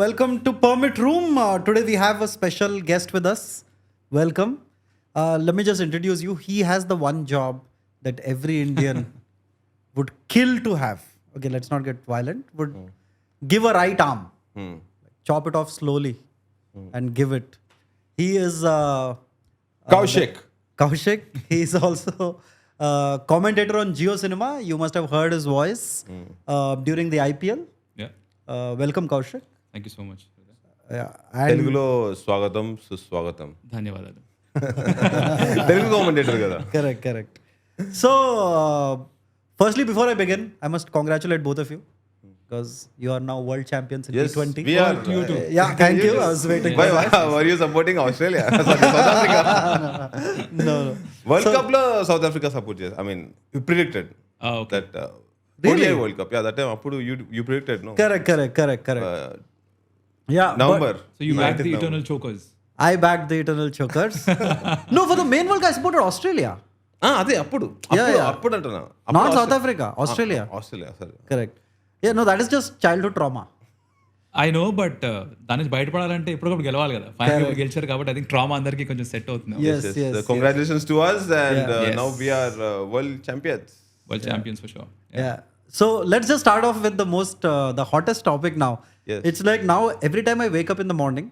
welcome to Permit Room. Today we have a special guest with us. Welcome. Let me just introduce you. He has the one job that every Indian would kill to have. Okay, let's not get violent. Would give a right arm, chop it off slowly, and give it. He is Kaushik. Kaushik. He is also commentator on Jio Cinema. You must have heard his voice during the IPL. Yeah, Welcome, Kaushik. thank you so much. Yeah, and తెలుగులో స్వాగతం సుస్వాగతం. ధన్యవాదాలు. Telugu commentator కదా. correct. So, firstly, before I begin, I must congratulate both of you because you are now world champions in Yes, T20. we are. Yeah, thank you. I was waiting. Why were you supporting Australia? Sorry, South Africa. No. World Cup లో South Africa support చేసి. I mean, you predicted Okay. that Really? ODI World Cup. Yeah, that time అప్పుడు you predicted, no? Correct. Yeah, November. So you backed 19th the eternal November. chokers. I backed the eternal chokers. No, for the main World Cup, I supported Australia. అదే అప్పుడు Yeah. అప్పుడు అంటున్నా. Not South Africa, Australia. Australia సరే. Correct. Yeah, no, that is just childhood trauma. I know, but దాని నుంచి బయటపడాలంటే ఎప్పటికప్పుడు గెలవాలి కదా. ఫైనల్ గెలిచారు కాబట్టి ఐ థింక్ ట్రామా అందరికీ కొంచెం సెట్ అవుతుంది. Yes. Congratulations to us and Yes. now we are world champions. World champions for sure. Yeah. So let's just start off with the hottest topic now. Yes. It's like now every time I wake up in the morning,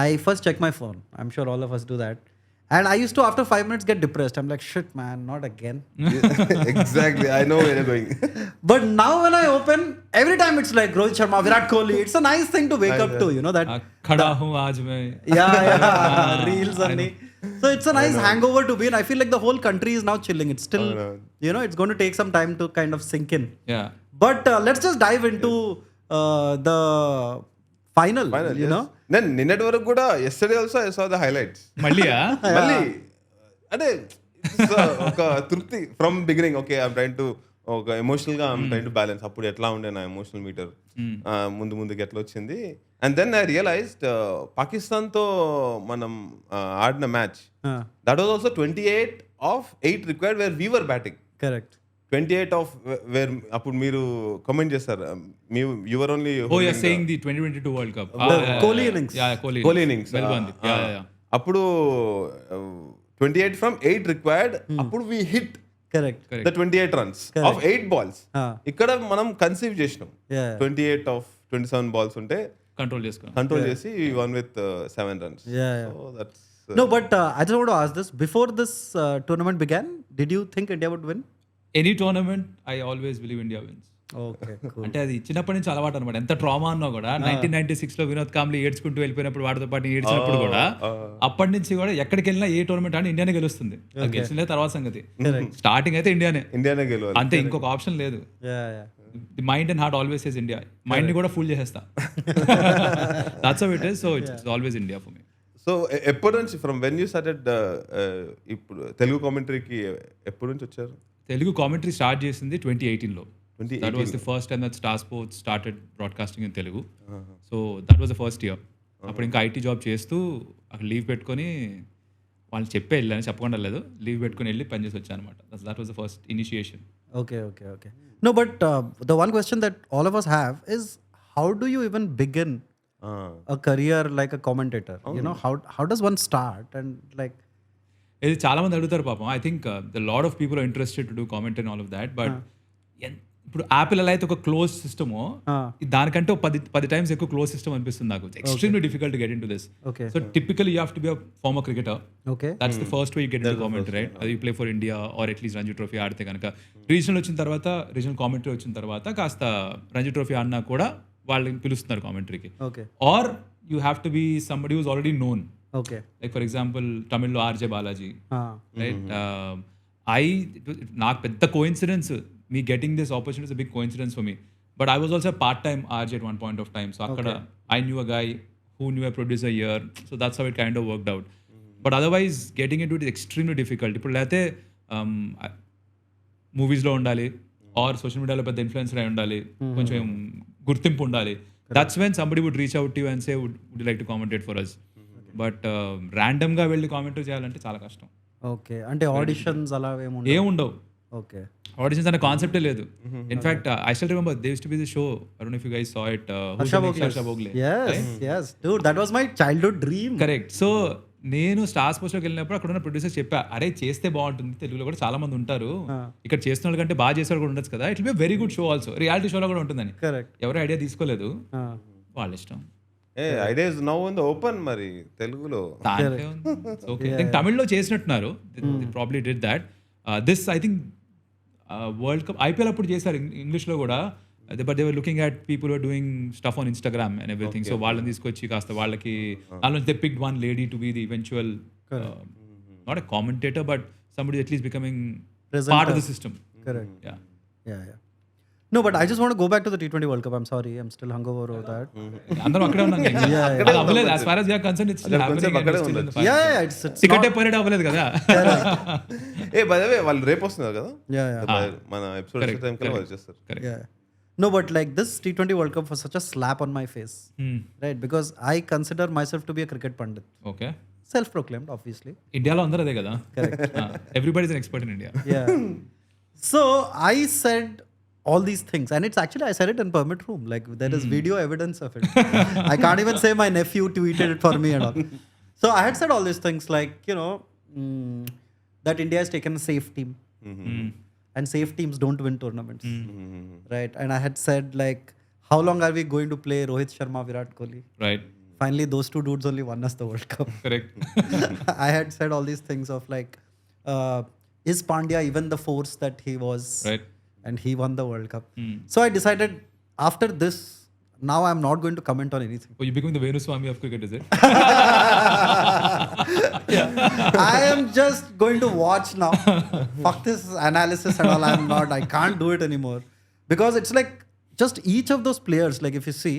I first check my phone. I'm sure all of us do that. And I used to, after 5 minutes, get depressed. I'm like, shit, man, not again. Exactly. I know where you're going. But now when I open, every time it's like Rohit Sharma, Virat Kohli. It's a nice thing to wake up to, you know that. ఖడా హూ ఆజ్ మే. Yeah. Reels and so it's a nice hangover to be in. I feel like the whole country is now chilling. It's still, you know, it's going to take some time to kind of sink in. Yeah. But let's just dive into the final, you know. నేను నిన్నటి వరకు కూడా yesterday also I saw the highlights. మళ్ళీయా? మళ్ళీ అంటే ఒక తృప్తి from beginning. Okay I'm trying to ఒక emotional గా ఐఎమ్ ట్రైన్ టు బ్యాలెన్స్. అప్పుడు ఎట్లా ఉండే నా ఎమోషనల్ మీటర్ ముందుకి ఎట్లా వచ్చింది. And then I realised Pakistan తో మనం ఆడిన match that was also 28 of 8 required where we were batting. Correct. 28 of where అప్పుడు మీరు కామెంట్ చేస్తారు you were only Oh, you're saying the 2022 World Cup. Kohli innings. Yeah, Kohli. Kohli innings. Well gone. Yeah. అప్పుడు 28 from 8 required. అప్పుడు వి hit Correct. the 28 runs of 8 balls. ఇక్కడ మనం conceive చేసినాం. Yeah. 28 of 27 balls ఉంటే control చేసుకో. Control చేసి won with 7 runs. Yeah. So that's No, but I just want to ask this. Before this tournament began, did you think India would win? Any tournament I always believe India wins. Okay, cool. అంటే అది చిన్నప్పటి నుంచి అలవాటు అనమాట. ఎంత trauma అన్నా కూడా 1996 లో వినోద్ కాంబ్లీ ఏడ్చుకుంటూ వెళ్ళిపోయినప్పుడు వాడితో పాటు ఏడ్చినప్పుడు కూడా అప్పటి నుంచి కూడా ఎక్కడికి వెళ్ళినా ఏ టోర్నమెంట్ అని ఇండియానే గెలుస్తుంది. గెలిచిన తర్వాత సంగతి. స్టార్టింగ్ అయితే ఇండియానే గెలవాలి. అంతే, ఇంకొక ఆప్షన్ లేదు. Yeah. The mind and heart always says India. Mind ని కూడా ఫుల్ చేసేస్తా. That's how it is. So it's always India for me. So ఎప్పటి నుంచి ఫ్రమ్ వెన్ యూ స్టార్టెడ్ ఇప్పుడు తెలుగు కామెంటరీకి ఎప్పటి నుంచి వచ్చారు? తెలుగు కామెంటరీ స్టార్ట్ చేసింది 2018 లో. That was the first time that star sports started broadcasting in Telugu. So that was the first year. అప్పుడు ఇంకా ఐటీ జాబ్ చేస్తూ అక్కడ లీవ్ పెట్టుకొని వాళ్ళు చెప్పే వెళ్ళాను, చెప్పకుండా లేదు, లీవ్ పెట్టుకొని వెళ్ళి పనిచేసి వచ్చాను అనమాట. That was the first initiation. Okay. No, but the one question that all of us have is, how do you even begin a career like a commentator? You know, how does one start? And like, ఇది చాలా మంది అడుగుతారు పాపం. I think the lot of people are interested to do comment and all of that. But ఇప్పుడు apple ఎలా అయితే ఒక close సిస్టమో, దానికంటే 10 times ఎక్కువ క్లోజ్ సిస్టమ్ అనిపిస్తుంది నాకు. Extremely difficult to get into this. So typical you have to be a former cricketer. okay. That's the first way you get into commentary, right? అది play for India or at least Ranji trophy ఆడితే కనుక. Regional వచ్చిన తర్వాత, regional commentary వచ్చిన తర్వాత కాస్త Ranji trophy ఆడినా కూడా వాళ్ళని పిలుస్తున్నారు కామెంటరీకి. Okay. Or you have to be somebody who's already known. Okay. Like for example తమిళ్లో ఆర్జే బాలాజీ, రైట్? నాకు పెద్ద coincidence me getting this opportunity is a big coincidence for me. But I was also part time RJ at one point of time. So అక్కడ I knew a guy who knew a producer here. So that's how it kind of worked out. But otherwise getting in to it is extremely difficult. ఇప్పుడు లేకపోతే మూవీస్లో ఉండాలి are social మీడియాలో పెద్ద influencer అయి ఉండాలి, కొంచెం గుర్తింపు ఉండాలి. That's when somebody would reach out you and say would you like to commentate for us. But ర్యాండమ్గా వెళ్ళి కామెంటరీ చేయాలంటే చాలా కష్టం. ఓకే. అంటే ఆడిషన్స్ అలా ఏముండవు? ఏముండవు. ఓకే. ఆడిషన్స్ అనే కాన్సెప్టే లేదు. In fact I still remember they used to be the show, I don't no if you guys saw it, Harsha Bhogle. Yes, dude, that was my childhood dream. Correct. So నేను star స్పోర్ట్స్లోకి వెళ్ళినప్పుడు అక్కడ ఉన్న ప్రొడ్యూసర్ చెప్పా, అరే చేస్తే బాగుంటుంది, తెలుగులో కూడా చాలా మంది ఉంటారు, ఇక్కడ చేస్తున్న వాళ్ళ కంటే బాగా చేసేవాళ్ళు కూడా ఉండొచ్చు కదా, it will be very good show also, reality షోలో కూడా ఉంటుందని. Correct. ఎవరు ఐడియా తీసుకోలేదు, వాళ్ళ ఇష్టం. Ideas now in the open. మరి తెలుగులో ఓకే, తమిళ్లో చేసినట్టున్నారు, probably did that. This I think world cup IPL అప్పుడు చేశారు ఇంగ్లీష్లో కూడా, but they were looking at people are doing stuff on Instagram and everything. So వాళ్ళని తీసుకొచ్చి కాస్త వాళ్ళకి దానిలో they picked one lady to be the eventual not a commentator but somebody at least becoming part of the system. Correct. Yeah. No, but I just want to go back to the T20 World Cup. I'm sorry, I'm still hungover over that. అందరం అక్కడే ఉన్నాం. అది అవ్వలేదు, as far as we are concerned, it's still happening. Yeah, it's ticket parade అవ్వలేదు కదా. By the way వాళ్ళు రేపు వస్తున్నారు కదా. మన ఎపిసోడ్ టైం కల్లా వచ్చేస్తారు. Yeah. No, but like this T20 World Cup was such a slap on my face, right? Because I consider myself to be a cricket pundit. Okay. Self-proclaimed, obviously. ఇండియాలో అందరూ అదే కదా. Correct. Everybody is an expert in India. Yeah. So I said all these things, and it's actually, I said it in permit room. Like there is video evidence of it. I can't even say my nephew tweeted it for me and all. So I had said all these things like, you know, that India has taken a safe team. And safe teams don't win tournaments. Right? And I had said like, how long are we going to play Rohit Sharma, Virat Kohli? Right. Finally, those two dudes only won us the World Cup. Correct. I had said all these things of like, is Pandya even the force that he was? Right. And he won the World Cup. So I decided after this, now I'm not going to comment on anything. Oh, you becoming the Venuswamy of cricket, is it? I am just going to watch now. Fuck this analysis and all. I can't do it anymore. Because it's like just each of those players, like if you see,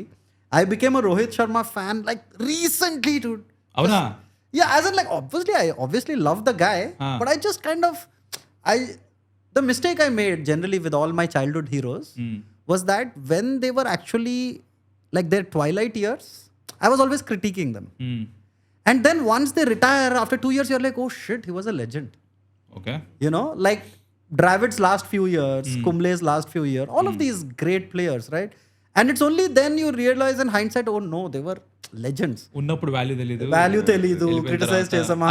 I became a Rohit Sharma fan like recently, dude. Avuna? Yeah, as in like I obviously love the guy, but I just kind of the mistake I made generally with all my childhood heroes was that when they were actually like their twilight years, I was always critiquing them. And then once they retire after 2 years, you're like, oh shit, he was a legend. Okay. You know, like Dravid's last few years, Kumble's last few years, all of these great players, right? And it's only then you realize in hindsight, oh no, they were legends. ఉన్నప్పుడు value తెలీదు, criticize చేసామా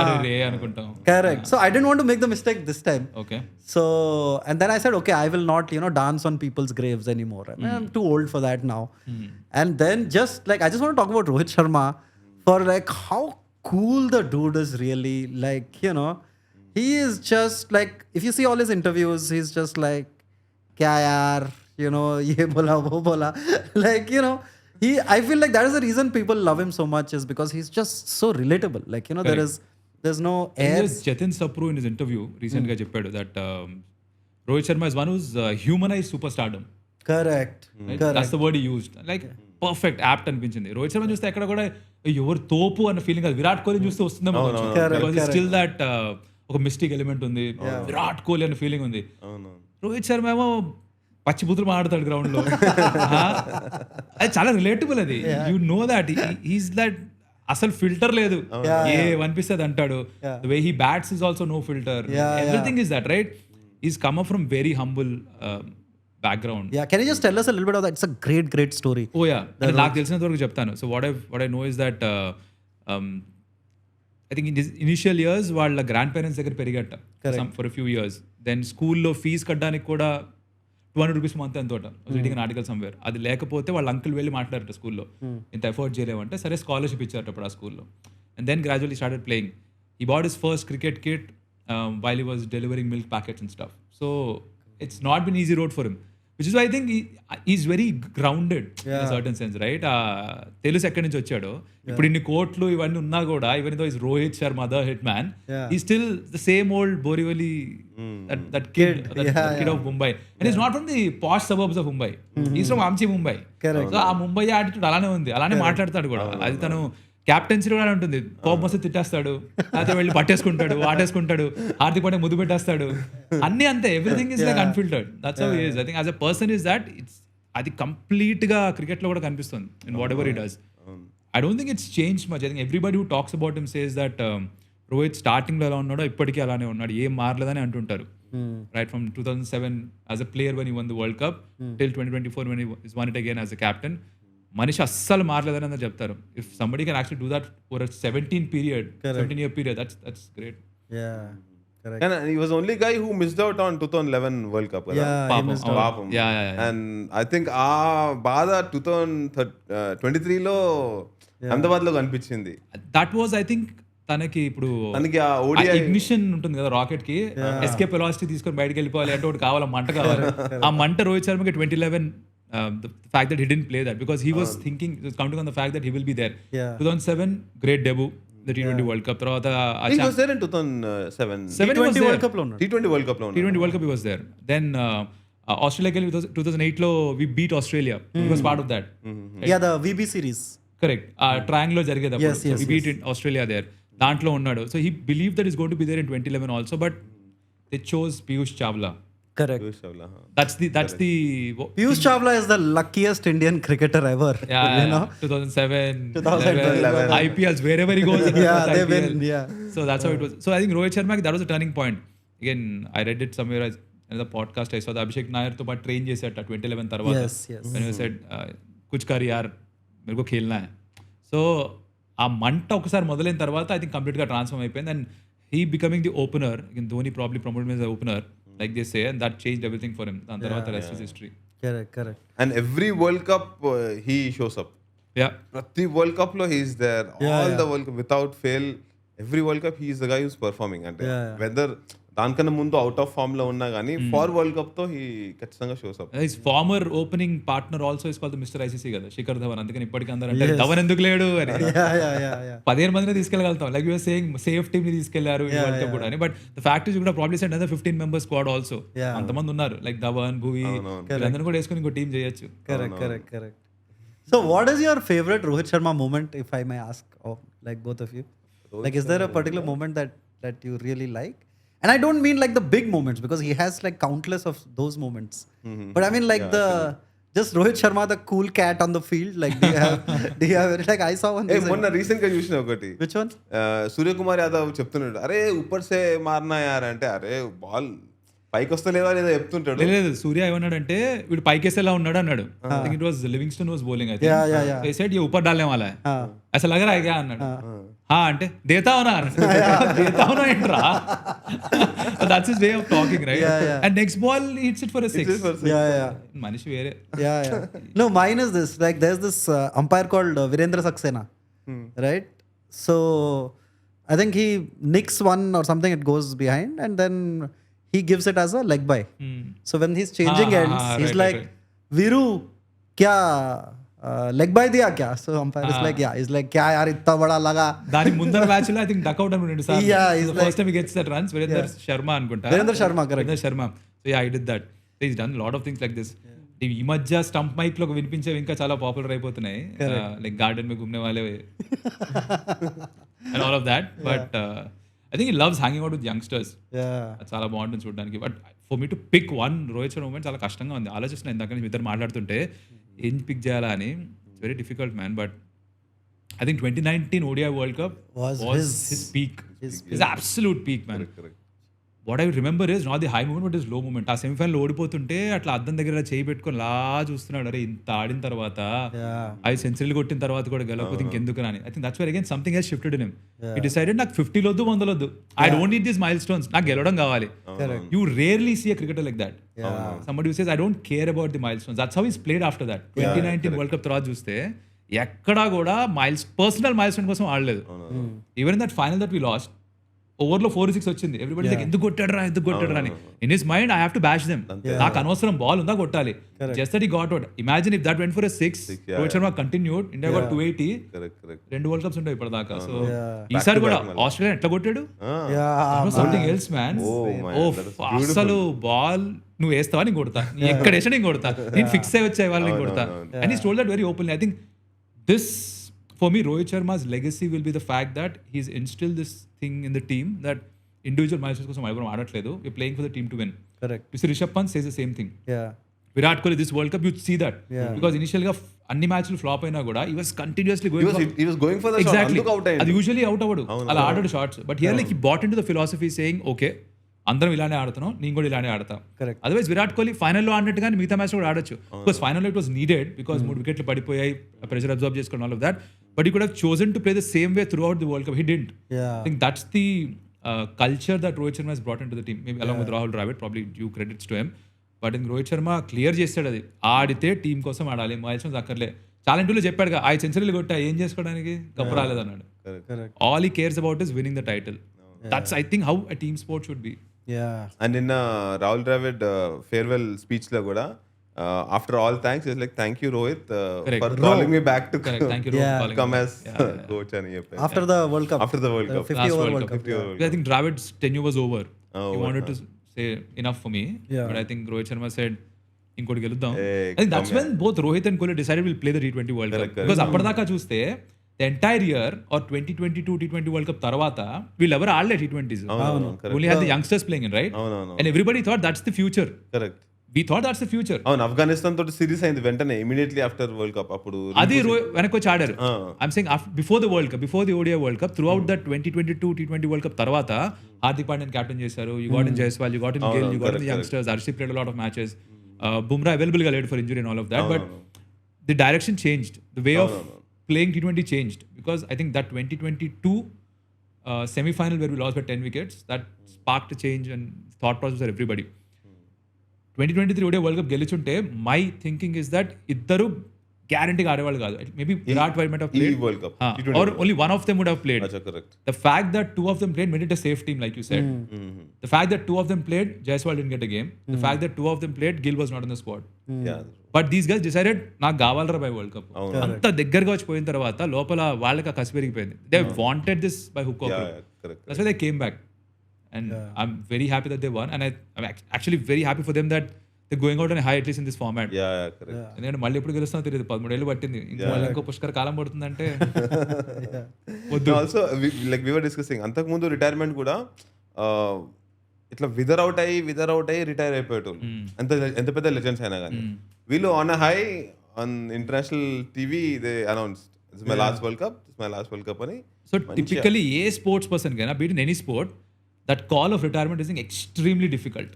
అనుకుంటాం. Correct. So I didn't want to make the mistake this time. Okay. So, and then I said, okay, I will not, dance on people's graves anymore. I mean, I'm too old for that now. And then just want to talk about Rohit Sharma for like how cool the dude is really. Like, he is just like, if you see all his interviews, he's just like, kya yaar, ye bola, wo bola. Like, I feel like that is the reason people love him so much is because he's just so relatable. Like, there's no air. Jatin Sapru in his interview recently చెప్పాడు that Rohit Sharma is one who's humanized superstardom. Correct. Right? That's the word he used. Like perfect, apt అనిపించింది. రోహిత్ శర్మ చూస్తే ఎక్కడ కూడా ఎవరు తోపు అన్న feeling కాదు. విరాట్ కోహ్లీ చూస్తే వస్తుందేమో బికాజ్ స్టిల్ దట్ ఒక మిస్టిక్ ఎలిమెంట్ ఉంది. విరాట్ కోహ్లీ అనే ఫీలింగ్ ఉంది. రోహిత్ శర్మ ఏమో పచ్చి బుద్ధులు మాట్లాడతాడు గ్రౌండ్ లో. అది చాలా రిలేటబుల్. అది you know that he's that అసలు ఫిల్టర్ లేదు. ఏ అనిపిస్తుంది అంటాడు. The way he bats is also no filter. Everything is that right. He's come up from very humble background. Yeah, can you just tell us a little bit of that? It's a great story. Oh yeah, నాకు తెలిసినంత వరకు చెప్తాను. So what I know is that I think in his initial years వాళ్ళ grandparents దగ్గర పెరిగట్ట for a few years. Then స్కూల్లో fees కట్టడానికి కూడా 200 రూపీస్ మంత్ ఎంతోట రీడింగ్ అన్ ఆర్టికల్ సమ్వేర్. అది లేకపోతే వాళ్ళ అంకుల్ వెళ్ళి మాట్లాడారట స్కూల్లో, ఇంత ఎఫర్ట్ చేయలేమంటే సరే స్కాలర్షిప్ ఇచ్చారట అప్పుడు ఆ స్కూల్లో. And then gradually started playing. He bought his first cricket kit while he was delivering milk packets and stuff. So it's not been easy road for him. Which is why I think he's very grounded in a certain sense, right? తెలుసు ఎక్కడి నుంచి వచ్చాడో. ఇప్పుడు ఇన్ని కోట్లు ఇవన్నీ ఉన్నా కూడా, even though is Rohit Sharma the hit man, ఈ still the same old Borivali that kid of Mumbai. And he's not from the posh suburbs of Mumbai. He's from Amchi, Mumbai. So ఆ ముంబై యాటిట్యూడ్ అలానే ఉంది, అలానే మాట్లాడతాడు కూడా. అది తను క్యాప్టెన్సీ కూడా ఉంటుంది. కోపం వస్తే తిట్టేస్తాడు, లేకపోతే వెళ్ళి పట్టేసుకుంటాడు, వాటేసుకుంటాడు, హార్దిక్ పాండ్యా ముద్దు పెట్టేస్తాడు, అన్నీ అంతే. Everything is like unfiltered. That's how he is. I think as a person is that it's అది కంప్లీట్ గా క్రికెట్ లో కూడా కనిపిస్తుంది in what ever he does. I don't think it's change much. I think everybody who talks about him says that Rohit starting లో ఎలా ఉన్నాడో ఇప్పటికీ అలానే ఉన్నాడు, ఏం మారలేదని అంటుంటారు. right from 2007 as a player when he won the World Cup till 2024 when he won it again as a captain. మనిషి అస్సలు మారలేదని అందరు చెప్తారు. If somebody can actually do that for 17-year period, that's great. Yeah, correct. And he was only guy who missed out on 2011 World Cup. Yeah, he missed out. Paapam. Yeah. And I think బాధ 2023 లో అహ్మదాబాద్ లో కనిపించింది. That was I think తనకి ఇప్పుడు ఆ ODI ignition ఉంటుంది కదా rocket కి, ఎస్కేప్ వెలాసిటీ తీసుకొని బయటకు వెళ్ళిపోవాలి అంటే ఒకటి కావాలి, మంట కావాలి. ఆ మంట Rohit శర్మకి 2011 the fact that he didn't play that because he was thinking, he was counting on the fact that he will be there. 2007 great debut, the T20 World Cup. తర్వాత he was there in 2007 T20 World Cup lo unnaru. T20 World Cup lo unnaru. T20 World Cup he was there. Then Australia కి 2008 లో we beat Australia. He was part of that. Yeah, the VB series. Correct. Triangle లో జరిగేది అప్పుడు. Yes, We beat Australia there. దాంట్లో ఉన్నాడు. So he believed that he's going to be there in 2011 also, but they chose Piyush Chawla. Correct. That's the Piyush Chawla is the luckiest Indian cricketer ever. You know? 2007 IPLs wherever he goes. They win. Yeah. So that's how it was. So I think Rohit Sharma, that was a turning point. Again, I read it somewhere as another podcast I saw, the Abhishek Nair to part train చేసేట 2011 తర్వాత. Yes. When he said కుచ్ కర్ యార్ मेरे को खेलना है. So ఆ మంట ఒకసారి మొదలైన తర్వాత I think కంప్లీట్ గా ట్రాన్స్ఫార్మ్ అయిపోయింది. And he becoming the opener, again Dhoni probably promoted him as an opener, like they say, and that changed everything for him. దాని తర్వాత rest is history. Correct. And every World Cup he shows up. Yeah. ప్రతి World Cup లో he is there. All the World Cup without fail, every World Cup he is the guy who's performing. అంటే whether దానికన్నా ముందు out of form లో ఉన్నా కానీ for world cup తో he ఖచ్చితంగా shows up. His former opening partner also is called mister ICC కదా, శిఖర్ ధవన్. అందుకని ఇప్పటికీ అందరూ అంటే ధవన్ ఎందుకు లేడు అని. 15 మందిని తీసుకెళ్ళగలుగుతాం, like you're saying safe team ని తీసుకెళ్లారు ఈ వరల్డ్ కప్ కూడా అని. బట్ ద ఫ్యాక్ట్ ఇస్ కూడా probably send other 15 members squad also. అంతమంది ఉన్నారు, లైక్ ధవన్, భువి, వీళ్ళందరూ కూడా వేసుకొని ఇంకో టీం చేయొచ్చు. Correct. So what is your favorite Rohit Sharma moment, if I may ask, like both of you? Like is there a particular moment that you really like? And I don't mean like the big moments, because he has like countless of those moments. But I mean like just Rohit Sharma, the cool cat on the field. Like do you have like I saw one. మొన్న recent గా చూసిన ఒకటి. Which one? Suryakumar Yadav చెప్తున్నాడు, అరే ఊపర్ సే మారనా యార్ అంటే, అరే ball పైకి వస్తలేదా లేదా చెప్తుంటాడు. లేదు సూర్య ఏమన్నాడంటే వీడు పైకేసేలా ఉన్నాడు అన్నాడు. I think it was Livingstone was bowling. అయితే they said ये ऊपर डालने वाला है, ऐसा लग रहा है क्या అన్నాడు. అంటే దేతా ఉన్నా ఏంట్రా. That's his way of talking, right? And next ball hits it for a 6. మనిషి వేరే. No, mine is this, like there's this umpire called Virendra Saxena, right? So I think he nicks one or something, it goes behind, and then he gives it as a leg by. So when he's changing ends, he's like, Viru, kya leg by diya kya? So umpire is like, he's like, kya yaar itna bada laga. దాని ముందర match లో I think duck out అనుకుంటా sir. he's like, first time he gets that runs, Virendra Sharma అనుకుంటా. Virendra Sharma, correct. Virendra Sharma. So yeah, I did that. So he's done a lot of things like this. ఈ మధ్య stump mic లో వినిపించేవి ఇంకా చాలా popular అయిపోతున్నాయి, like garden మే ఘూమ్నే వాలే and all of that. But I think he loves hanging out with youngsters. చాలా బాగుంటుంది చూడడానికి. But for me to pick one Rohit Sharma moment చాలా కష్టంగా ఉంది. ఆలోచిస్తున్నా ఇందాక మీ ఇద్దరు మాట్లాడుతుంటే ఏం పిక్ చేయాలా అని. It's very difficult man. But I think 2019 ODI world cup was his peak, his absolute peak, man. Correct. What I remember is not the high moment but his low moment. ఆ semi-final ఓడిపోతుంటే అట్లా అద్దం దగ్గర చేయి పెట్టుకొని లా చూస్తున్నాడు, అరే ఇంత ఆడిన తర్వాత 5 సెంచరీలు కొట్టిన తర్వాత కూడా గెలవకపోతే ఇంకెందుకు అని. I think that's where again something he's shifted in him. He decided నాకు 50 లొద్దు 100 లొద్దు, I don't need this milestones, నాకు గెలవడం కావాలి. You rarely see a cricketer like that. somebody who says I don't care about the milestones. That's how he's played after that. 2019 world cup తర్వాత చూస్తే ఎక్కడా కూడా పర్సనల్ మైల్ స్టోన్ కోసం ఆడలేదు. Even in that final that we lost, ఓవర్లో 4-6 వచ్చింది. Everybody like ఎందుకు కొట్టాడరా అని. In his mind I have to bash them. నాకు అనవసరం, బాల్ ఉందా కొట్టాలి. Just that he got out. Imagine if that went for a 6, Rohit Sharma continued, India got 280. 2 world cups ఉంటాయి ఇప్పటిదాకా. సో ఈసారి కూడా ఆస్ట్రేలియా ఎట్లా కొట్టాడు, సంథింగ్ ఎల్స్ మ్యాన్. అసలు బాల్ నువ్వు వేస్తావా నేను కొడతా, ఎక్కడ వేసా నేను కొడతా, నేను ఫిక్స్ అయ్యి వచ్చే వాళ్ళు నేను కొడతా. And he told that very openly. I think this for me, Rohit Sharma's legacy will be the fact that he's instilled this thing in the team that individual milestones kosam evaru aadatledu, we're playing for the team to win. Correct. You see Rishabh Pant says the same thing. Virat Kohli this World Cup, you see that because initially anni matches flop aina kuda he was continuously going he was going for the exactly shot, అందుకు out అయ్యింది. అది usually out avadu, అలా ఆడాడు shots. But here like he bought into the philosophy saying okay, అందరం ఇలానే ఆడుతున్నాం, నేను కూడా ఇలానే ఆడతా. Correct. అదర్వైజ్ విరాట్ కోహ్లీ ఫైనల్లో ఆడినట్టుగానే మిగతా మ్యాచ్ కూడా ఆడొచ్చు. బికాస్ ఫైనల్లో ఇట్ వాస్ నీడెడ్ బికాస్ 3 వికెట్లు పడిపోయాయి, ప్రెషర్ అబ్జర్వ్ చేసుకోవడం all of that. But you could have chosen to play the same way through out the world cup. He didn't. Yeah. I think that's the culture that Rohit Sharma has brought into the team. Maybe along with Rahul Dravid, probably due credits to him. But in Rohit Sharma clear చేస్తాడు, అది ఆడితే team కోసం ఆడాలి, mile అక్కర్లే. చాలా ఇంటర్వ్యూలో చెప్పాడుగా, 5 సెంచరీలు కొట్టా ఏం చేసుకోవడానికి, cup రాలేదన్నాడు. Correct. All he cares about is winning the title. That's I think how a team sport should be. Yeah. And నిన్న రాహుల్ ద్రావిడ్ ఫేర్వెల్ స్పీచ్ లో కూడా after all thanks is like thank you Rohit for calling me back to Correct. Thank you, Rohit, Yeah. calling come me. As coach అని చెప్పారు. After the World Cup. After the World Cup. 50 Last over World World Cup. Cup. Yeah. Because I think Dravid's tenure was over. He over, wanted to say enough for me. Yeah. But I think Rohit Sharma said, ఇంకోటి గెలుద్దాం. Hey, I think that's when both Rohit and Kohli decided we'll play the T20 World Cup. Correct. Because అప్పటిదాకా చూస్తే the entire year or 2022 T20 World Cup తర్వాత వీళ్ళు ఎవరు ఆడలే T20s. Only had the youngsters playing in, right? అవునవును And everybody thought that's the future. Correct. We thought that's the future. అవును, ఆఫ్ఘనిస్తాన్ తోటి series అయింది వెంటనే ఇమీడియట్లీ ఆఫ్టర్ వరల్డ్ కప్. అప్పుడు అది వెనక్కి వచ్చి ఆడారు. I'm saying before the world cup, before the ODI world cup, through out that 2022 T20 world cup తర్వాత హార్దిక్ పాండ్యన్ క్యాప్టెన్ చేశారు. You got in Jaiswal, you got in Gill, you got in youngsters. Harshdeep played lot of matches. Bumrah available గా లేడు for injury and all of that. But the direction changed, the way of playing T20 changed, because I think that 2022 semi-final where we lost by 10 wickets, that sparked a change and thought process for everybody. 2023 ODI world cup గెలుచుంటే my thinking is that ఇద్దరు గ్యారంటీగా ఆడేవాళ్ళు కాదు. Maybe Virat white might have played world cup or only one of them would have played. Correct. The fact that 2 of them played made it a safe team, like you said. The fact that 2 of them played, Jaiswal didn't get a game. The fact that 2 of them played, Gill was not in the squad. But these guys decided నాకు కావాలరా by world cup. అంత దగ్గరగా వచ్చిపోయిన తర్వాత లోపల వాళ్ళకి ఆ కసి పెరిగిపోయింది. They wanted this by hook or crook. That's why they came back. And I'm very happy that they won. And I'm actually very happy for them that they're going out on a high, at least in this format. Correct. ఎందుకంటే మళ్ళీ ఎప్పుడు గెలుస్తుందో తెలియదు. 13 ఏళ్ళు పట్టింది. ఇంకో పుష్కర కాలం పడుతుందంటే వద్దు. Also like we were discussing అంతకు ముందు రిటైర్మెంట్ కూడా ఇట్లా విదర్ అవుట్ అయ్యి రిటైర్ అయిపోయేటోళ్ళు, ఎంత పెద్ద లెజెండ్స్ అయినా కానీ. వీళ్ళు on a high on international TV they announced it's my last world cup అని. సో టిపికలీ ఏ స్పోర్ట్స్ పర్సన్ కైనా beat in any sport, that call of retirement is extremely difficult.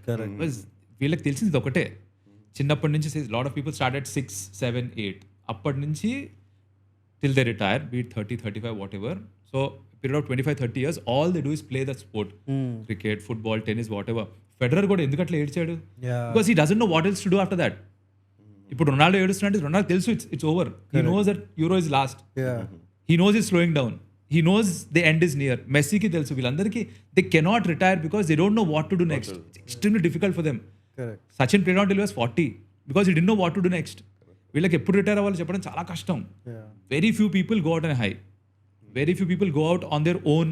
వీళ్ళకి తెలిసింది ఒకటే, చిన్నప్పటి నుంచి lot of people start at 6, 7, 8 అప్పటి నుంచి till they retire, be it 30, 35, whatever. So period of 25, 30 years, all they do is play that sport. Cricket, football, tennis, whatever. Federer కూడా ఎందుకు అట్లా ఏడ్చాడు? Because he doesn't know what else to do after that. ఇప్పుడు Ronaldo ఏడుస్తున్నాడు, Ronaldo తెలుసు it's over. He knows that Euro is last. He knows he's slowing down. He knows the end is near. మెస్సీకి తెలుసు, వీళ్ళందరికీ they cannot retire because they don't know what to do next. It's extremely difficult for them. Sachin played on till he was 40 because he didn't know what to do next. వీళ్ళకి ఎప్పుడు retire అవ్వాలో చెప్పడం చాలా కష్టం. Very few people go out and high, very few people go out on their own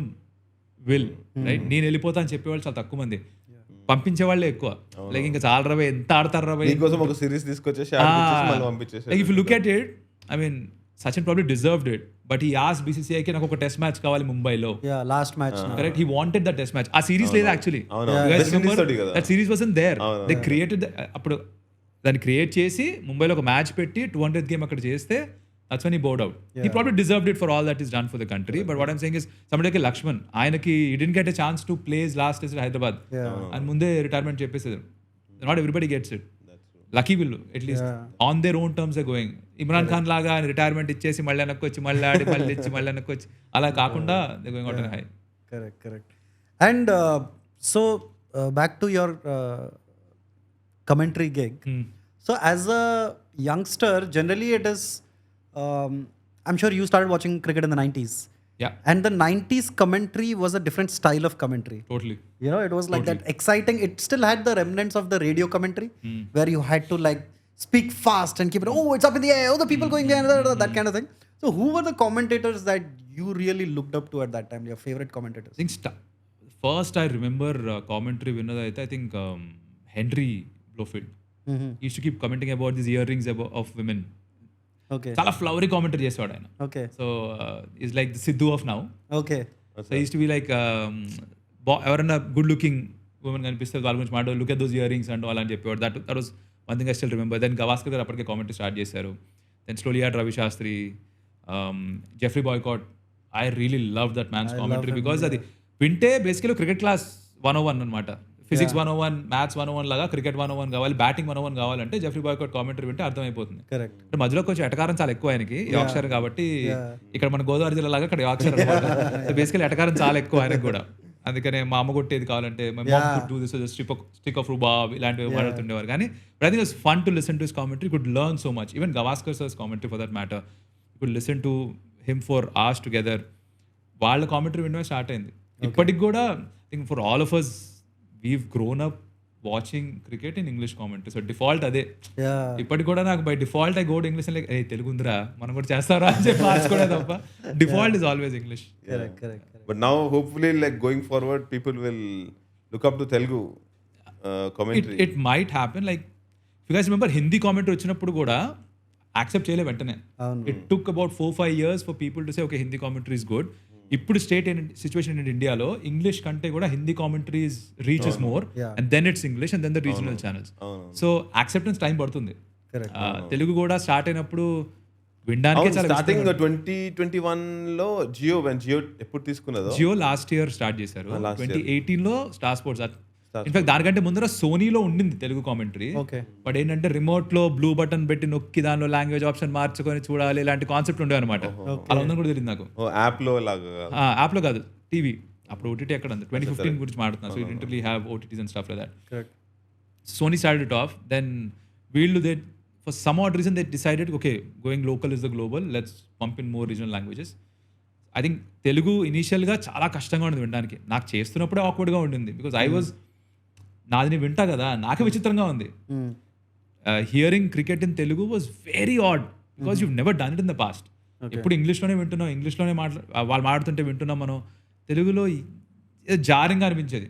will, right? నేను వెళ్ళిపోతా అని చెప్పేవాళ్ళు చాలా తక్కువ మంది, పంపించే వాళ్ళే ఎక్కువ. లైక్ ఇంకా చాలా రవే, ఎంత ఆడతారు రవే కోసం ఒక సిరీస్ తీసుకొచ్చేసి పంపించేసి. Like if you look at it, I mean Sachin probably deserved it, but he asked BCCI కి నాకు ఒక టెస్ట్ మ్యాచ్ కావాలి ముంబైలో. Last match. Correct, he wanted that test match. ఆ సిరీస్ లేదు actually. That series wasn't there. They created, అప్పుడు దాన్ని create చేసి ముంబైలో ఒక మ్యాచ్ పెట్టి 200th గేమ్ అక్కడ చేస్తే that's when he bowed out. He probably deserved it for all that he's done for the country. But what I'm saying is, somebody like Lakshman, ఆయనకి he didn't get a chance to play his last test at Hyderabad. And ముందే retirement చెప్పేసారు. Not everybody gets it. Lucky వీళ్ళు at least on their own terms are going. Imran Khan లాగా retirement ఇచ్చేసి మళ్ళీ వెనక్కి వచ్చి మళ్ళీ ఆడి మళ్ళీ ఇచ్చి మళ్ళీ వెనక్కి వచ్చి అలా కాకుండా they're going out on a high. Correct. And so back to your commentary gig. So as a youngster, generally it is, I'm sure you started watching cricket in the 90s. Yeah. And the 90s commentary was a different style of commentary. Totally. You know, it was like that exciting. It still had the remnants of the radio commentary where you had to like speak fast and keep it, oh, it's up in the air, oh, the people going there, that kind of thing. So who were the commentators that you really looked up to at that time, your favorite commentators? I think first I remember commentary winner, I think Henry Blofeld. He used to keep commenting about these earrings of women. Okay. చాలా flowery commentary చేసేవాడు ఆయన. Okay. So is like the Sidhu of now. Okay. So use to be like ఎవరైనా good looking women కనిపిస్తే వాళ్ళ గురించి మాట look at those earrings and అలా అని చెప్పేవాడు. That was one thing I still remember. Then Gavaskar garu అప్పటికే కామెంటరీ స్టార్ట్ చేశారు. Then slowly add Ravi Shastri, Geoffrey Boycott. I really love that man's commentary because అది వింటే బేసికలీ క్రికెట్ క్లాస్ 101 అనమాట. ఫిజిక్స్ 101, మ్యాథ్స్ 101 లాగా cricket 101 కావాలి, బ్యాటింగ్ 101 కావాలంటే జెఫ్రీ బాయ్కాట్ కామెంటరీ వింటే అర్థమైపోతుంది. కరెక్ట్. అంటే మధ్యలో కొంచెం ఎటకారం చాలా ఎక్కువ ఆయనకి, యార్క్షైర్ కాబట్టి. ఇక్కడ మన గోదావరి జిల్లా లాగా ఇక్కడ యార్క్షైర్ అనమాట. సో బేసికలీ ఎటకారం చాలా ఎక్కువ ఆయనకు కూడా. అందుకనే మా అమ్మ కొట్టేది కావాలంటే my mom could do this stick of rhubarb ఇలాంటివి మాట్లాడుతుండేవారు. కానీ I think it's fun to listen to his commentary, could learn so much. Even Gavaskar sir's commentary for that matter, you could listen to him for hours together. వాళ్ళ commentary వినడమే start అయింది. ఇప్పటికి కూడా I think for all of us we've grown up watching cricket in English commentary. So default అదే. ఇప్పటికి కూడా నాకు by default I go to English like ఏ తెలుగు ఉందిరా మనం కూడా చేస్తారా అని చెప్పి మార్చుకోవడే తప్ప default is always English. But now hopefully like going forward people will look up to Telugu commentary. It might happen. Like if you guys remember Hindi commentary వచ్చినప్పుడు కూడా accept చేయలే వెంటనే. It took about 4-5 years for people to say okay Hindi commentary is good. ఇప్పుడు situation in ఇండియాలో English కంటే కూడా Hindi commentaries reaches more and then it's English and then the regional channels. So acceptance time పడుతుంది. తెలుగు కూడా start అయినప్పుడు వినడానికి చాలా starting 2021 లో జియో ఎప్పుడు తీసుకున్నదో, జియో లాస్ట్ ఇయర్ స్టార్ట్ చేశారు. 2018 లో స్టార్ స్పోర్ట్స్. ఇన్ఫాక్ట్ దానికంటే ముందర సోనీలో ఉండింది తెలుగు కామెంటరీ. బట్ ఏంటంటే రిమోట్ లో బ్లూ బటన్ పెట్టి నొక్కి దానిలో లాంగ్వేజ్ ఆప్షన్ మార్చుకొని చూడాలి ఇలాంటి కాన్సెప్ట్ ఉండేవి అనమాట. అలా ఉందని కూడా తెలియదు నాకు. యాప్ లో కాదు, టీవీ. అప్పుడు ఓటీటీ ఎక్కడ ఉంది, 2015 గురించి మాట్లాడుతున్నా. So it really have OTTs and stuff like that. Sony started it off. Then వీళ్ళు they for some odd reason they decided okay going local is the global, let's pump in more regional languages. I think Telugu ఇనీషియల్గా చాలా కష్టంగా ఉండేది వినడానికి. నాకు చేస్తున్నప్పుడే ఆక్వర్డ్గా ఉండింది because I was నాది నేను వింటా కదా, నాకే విచిత్రంగా ఉంది. Hearing cricket in Telugu was very odd because you never done it in the past. ఎప్పుడు ఇంగ్లీష్లోనే వింటున్నాం, ఇంగ్లీష్లోనే వాళ్ళు మాట్లాడుతుంటే వింటున్నాం. మనం తెలుగులో జారింగా అనిపించేది.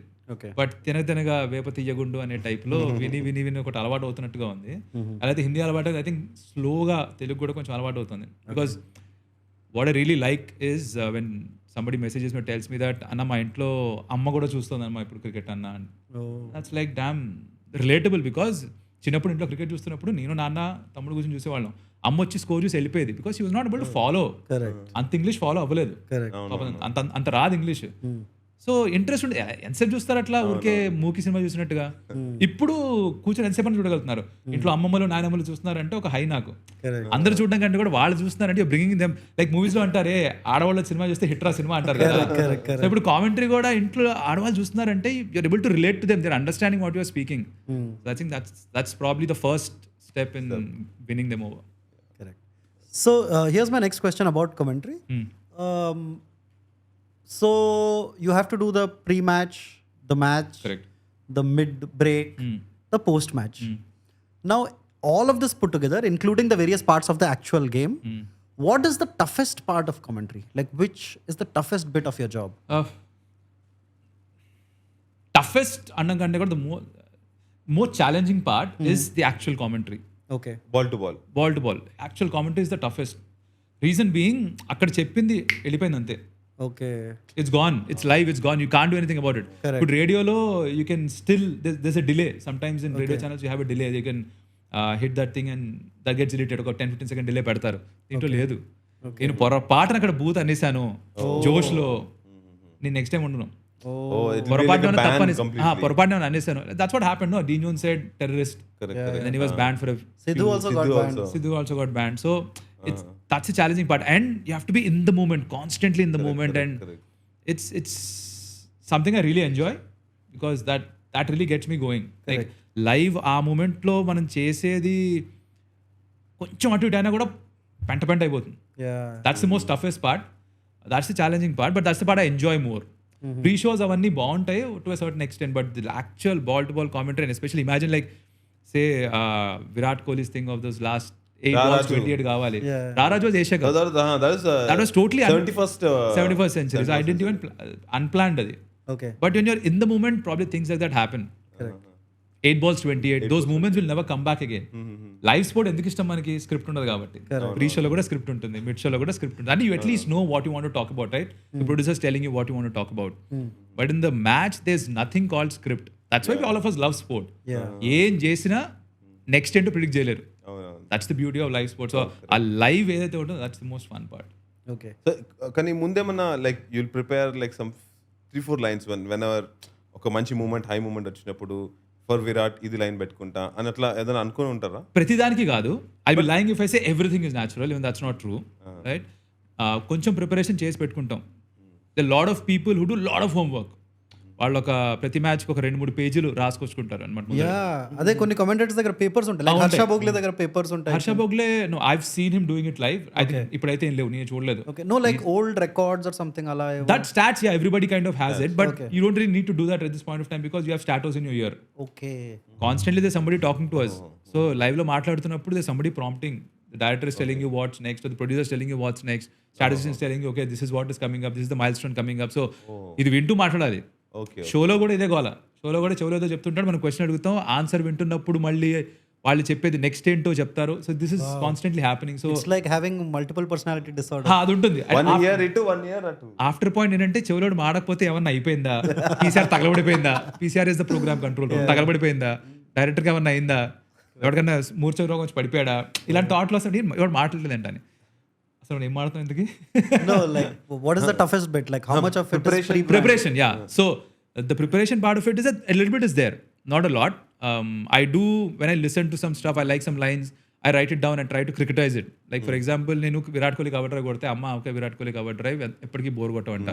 బట్ తినగా వేప తీయగుండు అనే టైప్లో విని విని విని ఒకటి అలవాటు అవుతున్నట్టుగా ఉంది. అలాగే హిందీ అలవాటు ఐ థింక్ స్లోగా తెలుగు కూడా కొంచెం అలవాటు అవుతుంది. Because what I really like is when somebody messages me, tells me that అన్న మా ఇంట్లో అమ్మ కూడా చూస్తుంది అమ్మ ఇప్పుడు క్రికెట్ అన్న. That's like damn relatable because చిన్నప్పుడు ఇంట్లో క్రికెట్ చూస్తున్నప్పుడు నేను నాన్న తమ్ముడు గురించి చూసేవాళ్ళం. అమ్మ వచ్చి స్కోర్ చూసి వెళ్ళిపోయేది because she was not able to follow. అంత ఇంగ్లీష్ ఫాలో అవ్వలేదు, అంత రాదు ఇంగ్లీష్. సో ఇంట్రెస్ట్ ఉండే ఎంతసేపు చూస్తారు అట్లా ఊరికే మూకీ సినిమా చూసినట్టుగా. ఇప్పుడు కూర్చొని ఎంతసేపు చూడగలుగుతున్నారు. ఇంట్లో అమ్మమ్మలు నాయనమ్మలు చూస్తున్నారంటే ఒక హై నాకు. అందరు చూడడం కంటే కూడా వాళ్ళు చూస్తున్నారంటే బ్రింగింగ్ దెమ్ లైక్ మూవీస్ లో అంటారే ఆడవాళ్ళ సినిమా చూస్తే హిట్రా సినిమా అంటారు కదా. సో ఇప్పుడు కామెంటరీ కూడా ఇంట్లో ఆడవాళ్ళు చూస్తున్నారంటే you're able to relate to them, they are understanding what you are speaking. I think that's probably the first step in winning them over. Correct. So here's my next question about commentary. So you have to do the pre-match, the match, correct, the mid-break, the post-match. Now, all of this put together, including the various parts of the actual game, what is the toughest part of commentary? Like, which is the toughest bit of your job? Toughest, annakante the more challenging part is the actual commentary. Okay. Ball to ball. Actual commentary is the toughest. Reason being, akkada cheppindi వెళ్ళిపోయింది అంతే. Okay. It's gone. It's live. It's gone. You can't do anything about it. Correct. But radio lo you can still there's a delay. Sometimes in radio channels you have a delay. You can hit that thing and that gets deleted. ఒక 10-15 second delay పెడతారు. దీంట్లో లేదు. నేను పొరపాటున అక్కడ booth అనేసాను జోష్ లో, నేను నెక్స్ట్ టైం ఉండను. పొరపాటున అనేసాను. That's what happened. No, Dean Jones said terrorist. Correct. And then he was banned for a Sidhu also got banned. So that's a challenging part, and you have to be in the moment, constantly in the moment. It's something I really enjoy because that really gets me going. Like live ఆ moment లో మనం చేసేది కొంచెం అటు ఇటు అయినా కూడా పెంట అయిపోతుంది. That's the most toughest part, that's the challenging part, but that's the part I enjoy more. Pre shows అవన్నీ బాగుంటాయి to a certain extent, but the actual ball to ball commentary, and especially imagine like say Virat Kohli's thing of those last 8 balls 28 కావాలి. Raraj was Asia Cup. That was totally 71st century. So I didn't even unplanned అది. Okay. But when you're in the moment, probably things like that happen. Correct. 8 balls 28. Those moments will never come back again. Live sport ఎందుకు ఇష్టం మనకి, script ఉండదు కాబట్టి. Pre షోలో కూడా script ఉంటుంది, mid షోలో కూడా స్క్రిప్ట్ ఉంటుంది. And you at least know what you want to talk about, right? The producer's telling you what you want to talk about. But in the match, there's nothing called script. That's why all of us love sport. ఏం చేసినా next ఏంటో predict చేయలేరు. That's the beauty of live sports. So a live ఏదైతే ఉంటుందో that's the most fun part. Okay. So కానీ ముందేమన్నా like you'll prepare like some 3-4 lines whenever ఒక మంచి moment, high moment వచ్చినప్పుడు ఫర్ విరాట్ ఇది లైన్ పెట్టుకుంటా అని అట్లా ఏదైనా అనుకుని ఉంటారా? ప్రతిదానికి కాదు. I be lying if I say everything is natural, even that's not true, right? కొంచెం ప్రిపరేషన్ చేసి పెట్టుకుంటాం. The lot of people who do lot of homework. వాళ్ళు ఒక ప్రతి మ్యాచ్కి ఒక 2-3 పేజీలు రాసుకొచ్చుకుంటారు అనమాట. అదే కొన్ని commentators దగ్గర పేపర్స్ ఉంటాయి. Like హర్ష భోగ్లే దగ్గర పేపర్స్ ఉంటాయి. Harsha Bhogle, no, I have seen him doing it live. I think ఇప్పుడైతే ఏం లేవు, నేను చూడలేదు. Okay, no, like old records or something అలా. That stats, yeah, everybody kind of has it, but you don't really need to do that at this point of time because you have statos in your ear. Okay. Constantly there's somebody talking to us. So live లో మాట్లాడుతున్నప్పుడు there's somebody prompting. The director is telling you what's next, or the producer is telling you what's next. Statistician is telling you, okay, this is what is coming up, this is the milestone coming up. So ఇది వింటూ మాట్లాడాలి. షోలో కూడా ఇదే గోల. షోలో కూడా చెవులో ఏదో చెప్తుంటాడు, మనం క్వశ్చన్ అడుగుతాం, ఆన్సర్ వింటున్నప్పుడు మళ్ళీ వాళ్ళు చెప్పేది నెక్స్ట్ ఏంటో చెప్తారు. So this is constantly happening. So it's like having multiple personality disorder. అది ఉంటుంది. 1 year ఇటు 1 year అటు. ఆఫ్టర్ పాయింట్ ఏంటంటే చెవులోడు మాడకపోతే ఏమన్నా అయిపోయిందా, పీసీఆర్ తగలబడిపోయిందా, PCR is the programme control room, తగలబడిపోయిందా, డైరెక్టర్కి ఏమన్నా అయిందా, ఎవరికన్నా మూర్ఛ రోగం వచ్చి పడిపోయాడా, ఇలాంటి థాట్లు వస్తాయి. ఎవరు మాట్లాడలేదంట అని. అసలు ఏం మాడుతాం ఎందుకు? No, like what is the toughest bit? Like how much of it is preparation? Yeah. So the preparation part of it is a little bit is there, not a lot. I do, when I listen to some stuff, I like some lines, I write it down and try to criticise it. Like for example, నేను Virat Kohli cover drive కొడితే అమ్మ okay Virat Kohli cover drive ఎప్పటికీ bore కొట్టమంట.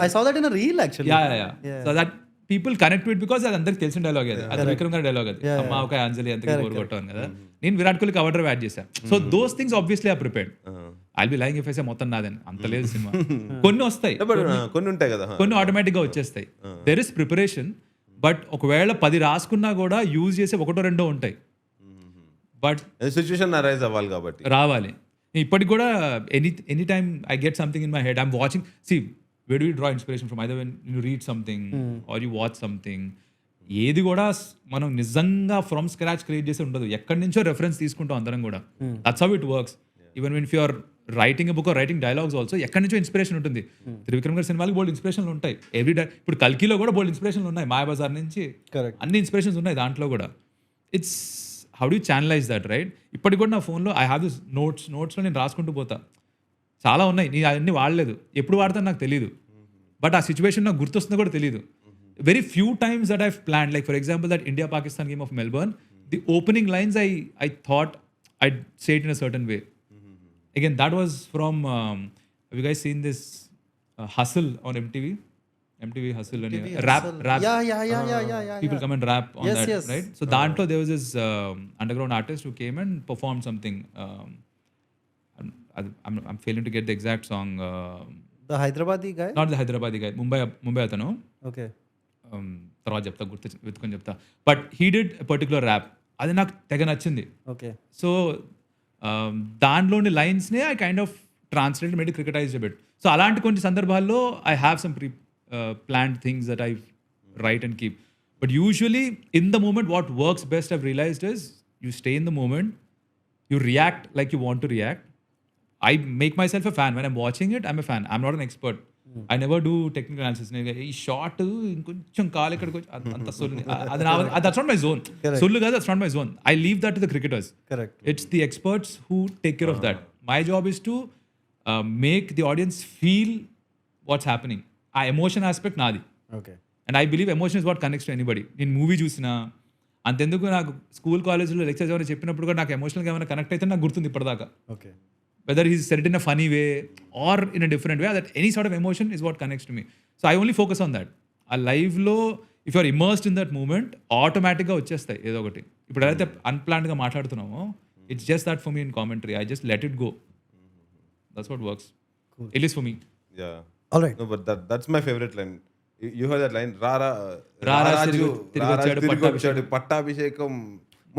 I saw that in a reel actually. Yeah. So that people connect to it because అది అందరికి తెలిసిన dialogue అది విక్రమ్ గారి dialogue అది, అమ్మ ఒక అంజలి అంతకి బోర్ కొట్టాను కదా, నేను Virat Kohli cover drive ad చేశాను. So those things obviously I prepared. I'll be lying if I say మొత్తం నాదని అంత లేదు సినిమా. కొన్ని వస్తాయి, కొన్ని ఉంటాయి కదా, కొన్ని ఆటోమేటిక్ గా వచ్చేస్తాయి. దెర్ ఇస్ ప్రిపరేషన్, బట్ ఒకవేళ 10 రాసుకున్నా కూడా యూజ్ చేసే 1-2 ఉంటాయి. బట్ సిచ్యువేషన్ అరైజ్ అవ్వాలి కాబట్టి రావాలి. ఇప్పటికి కూడా any time I get something in my head, I'm watching, see where do you draw inspiration from? Either when you read something or you watch something. ఏది కూడా మనం నిజంగా ఫ్రమ్ స్క్రాచ్ క్రియేట్ చేసి ఉండదు, ఎక్కడి నుంచో రెఫరెన్స్ తీసుకుంటాం అందరం కూడా. That's how it works. Even when you are writing a book or writing dialogues also ఎక్కడి నుంచో ఇన్స్పిరేషన్ ఉంటుంది. త్రివిక్రమ్ గారి సినిమాకి బోల్డ్ ఇన్స్పిరేషన్లు ఉంటాయి. ఇప్పుడు కల్కిలో కూడా బోల్డ్ ఇన్స్పిరేషన్లు ఉన్నాయి, మాయాబజార్ నుంచి అన్ని ఇన్స్పిరేషన్స్ ఉన్నాయి దాంట్లో కూడా. It's how do channelize that, right? ఇప్పటికి కూడా నా ఫోన్లో ఐ హ్యావ్ దిస్ నోట్స్లో నేను రాసుకుంటూ పోతా. చాలా ఉన్నాయి, నేను అవన్నీ వాడలేదు, ఎప్పుడు వాడతాను నాకు తెలియదు, బట్ ఆ సిచ్యువేషన్ నాకు గుర్తొస్తుందో కూడా తెలియదు. Very few times that I've planned, like for example that India-Pakistan game of Melbourne, the opening lines I thought I'd say it in a certain way. Again, that was from have you guys seen this Hustle on MTV Hustle and rap Yeah. people come and rap on that, right? So dantlo there was this underground artist who came and performed something. I'm failing to get the exact song. The Hyderabadi guy? Not the Hyderabadi guy, Mumbai atanu. Okay. తర్వాత చెప్తా, వెతుకొని చెప్తా. But he did particular rap, అది నాకు తెగ నచ్చింది. Okay. So దాంట్లోని లైన్స్నే I kind of translate made cricketise bit. So అలాంటి కొన్ని సందర్భాల్లో I have some planned things that I write and keep. But usually in the moment what works best I've realised is you stay in the moment, you react like you want to react. I make myself a fan. When I'm watching it, I'm a fan. I'm not an expert. I never do technical analysis. ఈ short ఇంకొంచెం కాలు ఎక్కడికి వచ్చి అంత సొల్లు, that's not my zone. సొల్లు కాదు, that's not my zone. I leave that to the cricketers. Correct. It's the experts who take care of that. My job is to make the audience feel what's happening. ఆ emotion aspect నాది. Okay. And I believe emotion is what connects to anybody. నేను movie చూసినా అంతెందుకు, నాకు school కాలేజ్లో lectures ఏమైనా చెప్పినప్పుడు కూడా నాకు ఎమోషనల్గా ఏమైనా కనెక్ట్ అయితే నాకు గుర్తుంది ఇప్పటిదాకా. Okay. Whether he's said it in a funny way or in a different way, that any sort of emotion is what connects to me. So I only focus on that. A live lo, if you are immersed in that moment, automatic ga vachestayi edo okati. Ippudu edaithe unplanned ga maatladutunnamo, it's just that for me in commentary, I just let it go. That's what works. Cool. At least for me. Yeah. All right. No, but that's my favorite line. You heard that line? Rara Raju తిరిగొచ్చాడు పట్టాభిషేకం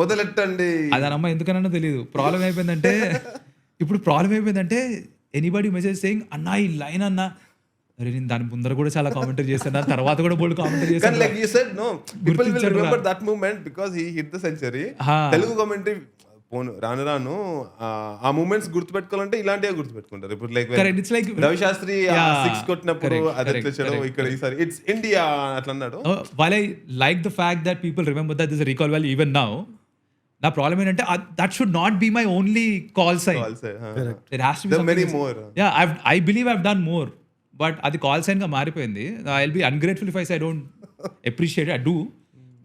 మొదలెట్టండి. అదనమ్మ ఎందుకన్నా తెలియదు. Problem అయిపోయిందంటే anybody message saying అన్నా ఈ line అన్నా, అరే నేను దాని ముందర కూడా చాలా కామెంటరీ చేశాను, తర్వాత కూడా బోల్డ్ కామెంటరీ చేశాను. Like you said, no, people will remember that moment because he hit the century. Telugu commentary రాను ఆ మూమెంట్స్ గుర్తుపెట్టుకోవాలంటే ఇలాంటివే గుర్తుపెట్టుకుంటారు. ఇప్పుడు లైక్ రవి శాస్త్రి 6 కొట్టినప్పుడు అది ఎట్లా చేయడం, ఇక్కడ ఈసారి ఇట్స్ ఇండియా అట్లా అన్నాడు. While I like the fact that people remember that there's a recall value even now, నా ప్రాబ్లం ఏంటంటే that should not be my only call sign. There has to be many more. Yeah, I believe I've done more, but అది call sign గా మారిపోయింది. I'll be ungrateful if I say I don't appreciate I do.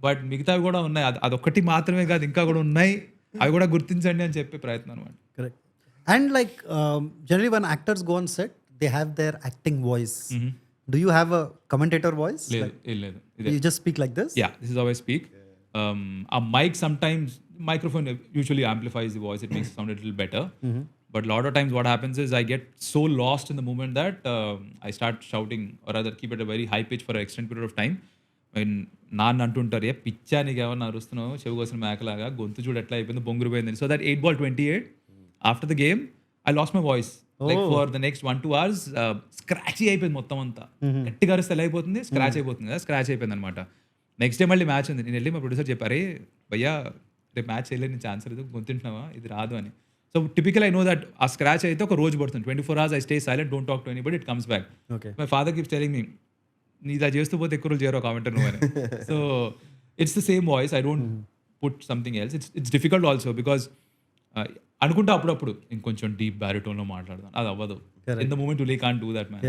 But మిగతావి కూడా ఉన్నాయి, అదొక్కటి మాత్రమే కాదు, ఇంకా కూడా ఉన్నాయి, అవి కూడా గుర్తించండి అని చెప్పే ప్రయత్నం అనమాట. Correct. And like generally when actors go on set, they have their acting voice. Do you have a commentator voice? లేదు లేదు, You just speak like this? Yeah, this is how I speak. A mic sometimes, microphone usually amplifies the voice, it makes it sound a little better. But a lot of times what happens is I get so lost in the moment that I start shouting, or rather keep it a very high pitch for an extended period of time. నాన్న అంటుంటారు, ఏ పిచ్చా నీకు ఏమన్నా అరుస్తున్నావు, చెవి కోసిన మేకలాగా, గొంతు చూడు ఎట్లా అయిపోయింది, బొంగురు పోయింది. So that 8 ball 28 after the game I lost my voice. Like for the next 1-2 hours స్క్రాచీ అయిపోయింది మొత్తం అంతా. గట్టిగా అరిస్తే ఎలా అయిపోతుంది, స్క్రాచ్ అయిపోతుంది కదా, స్క్రాచ్ అయిపోయింది అనమాట. నెక్స్ట్ డే మళ్ళీ మ్యాచ్ ఉంది, నేను వెళ్ళి మా ప్రొడ్యూసర్ చెప్పారే, భయ్యా రేపు మ్యాచ్ చేయలేదు, నీ ఛాన్స్ లేదు, గొంతుంటున్నావా, ఇది రాదు అని. So typical I know that ఆ స్క్రాచ్ అయితే ఒక రోజు పడుతుంది, 24 hours I stay silent, don't talk to anybody, it comes back. My father keeps telling me, నీ ఇలా చేస్తూ పోతే ఎక్కువ రోజులు చేయరు కామెంటర్ నువ్వు అని. So it's the same voice, I don't put something else. It's difficult also because అనుకుంటా అప్పుడప్పుడు ఇంకొంచెం డీప్ బ్యారిటోన్లో మాట్లాడదాం, అది అవ్వదు. In the moment you can't do that man.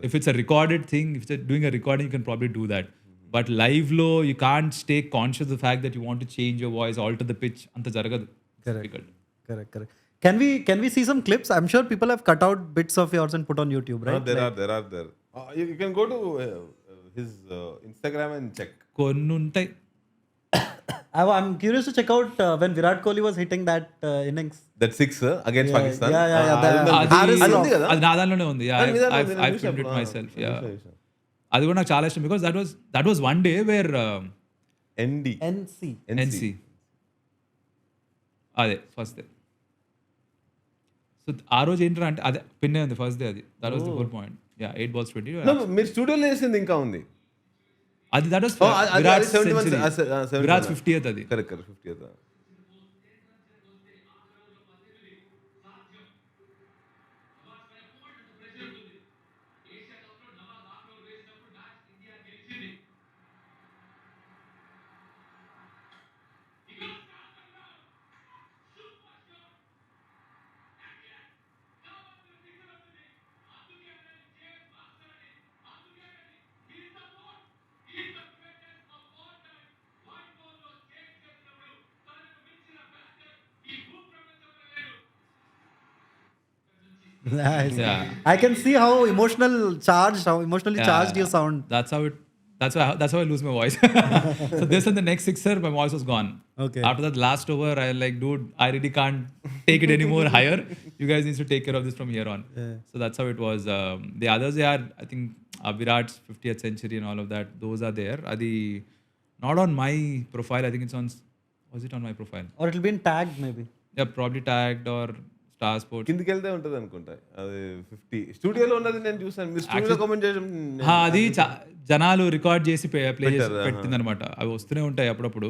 If it's a recorded thing, if it's doing a recording, you can probably do that. But లైవ్లో you can't stay conscious the fact that you want to change your voice, alter the pitch, అంత జరగదు. Correct. Can we see some clips? I'm sure people have cut out bits of yours and put on YouTube, right? There are. You can go to his Instagram and check. కొన్ని ఉంటాయి. I'm curious to check out when Virat Kohli was hitting that innings. That 6 against Pakistan. Yeah. అది నా దానిలోనే ఉంది. I filmed it myself. Yeah. అది కూడా నాకు చాలా ఇష్టం because that was one day where NC అదే ఫస్ట్ డే. సో ఆ రోజు ఏంటంటే అంటే అదే పిన్నే ఉంది ఫస్ట్ డే, అది that was the whole point. Yeah 8 balls 20. మీరు స్టూడియోలో వేసింది ఇంకా ఉంది, అది దట్ వాస్ విరాట్ 50th అది. Correct 50th. Nice. Yeah. I can see how emotionally charged you sound. That's how I lose my voice. So this and the next sixer, my voice was gone. Okay. After that last over, I like, dude, I really can't take it anymore higher. You guys need to take care of this from here on. Yeah. So that's how it was. The others, they are, I think, Virat's 50th century and all of that. Those are there. Adi not on my profile. I think it's on. Was it on my profile? Or it'll be in tagged maybe. Yeah, probably tagged or star sports కిందికి వెళ్తే ఉంటుంది అనుకుంటా. అది 50 స్టూడియోలో ఉన్నది నేను చూసాను. మీరు స్టూడియోలో కామెంట్ చేసాం, అది జనాలు రికార్డ్ చేసి ప్లే చేసి పెట్టింది అనమాట. అవి వస్తూనే ఉంటాయి అప్పుడప్పుడు.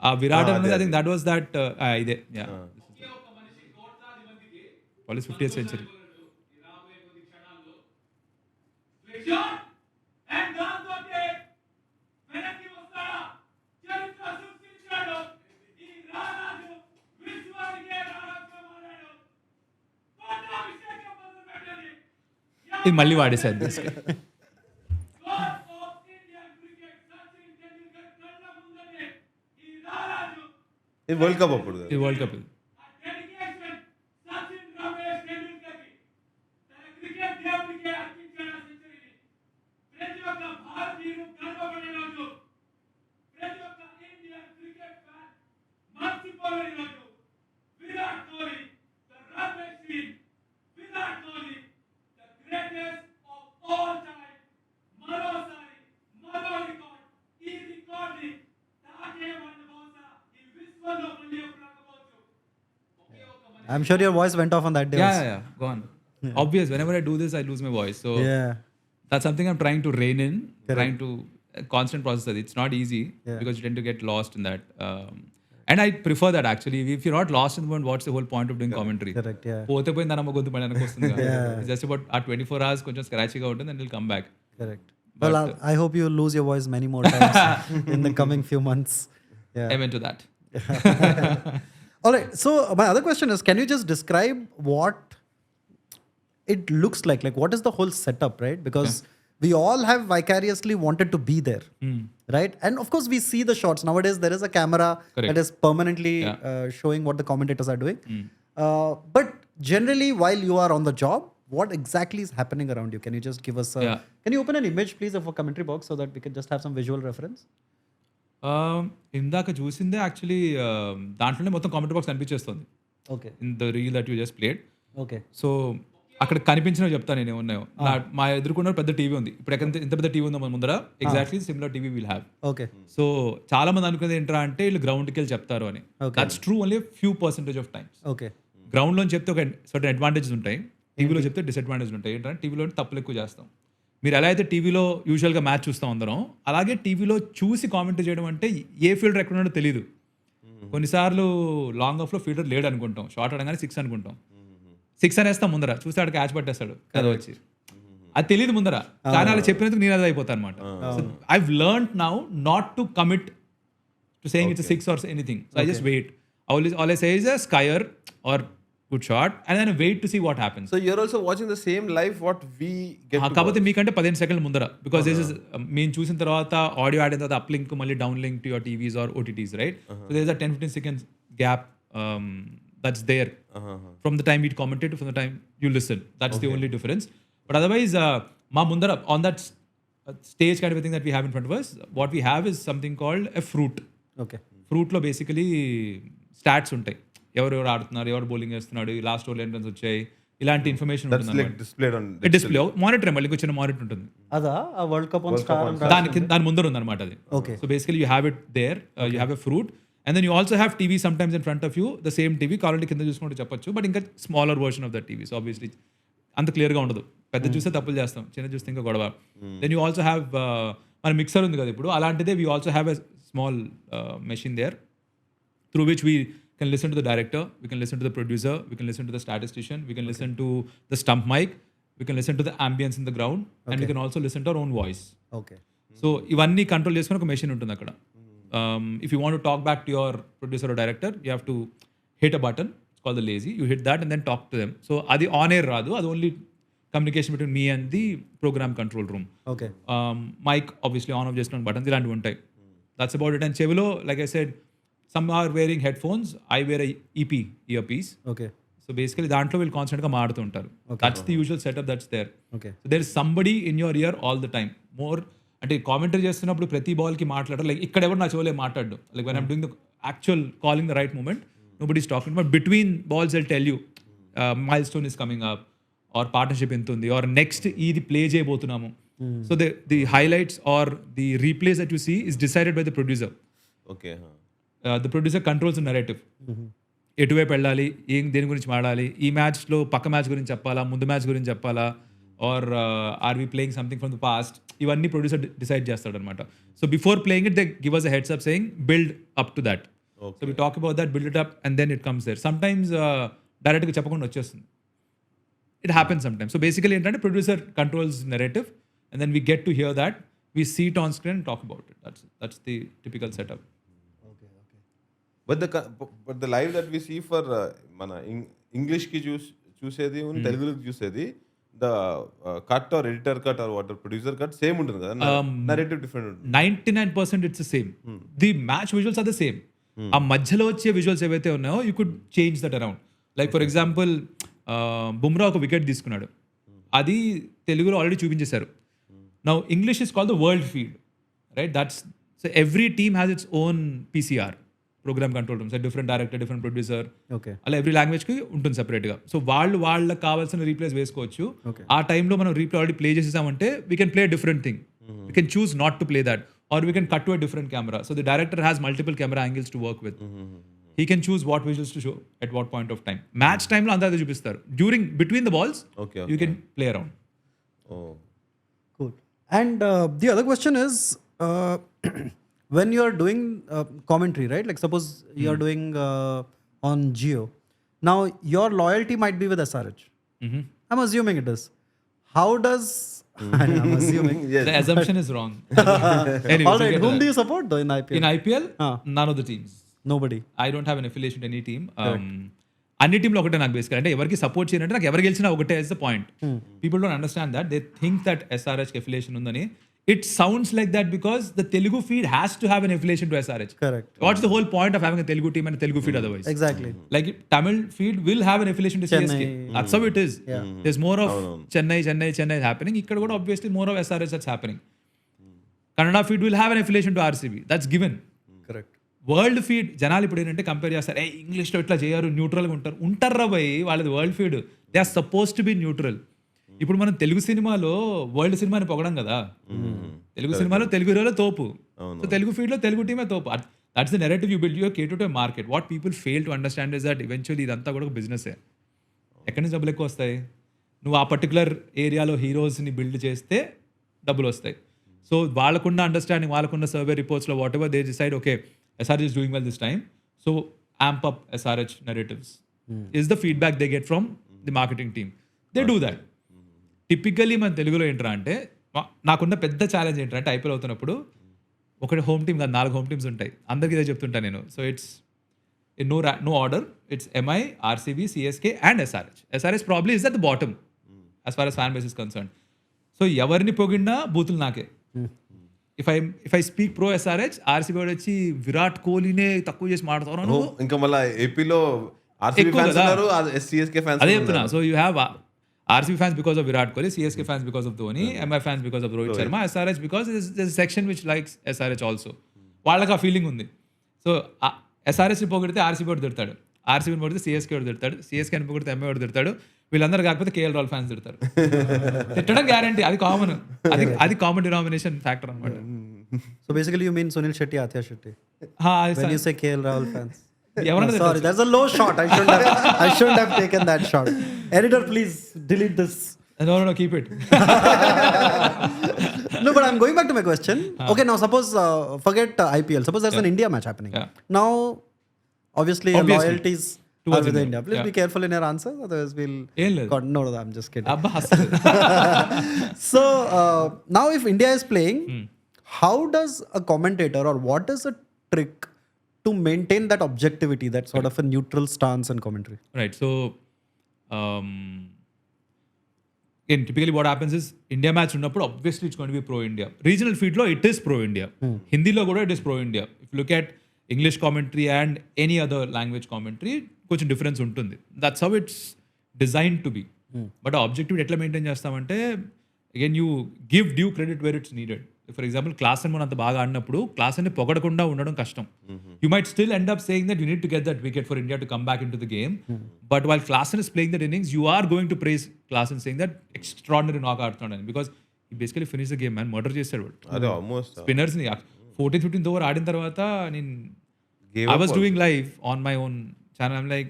ఆ విరాట్ అనేది I think that was that ఇదే. యా పాలిస్ 50th century. ఇది మళ్ళీ వాడేసారు. ఇది వరల్డ్ కప్ అప్పుడు. ఇది world cup. I'm sure your voice went off on that day. Yeah. Gone. Yeah. Obvious. Whenever I do this, I lose my voice. So that's something I'm trying to rein in. Correct. Trying to constant process. It's not easy because you tend to get lost in that. And I prefer that actually. If you're not lost in the moment, what's the whole point of doing commentary? Correct. Yeah. పోతే పోయింది నమ్మ గొంతు పైన వస్తుంది. It's just about ఆ 24 hours కొంచెం స్క్రాచీగా ఉంటుంది and it'll come back. Correct. Well, I hope you lose your voice many more times in the coming few months. Yeah. Amen to that. All right. So my other question is, can you just describe what it looks like? Like what is the whole setup, right? Because we all have vicariously wanted to be there, right? And of course, we see the shots. Nowadays, there is a camera that is permanently showing what the commentators are doing. But generally, while you are on the job, what exactly is happening around you? Can you just give us a... Can you open an image, please, of a commentary box so that we can just have some visual reference? ఇందాక చూసిందే actually దాంట్లోనే మొత్తం commentary box కనిపించేస్తుంది Okay. In the reel that you just played. Okay. సో అక్కడ కనిపించినవి చెప్తాను నేను ఏమున్నాయో. మా ఎదుర్కొన్న పెద్ద టీవీ ఉంది. ఇప్పుడు ఎక్కడ ఇంత పెద్ద టీవీ ఉందో మన ముందర, exactly similar TV will have. Okay. So చాలా మంది అనుకునేది ఏంట్రా అంటే వీళ్ళు గ్రౌండ్కి వెళ్ళి చెప్తారు అని. That's true only few percentage of times. Okay. గ్రౌండ్లో చెప్తే ఒక సర్టన్ అడ్వాంటేజెస్ ఉంటాయి, టీవీలో చెప్తే డిసడ్వాంటేజ్ ఉంటాయి. ఏంటంటే టీవీలో తప్పులు ఎక్కువ చేస్తాం. మీరు ఎలా అయితే టీవీలో యూజువల్గా మ్యాచ్ చూస్తాం అందరం, అలాగే టీవీలో చూసి కామెంటరీ చేయడం అంటే ఏ ఫీల్డర్ ఎక్కడ ఉన్నాడో తెలియదు. కొన్నిసార్లు లాంగ్ ఆఫ్లో ఫీల్డర్ లేడు అనుకుంటాం, షార్ట్ అనగానే 6 అనుకుంటాం. 6 అనేస్తాం ముందర, చూస్తే ఆడ క్యాచ్ పట్టేస్తాడు కదా వచ్చి. అది తెలియదు ముందర, కానీ అలా చెప్పినందుకు నేను అది అయిపోతాను అనమాట. I learn now not to commit to saying it's 6 or anything. So I just wait. All I say is a square or good shot and then wait to see what happens. So you're also watching the same live what we get to కాకపోతే మీకంటే 15 సెకండ్ల ముందర, because this is మేము చూసిన తర్వాత audio ad అయిన తర్వాత uplink మళ్ళీ downlink to your TVs or OTTs, right? So there is a 10-15 seconds gap that's there from the time you commentate from the time you listen. That's the only difference. But otherwise మా ముందర on that stage kind of thing that we have in front of us, what we have is something called a fruit. Okay. ఫ్రూట్లో basically stats ఉంటాయి, ఎవరెవరు ఆడుతున్నారు, ఎవరు bowling చేస్తున్నాడు, last over entrance వచ్చాయి, ఇలాంటి ఇన్ఫర్మేషన్ డిస్ప్లే మానిటర్, మళ్ళీ చిన్న మానిటర్ ఉంటుంది. అదా ఆ వరల్డ్ కప్ ఆన్ స్టార్ దాని ముందర ఉందన్నమాట అది. Okay. So basically you have it there, you have a fruit and then you also have TV some times in front of you, the same TV కావాలంటే కింద చూసుకుంటూ చెప్పొచ్చు, బట్ ఇంకా smaller version of that TV. So obviously అంత క్లియర్గా ఉండదు. పెద్ద చూస్తే తప్పులు చేస్తాం, చిన్న చూస్తే ఇంకా గొడవ. దెన్ యూ ఆల్సో హ్యావ్ మన మిక్సర్ ఉంది కదా ఇప్పుడు, అలాంటిదే we also have a small machine there through which we can listen to the director, we can listen to the producer, we can listen to the statistician, we can listen to the stump mic, we can listen to the ambience in the ground, and we can also listen to our own voice. Okay. So ఇవన్నీ control చేసుకుని ఒక machine ఉంటుంది అక్కడ. If you want to talk back to your producer or director, you have to hit a button, it's called the lazy, you hit that and then talk to them. So అది on air రాదు, అది only communication between me and the program control room. Okay. Mike obviously on off చేసిన buttons ఇలాంటివి ఉంటాయి. That's about it. And చెవిలో like I said, some are wearing headphones, I wear a EP earpiece. Okay. So basically దాంట్లో వీళ్ళు కాన్స్టెంట్గా మాడుతూ ఉంటారు. That's the usual setup that's there. Okay. So there is somebody in your ear all the time. More అంటే commentary చేస్తున్నప్పుడు ప్రతి బాల్కి మాట్లాడరు, like ఇక్కడ ఎవరు నా చెవులే మాట్లాడు, like when I'm doing the actual calling the right moment, nobody's talking, but between balls I'll tell you milestone is coming up, or partnership ఎంత ఉంది, or next ఇది ప్లే చేయబోతున్నాము. So the highlights or the replays that you see is decided by the producer. Okay. The producer controls narrative. ఎటువైపు వెళ్ళాలి, దేని గురించి మాట్లాడాలి, ఈ మ్యాచ్లో పక్క మ్యాచ్ గురించి చెప్పాలా, ముందు మ్యాచ్ గురించి చెప్పాలా, or are we playing something from the past, ఇవన్నీ ప్రొడ్యూసర్ డిసైడ్ చేస్తాడు అనమాట. So before playing it they give us a heads up saying build up to that. So we talk about that, build it up and then it comes there. Sometimes డైరెక్ట్గా చెప్పకుండా వచ్చేస్తుంది. It happens sometimes. So basically ఏంటంటే producer controls narrative and then we get to hear that, we see it on screen and talk about it. That's the typical setup. But the live that we see for మన English కి చూసేది తెలుగుకి చూసేది, the cut or editor cut or what producer cut same ఉంటుంది కదా, narrative different ఉంటుంది. 99% it's same. The match visuals are the same. ఆ మధ్యలో వచ్చే విజువల్స్ ఏవైతే ఉన్నాయో you could change that around. Like for example Bumrah ఒక వికెట్ తీసుకున్నాడు, అది తెలుగులో ఆల్రెడీ చూపించేశారు. Now English is called the world feed, right? That's so every team has its own PCR, programme control rooms, different director, different producer, అలా every లాంగ్వేజ్కి ఉంటుంది సెపరేట్గా. So వాళ్ళకి కావాల్సిన రీప్లేస్ వేసుకోవచ్చు. ఆ టైంలో మనం రీప్లే ఆల్రెడీ ప్లే చేసేసామంటే we can play different thing, we can choose not to play that, or we can cut to a different camera. So the director has multiple camera angles to work with. He can choose what visuals to show at what point of time. Match టైంలో అంతా చూపిస్తారు. During between the balls you can play around. Cool. And the other question is, when you are doing commentary, right? Like suppose you are doing on Jio. Now your loyalty might be with SRH. I'm assuming it is. How does... I'm assuming. Yes. The assumption is wrong. Anyways, all right. Whom do you support though in IPL? In IPL, none of the teams. Nobody. I don't have an affiliation to any team. అన్ని టీంలో ఒకటే నాకు basic అంటే ఎవరికి support చేయాలంటే నాకు ఎవరు గెలిచినా ఒకటే is the point. People don't understand that they think that SRH affiliation ఉందని. It sounds like that because the Telugu feed has to have an affiliation to SRH. Correct. What's the whole point of having a Telugu team and a Telugu feed otherwise? Exactly. Like Tamil feed will have an affiliation to CSK. Chennai. That's how it is. There's more of Chennai happening. Ikkada kuda obviously more of SRH that's happening. Kannada feed will have an affiliation to RCB. That's given. Correct. World feed జనాలు ఇప్పుడు ఏంటంటే compare చేస్తారు, ఇంగ్లీష్లో ఇట్లా చేయరు, న్యూట్రల్గా ఉంటారు భయ్, వాళ్ళది world feed, they are suppose to be neutral. ఇప్పుడు మనం తెలుగు సినిమాలో వరల్డ్ సినిమాని పొగడం కదా, తెలుగు సినిమాలో తెలుగు హీరోలో తోపు, సో తెలుగు ఫీడ్లో తెలుగు టీమే తోపు. That's the narrative you build your కేటర్ to market. What people fail to understand is that eventually ఇదంతా కూడా ఒక బిజినెసే. ఎక్కడి నుంచి డబ్బులు ఎక్కువ వస్తాయి? నువ్వు ఆ పర్టికులర్ ఏరియాలో హీరోస్ని బిల్డ్ చేస్తే డబ్బులు వస్తాయి. సో వాళ్ళకున్న అండర్స్టాండింగ్, వాళ్ళకున్న సర్వే రిపోర్ట్స్లో whatever they decide, okay SRH is doing well this time, so amp up SRH narratives is the feedback they get from the marketing team. They do that. Typically మన తెలుగులో ఏంట్రా అంటే, నాకున్న పెద్ద challenge ఏంటంటే IPL అవుతున్నప్పుడు ఒకటి home team కాదు, 4 హోమ్ టీమ్స్ ఉంటాయి. అందరికీ ఇదే చెప్తుంటా నేను. So it's no order, it's MI, RCB, CSK and SRH probably is at the bottom as far as fan base is concerned. So ఎవరిని పొగిడినా బూతులు నాకే. If I speak pro SRH, RCB వచ్చి విరాట్ కోహ్లీనే తక్కువ చేసి మాట్లాడుతారు. ఇంకా మళ్ళీ ఏపీలో RCB ఫ్యాన్స్ ఉన్నారు, CSK ఫ్యాన్స్ అదే చెప్తున్నా. So you have RCB fans because of Virat Kohli, CSK fans because of Dhoni, MI fans because of Rohit Sharma, SRH because there's a section which likes SRH also. వాళ్ళకి ఆ feeling ఉంది. So SRHని పొగిడితే RCB వాడు తిడతాడు, RCBని పొగిడితే CSK వాడు తిడతాడు, CSKని పొగిడితే MI వాడు తిడతాడు, వీళ్ళందరూ కాకపోతే KL Rahul ఫ్యాన్స్ తిడతారు. తిట్టడం గ్యారంటీ, అది కామన్, అది కామన్ డినామినేషన్ ఫ్యాక్టర్ అనమాట. So basically you mean Sunil Shetty, Athya Shetty. When you say KL Rahul fans. Sorry, there's a low shot. I shouldn't have taken that shot. Editor, please delete this. No, keep it. No, but I'm going back to my question. Okay, now suppose forget IPL. Suppose there's an India match happening. Now, obviously your loyalties towards the India. Please be careful in your answers, otherwise we'll. No, I'm just kidding. So now, if India is playing, how does a commentator, or what is a trick to maintain that objectivity, that sort of a neutral stance and commentary? Right. So, again, typically what happens is India match ఉన్నప్పుడు obviously it's going to be pro India. Regional feed లో it is pro India. హిందీలో కూడా it is pro India. If you look at English commentary and any other language commentary, కొంచెం difference ఉంటుంది. That's how it's designed to be. But ఆ objectivity ఎట్లా maintain చేస్తామంటే, again you give due credit where it's needed. For example class అని మనం అంత బాగా ఆడినప్పుడు క్లాస్ అని పొగడకుండా ఉండడం కష్టం. You might still end up saying that you need to get that wicket for India to come back in to the game. But while Klaasen is playing that innings, you are going to praise Klaasen saying that extraordinary knock ఆడుతున్నాడు, because ఈ basically finish the game man, murder చేశాడు వాడు spinners ని. 14-15 over ఆడిన తర్వాత నేను I was doing live on my own channel. I'm like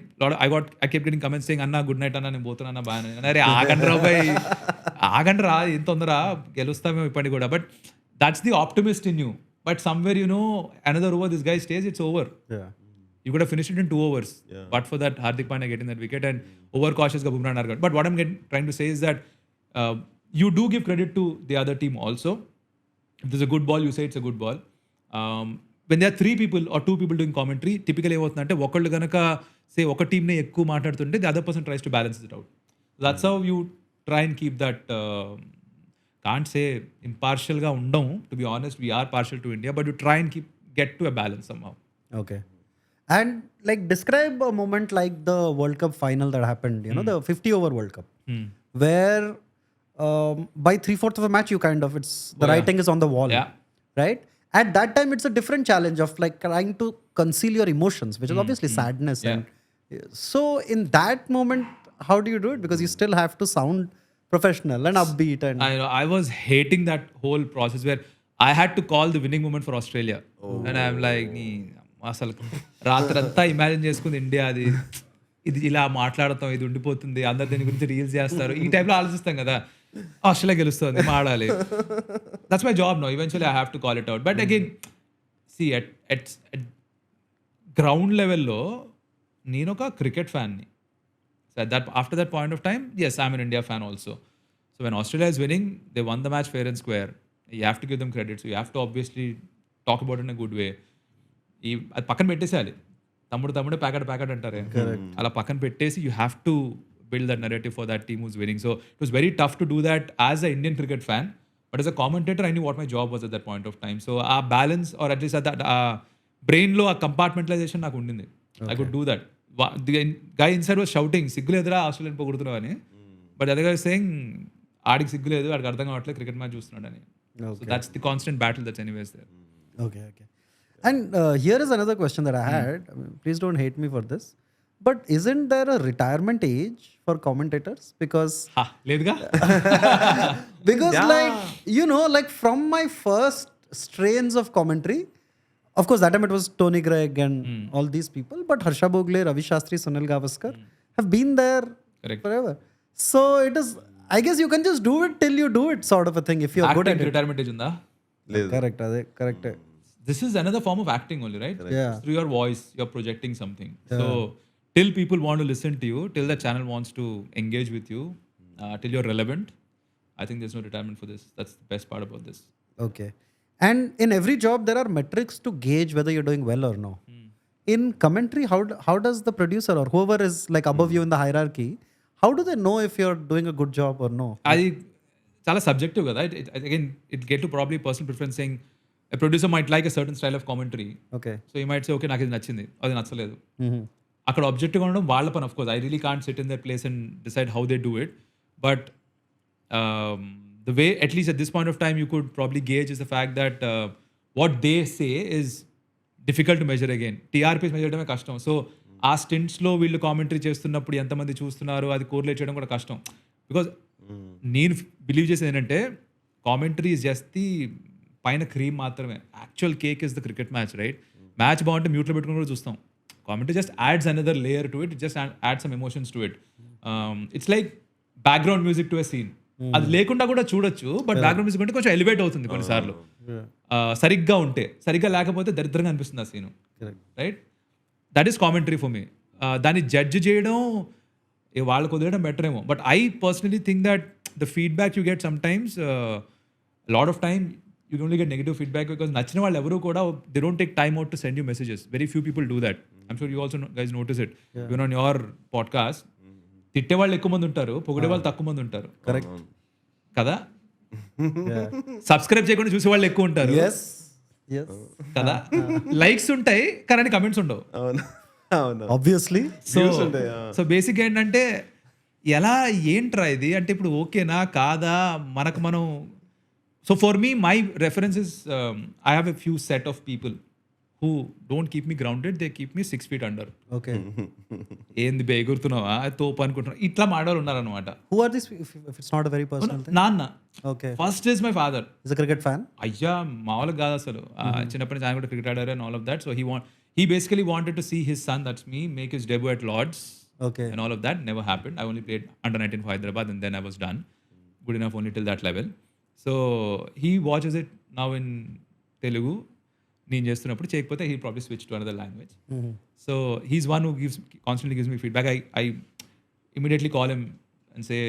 I kept getting comments saying, అన్నా good night అన్నా, నేను పోతున్నా బాగా. అరే ఆగండ్రా ఎంత తొందర, గెలుస్తామేమో ఇప్పటికి కూడా. But that's the optimist in you. But somewhere, another over this guy stays, it's over. Yeah. You could have finished it in 2 overs. Yeah. But for that, Hardik Pandya getting that wicket and overcautious Bumrah Nargat. But what I'm trying to say is that you do give credit to the other team also. If there's a good ball, you say it's a good ball. When there are 3 people or 2 people doing commentary, typically ఏమవుతుందంటే ఒకళ్ళు కనుక say ఒక టీమ్నే ఎక్కువ మాట్లాడుతుంటే the other person tries to balance it out. That's how you try and keep that... can't say impartial ga undam, to be honest, we are partial to India, but you try and get to a balance somehow. Okay. And like describe a moment like the World Cup final that happened, the 50 over World Cup, where by 3/4 of a match you kind of, it's the writing is on the wall, right? At that time it's a different challenge of like trying to conceal your emotions, which is obviously sadness. And so in that moment, how do you do it? Because you still have to sound professional and upbeat. And I was hating that whole process where I had to call the winning moment for Australia. And I'm like, అసలు రాత్రంతా imagine చేసుకుంది India, ఇది ఇలా మాట్లాడతాం, ఇది ఉండిపోతుంది, అందరు దీని గురించి రీల్స్ చేస్తారు, ఈ టైప్లో ఆలోచిస్తాం కదా. ఆస్ట్రేలియా గెలుస్తుంది, ఆడాలి. That's my job no. Eventually I have to call it out. But again see at ground లెవెల్లో నేను ఒక క్రికెట్ ఫ్యాన్ని. So after that point of time, yes, I'm an India fan also. So when Australia is winning, they won the match fair and square. You have to give them credit. So you have to obviously talk about it in a good way. అది పక్కన పెట్టేసేయాలి. తమ్ముడే packet అంటారే, అలా పక్కన పెట్టేసి you have to build that narrative for that team who's winning. So it was very tough to do that as an Indian cricket fan, but as a commentator I knew what my job was at that point of time. So our balance, or at least at that brain lo a compartmentalization నాకు ఉండింది. I could do that. The guy inside was shouting సిగ్గులేదురా Australian పొగుడుతున్నావు అని, but the other guy was saying ఆడికి సిగ్గులేదు, ఆడికి అర్థం కావట్లేదు క్రికెట్ మ్యాచ్ చూస్తున్నాడు అని. So that's the constant battle that's anyways there. Okay. And here is another question that I had. I mean, please don't hate me for this. But isn't there a retirement age for commentators? Because లేదుగా. like, you know, like from my first strains of commentary, of course that time it was Tony Gregg and all these people, but Harsha Bogle, Ravi Shastri, Sunil Gavaskar have been there forever. So it is, I guess you can just do it till you do it, sort of a thing, if you're good at it. Retirement age ఉందా? Correct. This is another form of acting only, right? Yeah. Through your voice you're projecting something. So till people want to listen to you, till the channel wants to engage with you, till you're relevant, I think there's no retirement for this. That's the best part about this. Okay. And in every job there are metrics to gauge whether you're doing well or no. In commentary, how does the producer or whoever is like above you in the hierarchy, how do they know if you're doing a good job or no? అది చాలా subjective కదా. Again, it get to probably personal preference, saying a producer might like a certain style of commentary. Okay. So he might say, okay, నాకు ఇది నచ్చింది, అది నచ్చలేదు. అక్కడ ఆబ్జెక్టివ్గా ఉండడం వాళ్ళ పని. Of course I really can't SIT in their place and decide how they do it, but the way at least at this point of time you could probably gauge is the fact that what they say is difficult to measure again. TRPs measure చేయడమే కష్టం. So ఆ స్టింట్స్లో వీళ్ళు commentary చేస్తున్నప్పుడు ఎంతమంది చూస్తున్నారు అది correlate చేయడం కూడా కష్టం. బికాజ్ నేను బిలీవ్ చేసేది ఏంటంటే కామెంటరీ ఇస్ జస్ట్ ది పైన క్రీమ్ మాత్రమే. Actual cake is the cricket match, right? Match బాగుంటే మ్యూట్లో పెట్టుకుని కూడా చూస్తాం. Commentary just adds another layer to it. It just adds some emotions to it. It's like background music to a scene. అది లేకుండా కూడా చూడొచ్చు, బట్ బ్యాక్గ్రౌండ్ మ్యూజిక్ అంటే కొంచెం ఎలివేట్ అవుతుంది కొన్నిసార్లు. సరిగ్గా ఉంటే, సరిగ్గా లేకపోతే దరిద్రంగా అనిపిస్తుంది ఆ scene, right? That is commentary for me. దాన్ని జడ్జ్ చేయడం వాళ్ళకు వదిలేయడం బెటర్ ఏమో. But I personally think that the feedback you get some times, lot of time you can only get negative feedback because నచ్చిన వాళ్ళు ఎవరు కూడా they don't take time out to send you messages. Very few people do that. I'm sure you also guys notice it. Even on your podcast, తిట్టే వాళ్ళు ఎక్కువ మంది ఉంటారు, పొగిడే వాళ్ళు తక్కువ మంది ఉంటారు. Correct. కదా? సబ్స్క్రైబ్ చేయకుండా చూసే వాళ్ళు ఎక్కువ ఉంటారు. Yes. కదా? లైక్స్ ఉంటాయి కానీ కమెంట్స్ ఉండవు. Obviously. సో బేసిక్ ఏంటంటే ఎలా ఏంట్రా ఇది అంటే ఇప్పుడు ఓకేనా కాదా మనకు మనం. So for me, my reference is I have a few set of people who don't keep me grounded. They keep me 6 feet under. Okay. ఏంది బే ఎగురుతున్నావా తోపు అనుకుంటున్నా ఇట్లా మాడవాళ్ళు ఉన్నారనమాట. Who are these if it's not a very personal thing? నాన్న. Okay. First is my father. Is a cricket fan? అయ్యా మామూలుగా కాదు అసలు. చిన్నప్పటి నుంచి ఆయన కూడా క్రికెట్ ఆడారు and all of that. So he basically wanted to see his son, that's me, make his debut at Lords. Okay. And all of that never happened. I only played under 19 for Hyderabad and then I was done. Good enough only till that level. So he watches it now in Telugu. నేను చేస్తున్నప్పుడు చేయకపోతే he probably switch to another language. So he's one who constantly gives me feedback. I immediately call him and say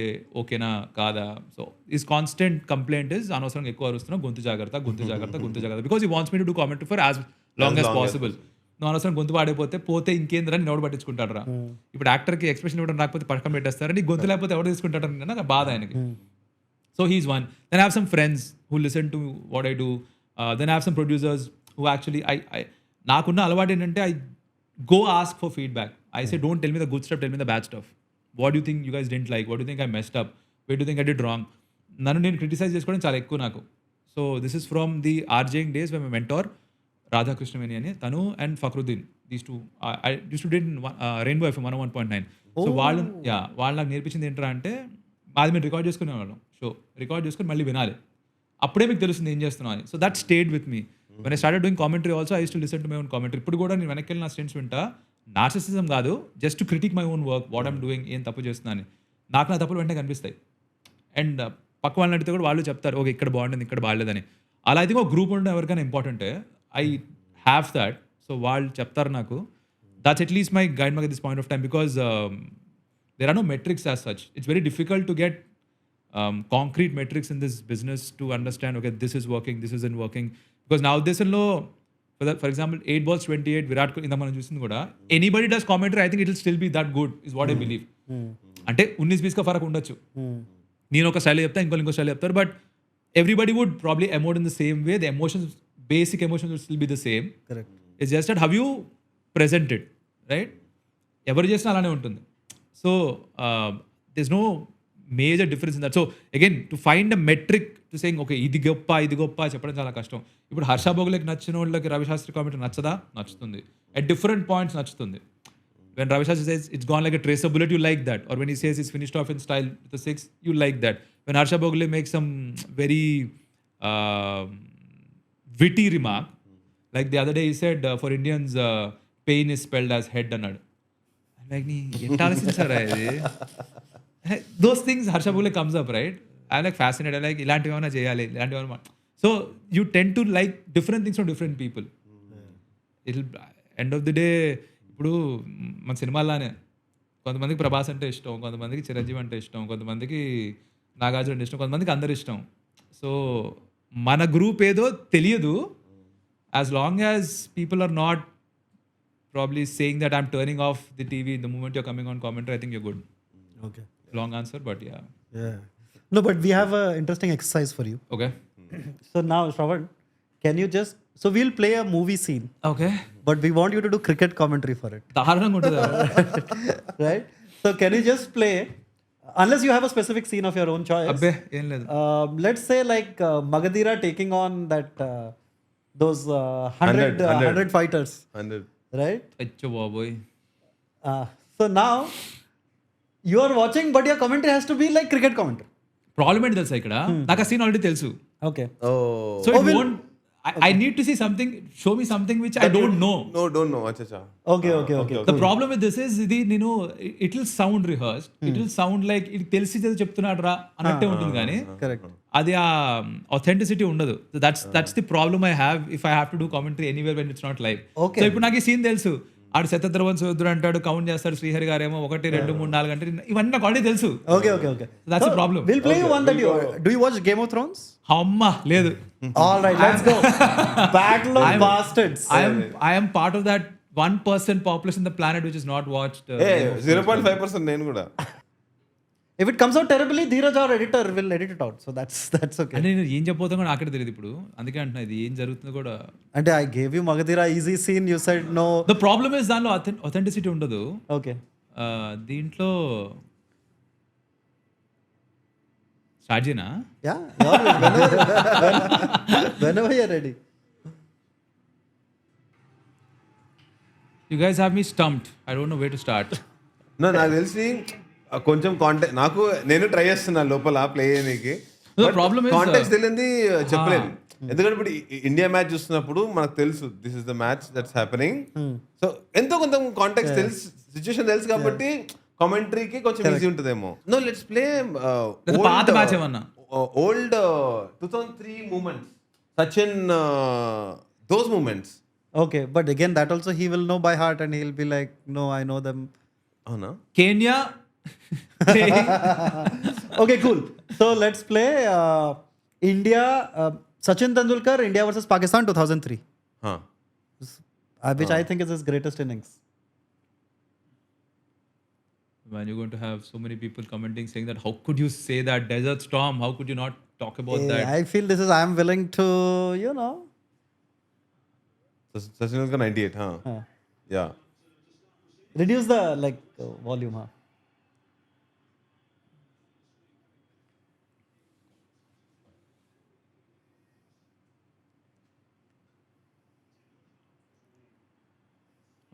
okay na kada. So his constant complaint is అనవసరంగా ఎక్కువ అరుస్తున్నా, గొంతు జాగ్రత్త, because he wants me to do commentary for as long as possible. నువ్వు అనవసరం గొంతు పాడైపోతే పోతే ఇంకేంద్రని ఎవడు పట్టించుకుంటాడు రా. ఇప్పుడు యాక్టర్కి ఎక్స్ప్రెషన్ ఇవ్వడం రాకపోతే పక్కన పెట్టేస్తారు, నీ గొంతు లేకపోతే ఎవడు తీసుకుంటాడు నాకు బాధ ఆయనకి. So he's one. Then I have some friends who listen to what I do. Then I have some producers who actually I nakunna alvaadu entante I go ask for feedback. I say don't tell me the good stuff, tell me the bad stuff. What do you think you guys didn't like? What do you think I messed up? Where do you think I did wrong? Nanu nenu criticize chesukodam chaala ekku naku. So this is from the RJing days when my mentor Radha Krishnaveni ani tanu and Fakhruddin, these two I used to do in Rainbow FM 101.9. So వాళ్ళు నాకు నేర్పించింది ఏంట్రా అంటే అది మేము record చేసుకునేవాళ్ళం. Show record చేసుకుని మళ్ళీ వినాలి, అప్పుడే మీకు తెలుస్తుంది ఏం చేస్తున్నాం అని. So that stayed with me when I started doing commentary also. I use to listen to my own commentary. ఇప్పుడు కూడా నేను వెనక్కి వెళ్ళి నా స్టెంట్స్ వింటా. నార్సిసిజం కాదు, just to critic my own work, what I'm doing, ఏం తప్పు చేస్తున్నాను. నాకు నా తప్పులు వెంటనే కనిపిస్తాయి. అండ్ పక్క వాళ్ళని అడిగితే కూడా వాళ్ళు చెప్తారు ఓకే ఇక్కడ బాగుంటుంది ఇక్కడ బాగాలేదని. అలా అయితే ఒక గ్రూప్ ఉండడం ఎవరికైనా ఇంపార్టెంటే. I have that. సో వాళ్ళు చెప్తారు నాకు. That's at least my guide my this point of time because there are no metrics as such. It's very difficult to get concrete metrics in this business to understand okay this is working, this isn't working, because now this and for example 8 balls 28 Virat Kohli ఇంత మనం చూసింది కూడా anybody does commentary I think it will still be that good is what I believe. అంటే 19-20 ఫరక్ ఉండొచ్చు, నేను ఒక style చెప్తా ఇంకో స్టైల్ చెప్తారు, but everybody would probably emote in the same way. The emotions, basic emotions would still be the same. It's just that how you presented, right? ఎవరు చేసినా అలానే ఉంటుంది. So there's no major difference in that. So again, to find a metric to saying okay ఇది గొప్ప చెప్పడం చాలా కష్టం. ఇప్పుడు హర్ష భోగ్లేకి నచ్చిన వాళ్ళకి రవి శాస్త్రి కామెంటరీ నచ్చుతుంది. At different points నచ్చుతుంది. When Ravi Shastri says it's gone like a tracer bullet, you like that. Or when he says it's finished off in style with a 6, you like that. When Harsha Bhogle makes some very witty remark, like the other day he said for Indians pain is spelled as head అన్నాడు. Like నీ ఎంత ఆలోచించారా ఇది? Those things Harsha Bhogle comes up, right? I'm like fascinated. I'm like ఇలాంటివి ఏమైనా చేయాలి, ఇలాంటివి ఏమైనా. So you tend to like different things from different people. It'll end of the day ఇప్పుడు మన సినిమాల్లానే కొంతమందికి ప్రభాస్ అంటే ఇష్టం, కొంతమందికి చిరంజీవి అంటే ఇష్టం, కొంతమందికి నాగార్జున అంటే ఇష్టం, కొంతమందికి అందరు ఇష్టం. సో మన గ్రూప్ ఏదో తెలియదు. As long as people are not probably saying that I'm turning off the TV the moment you're coming on commentary, I think you're good. Okay. Long answer, but yeah. No, but we have an interesting exercise for you. Okay. So now, Shravan, can you just... So we'll play a movie scene, Okay. but we want you to do cricket commentary for it. దారుణంగా ఉంటుంది. Right? So can you just play, unless you have a specific scene of your own choice. అబ్బే ఏం లేదు. Let's say like Magadira taking on that those 100 fighters, 100. right? అచ్చో బాబోయ్. So now you are watching, but your commentary has to be like cricket commentary. Problem ఏంటి తెలుసా ఇక్కడ? నాకు ఆ scene already తెలుసు. Okay. Oh. So it won't. I need to see something. Show me something which I don't know. No, don't know. Acha. Okay. The problem with this is ఇది నేను it will sound rehearsed. It will sound like ఇది తెలిసి చెప్తున్నాడు రా అన్నట్టే ఉంటుంది కానీ Correct. అది ఆ authenticity ఉండదు. That's the problem I have if I have to do commentary anywhere when it's not live. Okay. So ఇప్పుడు నాకు ఈ సీన్ తెలుసు. ఆడు శతద్రవన్ సోదరుడు అంటాడు, కౌంట్ చేస్తాడు, శ్రీహరి గారేమో 1 2 3 4 అంటే ఇవన్నీ నాకు ఆల్రెడీ తెలుసు. Okay. That's the problem. We'll play you one that you... Do you watch Game of Thrones? అమ్మా లేదు. All right, let's go. Battle of Bastards. I am part of that 1% population on the planet which is not watched. Hey, 0.5% నేను కూడా. If it comes out terribly, Dheeraj, our editor, will edit it out. So that's okay. అంటే నేను ఏం చెప్పబోతున్నా కూడా నాకే తెలియదు ఇప్పుడు. అందుకే అంటున్నా ఇది ఏం జరుగుతుందో కూడా. And I gave you Magadira easy scene. You said no. The problem is దానిలో authenticity ఉండదు. Okay. దీంట్లో స్టార్ట్ చేయనా? Yeah. Whenever you're ready. You guys have me stumped. I don't know where to start. No, నాకు తెలిసి కొంచెం contact నాకు నేను try చేస్తున్నాను లోపల ప్లే చేయడానికి. The problem is కాంటాక్ట్ తెలియంది చెప్పలేను. ఎందుకంటే ఇప్పుడు ఇండియా మ్యాచ్ చూస్తున్నప్పుడు మనకు తెలుసు this is the match that's happening. So ఎంతో కొంత కాంటాక్ట్ తెలుసు, సిచ్యుయేషన్ తెలుసు కాబట్టి కామెంటరీకి కొంచెం ఈజీ ఉంటుందేమో. నో లెట్స్ ప్లే పాత మ్యాచ్ ఏమన్నా old 2003 moments, Sachin those moments. Okay, but again, that also he will know by heart and he'll be like, no, I know them. అవునా? Kenya. Okay, cool. So let's play India, Sachin Tendulkar, India versus Pakistan 2003. Which I think is his greatest innings. Man, you're going to have so many people commenting saying that how could you say that desert storm? How could you not talk about that? I feel this is, I am willing to, you know. Sachin Tendulkar 98, Yeah. Reduce the volume,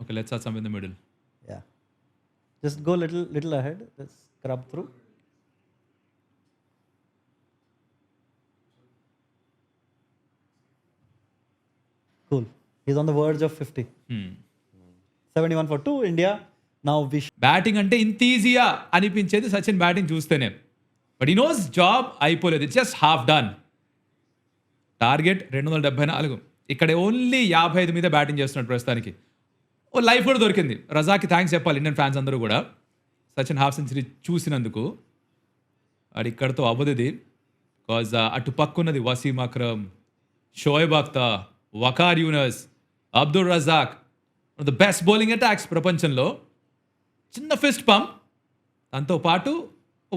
Okay, let's start somewhere in the middle. Yeah. Just go little ahead. Let's scrub through. Cool. He's on the verge of 50. 71 for 2. India. Now we batting అంటే ఇంత ఈజీయా అనిపించేది Sachin batting చూస్తేనే. But ఈ nose job అయిపోలేదు, it's just half done. Target 274. ఇక్కడ only 55 మీద batting చేస్తున్నాడు ప్రస్తుతానికి. ఓ లైఫ్ కూడా దొరికింది. రజాకి థ్యాంక్స్ చెప్పాలి ఇండియన్ ఫ్యాన్స్ అందరూ కూడా సచిన్ హాఫ్ సెంచరీ చూసినందుకు. అది ఇక్కడతో అవ్వదు ఇది. బికాజ్ అటు పక్కున్నది Wasim Akram, Shoaib Akhtar, Waqar Younis, Abdul Razzaq, the best bowling attacks ప్రపంచంలో. చిన్న ఫిస్ట్ పంప్, దాంతో పాటు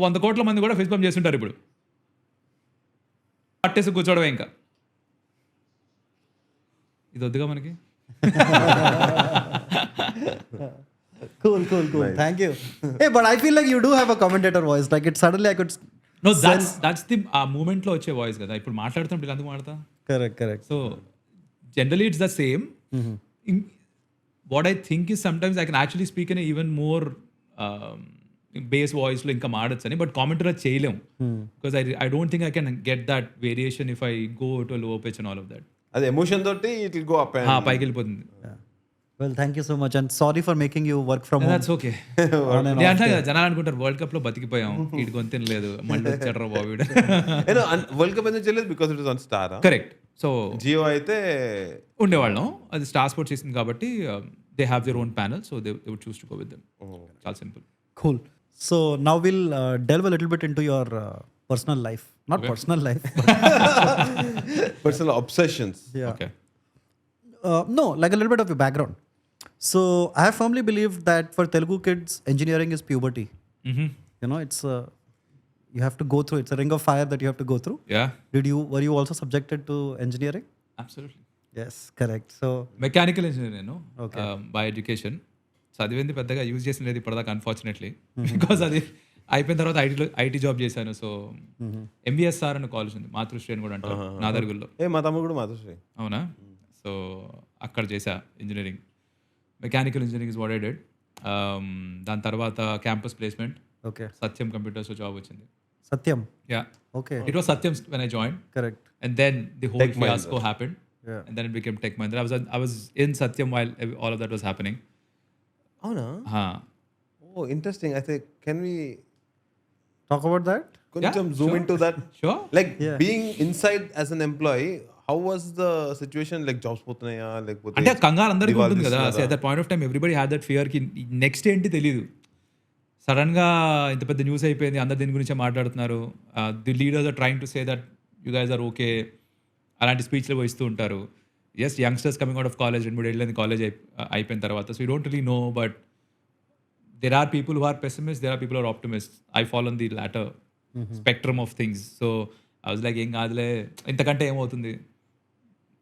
100 కోట్ల మంది కూడా ఫిస్ట్ పంప్ చేస్తుంటారు ఇప్పుడు. పట్టేసి కూర్చోవడం ఇంకా ఇది వద్దుగా మనకి. Cool. Thank you. Hey, but I feel like you do have a commentator voice. Like it suddenly I could. No that's the ఆ మూమెంట్లో వచ్చే వాయిస్ కదా. ఇప్పుడు మాట్లాడుతున్నప్పుడు ఇలా ఎందుకు మాట్లాడతా? Correct. So generally it's the same. What I think is sometimes I can actually speak in even more base వాయిస్లో ఇంకా మాడచ్చు అని, బట్ కామెంటర్ అది చేయలేము. Because I don't think I can get that variation if I go to లో pitch and all of that. అది emotion తోటి it will go up and పైకి వెళ్ళిపోతుంది. Well, thank you so much and sorry for making you work from home. That's okay. నేను అంటే జనాలు అనుకుంటారు world cup లో బతికిపోయాం, వీడి గొంతు లేదు, మళ్ళీ వచ్చాడు బాబు. వరల్డ్ కప్ ఎందుకు చేయలేదు? Because it is on star. Correct. So Jio అయితే ఉండేవాళ్ళం, అది స్టార్ స్పోర్ట్స్ చేసింది కాబట్టి they have their own panel, so they would choose to go with them. చాలా simple. Cool. So now we'll delve a little bit into your personal life. Not personal life. Personal obsessions. Yeah. Okay. No, like a little bit of your background. So I have firmly believed that for Telugu kids, engineering is puberty. You know, it's you have to go through. It's a ring of fire that you have to go through. Yeah, Were you also subjected to engineering? Absolutely. Yes, correct. So mechanical engineer నేను by education. చదివింది పెద్దగా use చేసిన లేదు ఇప్పటిదాకా unfortunately, because అది అయిపోయిన తర్వాత IT job చేశాను. సో ఎంబీఎస్ఆర్ అని కాలేజ్ ఉంది, మాతృశ్రీ అని కూడా అంటారు నాదర్గుల్లో. మా తమ్ముడు కూడా మాతృశ్రీ. అవునా? సో అక్కడ చేశా engineering. Mechanical engineering is what I did. దాని తర్వాత క్యాంపస్ ప్లేస్మెంట్, okay, సత్యం కంప్యూటర్స్లో జాబ్ వచ్చింది. Satyam. Yeah, Okay, it was Satyam when I join, correct. and then the whole Tech Mahindra. fiasco happened. Yeah. And then it became Tech Mahindra. I was in Satyam while all of that was happening. అవునా? Oh interesting. అయితే can we Talk about that. కొంచెం zoom in to that? Sure. Like Yeah. Being inside as an employee, how was the situation? Like jobs పోతున్నాయా లేకపోతే అంటే కంగారు అందరికీ దివాళీ ఉంటుంది కదా. తీస్తున్నారా? At that point of time everybody had that fear కి నెక్స్ట్ ఏంటి తెలియదు. సడన్ గా ఇంత పెద్ద న్యూస్ అయిపోయింది, అందరు దీని గురించే మాట్లాడుతున్నారు. The leaders are trying to say that you guys are okay, అలాంటి స్పీచ్లు ఇస్తూ ఉంటారు. Yes, youngsters coming out of college, 2-3 ఏళ్ళని కాలేజ్ అయిపోయిన తర్వాత. So you don't really know, but there are people who are pessimists, there are people who are optimists. I fall on the latter spectrum of things. So I was like, ఏం కాదులే, ఇంతకంటే ఏమవుతుంది.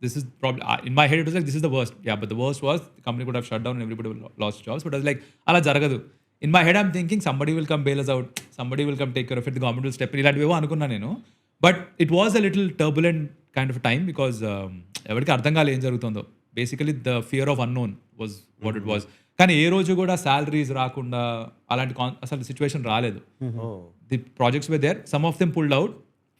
This is probably in my head it was like this is the worst. Yeah, but the worst was the company could have shut down and everybody would have lost jobs. But I was like, అలా జరగదు. In my head I'm thinking somebody will come bail us out, somebody will come take care of it, the government will step in. ఇలాంటివేవో అనుకున్నా నేను. But it was a little turbulent kind of a time because ఎవరికి అర్థం కాలేదు ఏం జరుగుతుందో. Basically the fear of unknown was what it was. కానీ ఏ రోజు కూడా శాలరీస్ రాకుండా అలాంటి అసలు సిచ్యువేషన్ రాలేదు. The projects were there, some of them pulled out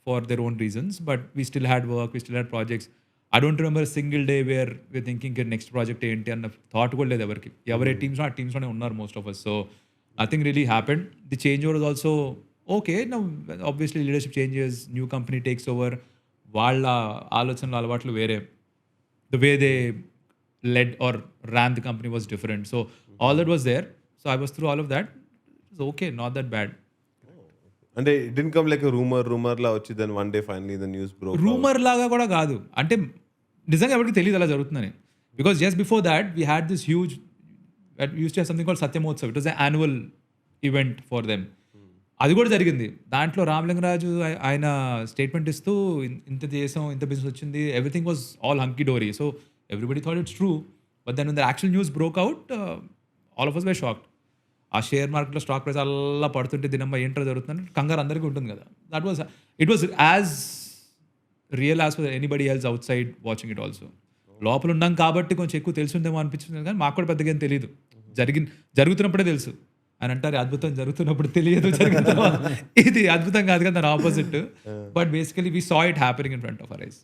for their own reasons, but we still had work, we still had projects. I don't remember single day where we thinking next project ఏంటి అన్న thought కూడా లేదు ఎవరికి. ఎవరే teams ఆ టీమ్స్లోనే ఉన్నారు most of us. So nothing really happened. The change over also okay. Now obviously leadership changes, new company takes over, వాళ్ళ ఆలోచనలు అలవాట్లు వేరే, the way they led or ran the company was different. So all that was there. So I was through all of that. It was okay, not that bad. అంటే it didn't come like rumour లా వచ్చి then one day finally the news broke. Rumour లాగా కూడా కాదు, అంటే నిజంగా ఎవరికి తెలియదు అలా జరుగుతుందని. Because just before that we had this huge use to something called Satyamotsav. It was an annual event for them. అది కూడా జరిగింది. దాంట్లో రామలింగరాజు ఆయన స్టేట్మెంట్ ఇస్తూ ఇంత చేసాం, ఇంత బిజినెస్ వచ్చింది, everything was all hunky dory. So everybody thought it's true, but then when the actual news broke out, all of us were shocked. ఆ షేర్ మార్కెట్లో స్టాక్ ప్రైస్ అలా పడుతుంటే దినమ్మ ఏంటో జరుగుతుందని కంగారు అందరికీ ఉంటుంది కదా. That was it was as real as for anybody else out side watching it also. లోపల ఉన్నాం కాబట్టి కొంచెం ఎక్కువ తెలుసుందేమో అనిపించింది, కానీ మాకు కూడా పెద్దగా ఏం తెలియదు. జరుగుతున్నప్పుడే తెలుసు అని అంటారు, అద్భుతం జరుగుతున్నప్పుడు తెలియదు, జరిగిన తర్వాత ఇది అద్భుతం కాదు కదా, దాని opposite. But basically we saw it happening in front of our eyes.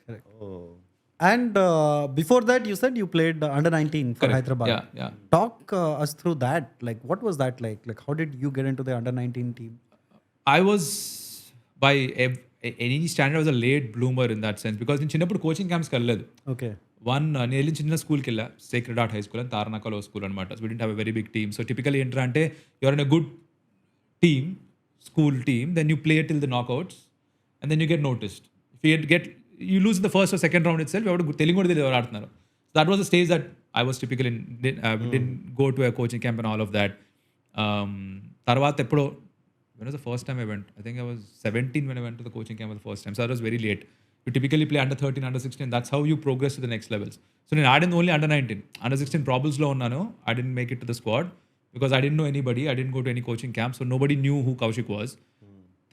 And before that, you said you played under 19 for Hyderabad. Yeah. Talk us through that. Like, what was that like? Like, how did you get into the under 19 team? I was, by any standard, I was a late bloomer in that sense because నేను చిన్నప్పుడు coaching క్యాంప్స్కి వెళ్ళలేదు. Okay. నేను వెళ్ళిన చిన్న స్కూల్కి వెళ్ళా, sacred heart high school అని, తారనాకలో స్కూల్ అనమాట. So we didn't have a very big team. So typical ఏంటంటే you're in a good team, school team, then you play till the knockouts and then you get noticed. If you get you lose in the first or second round itself, ఎవరు తెలుగు కూడా తెలియదు ఎవరు ఆడుతున్నారు. that was the stage that I was typically didn't go to a coaching camp and all of that. తర్వాత ఎప్పుడో when was the first time I went? I think I was 17 when I went to the coaching camp for the first time. So that was very late. You typically play under 13, under 16. That's how you progress to the next levels. So నేను ఆడింది only under 19. Under 16 ప్రాబ్లమ్స్లో ఉన్నాను. I didn't make it to the squad because I didn't know anybody. I didn't go to any coaching camp. So nobody knew who Kaushik was.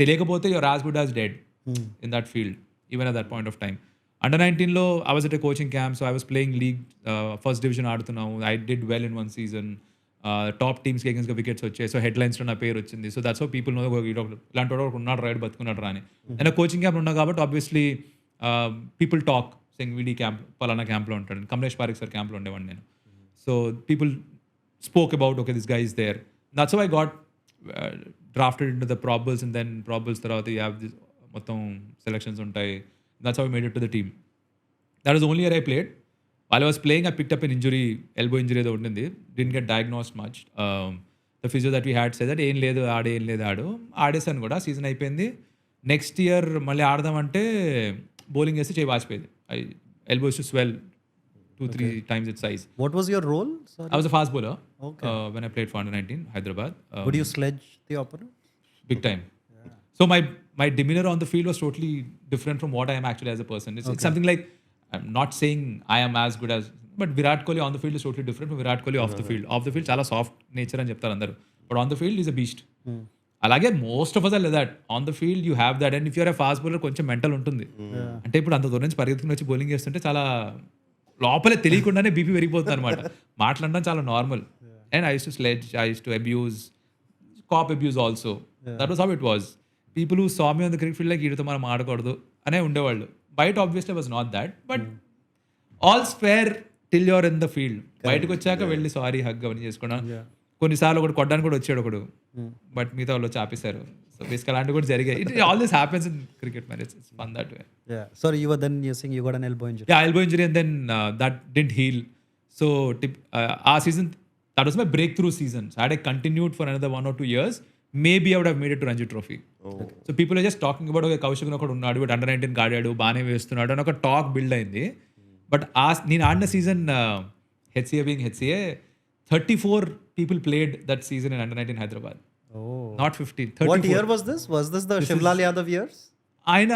తెలియకపోతే you're as good as dead in that field, even at that point of time. Under 19లో I was at a coaching camp. So I was playing league, first division ఆడుతున్నాము. I did well in one season. Top టీమ్స్కి అగేన్స్గా wickets వచ్చాయి. So హెడ్లైన్స్లో నా పేరు వచ్చింది. So that's how people know ఇలాంటి వాడు ఉన్నాడు రైడ్ బతుకున్నాడు రా అని. నేను కోచింగ్ క్యాంప్ ఉన్నా కాబట్టి ఆబ్వియస్లీ పీపుల్ టాక్ సెయింగ్ వీడి క్యాంప్ పలానా క్యాంప్లో ఉంటాడు. కమలేష్ పారిక్ సార్ క్యాంప్లో ఉండేవాడిని నేను. So people spoke about okay this guy is there. That's how I got drafted in to the probables and then probables తర్వాత యూ హ్యావ్ దిస్ మొత్తం సెలక్షన్స్ ఉంటాయి. That's how I made it to the team. That was only year I played. While I was playing, I picked up an injury, elbow injury ఏదో ఉండింది. Didn't get diagnosed much. The physio that we had said that ఏం లేదు ఆడు. ఆడేసాను కూడా. Season అయిపోయింది. Next year మళ్ళీ ఆడదామంటే bowling వేస్తే చేయి వాచిపోయింది. Elbow used to swell 2-3 times its size. What was your role? Sorry. I was a fast bowler when I played for under 19 Hyderabad. Would you sledge the opponent? Big time. Yeah. So my demeanor on the field was totally different from what I am actually as a person. It's something like, I'm not saying I am as good as, but Virat Kohli on the field is totally different from Virat Kohli off the field. Off the field చాలా soft nature అని చెప్తారు అందరూ, but on the field is a beast. అలాగే most of us are that. On the field you have that, and if you're a fast bowler కొంచెం mental ఉంటుంది. అంటే ఇప్పుడు అంత దూరం నుంచి పరిగెత్తుకుని వచ్చి బౌలింగ్ చేస్తుంటే చాలా లోపలే తెలియకుండానే బీపీ పెరిగిపోతుంది అనమాట. మాట్లాడడం చాలా normal. And I use to sledge, I use to abuse, cop abuse also. That was how it was. People who saw me on the cricket field like వీడితో మనం ఆడకూడదు అనే ఉండేవాళ్ళు. బయట obviously was not that, but all's fair till you're in the field. బయటకు వచ్చాక వెళ్ళి sorry hug అవన్నీ చేసుకున్నాను. కొన్నిసార్లు ఒకటి కొట్టడానికి కూడా వచ్చాడు ఒకడు, బట్ మిగతా వాళ్ళు వచ్చి ఆపేశారు. సో బేసిక్ అలాంటివి కూడా జరిగాయి. It all this happens in cricket match. It's fun that way. So you were then using, you got an elbow injury. Yeah, elbow injury, and then that didn't heal. So our season, that was my breakthrough season. So had I continued for another 1 or 2 years, maybe I would have made it to Ranji Trophy. So people are just talking about okay, Kaushik ఒకడు ఉన్నాడు, but under 19 ఆడాడు, బాగానే వేస్తున్నాడు అని ఒక talk build అయింది. But నేను ఆడిన season HCA being HCA 34 people played that season in under 19 Hyderabad. Not 15. 34. What year was this? Was this the Shivlal Yadav years? ఆయన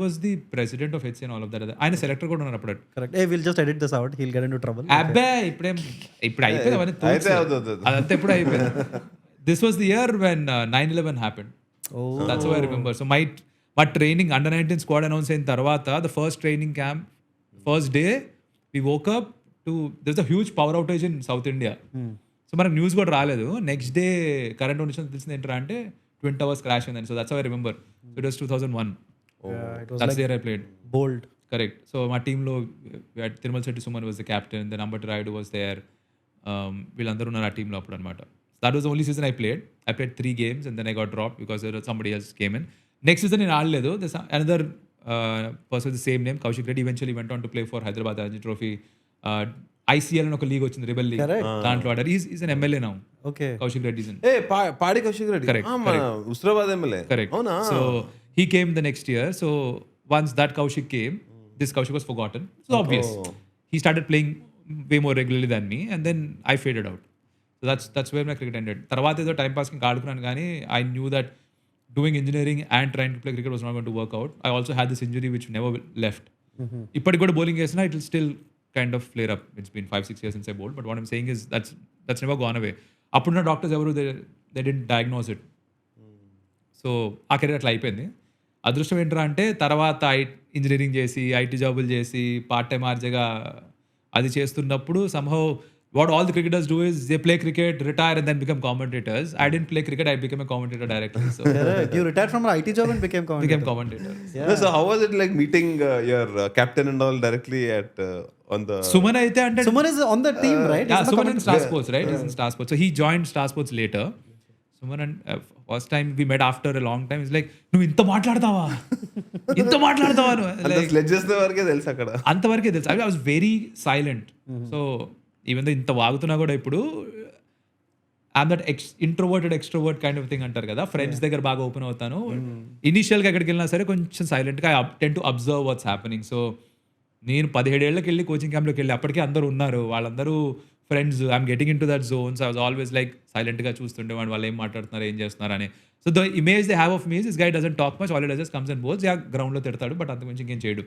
was the president of HCA and all of that. ఆయన selector కూడా ఉన్నారు అప్పుడు. Correct. Hey, we'll just edit this out. He'll get into trouble. అబ్బే ఇప్పుడు అయిపోయింది అవన్నీ. అదంతా ఎప్పుడు అయిపోయింది. This was the year when 9/11 happened. That's how I remember. So my training under 19 squad announce అయిన తర్వాత the first training camp, first day we woke up to, there's a huge power outage in South India. So మనకు news కూడా రాలేదు. Next day current condition తెలిసింది ఏంటంటే అంటే 20 hours crash అయిందని. So that's how I remember. It was 2001. That's the year I played. Bold. Correct. So my teamలో Tirumala Shetty Suman was the captain, then Ambat Rayudu was there. వీళ్ళందరూ ఉన్నారు ఆ టీంలో అప్పుడు అనమాట. That was the only season I played. I played 3 games and then I got dropped because somebody else came in. Next season నేను ఆడలేదు. There's another person with the same name, Kaushik Reddy, eventually went on to play for Hyderabad Ranji Trophy. ICL అని ఒక league వచ్చింది, rebel league. దాంట్లో ఆడారు. Is an MLA now. Okay. Kaushik Reddy is in. పాడి Kaushik Reddy. Correct. Osmanabad MLA. Correct. So he came the next year. So once that Kaushik came, this Kaushik was forgotten. So obvious. He started playing way more regularly than me, and then I faded out. So that's where my cricket ended. తర్వాత ఏదో time పాస్కి ఇంకా ఆడుకున్నాను కానీ I knew that doing engineering and trying to play cricket was not going to work out. I also had this injury which never left. ఇప్పటికి కూడా bowling వేసినా it will still kind of flare up. It's been 5-6 years since I bowled, but what I'm saying is that's never gone away. అప్పుడున్న doctors ఎవరు they didn't diagnose it. So ఆ career అట్లా అయిపోయింది. అదృష్టం ఏంట్రా అంటే తర్వాత ఇంజనీరింగ్ చేసి ఐటీ జాబులు చేసి పార్ట్ టైం ఆర్జేగా అది చేస్తున్నప్పుడు somehow what all the cricketers do is they play cricket, retire, and then become commentators. I didn't play cricket, I became a commentator directly. So You retired from an IT job and became commentator. Yeah. So how was it like meeting your captain and all directly at on the Suman అయితే అంటే Suman is on the team, right? yeah, Suman in Star Sports, right? He's in Star Sports. So he joined Star Sports later. Suman and first time we met after a long time. He's like, నువ్వు ఇంత మాట్లాడతావా like sledge చేసే వరకే తెలుసు అక్కడ. అంతవరకే తెలుసు. I was very silent. So even though ఇంత వాగుతున్నా కూడా ఇప్పుడు I'm that introverted extrovert kind of thing అంటారు కదా. ఫ్రెండ్స్ దగ్గర బాగా ఓపెన్ అవుతాను. ఇనీషియల్గా ఎక్కడికి వెళ్ళినా సరే కొంచెం సైలెంట్గా I tend to observe what's happening. So నేను 17 ఏళ్ళకి వెళ్ళి కోచింగ్ క్యాంప్లోకి వెళ్ళి అప్పటికే అందరూ ఉన్నారు, వాళ్ళందరూ friends, I'm getting in to that zones. I was always like సైలెంట్గా చూస్తుండే వాళ్ళు ఏం మాట్లాడుతున్నారు, ఏం చేస్తున్నారు అని. So the image they have of me this guy doesn't talk much, all he does is comes and goes. గ్రౌండ్లో తిడతాడు, బట్ అంతకుమించి ఇంకేం చేయడు.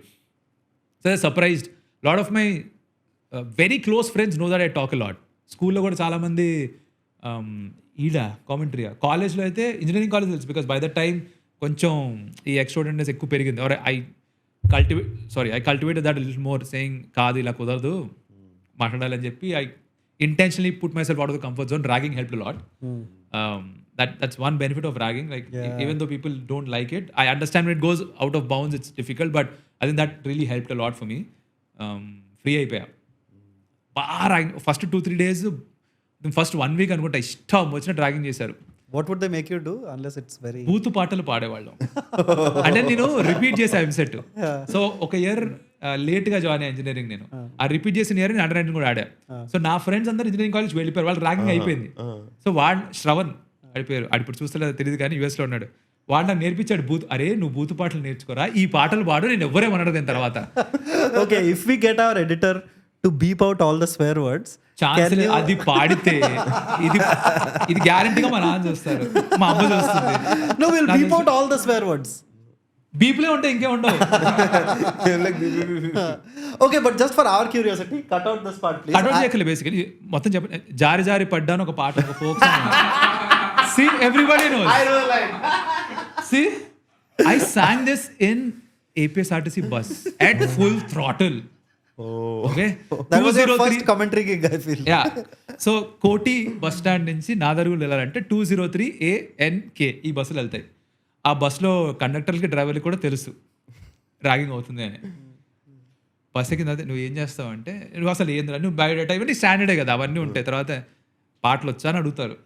So surprised lot of my very close friends know that I talk a lot. స్కూల్లో కూడా చాలామంది ఈడ commentary, కాలేజ్లో అయితే ఇంజనీరింగ్ కాలేజ్ తెలుసు, బికాస్ బై ద టైం కొంచెం ఈ ఎక్స్ట్రోడెంట్నెస్ ఎక్కువ పెరిగింది. Or I cultivate that little more, saying కాదు ఇలా కుదరదు మాట్లాడాలని చెప్పి I intentionally put myself out of the comfort zone. Ragging helped a lot. That's one benefit of ragging. Like even though people don't like it, I understand when it goes out of bounds, it's difficult. But I think that really helped a lot for me. Free అయిపోయా. First 2-3 days, first 1 week అనుకుంటా ఇష్టం వచ్చిన dragging చేశారు. What would they make you do unless it's very... బూతు పాటలు పాడేవాళ్ళం. అంటే నేను repeat చేసా EAMCET. So ఒక ఇయర్ లేట్గా జాయిన్ అయ్యా ఇంజనీరింగ్. నేను ఆ రిపీట్ చేసిన ఇయర్ అండర్ 19 కూడా ఆడా. సో నా ఫ్రెండ్స్ అందరూ ఇంజనీరింగ్ కాలేజ్ వెళ్ళిపోయారు, వాళ్ళు ర్యాంకింగ్ అయిపోయింది. సో శ్రవణ్ అడిపోయారు, ఇప్పుడు చూస్తలే తెలియదు కానీ యూఎస్లో ఉన్నాడు. వాడు నాకు నేర్పించాడు బూత్, అరే నువ్వు బూతు పాటలు నేర్చుకోరా, ఈ పాటలు పాడు, నేను ఎవ్వరేమన్నాడు దాని తర్వాత. Okay, if we get our editor to beep out all the swear words, chance అది పాడితే ఇది గ్యారంటీగా మా నాన్న చూస్తారు, మా అమ్మ చూస్తుంది. No, we'll beep out all the swear words. బీప్లే ఉంటాయి, ఇంకే ఉండవు. Okay, but just for our curiosity, cut out this part please. Cut out చేయకలే బేసికలీ మొత్తం చెప్పండి. జారి జారి పడ్డాను ఒక పాట, ఒక folk song. See, everybody knows. I know, like... See, I sang this in APSRTC bus at full throttle. Okay, That was your first commentary gig, I feel. Yeah. So కోటి బస్ స్టాండ్ నుంచి నాదరుగులు వెళ్ళాలంటే 203 ANK ఈ బస్సులు వెళ్తాయి. ఆ బస్సులో కండక్టర్లకి డ్రైవర్లకి కూడా తెలుసు ర్యాగింగ్ అవుతుంది అని. బస్ ఎక్కిన తర్వాత నువ్వు ఏం చేస్తావు అంటే, నువ్వు అసలు ఏంద్రా, నువ్వు బయోడేటా ఇవన్నీ స్టాండర్డే కదా, అవన్నీ ఉంటాయి. తర్వాత పాటలు వచ్చా అని అడుగుతారు.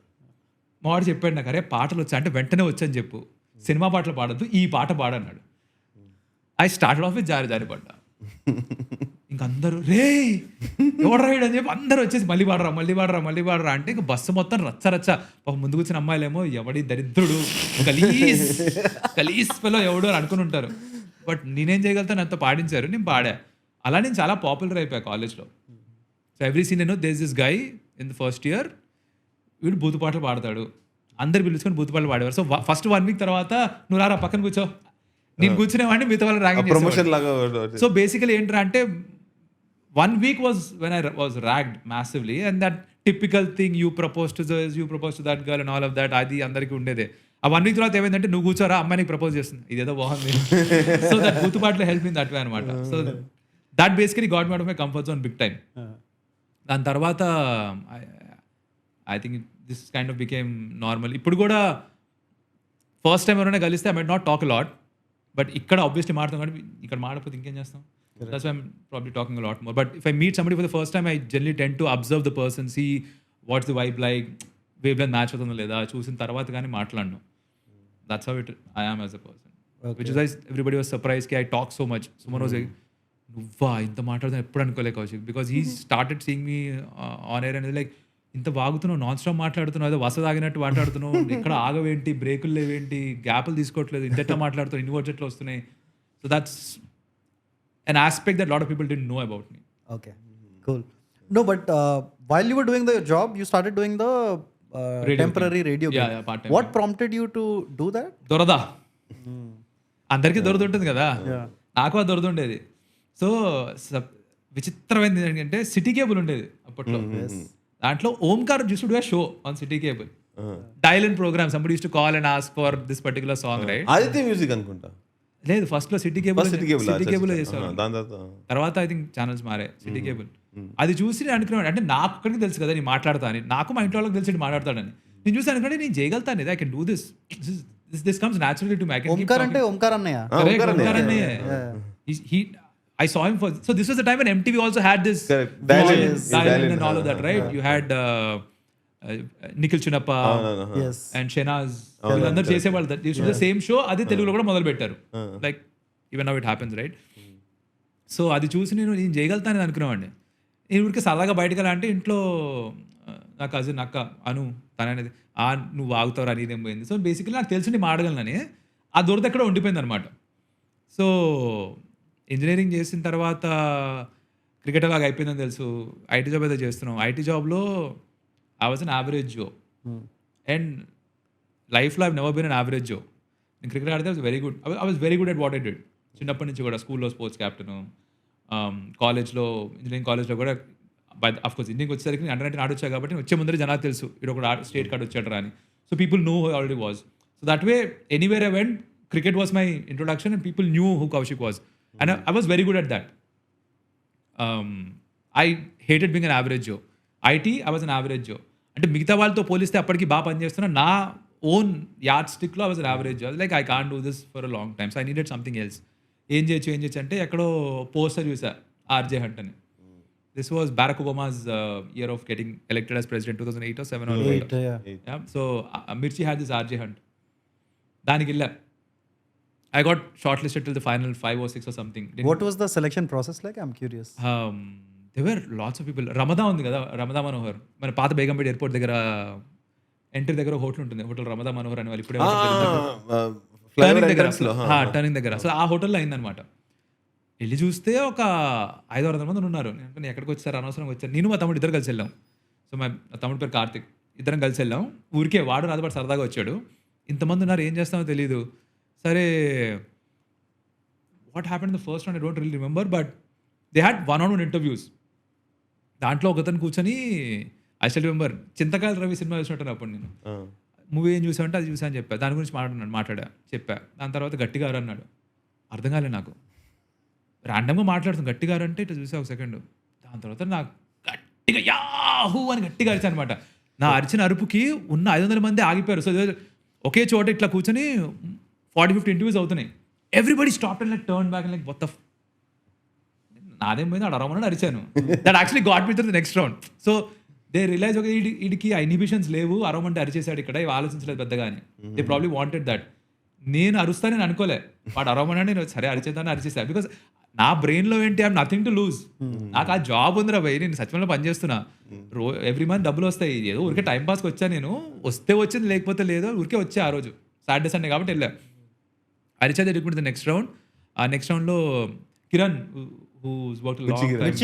మా వాడు చెప్పాడు నాకు, అరే పాటలు వచ్చా అంటే వెంటనే వచ్చని చెప్పు, సినిమా పాటలు పాడద్దు, ఈ పాట పాడన్నాడు. ఐ స్టార్టెడ్ ఆఫ్ విత్ జారి జారి పడ్డా. ఇంక అందరూ రే ఎవడు రాయడు అని చెప్పి అందరూ వచ్చేసి మళ్ళీ పాడరా అంటే ఇంక బస్సు మొత్తం రచ్చ. ముందు కూర్చున్న అమ్మాయిలేమో ఎవడి దరిద్రుడు, కలీస్ పిల్ల ఎవడు అని అనుకుని ఉంటారు. బట్ నేనేం చేయగలుగుతాను, అంత పాడించారు, నేను పాడా. అలా నేను చాలా పాపులర్ అయిపోయా కాలేజ్లో. So every seen there this guy in the first year, వీడు బూతు పాటలు పాడతాడు, అందరు పిలుచుకొని బూతు పాటలు పాడేవారు. సో ఫస్ట్ 1 week తర్వాత నువ్వు రారా పక్కన కూర్చో, నేను కూర్చునేవాడిని, మిగతా వాళ్ళు ర్యాగింగ్ చేసేవాడు. సో బేసికలీ ఏంటంటే అంటే 1 week was when I was ragged massively, and that typical thing, you propose to this, you propose to that girl and all of that, అది అందరికీ ఉండేదే. ఆ 1 week తర్వాత ఏమైందంటే నువ్వు కూర్చోరా, అమ్మాయికి ప్రపోజ్ చేస్తుంది, ఇదేదో బాగుంది. సో దట్ బూతుపాటలో హెల్ప్ ఇన్ దట్ వే అనమాట. So that basically got me out of my comfort zone big time. దాని తర్వాత I think this kind of became normal. ఇప్పుడు కూడా ఫస్ట్ టైం ఎవరైనా కలిస్తే I might not talk lot, but ఇక్కడ obviously మాట్లాడతాం కానీ ఇక్కడ మాట్లాడిపోతే ఇంకేం చేస్తాం. That's why I'm probably talking a lot more. But if I meet somebody for the first time, I generally tend to observe the person, see what's the vibe like, wavelength match అవుతుందో లేదా చూసిన తర్వాత కానీ మాట్లాడను. That's how I am as a person. Okay. Which is why everybody was surprised that I talk so much. Someone was like, నువ్వా ఇంత మాట్లాడుతున్నా ఎప్పుడు అనుకోలే Kaushik, because he started seeing me on air and like, ఇంత వాగుతున్నావు, non stop మాట్లాడుతున్నావు, అదే వస తాగినట్టు మాట్లాడుతున్నావు, ఇక్కడ ఆగవేంటి, బ్రేకులు లేవేంటి, గ్యాప్లు తీసుకోవట్లేదు, ఇంతెట్లా మాట్లాడుతున్నావు, ఇన్ని వర్డ్స్ ఎట్లా వస్తున్నాయి. So that's an aspect that a lot of people didn't know about me. Okay, cool. No, but while you were doing the job, you started doing the temporary radio gig. Yeah, part-time. What prompted you to do that? దొరద. అందరికీ దొరద ఉంటుంది కదా, నాకు ఆ దొరద ఉండేది. So విచిత్రమైనది ఏంటంటే city cable ఉండేది అప్పట్లో. దాంట్లో Omkar use to do a show on city cable, dial in program. Somebody use to call and ask for this particular song, right? Aditya Music అనుకుంటా. లేదు, ఫస్ట్ లో సిటీ కేబుల్ చేసారు, తర్వాత ఐ థింక్ ఛానల్స్ మారే. City cable అది చూసి నేను అనుకున్నాను, అంటే నాకు ఒక్కడికి తెలుసు కదా నేను మాట్లాడతా అని, నాకు మా ఇంట్లో వాళ్ళకి తెలిసి మాట్లాడతాడని. నేను చూసి అనుకుంటే నేను చేయగలుగుతాను, I can do this comes naturally to me. Omkar అంటే ఓంకార్ అన్నయ్య. I saw him so this was the time when MTV also had this dial-in and all of that, right? You had Nikhil చిన్నప్ప అండ్ షెనాజ్, వీళ్ళందరూ చేసేవాళ్ళు. That use to B the same show. అది తెలుగులో కూడా మొదలు పెట్టారు, like even now it happens, right? So అది చూసి నేను చేయగలుగుతానని అనుకునేవాడిని. నేను ఊరికి సరదాగా బయటకు వెళ్ళా అంటే ఇంట్లో నా కజిన్ అక్క అను తననేది, నువ్వు ఆగుతావు అని ఇదేం పోయింది. సో బేసికలీ నాకు తెలిసి నేను ఆడగలనని ఆ దొరద ఎక్కడ ఉండిపోయింది అనమాట. సో ఇంజనీరింగ్ చేసిన తర్వాత క్రికెట్ అలాగా అయిపోయిందని తెలుసు. ఐటీ జాబ్ ఏదో చేస్తున్నాం. ఐటీ జాబ్లో I was an average Joe. And లైఫ్లో I never been an average Joe. నేను క్రికెట్ ఆడితే very good. I was very good at what I did. చిన్నప్పటి నుంచి కూడా స్కూల్లో స్పోర్ట్స్ క్యాప్టెన్, కాలేజ్లో ఇంజనీరింగ్ కాలేజ్లో కూడా అఫ్కోర్స్ ఇండియాకి వచ్చేసరికి నేను అండర్ 19 ఆడొచ్చా కాబట్టి వచ్చే ముందరే జనాలు తెలుసు ఇది ఒక స్టేట్ కార్డ్ వచ్చాడు అని. So people know who already was. So that way anywhere I went cricket was my introduction and people knew who Kaushik was. And I was very good at that. I hated being an average Joe. IT I was an average Joe. అంటే మిగతా వాళ్ళతో పోలిస్తే అప్పటికి బాగా పనిచేస్తున్నా. నా own యార్డ్ స్టిక్లో I was an average Joe. Like I can't do this for a long time. So I needed something else. ఏం చేయొచ్చు అంటే ఎక్కడో పోస్టర్ చూసా ఆర్జే హంట్ అని. This was Barack Obama's year of getting elected as president 2008 or 7 or 8. Yeah. So Mirchi had this RJ hunt. దానికి వెళ్ళా. I got shortlisted till the final 5 or 6 or something. What was the selection process like? I'm curious. There were lots of people. Ramada ఉంది కదా, Ramada Manohar, మన పాత Begumpet airport దగ్గర entry దగ్గర hotel ఉంటుంది, hotel Ramada Manohar అని. వాళ్ళు ఇప్పుడే టర్నింగ్ దగ్గర. సో ఆ హోటల్లో అయిందనమాట. వెళ్ళి చూస్తే ఒక 500-600 మంది ఉన్నారు. నేను ఎక్కడికి వచ్చారు, అనవసరంగా వచ్చారు. నేను మా తమ్ముడు ఇద్దరు కలిసి వెళ్ళాం. సో మా తమ్ముడు పేరు కార్తిక్. ఇద్దరం కలిసి వెళ్ళాం. ఊరికే వాడు నాతో పాటు సరదాగా వచ్చాడు. ఇంతమంది ఉన్నారు, ఏం చేస్తామో తెలీదు. సరే what happened the first round I don't really remember, but they had 1-on-1 interviews. దాంట్లో ఒకతను కూర్చొని I still remember Chintakayala Ravi cinema చూసినట్టు అప్పుడు నేను మూవీ ఏం చూసామంటే అది చూసా అని చెప్పా. దాని గురించి చెప్పా. దాని తర్వాత గట్టిగా అన్నాడు. అర్థం కాలేదు నాకు. ర్యాండమ్గా మాట్లాడుతాను. గట్టిగా అంటే ఇట్లా చూసా ఒక సెకండ్. దాని తర్వాత నాకు గట్టిగా యాహూ అని గట్టిగా అరిచా అనమాట. నా అరిచిన అరుపుకి ఉన్న 500 మంది ఆగిపోయారు. సో ఒకే చోట ఇట్లా కూర్చొని 40-50 ఇంటర్వ్యూస్ అవుతున్నాయి. Everybody stop and like turn back and like what the నాదేం పోయింది, ఆడ అరవమని అరిచాను. That actually got me through the next round. So they realise okay వీడికి ఇన్హిబిషన్స్ లేవు, అరవమంటే అరిచేసాడు ఇక్కడ, ఇవి ఆలోచించలేదు పెద్దగా అని. They probably wanted that. నేను అరుస్తానని అనుకోలే. వాడు అరవమని నేను సరే అరిచేద్దాన్ని అరిచేసాను. బికాస్ నా బ్రెయిన్లో ఏంటి, ఐఎమ్ నథింగ్ టు లూజ్. నాకు ఆ జాబ్ ఉందిరా భయ్, నేను సచివాలయంలో పనిచేస్తున్నా. ఎవ్రీ మంత్ డబ్బులు వస్తాయి. ఏదో ఊరికే టైం పాస్కి వచ్చా నేను. వస్తే వచ్చింది, లేకపోతే లేదో. ఊరికే వచ్చా ఆ రోజు సాటర్డే సండే కాబట్టి వెళ్ళా. అరిచేది ఎడుకుంటుంది నెక్స్ట్ రౌండ్. ఆ నెక్స్ట్ రౌండ్లో కిరణ్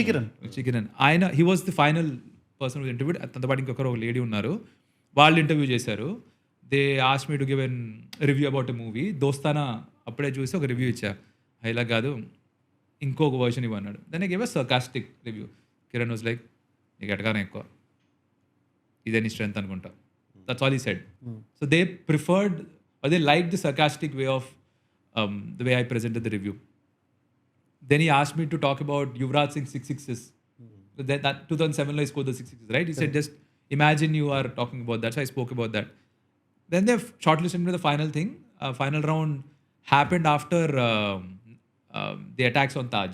కిరణ్ ఆయన he was the final person interview. తనతో పాటు ఇంకొకరు ఒక లేడీ ఉన్నారు. వాళ్ళు ఇంటర్వ్యూ చేశారు. They ask me to give an review about a movie. Dostana అప్పుడే చూసి ఒక రివ్యూ ఇచ్చా. ఇలా కాదు ఇంకొక వర్షన్ ఇవ్వన్నాడు. దాన్ని give a sarcastic review. Kiran was like నీకు ఎటగానే ఎక్కువ, ఇదే నీ స్ట్రెంత్ అనుకుంటా. That's all he said. So they preferred or they liked the sarcastic way of the way I presented the review. Then he asked me to talk about Yuvraj Singh's 6 sixes. That 2007 he scored the 6 sixes, right? He said just imagine you are talking about that. So I spoke about that. Then they shortlisted me to the final thing. Final round happened after the attacks on Taj.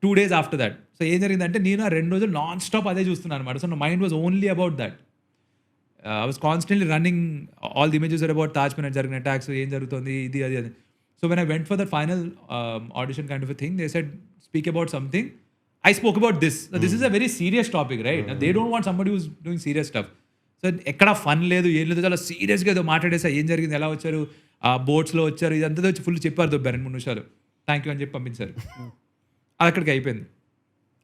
2 days after that. So ఏం జరిగిందంటే నేను 2 రోజులు non stop అదే చూస్తున్నాను అనమాట. So నా mind was only about that. I was constantly running, all the images were about Taj Mahal jarigina attacks, ఏం జరుగుతుంది ఇది అది అది. So when I went for that final audition kind of a thing, they said speak about something. I spoke about this. So this is a very serious topic, right? They don't want somebody who's doing serious stuff. So ఎక్కడ fun లేదు, ఏం లేదు, చాలా సీరియస్గా ఏదో మాట్లాడేసా. ఏం జరిగింది, ఎలా వచ్చారు, ఆ బోట్స్లో వచ్చారు, ఇదంతా వచ్చి ఫుల్ చెప్పారు. 2-3 నిమిషాలు థ్యాంక్ యూ అని చెప్పి పంపించారు. అది అక్కడికి అయిపోయింది.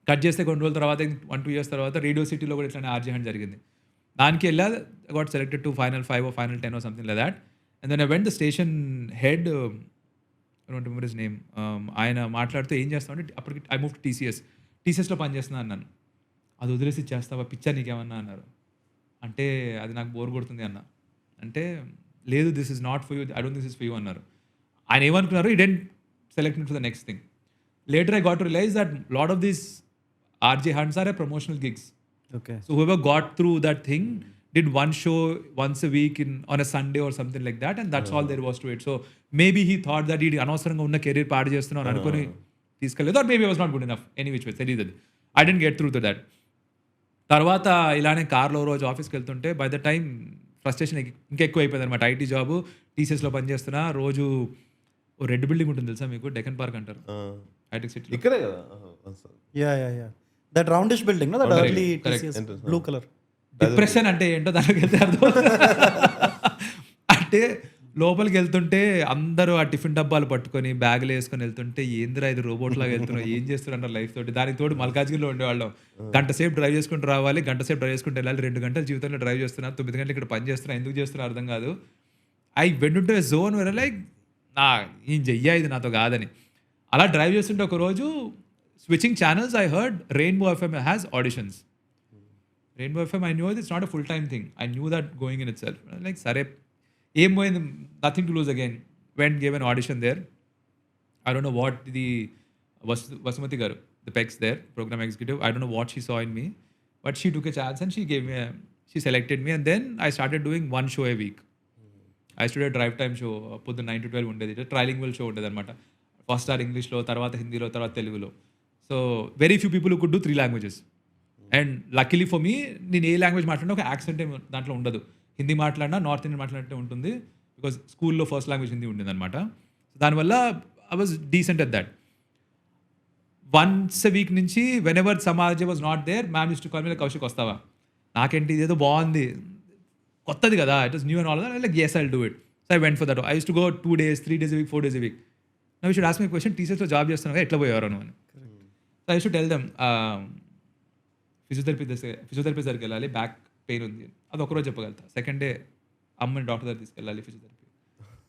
కట్ చేస్తే కొన్ని రోజుల తర్వాత 1-2 years తర్వాత రేడియో సిటీలో కూడా ఇట్లానే ఆర్జీ హంట్ జరిగింది. దానికి వెళ్ళా. Got selected to final 5 or final 10 or something like that. And then I went the station head, I don't remember his name. ఆయన మాట్లాడుతూ ఏం చేస్తామంటే అప్పటికి ఐ మూవ్ టు టీసీఎస్లో పనిచేస్తున్నా అన్నాను. అది వదిలేసి చేస్తావా, పిచ్చా నీకేమన్నా అన్నారు. అంటే అది నాకు బోర్ కొడుతుంది అన్న. అంటే లేదు, this is not for you, I don't think this is for you అన్నారు. ఆయన ఏమనుకున్నారు, ఈ didn't select me for the next thing. Later I got to realize that lot of these RJ hunts are a promotional gigs. Okay. So whoever got through that thing did one show once a week on a Sunday or something like that, and that's all there was to it. So maybe he thought that he అనవసరంగా ఉన్న career పాడు చేస్తున్నాను అనుకుని తీసుకెళ్ళలేదు. Or maybe I was not good enough. Any which way, తెలియదు. I didn't get through to that. తర్వాత ఇలానే కార్లో రోజు ఆఫీస్కి వెళ్తుంటే బై ద టైం ఫ్రస్ట్రేషన్ ఇంకెక్కువ అయిపోయింది అనమాట. ఐటీ జాబ్, టీసీఎస్లో పనిచేస్తున్నా. రోజు రెడ్ బిల్డింగ్ ఉంటుంది తెలుసా మీకు, డెక్కన్ పార్క్ అంటారు, హైటెక్ సిటీ ఇక్కడే కదా. Yeah. That roundish building, no? That early TCS, blue color. Depression అంటే ఏంటో దానికి వెళ్తే అర్థం. అంటే లోపలికి వెళ్తుంటే అందరూ ఆ టిఫిన్ డబ్బాలు పట్టుకొని బ్యాగులు వేసుకొని వెళ్తుంటే ఏందిరా ఇది రోబోట్ లాగా వెళ్తున్నావు, ఏం చేస్తున్నారు లైఫ్ తోటి. దానికి తోడు మల్కాజ్గిరిలో ఉండేవాళ్ళం. గంట సేపు డ్రైవ్ చేసుకుంటూ రావాలి, గంట సేపు డ్రైవ్ చేసుకుంటూ వెళ్ళాలి. 2 గంటల జీవితంలో డ్రైవ్ చేస్తున్నారు, 9 గంటలు ఇక్కడ పని చేస్తున్నారు, ఎందుకు చేస్తున్నారు అర్థం కాదు. ఐ వెంట్ టు జోన్ వేరే లైక్ ఏం చెయ్యా ఇది నాతో కాదని. అలా డ్రైవ్ చేస్తుంటే ఒక రోజు switching channels I heard Rainbow FM has auditions. Rainbow FM I knew it's not a full time thing, I knew that going in itself. Like సరే ఏం పోయింది, nothing to lose again, went gave an audition there. I don't know what the Vasumathi garu, the PEx their programme executive, I don't know what she saw in me, but she took a chance and she selected me. And then I started doing 1 show a week. I studio drive time show పొద్దున్న 9 to 12 ఉండేది, trailing will show ఉండేది అనమాట. First star ఇంగ్లీష్లో, తర్వాత హిందీలో, తర్వాత తెలుగులో. So very few people could do 3 languages. And luckily for me, నేను ఏ లాంగ్వేజ్ మాట్లాడినా ఒక యాక్సెంట్ ఏమి దాంట్లో ఉండదు. హిందీ మాట్లాడినా నార్త్ ఇండియన్ మాట్లాడినట్టే ఉంటుంది, బికాజ్ స్కూల్లో ఫస్ట్ లాంగ్వేజ్ హిందీ ఉండేది అనమాట. దానివల్ల I was decent at that. Once a week నుంచి whenever Samaj was not there, ma'am use to call me like Kaushik వస్తావా, నాకేంటి ఇదేదో బాగుంది, కొత్తది కదా, it was new and all that, like yes I'll do it. So I went for that. I used to go 2 days, 3 days a week, 4 days a week. Now you should ask me a question, TCSలో job చేస్తున్నావు కదా, ఎట్లా పోయేవారు అని. So I used to tell them physiotherapy దగ్గరికి వెళ్ళాలి, back pain ఉంది, అది ఒకరోజు చెప్పగలుగుతా. సెకండ్ డే అమ్మని డాక్టర్ దగ్గర తీసుకెళ్ళాలి ఫిజియోథెరపీ,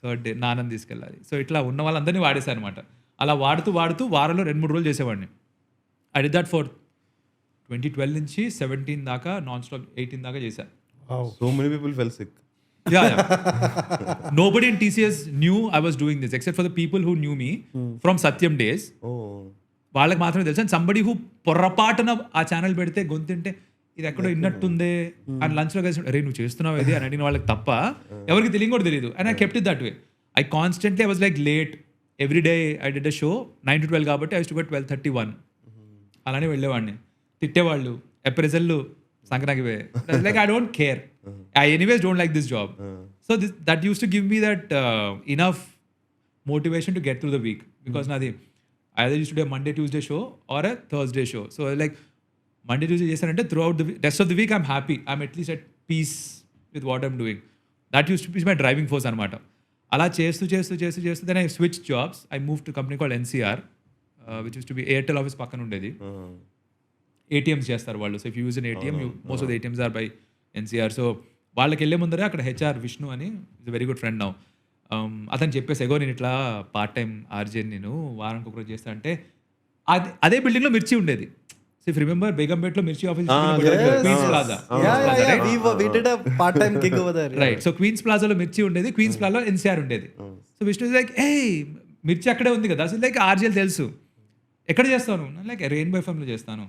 థర్డ్ డే నాన్నని తీసుకెళ్ళాలి. సో ఇట్లా ఉన్న వాళ్ళందరినీ వాడేశారు అనమాట. అలా వాడుతూ వారంలో 2-3 రోజులు చేసేవాడిని. ఐ డిడ్ దట్ ఫర్ 2012 నుంచి 17 దాకా, నాన్ స్టాప్ 18 దాకా చేశాను. So many people fell sick. Yeah. Nobody in TCS knew I was doing this except for the people who knew me from Satyam days. Oh. వాళ్ళకి మాత్రమే తెలుసు. And somebody who పొర్రపాటున ఆ channel పెడితే గొంతుంటే ఇది ఎక్కడో ఇన్నట్టుందే అని లంచ్లో కలిసి అరే నువ్వు చేస్తున్నావు ఇది అని అడిగిన వాళ్ళకి తప్ప ఎవరికి తెలియని కూడా తెలియదు. And I kept it that way. I constantly I was like late every day. I did a show 9 to 12 కాబట్టి ఐ యూస్ టు గో 12:31. అలానే వెళ్ళేవాడిని. తిట్టేవాళ్ళు, ఎప్రెజల్లు సంక్రాంతివే. Like I don't care, I anyways don't like this job. So that use to give me that enough motivation to get through the week. Because నాది either used to do a Monday, Tuesday show or a Thursday show. So like Monday, Tuesday చేశానంటే throughout the rest of the week I'm happy. I'm at least at peace with what I'm doing. That used to be my driving force అనమాట. అలా చేస్తూ then I switched jobs. I moved to a company called NCR, which used to be Airtel office పక్కన ఉండేది. ATMs చేస్తారు వాళ్ళు. So if you use an ATM, most of the ATMs are by NCR. So వాళ్ళకి వెళ్ళే ముందరే అక్కడ HR Vishnu అని, is a very good friend now. అతను చెప్పేసి ఎగో నేను ఇట్లా పార్ట్ టైం ఆర్జే నేను వారానికి ఒకరోజు చేస్తా అంటే అదే బిల్డింగ్లో మిర్చి ఉండేది. సో ఇఫ్ రిమెంబర్ బేగంపేట్లో Mirchi office Queens Plaza, right. So Queens ప్లాజాలో మిర్చి ఉండేది, క్వీన్స్ ప్లాజాలో ఎన్సీఆర్ ఉండేది. సో విష్ణు లైక్ ఏ మిర్చి అక్కడే ఉంది కదా, సో లైక్ ఆర్జేలు తెలుసు, ఎక్కడ చేస్తాను లైక్ రెయిన్బో ఎఫ్ఎంలో చేస్తాను.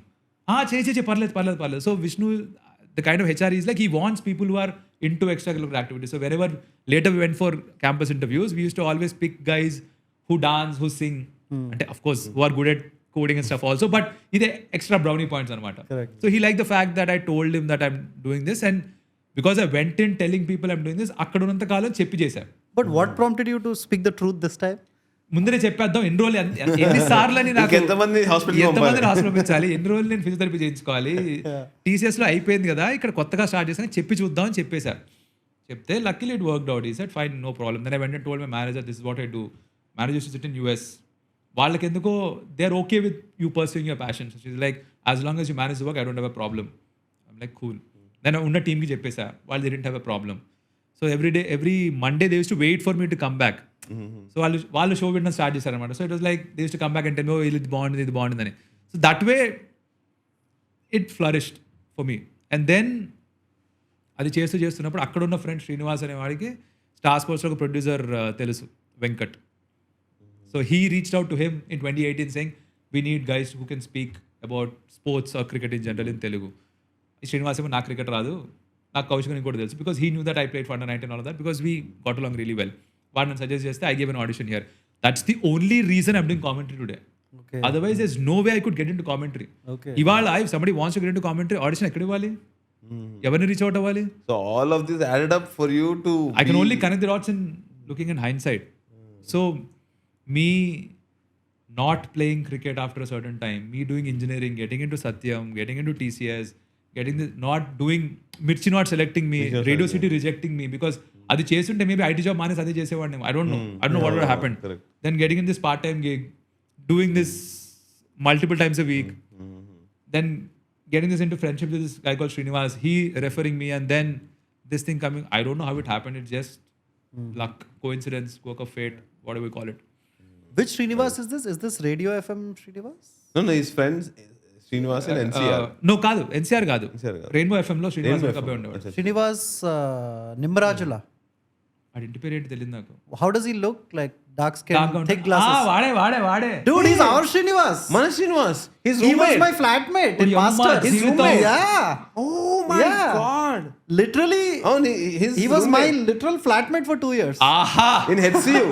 చేసి పర్లేదు. So Vishnu the kind of HR is like he wants people who are into extracurricular activities. So wherever later we went for campus interviews, we used to always pick guys who dance, who sing, and of course who are good at coding and stuff also, but ide extra brownie points anamata. So he liked the fact that I told him that I'm doing this, and because I went in telling people I'm doing this, akkada ఉన్నంత కాలం చెప్పి చేశా. But what prompted you to speak the truth this time? ముందరే చెప్పేద్దాం, ఎన్ని రోజులు ఎన్నిసార్లు అని నాకు ఎంతమంది హాస్పిటల్ పంపించాలి, ఎన్ని రోజులు నేను ఫిజియోథెరపీ చేయించుకోవాలి, టీసీఎస్లో అయిపోయింది కదా ఇక్కడ కొత్తగా స్టార్ట్ చేసాను చెప్పి చూద్దాం అని చెప్పేశారు. చెప్తే luckily it worked out. He said fine, no problem. Then I went and told my manager this is what I do. Manager sit in US. వాళ్ళకి ఎందుకో they are okay with you pursuing your passion. Like as long as you manage the work, I don't have a problem. I'm like cool. Then ఉన్న టీమ్కి చెప్పేసా, వాళ్ళు they didn't have a problem. So every Monday they used to wait for me to come back. So వాళ్ళు show పెట్టడం start చేశారనమాట. So it was like they use to come back and tell me ఇది బాగుంటుందని. So that way it flourished for me. And then అది చేస్తున్నప్పుడు అక్కడ ఉన్న friend Srinivas అనే వాడికి స్టార్ స్పోర్ట్స్లో ఒక ప్రొడ్యూసర్ తెలుసు, Venkat. So he reached out to him in 2018 saying we need guys who can speak about sports or cricket in general in Telugu. ఈ శ్రీనివాస్ ఏమో నాకు క్రికెట్ రాదు, నాకు కౌశిక్ కూడా తెలుసు, because he knew that I played for under-19 all of that, because we got along really well. వాడు నన్ను suggest చేస్తే I gave an audition here. That's the only reason I'm doing commentary today. Otherwise there's no way I could get into commentary. ఇవాళ if somebody wants to get into commentary, audition ఎక్కడ ఇవ్వాలి, ఎవరిని reach out అవ్వాలి? So all of this added up for you to I can only connect the dots in looking in hindsight. So me not playing cricket after a certain time, me doing engineering, getting into Satyam, getting into TCS, not doing Mirchi, not selecting me, Radio City rejecting me, because అది చేస్తుంటే maybe IT job మానేసి అదే చేసేవాడిని. I don't know what would happen. Then getting in this part time gig, doing this multiple times a week, then getting this into friendship with this guy called Srinivas, he referring me, and then this thing coming. I don't know how it happened. It's just luck, coincidence, quirk of fate, whatever we call it. Which Srinivas is this? Is this Radio FM Srinivas? No, his friends Srinivas and NCR. No, కాదు, NCR కాదు, NCR కాదు. Rainbow FM లో శ్రీనివాస్ అబ్బాయి ఉండేవాడు. Srinivas Nimrajula. వాడి ఇంటి పేరు ఏంటి తెలియదు నాకు. How does he look? Like dark skin, Dark గా thick ఉంటాడు. glasses. వాడే Dude, he's our Srinivas. Mana Srinivas. His He was roommate. my flatmate in Oh, yamma, Masters. his roommate. Yeah. Oh my Yeah. god. Literally, Oh, his he was my roommate literal flatmate for 2 years. ఆహా, in HCU.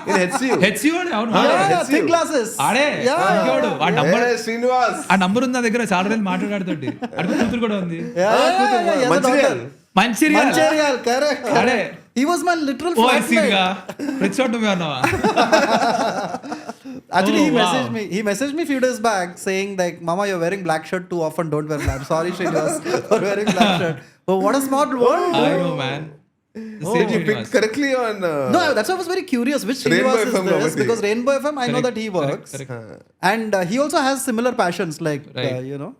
In HCU. HC వాడు, అవును Ah, వాడే. Yeah, HCU. thick glasses. ఆడే Yeah. ఇంకోడు. ఆ number, Hey, Srinivas. ఆ number ఉంది నా దగ్గర, చాలా రోజులు మాట్లాడుతుంటే. అడుగు కూతురు కూడా ఉంది. Yeah, he has a Mancherial. daughter. Mancherial. Mancherial, correct. ఆడే. He was my literal oh flatmate. సీన్గా ప్రతి చోట నువ్వే ఉన్నావా? Actually, Oh, wow. he messaged me a few days back saying like, Mama, you're wearing black shirt too often, don't wear black. Sorry, Srinivas, for wearing black shirt. Oh, what a smart world. I know, man. The same Did you Srinivas. pick correctly on No, that's why I was very curious which Rainbow Srinivas is FM this, comedy. because Rainbow FM, I know Correct, that he correct, works. correct. And he also has similar passions like, Right. you know.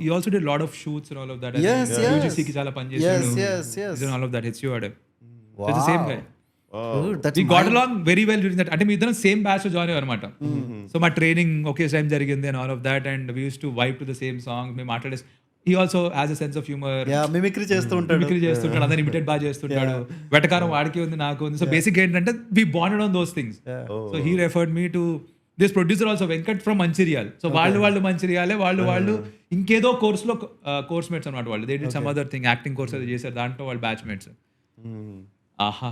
He also did a lot of shoots and all of that. I Yes, think, yes. UGC కి చాలా పని చేశాడు. Yes. He's done all of that. HCU వాడే. Wow. It's the same guy. Dude, that's We got mind- along very well during that. అంటే మీ ఇద్దరం same batch లో join అయ్యారు అనమాట. సో మా ట్రైనింగ్ ఒకే టైం జరిగింది and all of that, and we used to vibe to the same song. మేము మాట్లాడే, he also has a sense of humor. Yeah, mimicry చేస్తూ ఉంటాడు. మిమిక్రీ చేస్తుంటాడు, అందరిని ఇమిటేట్ బాగా చేస్తుంటాడు. వెటకారం వాడికి ఉంది, నాకు ఉంది. సో బేసిక్ ఏంటంటే we bonded on those things. So he referred me to this producer also, Venkat from Mancherial. So వాళ్ళు మంచిర్యాలే, వాళ్ళు ఇంకేదో కోర్స్ లో కోర్స్ మేట్స్ అనమాట వాళ్ళు. They did some other thing, acting course అది చేశారు, దాంట్లో వాళ్ళు బ్యాచ్ మేట్స్. ఆహా,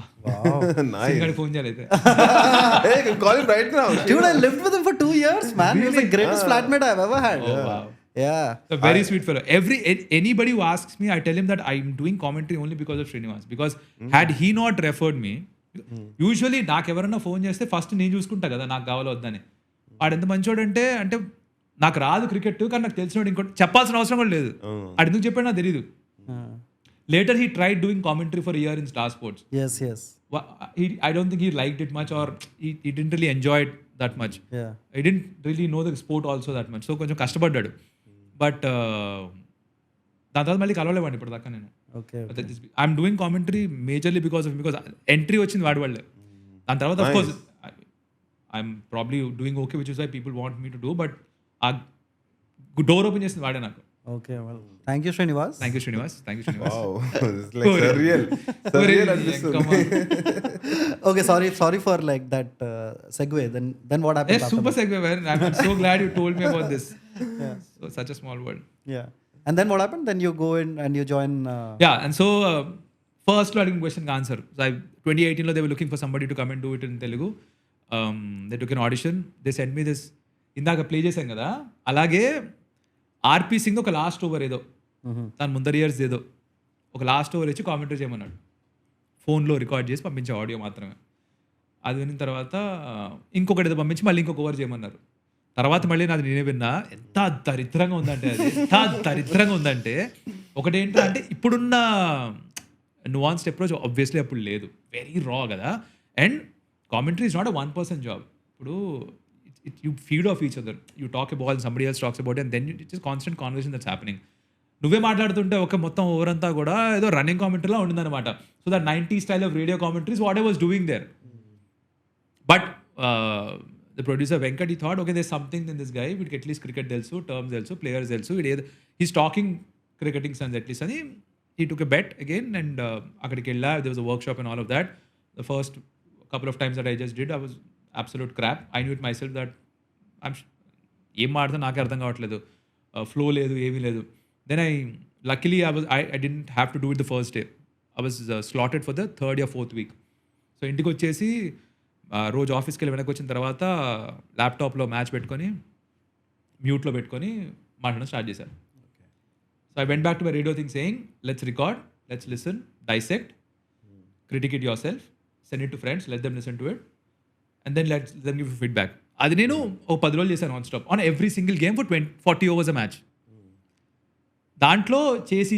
Nice. సింగడి ఫోన్ చేయలేదు. Hey, you can call him right now. Dude, I lived with him for 2 years, man. He was the greatest flatmate I've ever had. Oh, wow. Yeah. A very sweet fellow. Anybody who asks me, I tell him that I'm doing commentary only because of Srinivas. Because had he not referred me, usually నాకు ఎవరైనా phone చేస్తే first నేను చూసుకుంటా కదా నాకు కావాలో వద్దని. వాడు ఎంత మంచోడు అంటే నాకు రాదు క్రికెట్, కానీ నాకు తెలిసినోడు ఇంకోటి చెప్పాల్సిన అవసరం కూడా లేదు. వాడు ఎందుకు చెప్పాడు నాకు తెలియదు. Later he tried doing commentary for a year in Star Sports. Yes. I don't think he liked it much, or he didn't really enjoy it that much. Yeah. I didn't really know the sport also that much. So కొంచెం కష్టపడ్డాడు. But దాని తర్వాత మళ్ళీ కలవలేవాడిని ఇప్పుడు దాకా నేను. Okay. I'm doing commentary majorly because entry వచ్చింది వాడి వాళ్ళే. దాని తర్వాత of course I'm probably doing okay, which is why people want me to do, but ఆ డోర్ ఓపెన్ చేసింది వాడే నాకు. Okay, well, thank you, Srinivas. Thank you Srinivas. Wow. It's like surreal. Surreal అనిపిస్తుంది. Okay, sorry for like that segue. Then what happened? after super that? Segue man. I'm so glad you told me about this. So such a small world. Yeah. And then what happened? Then you go in and you join. Yeah, and so first lo adigin question answer. So 2018 lo they were looking for somebody to come and do it in Telugu. They took an audition. They sent me this. ఇందాక play చేశాం కదా, అలాగే RP Singh ఒక last over ఏదో తను ముందర years ఏదో ఒక లాస్ట్ ఓవర్ ఇచ్చి కామెంటరీ చేయమన్నాడు. ఫోన్లో రికార్డ్ చేసి పంపించే ఆడియో మాత్రమే. అది విన్న తర్వాత ఇంకొకటి ఏదో పంపించి మళ్ళీ ఇంకొక ఓవర్ చేయమన్నారు. తర్వాత మళ్ళీ నాది నేనే విన్నా. ఎంత దరిద్రంగా ఉందంటే ఒకటి ఏంటంటే ఇప్పుడున్న నువాన్స్డ్ అప్రోచ్ ఆబ్వియస్లీ అప్పుడు లేదు. వెరీ రా కదా. And commentary is not a 1% job. ఇప్పుడు you feed off each other. You talk about it, somebody else talks about it, and then it's just constant conversation that's happening. నువ్వే మాట్లాడుతుంటే ఒక మొత్తం over అంతా కూడా ఏదో రన్నింగ్ కామెంటరీలా ఉండిందనమాట. So that 90s style of radio commentaries what I was doing there. But the producer Venkat, he thought okay there something in this guy, వీడికి అట్లీస్ట్ క్రికెట్ తెలుసు, టర్మ్స్ తెలుసు, ప్లేయర్స్ తెలుసు, వీడు he's talking cricketing sense at least అని he took a bet again. And అక్కడికి వెళ్ళా, there was a workshop and all of that. The first couple of times that I just did, I was absolute crap. I knew it myself that ఏం మాడితే నాకే అర్థం కావట్లేదు, flow లేదు, ఏమీ లేదు. Then luckily I didn't have to do it the first day. I was slotted for the 3rd or 4th week. So ఇంటికి వచ్చేసి రోజు ఆఫీస్కి వెళ్ళి వెనక్కి వచ్చిన తర్వాత ల్యాప్టాప్లో మ్యాచ్ పెట్టుకొని మ్యూట్లో పెట్టుకొని మాట్లాడడం స్టార్ట్ చేశాను. So I went back to my radio thing saying let's record, let's listen, dissect, critic it yourself, send it to friends, let them listen to it, and then let them give you feedback. అది నేను ఒక 10 రోజులు చేశాను non stop on every single game for 40 overs a match. దాంట్లో చేసి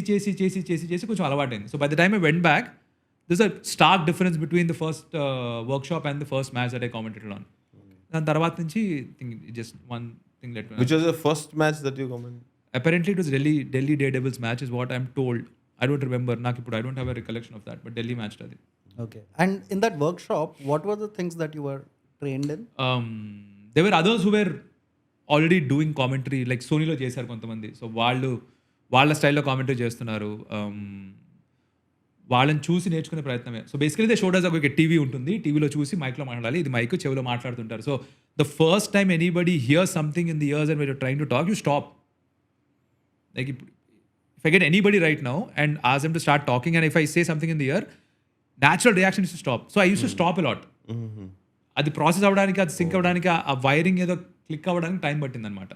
కొంచెం అలవాటైంది. So by the time I went back, there's a stark difference between the first workshop and the first match that I commented on. దాని తర్వాత నుంచి just one thing led to Which was the first match that you commented? apparently it was Delhi Daredevils match is what I'm told. I don't remember. I don't have a recollection of that, but Delhi match అది. Okay. And in that workshop, what were the things that you were trained in? There were others who were already doing commentary, like Sonyలో చేశారు కొంతమంది. So వాళ్ళ స్టైల్లో commentary చేస్తున్నారు. వాళ్ళని చూసి నేర్చుకునే ప్రయత్నమే. So basically they showed us ఒక టీవీ ఉంటుంది, టీవీలో చూసి మైక్లో మాట్లాడాలి, ఇది మైక్ చెవిలో మాట్లాడుతుంటారు. So the first time anybody hear something in the ears and we're trying to talk, you stop. Like if I get anybody right now and ask them to start talking, and if I say something in the ear, natural reaction is to stop. So I used to stop a lot. అది process అవ్వడానికి, అది sync అవ్వడానికి, ఆ wiring ఏదో click అవ్వడానికి time పట్టింది అనమాట.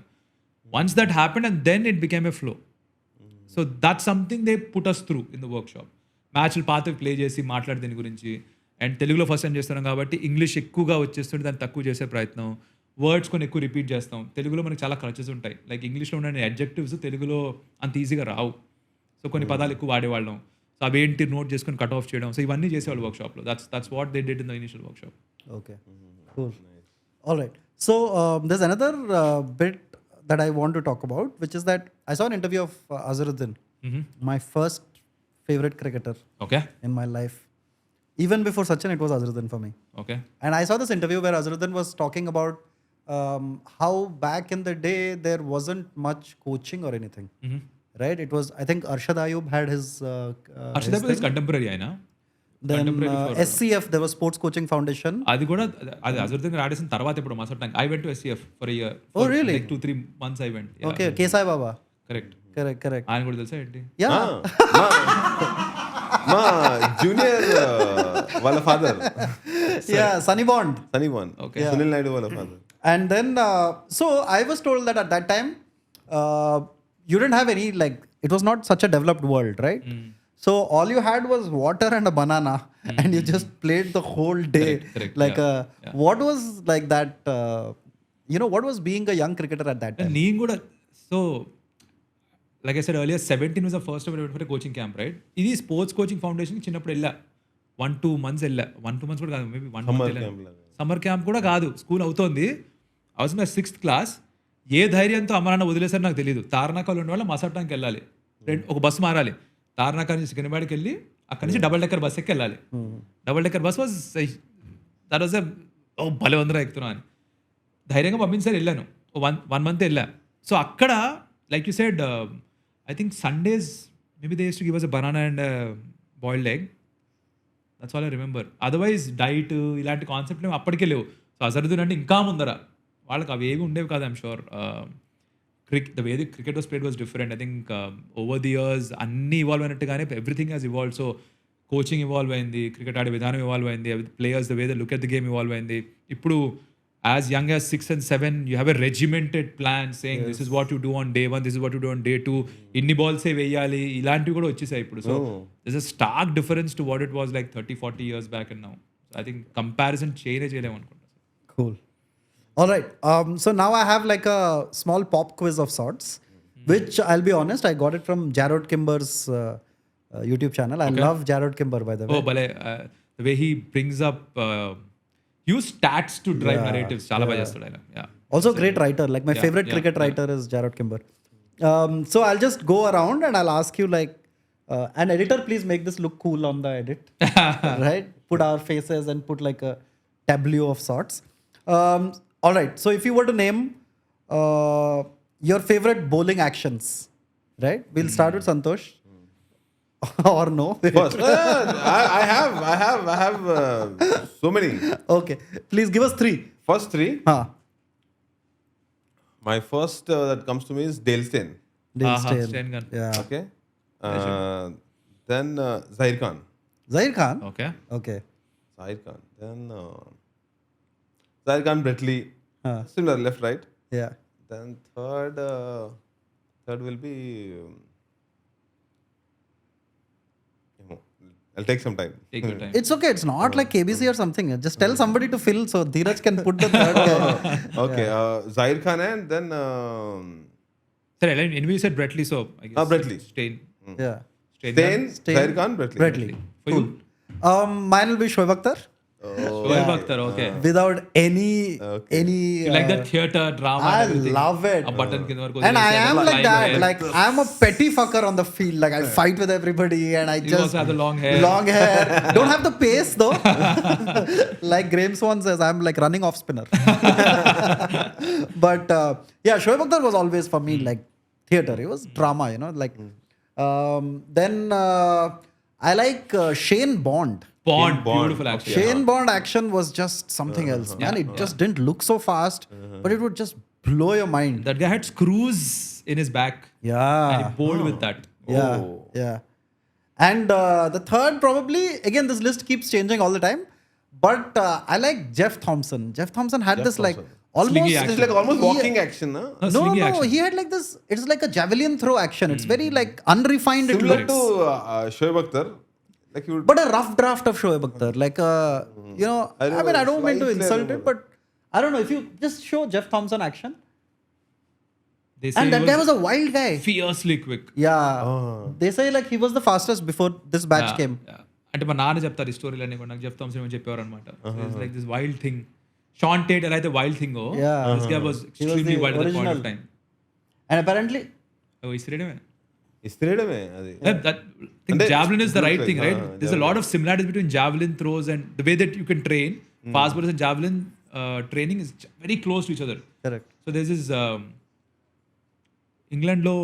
Once that happened and then it became a flow. So that something they put us through in the workshop. మ్యాచ్లు పాతవి ప్లే చేసి మాట్లాడే దీని గురించి, అండ్ తెలుగులో ఫస్ట్ టైం చేస్తున్నాం కాబట్టి ఇంగ్లీష్ ఎక్కువగా వచ్చేస్తుంటే దాన్ని తక్కువ చేసే ప్రయత్నం, వర్డ్స్ కొన్ని ఎక్కువ రిపీట్ చేస్తాం. తెలుగులో మనకి చాలా క్రచెస్ ఉంటాయి, లైక్ ఇంగ్లీష్లో ఉన్న అడ్జెక్టివ్స్ తెలుగులో అంత ఈజీగా రావు. సో కొన్ని పదాలు ఎక్కువ వాడేవాళ్ళం. సో అవేంటి నోట్ చేసుకొని కట్ ఆఫ్ చేయడం, సో ఇవన్నీ చేసేవాళ్ళు వర్క్షాప్లో. That's what they did in the initial workshop. Okay, cool. All right. So there's another bit that I want to talk about, which is that I saw an interview of Azharuddin, my first favorite cricketer Okay. in my life. Even before Sachin, it was Azharuddin for me. Okay. And I saw this interview where Azharuddin was talking about how back in the day there wasn't much coaching or anything. Right? It was, I think Arshad Ayub had his Arshad is contemporary అయినా. then SCF, there was Sports Coaching Foundation. అది కూడా అది అజరుద్దీన్ గారు ఆడేసిన తర్వాత ఇప్పుడు మసట్ I went to SCF for a year. Oh really? Like 2-3 months I went. Okay, Kesai Baba. Correct. Correct. ఆయన కూడా తెలుసా ఏంటి? Yeah. మా జూనియర్ వాళ్ళ father. Yeah, Sunny Bond. Okay. Sunil Naidu వాళ్ళ father. And then, so I was told that at that time, you didn't have any, like, it was not such a developed world, right? So all you had was water and a banana, and you just played the whole day. Correct. Like, what was like that, what was being a young cricketer at that time? నేను కూడా so like I said earlier 17 was the first time I went for a coaching camp, right? ఇది sports coaching foundation చిన్నప్పుడు వెళ్ళా 1-2 months వెళ్ళా. 1-2 months కూడా కాదు, maybe 1 month వెళ్ళా. Summer camp కూడా కాదు, స్కూల్ అవుతోంది. I was in my 6th class. ఏ ధైర్యంతో అమ్మ నాన్న వదిలేసారు నాకు తెలియదు. తార్నాకాలు ఉండే వాళ్ళు మసట్టానికి వెళ్ళాలి, ఒక బస్సు మారాలి. తార్నాకా నుంచి సికింద్రాబాద్కి వెళ్ళి అక్కడి నుంచి డబల్ డెక్కర్ బస్ ఎక్కి వెళ్ళాలి. Double decker bus was that was భలే వందరా ఎక్కుతున్నా అని ధైర్యంగా పంపించారు. వెళ్ళాను, 1 month వెళ్ళా. సో అక్కడ like you said I think Sundays maybe they use to give us a banana and boiled egg. That's all I remember. Otherwise diet ఇలాంటి concept అప్పటికే లేవు. సో అజరుద్దీన్ అంటే ఇంకా ముందర వాళ్ళకి అవి ఏవి ఉండేవి కాదు. I'm sure the way the cricket was played was different. I think over the years అన్ని ఇవాల్వ్ అయినట్టుగానే everything has evolve. So coaching evolve అయింది, క్రికెట్ ఆడే విధానం ఇవాల్వ్ అయింది, players the way the look at the game evolve అయింది. ఇప్పుడు as young as 6 and 7 you have a regimented plan saying this is what you do on day 1, this is what you do on day 2, ఇన్ని బాల్సే వేయాలి, ఇలాంటివి కూడా వచ్చేసాయి ఇప్పుడు. So this is stark difference to what it was like 30-40 years back and now. I think comparison చేయలేము అనుకుంటా. Cool. All right. So now I have like a small pop quiz of sorts, which I'll be honest, I got it from Jarrod Kimber's YouTube channel. I love Jarrod Kimber, by the way. Oh, but the way he brings up use stats to drive narratives. Chala baga chestadu ayana. Yeah. Also great writer. Like my favorite cricket writer is Jarrod Kimber. So I'll just go around and I'll ask you like, an editor, please make this look cool on the edit. Right? Put our faces and put like a tableau of sorts. All right. So if you were to name your favorite bowling actions, right? We'll start with Santosh. Or no? First, I have so many. Okay. Please give us 3. First 3. Huh. My first that comes to me is Dale Steyn. Steyn gun. Yeah. Okay. Then Zahir Khan. Zahir Khan? Okay. Okay. Zahir Khan. Then Zahir Khan, Brett Lee. Similar, left, right. Yeah. Then third will be. I'll take some time. Take your time. It's okay. It's not like KBC or something. Just tell somebody to fill so Dheeraj can put the third guy. Okay. Zahir Khan and then. Sorry, anyway you said Brett Lee, so I guess Brett Lee. Steyn. Yeah. Steyn, Zahir Khan, Brett Lee. Brett Lee. For you? Mine will be Shoaib Akhtar. Shoaib Akhtar, okay. Without any You like that theater drama and I everything. love it. A button కింద వరకు And I వదిలేసి am అలా like flying that. away. Like I'm a petty fucker on the field. Like I fight with everybody, and I You just also have the long hair. Long hair. Don't have the pace though. Like Graham Swan says, I'm like running off spinner. But yeah, Shoaib Akhtar was always for me like theater. It was drama, you know. Like then I like Shane Bond. Bond, Bond. beautiful action. Shane Bond action was just something else, man. It just didn't look so fast, but it would just blow your mind. That guy had screws in his back. And he Yeah, bowled with that. yeah, yeah. And the third, probably, again, this list keeps changing all the time. But I like Jeff Thompson. Jeff Thompson had this like almost Slingy action. It's like almost walking action, huh? No, no, slingy no, action. he had like this. It's like a javelin throw action. It's very like unrefined. It Similar looks, to Shoaib Akhtar. Like he would but a rough draft of Shoaib Akhtar. Like you know, I mean, I don't mean to slightly, insult it, but I don't know if you just show Jeff Thompson action. They say And that he guy was a wild guy. fiercely quick. Yeah. They say like he was the fastest before this batch came. Yeah. అంటే మా నాన్న చెప్తారు ఈ స్టోరీలు అన్ని కూడా నాకు Jeff Thomson ఏమని చెప్పేవారు అనమాట like this wild thing Shaun Tait ఎలా అయితే wild thing Yeah. This guy was He was extremely the wild at the point original. Of time And apparently, ఇస్రేడమే ఇస్త్రీయడమే అది. Think javelin is the right thing right like, this a lot of similarities between javelin throws and the way that you can train fast bowlers and javelin training is very close to each other correct. So this is ఇంగ్లాండ్లో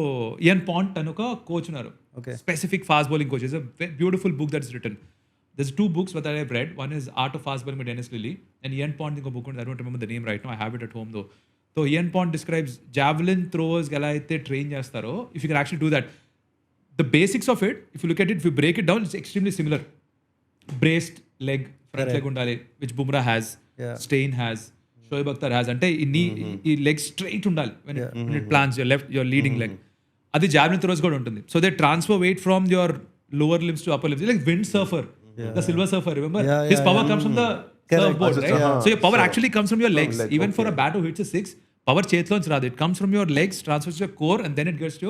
ఇయన్ pant అని ఒక coach ఉన్నారు Okay. Specific fast bowling coach is a beautiful book that is return there's two books that I've read. One is Art of Fast Bowling by Dennis Lilly, and Ian Pond think a book. I don't remember the name right now. I have it at home though. So Ian Pond describes javelin throwers ఎలా అయితే train చేస్తారో if you can actually do that. The basics of it, if you look at it, if you break it down, it's extremely similar. Braced leg, front leg ఉండాలి, which Bumrah has, Yeah. Stein has, Shoaib Akhtar has. అంటే ఈ leg straight ఉండాలి when it plants your leading leg. అది javelin throwers కూడా ఉంటుంది. So they transfer weight from your lower limbs to upper limbs. Like wind surfer. The silver surfer, remember? Yeah, His yeah, power yeah. comes from the Correct. surfboard, right? Yeah. So your power actually comes from your legs. leg, Even for a batter who hits a six, power చేతిలోంచి రాదు. It comes from your legs, transfers to your core, and then it gets to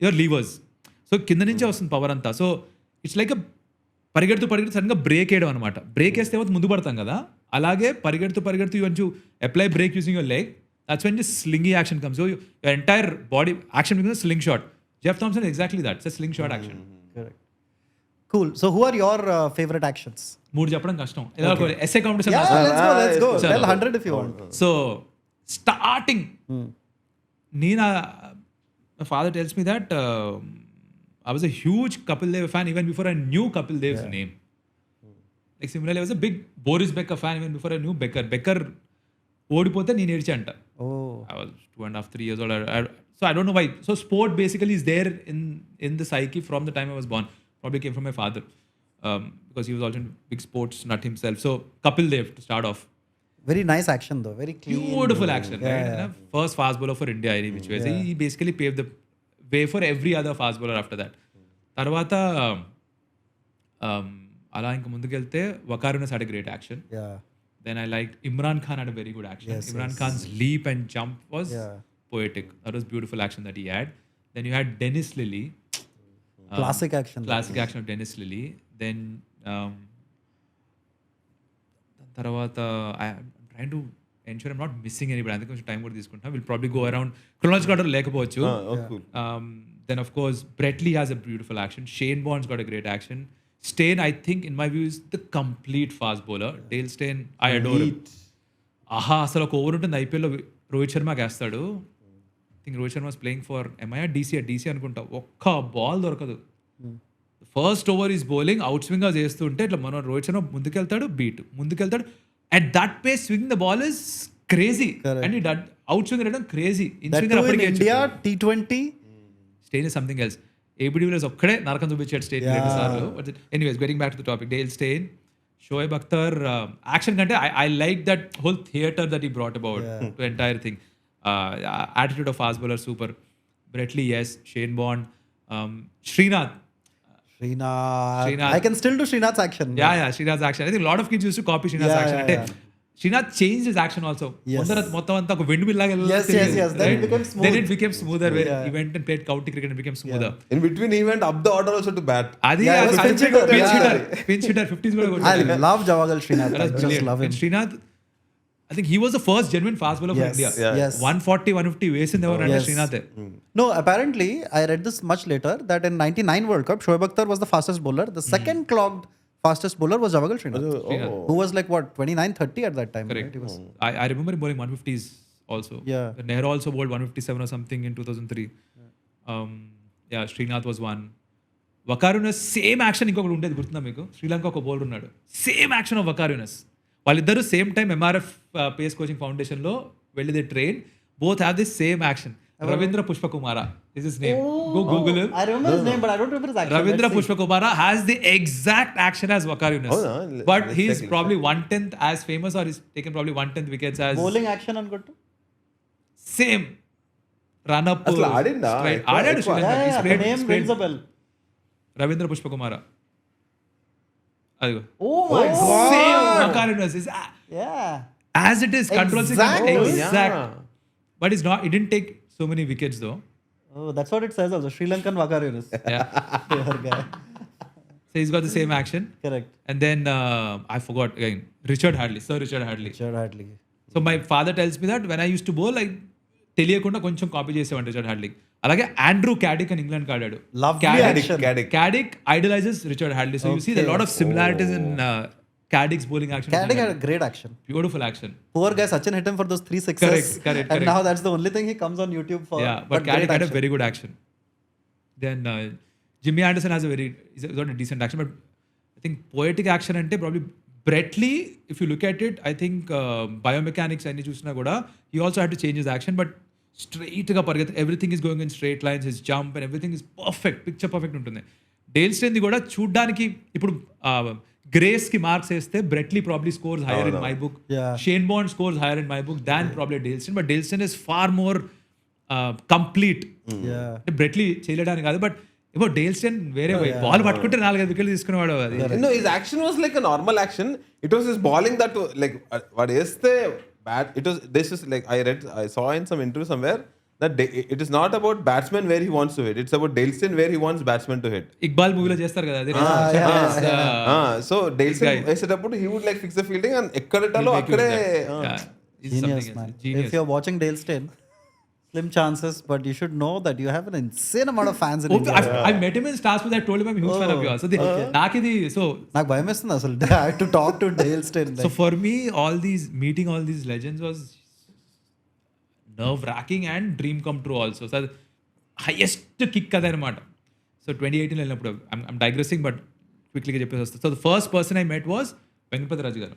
your levers. So కింద నుంచే వస్తుంది power అంతా. So it's like a పరిగెడుతూ సడన్గా break వేయడం అనమాట. బ్రేక్ వేస్తే ఏమో ముందు పడతాం కదా, అలాగే పరిగెడుతూ you want to apply break using your leg. That's when this slingy action comes. So your entire body action becomes a slingshot. Jeff Thompson is exactly that. It's a slingshot action. Correct. Cool. So who are your favorite actions? మూడు చెప్పడం కష్టం. SA competition Yeah, let's go. Chalo. Tell 100 if you want. So starting నేను my father tells me that I was a huge Kapil Dev fan even before I knew Kapil Dev's name. Like similarly I was a big Boris Becker fan even before I knew Becker ఓడిపోతే నేను ఏడ్చా అంట. Oh. I was 2.5, 3 years old. So I don't know why. So sport basically is there in the psyche from the time I was born. Probably came from my father because he was also in big sports nut himself. So Kapil Dev to start off. Very nice action though. Very clean. Beautiful action, Yeah, right? yeah. And first fast bowler for India in which way. So he basically paved the way for every other fast bowler after that. తర్వాత అలా ఇంకా ముందుకెళ్తే వకారునస్ had a great action. Yeah. Then I liked Imran Khan had a very good action. Yes, Imran yes. Khan's leap and jump was Yeah. poetic. That was beautiful action that he had. Then you had Dennis Lilly. Classic action. Classic action of Dennis Lilly. Then తర్వాత I'm trying to ensure I'm not missing anybody. I think కొంచెం time కూడా తీసుకుంటాం. We'll probably go around chronological order లేకపోవచ్చు. Cool. Then of course Brett Lee has a beautiful action. Shane Bond's got a great action. Stein, I think in my view is the complete fast bowler. Dale Stein, I adore him. ఆహా అసలు ఒక over ఉంటుంది ఐపీఎల్లో రోహిత్ శర్మకి వేస్తాడు. I think Rohit Sharma playing for MI DC అనుకుంటా. ఒక్క ball దొరకదు. First over is bowling out swing చేస్తుంటే ఇట్లా మనం రోహిత్ శర్మ ముందుకెళ్తాడు at that pace swing the ball is crazy and out swing వెళ్ళడం crazy. In That swing too in అప్పటికే India, T20. Steyn is something else. AB de Villiers ఒక్కడే నరకం చూపించాడు Steyn రెండు సార్లు. Anyways getting back to the topic, Dale Steyn, Shoaib Akhtar action కంటే I like that whole theatre that he brought about to entire thing. Attitude of fast bowler super. Brett Lee yes, Shane Bond, Srinath. Srinath. I can still do Srinath's action. Yeah, Srinath's action. I think a lot of kids used to copy Srinath's action. అంటే Srinath changed his action also. మొత్తం అంతా ఒక wind mill లాగా Yes. Then it became smooth. Then it became smoother. Where he went and played county cricket and became smoother. In between, he went up the order also to bat. అది pinch hitter 50s కూడా I కొట్టాడు. love Javagal Srinath. That was I just brilliant. love him. And Srinath, I think he was the first genuine fast bowler for India. Yes. 140, 150 వేసింది ఎవరు అంటే Yes. Srinath. No, apparently, I read this much later that in 99 World Cup, Shoaib Akhtar was the fastest bowler. The second clocked fastest bowler was Javagal Srinath, who was like what 29, 30 at that time. Correct. Right? He was, I remember him bowling 150s also. Yeah. Nehru also bowled 157 or something in 2003. Srinath was one. Waqar Younis same action ఇంకొకటి ఉండేది గుర్తుందా మీకు? శ్రీలంక ఒక bowler ఉన్నాడు, same action of Waqar Younis. వాళ్ళిద్దరు same time MRF pace coaching foundation లో వెళ్ళి train, both have this same action. Ravindra Pushpakumara is his name. Go Google him. I remember his name, but I don't remember his action. Ravindra Let's see. Pushpakumara has the exact action as Waqar Yunus. Oh, no. But Let's he's check. probably 1/10 as famous, or he's taken probably 1/10 wickets as Bowling action అనుకుంటా. same run up. అసలు ఆడిందా? ఆడాడు ఎక్కువ. Sri Lanka. He's The played- name he's played rings a bell. Ravindra Pushpakumara. అదిగో Oh my same god. Waqar Yunus is Yeah. as it is control Exactly. exact. But he's not, he didn't take so many wickets though. Oh, that's what it says also. Sri Lankan Waqar Yunus. Yeah. Poor guy. So he's got the same action. Correct. And then I forgot again, Sir Richard Hadley. Sure, hardly. So my father tells me that when I use to bowl like తెలియకుండా కొంచెం copy చేసేవాడు Richard Hadlee. అలాగే Andrew Caddick అని England ఆడాడు. Lovely action. Caddick idolises Richard Hadlee. So you see the lot of similarities in Caddick's bowling action. Caddick had a great action. Beautiful action. Poor guy Sachin hit him for those 3 sixes. Correct. And now that's the only thing he comes on YouTube for. Yeah, but Caddick had a very good action. Then Jimmy Anderson has he's got a decent action, but I think poetic action ante probably Brett Lee, if you look at it, I think biomechanics అన్ని చూసినా కూడా he also had to change his action, but straight గా పరిగెత్త, everything is going in straight lines, his jump and everything is perfect, picture perfect ఉంటుంది. Dale Steyn ది కూడా చూడ్డానికి ఇప్పుడు grace కి మార్క్స్ వేస్తే Brett Lee probably scores higher in my book, Yeah. Shane Bond scores higher in my book than probably Dale Steyn, but Dale Steyn is far more complete. Yeah. అంటే Brett Lee చేయడానికి కాదు, but ఇప్పుడు Dale Steyn వేరే ball పట్టుకుంటే 4-5 వికెట్లు తీసుకునేవాడు. అది No, his action was like a normal action. It was his bowling that like what is the bat. It was this is like I saw in some interview somewhere that it is not about batsman where he wants to hit. It's about Dale Steyn where he wants batsman to hit. Iqbal మూవీలో చేస్తారు కదా అది. So Dale Steyn వేసేటప్పుడు he would like fix the fielding and ఎక్కడటలో అక్కడే. Genius, man. If you're watching Dale Steyn, slim chances, but you should know that you have an insane amount of fans in India. I met him in Stars, but I told him I'm a huge fan of yours. So నాకు ఇది నాకు భయం వేస్తుంది అసలు. I had to talk to Dale Steyn. So for me, meeting all these legends was nerve wracking and dream come true also. So highest kick కదా అనమాట. So 2018 వెళ్ళినప్పుడు I'm digressing, but quickly గా చెప్పేసి వస్తా. So the first person I met was Venkatapathy Raju గారు.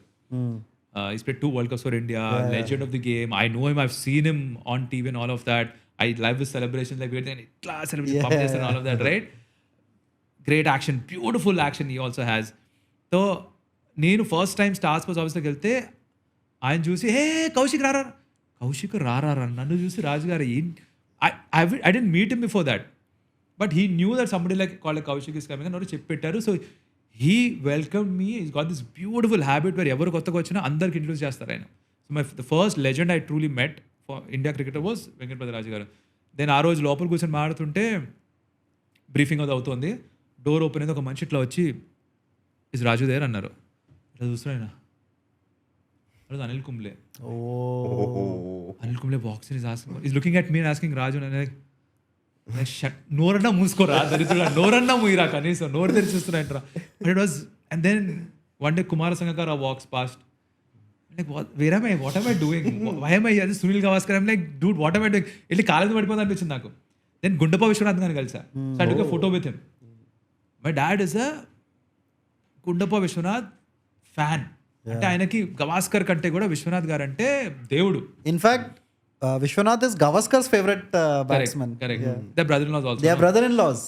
He's played 2 World Cups for India, legend of the game. I know him, I've seen him on TV and all of that. I love his celebrations, like we're saying, class celebration, pump and all of that, right? Great action, beautiful action he also has. So, నేను first time star sports ఆఫీస్లోకి వెళ్తే ఆయన చూసి హే కౌశిక్ రారా నన్ను చూసి Raju garu I didn't meet him before that, but he knew that somebody like called Kaushik is coming అని చెప్పి పెట్టారు. So he welcomed me. He's got this beautiful habit where ఎవరు కొత్తగా వచ్చినా అందరికి ఇంట్రొడ్యూస్ చేస్తారు ఆయన. So the first legend I truly met for India cricketer was Venkatapathy Raju garu. Then ఆ రోజు లోపల కూర్చొని మాట్లాడుతుంటే బ్రీఫింగ్ అది అవుతుంది, డోర్ ఓపెన్ అయింది, ఒక మనిషి ఇట్లా వచ్చి ఇస్ రాజు దేర్ అన్నారు. ఇట్లా చూస్తున్నాయి రోజు Anil Kumble. Anil Kumble box is looking at me asking Raju, నోరన్నా మూసుకోరా దరిద్రుడా, నోరన్నా మూయిరా కనీసం, నోరు తెరిచి చూస్తున్నాయంటరా. But it was and then one day Kumar Sangakkara walks past like what am I doing? Why am I here? Sunil Gavaskar, I'm like dude what am I doing? వెళ్ళి కాలేజ్ పడిపోతుంది అనిపించింది నాకు. దెన్ గుండప్ప విశ్వనాథ్ గారిని కలిసా. So I took a photo with him. My dad is a Gundappa Viswanath fan. అంటే ఆయనకి గవాస్కర్ కంటే కూడా విశ్వనాథ్ గారు అంటే దేవుడు. In fact Vishwanath is Gavaskar's favorite batsman. Correct. Their brother-in-laws also. They are brother-in-laws.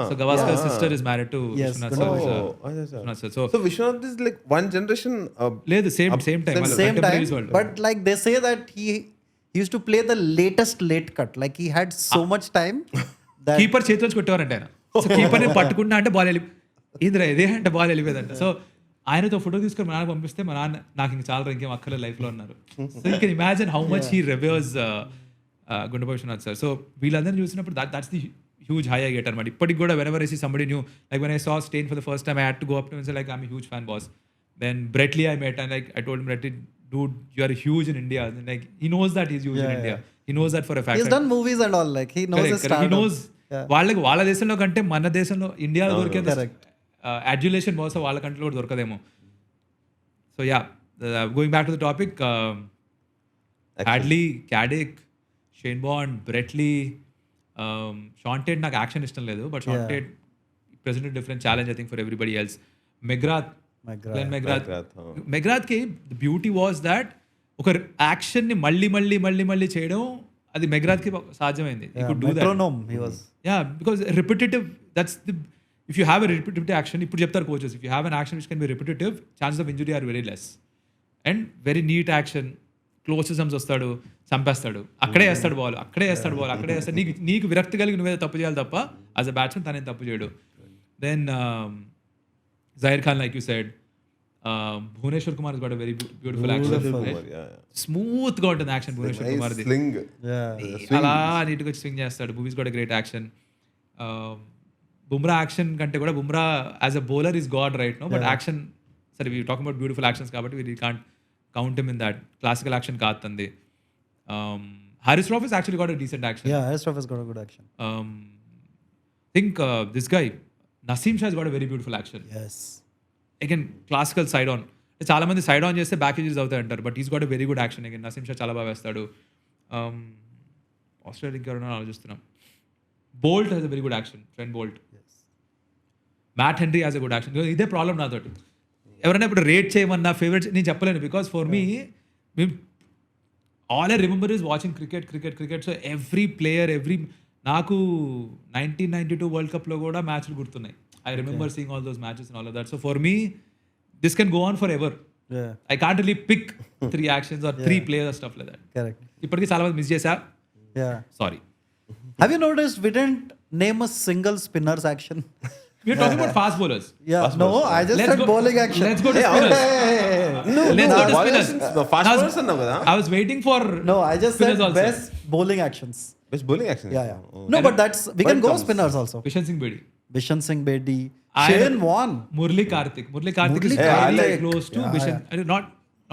So Gavaskar's sister is married to Yes, Vishwanath sir. So Vishwanath is like one generation. లేదు same time. Same Contemporaries time, world. but like they say that he used to play the latest late cut. Like he had so much time that keeper చేతిలో కొట్టేవారంట ఆయన. So keeper ని పట్టుకున్నా అంటే ball వెళ్ళి ఇదే అంటే ball వెళ్ళిపోయేదంట. So ఆయనతో photo తీసుకొని మా నాన్న పంపిస్తే మా నాన్న నాకు ఇంక చాలా ఇంకేం అక్కర్లేదు లైఫ్లో అన్నారు. So you can imagine how much he reveres Gundappa Viswanath sir. So వీళ్ళందరినీ చూసినప్పుడు that's the huge high I get అనమాట. ఇప్పటికి కూడా whenever I see somebody new, like when I saw Steyn for the first time I had to go up to him and like I am a huge fan boss. Then Brett Lee I met and like I told him, Brett, dude, you are huge in India. And like he knows that he's huge in India. He knows that for a fact. He's done movies and all, like he knows his Correct. He stardom. knows వాళ్ళ దేశంలో కంటే మన దేశంలో ఇండియాలో దొరికే అడ్యులేషన్ బహుశా వాళ్ళ కంట్రీలో కూడా దొరకదేమో. So yeah, going back to the topic, Hadlee, Caddick, Shane Bond, Brett Lee, Shaun Tait నాకు యాక్షన్ ఇష్టం లేదు, but Shaun Tait present different challenge I think for everybody else. McGrath కి బ్యూటీ వాజ్ దాట్ ఒక action ని మళ్ళీ చేయడం అది McGrath కి సాధ్యమైంది. Because repetitive, that's the, if you have a repetitive action, ఇప్పుడు చెప్తారు coaches, if you have an action which can B repetitive, chances of injury are very less. And very neat action, క్లోజిజమ్స్ వస్తాడు, చంపేస్తాడు, అక్కడే వేస్తాడు ball, అక్కడే వేస్తాడు. నీకు విరక్తి కలిగి నువ్వేదో తప్పు చేయాలి తప్ప యాజ్ అ బ్యాట్స్మెన్ తనేం తప్పు చేయడు. Then Zahir Khan, like you said, Bhuvneshwar Kumar has got a very beautiful action. Smooth గా ఉంటుంది యాక్షన్ భువనేశ్వర్ కుమార్ ది. అలా నీట్ గా స్వింగ్ చేస్తాడు. Bhuvi's got a great action. Bumrah action కంటే కూడా Bumrah as a bowler is god right no, but action, సరే we talking about beautiful actions కాబట్టి we can't count him in that. Classical action కాదు తంది. Haris Rauf has actually got a decent action. Haris Rauf has got a good action. Think this guy Naseem Shah has got a very beautiful action. Yes. Again, classical side on. చాలా మంది side on చేస్తే back aches అవుతాయి అంటారు, but he's got a very good action. Again Naseem Shah చాలా బాగా వేస్తాడు. Australia ఇంకెవరైనా ఆలోచిస్తున్నాం. Bolt has a very good action, Trent Bolt. Matt Henry has a good action. ఇదే ప్రాబ్లం నాతోటి. ఎవరైనా ఇప్పుడు రేట్ చేయమన్నా ఫేవరెట్ నేను చెప్పలేను, because for me all I remember is watching cricket. So every player, నాకు 1992 వరల్డ్ కప్లో కూడా మ్యాచ్లు గుర్తున్నాయి. I remember seeing all those matches and all of that. So for me this can go on forever. I can't really pick 3 actions or 3 players or stuff like that. Correct. ఇప్పటికీ చాలా మంది miss చేశా. Sorry. Have you noticed we didn't name a single spinner's action? We are talking about fast bowlers. No, I just said bowling action. Let's go to spinners. Let's go to spinners. Fast bowlers అన్నావు కదా. I was waiting for No, I just said best bowling actions. Best bowling action. Yeah. No, but that's we can go spinners also. Bishan Singh Bedi, Shane Warne, Murli Karthik is very close to Bishan.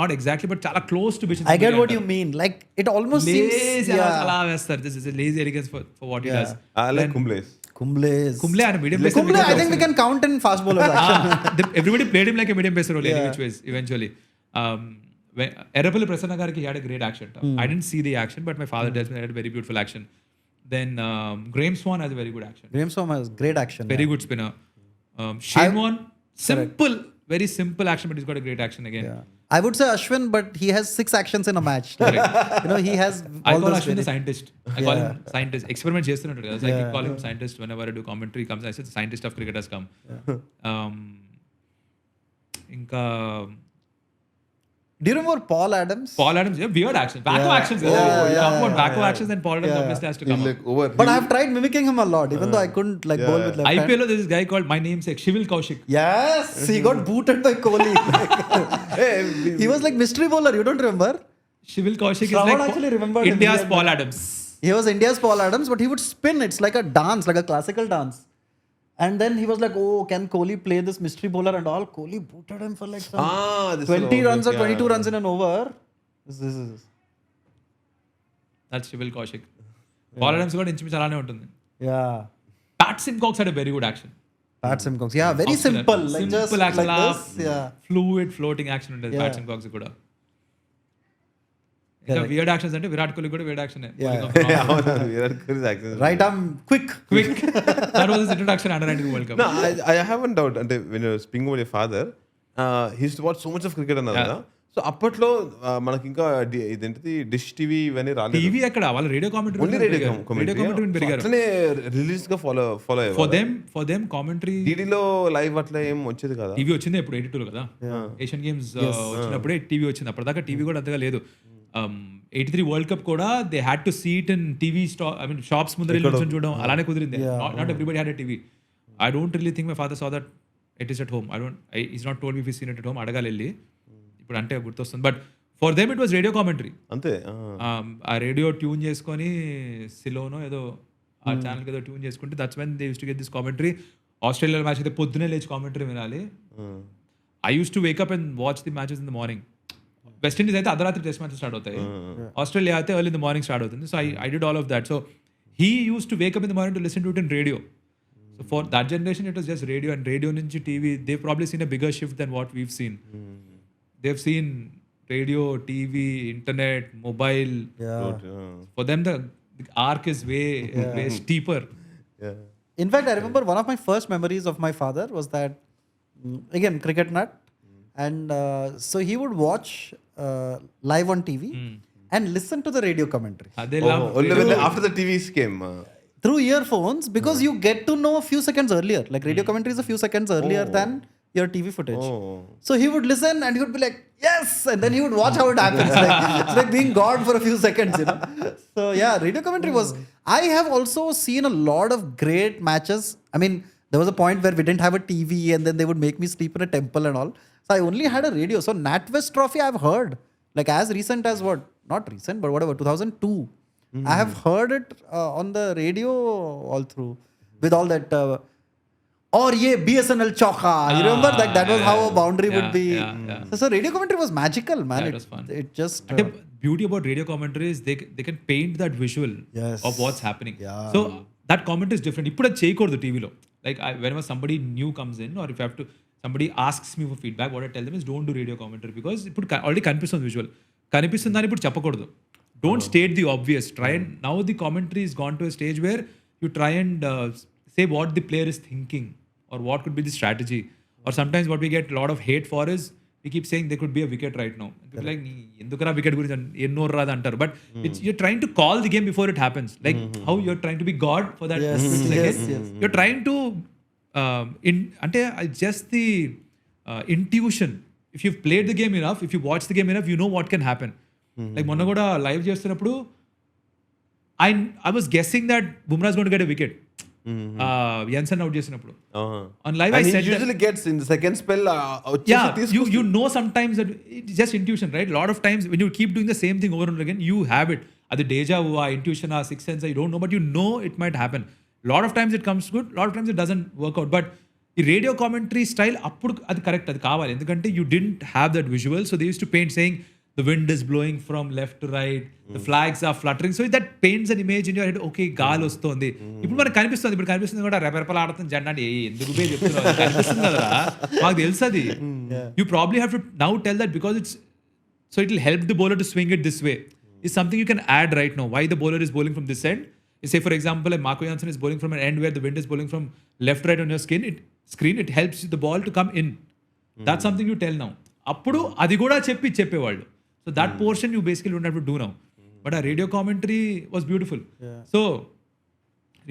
Not exactly, but chala close to Bishan. I get what you mean. Like it almost seems this is a lazy elegance for what he does. I like Kumble and medium pacer. Kumble I think we can count in fast bowlers action. Everybody played him like a medium pacer only, which ways eventually. Erapalli Prasanna gariki, he had a great action. I didn't see the action, but my father tells me he had a very beautiful action. Then Graeme Swann has a very good action. Graeme Swann has great action. Very good spinner. Shane Warne, simple, very simple action, but he's got a great action again. I would say Ashwin, but he has 6 actions in a match. He has I call Ashwin the scientist. I call him scientist. Experiment చేస్తున్నట్టు కదా. So I keep calling him scientist whenever I do commentary comes. I said the scientist of cricket has come. ఇంకా do you remember Paul Adams? Weird action. Back actions. Talk about back actions, and Paul Adams obviously has to come up. But I've tried mimicking him a lot, even though I couldn't bowl with left hand. IPL, there's this guy called, my namesake, Shivil Kaushik. Yes, he got booted by Kohli. He was like mystery bowler, you don't remember? Shivil Kaushik is like India's Paul Adams. He was India's Paul Adams, but he would spin. It's like a dance, like a classical dance. And then he was like, oh, can Kohli play this mystery bowler and all? Kohli booted him for like 20 runs or 22 runs in an over. This is. That's Shivil Kaushik. Paul Adams got inch అలానే ఉంటుంది. Yeah. Pat Simcox had a very good action. Pat Simcox. Yeah, very simple. Like just action, like this. Yeah. Fluid floating action ఉండేది Pat Simcox కూడా. ఇంకా weird actions అంటే విరాట్ కోహ్లీ కూడా weird action. Right arm quick. That was his introduction under 19 World Cup. No, I have one doubt. And when you're speaking about your father, he used to watch so much of cricket అన్నారు కదా. So అప్పట్లో మనకి ఇంకా ఇదేంటిది dish TV ఇవన్నీ రాలేదు. TV అక్కడ వాళ్ళ రేడియో కామెంటరీ పెరిగారు. అట్లనే రిలీజ్ గా ఫాలో ఫర్ దెమ్ కామెంటరీ టీవీలో లైవ్ అట్లా ఏం వచ్చేది కదా. టీవీ వచ్చింది ఇప్పుడు 82 కదా, ఏషియన్ గేమ్స్ వచ్చినప్పుడే టీవీ వచ్చింది. అప్పటిదాకా టీవీ కూడా అంతగా లేదు. 83 వరల్డ్ కప్ కూడా they had to seat in TV shops ముందర చూడడం అలానే కుదిరింది. Not everybody had a TV. I don't really think my father saw that it is at home. Is not told me if scene it at home. అడగాలి వెళ్ళి. ఇప్పుడు అంటే గుర్తొస్తుంది. But for them it was radio commentary. అంతే. ఆ radio tune చేసుకొని సిలోనో ఏదో ఆ ఛానల్కి ఏదో ట్యూన్ చేసుకుంటే that's when they use to get this commentary. Australia match అయితే పొద్దునే లేచి కామెంటరీ వినాలి. I use to wake up and watch the matches in the morning. West Indies అయితే అర్ధరాత్రి టెస్ట్ మ్యాచెస్ స్టార్ట్ అవుతాయి. ఆస్ట్రేలియా అయితే early in the morning start అవుతుంది. So I did all of that. So he use to wake up in the morning to listen to it in radio. So for that generation, it was just radio, and radio nunchi TV. They've probably seen a bigger shift than what we've seen. They've seen radio, TV, internet, mobile. For them, the arc is way steeper. In fact, I remember one of my first memories of my father was that, again, cricket nut. And so he would watch live on TV and listen to the radio commentary. They love After the TVs came. Through earphones, because you get to know a few seconds earlier. Like radio commentary is a few seconds earlier than your TV footage. So he would listen and he would be like, yes! And then he would watch how it happens. It's like being God for a few seconds, you know. So yeah, radio commentary was... I have also seen a lot of great matches. I mean, there was a point where we didn't have a TV and then they would make me sleep in a temple and all. So I only had a radio. So NatWest Trophy I've heard. Like as recent as what? Not recent, but whatever, 2002. I have heard it on the radio all through with all that or ye BSNL chokha. You remember that was how a boundary would be. So radio commentary was magical, man. It was fun. It just the beauty about radio commentary is they can paint that visual of what's happening. So that comment is different. Ippudu cheyakodu TV lo. Like whenever somebody new comes in or if I have to somebody asks me for feedback, what I tell them is don't do radio commentary because ippudu already kanipistundi visual. Kanipistunదని ఇప్పుడు చెప్పకూడదు. Don't state the obvious. Try and now the commentary has gone to a stage where you try and say what the player is thinking or what could be the strategy. Or sometimes what we get a lot of hate for is we keep saying there could be a wicket right now. People like endukara wicket gurinchi enno rada antaru. But you're trying to call the game before it happens. Like how you're trying to be God for that second. You're trying to just the intuition. If you've played the game enough, if you watch the game enough, you know what can happen. Like మొన్న కూడా live చేస్తున్నప్పుడు I was guessing that Bumrah is going to get a wicket. Jensen out చేసినప్పుడు on live I said usually gets in the second spell. You know sometimes that it's just intuition, right? A lot of times when you keep doing the same thing over and over again, you have it. Adi deja vu, intuition, sixth sense, you don't know, but you know it might happen. A lot of times it comes good, a lot of times it doesn't work out. But the radio commentary style appudu adi correct, adi kavali endukante you didn't have that visual. So they used to paint saying the wind is blowing from left to right, the flags are fluttering, so that paints an image in your head. Okay, gaal ostundi ippudu manaku kanipistundi, ippudu kanipistundi kuda reperpala adutundi janda ante enduku be cheptunnaru kanipistundi kadara maaku telusadi. You probably have to now tell that because it's so it will help the bowler to swing it this way. Is something you can add right now. Why the bowler is bowling from this end? Say for example, like Marco Jansen is bowling from an end where the wind is blowing from left right on your screen, it helps the ball to come in. That's something you tell now. Appudu adi kuda చెప్పేవాళ్ళు. So that portion you basically don't have to do now. But our radio commentary was beautiful. So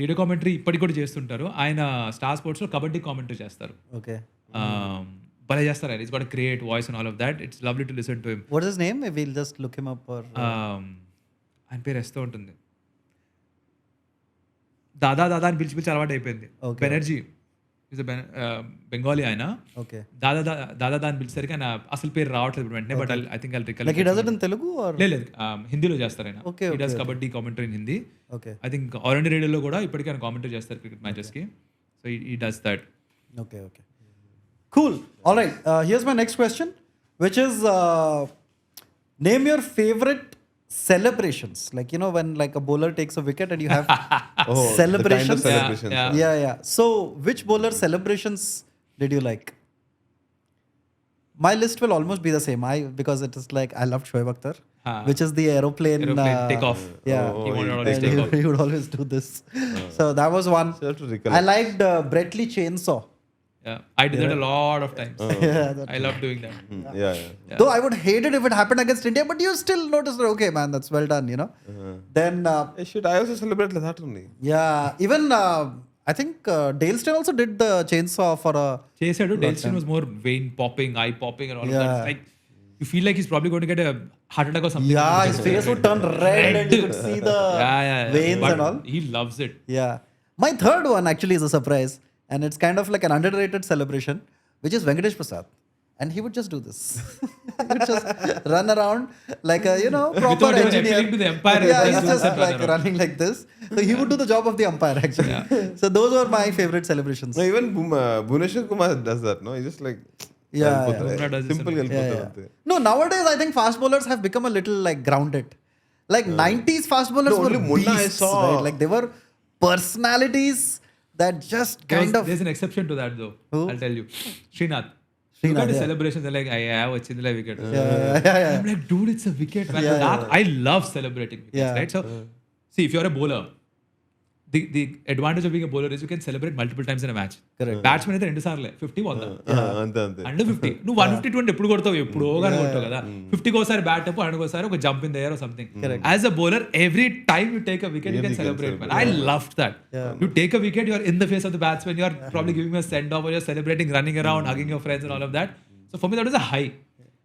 radio commentary ఇప్పటికి కూడా చేస్తుంటారు. ఆయన star sports లో kabaddi commentary చేస్తారు. భలే చేస్తారు ఆయన. He's got a great voice and all of that. It's lovely to listen to him. What is his name? We'll just look him up or ఆయన పేరు ఎస్తూ ఉంటుంది. దాదా అని పిలిచి అలవాటు అయిపోయింది. బెనర్జీ ఈజ్ బెంగాలీ ఆయన. దాదా అని పిలిచేసరికి ఆయన అసలు పేరు రావట్లేదు వెంటనే. But I think like he does it in Telugu or లేదు హిందీలో చేస్తారు ఆయన. He does kabaddi commentary in Hindi. I think all India రేడియోలో కూడా ఇప్పటికీ ఆయన కామెంటరీ చేస్తారు క్రికెట్ మ్యాచెస్ కి. So he does that. Okay. Cool. All right. Here's my next question, which is name your favorite celebrations. Like, you know, when like a bowler takes a wicket and you have celebrations. The kind of celebrations. Yeah. So which bowler celebrations did you like? My list will almost be the same. Because it is like I loved Shoaib Akhtar, which is the aeroplane take off. He would always take off. He would always do this. So that was one. I liked Bretley Chainsaw. I did that a lot of times. I love doing that. Though I would hate it if it happened against India, but you still notice that, okay, man, that's well done, you know. Then I also celebrate like that only. Yeah, even I think Dale Steyn also did the chainsaw for a చేశాడు. Dale Steyn was more vein popping, eye popping and all of that. It's like you feel like he's probably going to get a heart attack or something. Yeah, his face would turn red and you could see the veins but and all. He loves it. Yeah. My third one actually is a surprise, and it's kind of like an underrated celebration. which is Venkatesh Prasad. And he would just do this. He would just run around like a, proper Without even engineer. appealing to the umpire, he Yeah, just he's does just that run like around. running like this. So he would do the job of the umpire actually. So those were my favorite celebrations. No, even Bhuvneshwar Kumar does that, no? He just like Yeah, Bumrah does this simple and- help. No, nowadays I think fast bowlers have become a little like grounded. Like 90s fast bowlers No, were only Munna I beasts, saw. right? Like they were personalities that just kind of. There's an exception to that though. Who? I'll tell you. Srinath. Srinath, Look at his yeah. celebrations. They're like, I vachindile wicket. Yeah. I'm like, dude, it's a wicket, man. I love celebrating wickets, Yeah. right? So, see, if you're a bowler, the advantage of being a bowler is you can celebrate multiple times in a match. Correct. Batsman అయితే 2 సార్లే 50 వందా అంతే అంతే under 50 నువ్వు 150 20 ఎప్పుడు కొడతావు ఎప్పుడో కానీ కొడతావు కదా 50 ఒకసారి బ్యాట్ అప్ 100 ఒకసారి ఒక jump in the air or something as a bowler every time you take a wicket you can celebrate, man. I loved that. You take a wicket, you are in the face of the batsman, you are probably giving a send off or you're celebrating, running around, hugging your friends and all of that. So for me that was a high.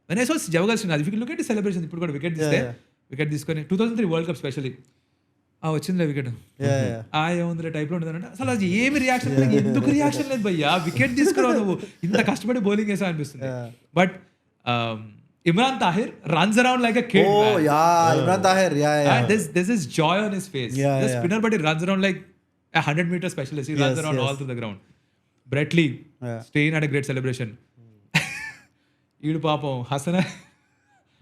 When I saw Javagal Srinath, if you look at the celebration ఇప్పుడు కూడా wicket తీస్తే wicket తీసుకొని 2003 world cup specially వచ్చిందిలే wicket ఏముందిలే టైప్లో ఉండదంటే అసలు అది ఏమి రియాక్షన్ లేదు. ఎందుకు రియాక్షన్ లేదు భయ్యా, వికెట్ తీసుకురావు నువ్వు ఇంత కష్టపడి బౌలింగ్ వేసా అనిపిస్తుంది. But Imran Tahir runs around like a kid. Oh, yeah. Imran Tahir. Yeah. And there's this joy on his face. Yeah, The yeah. spinner, but he runs around like a 100-meter specialist. He runs around all through the ground. Brett Lee, Stein had a great celebration. ఈడు పాపం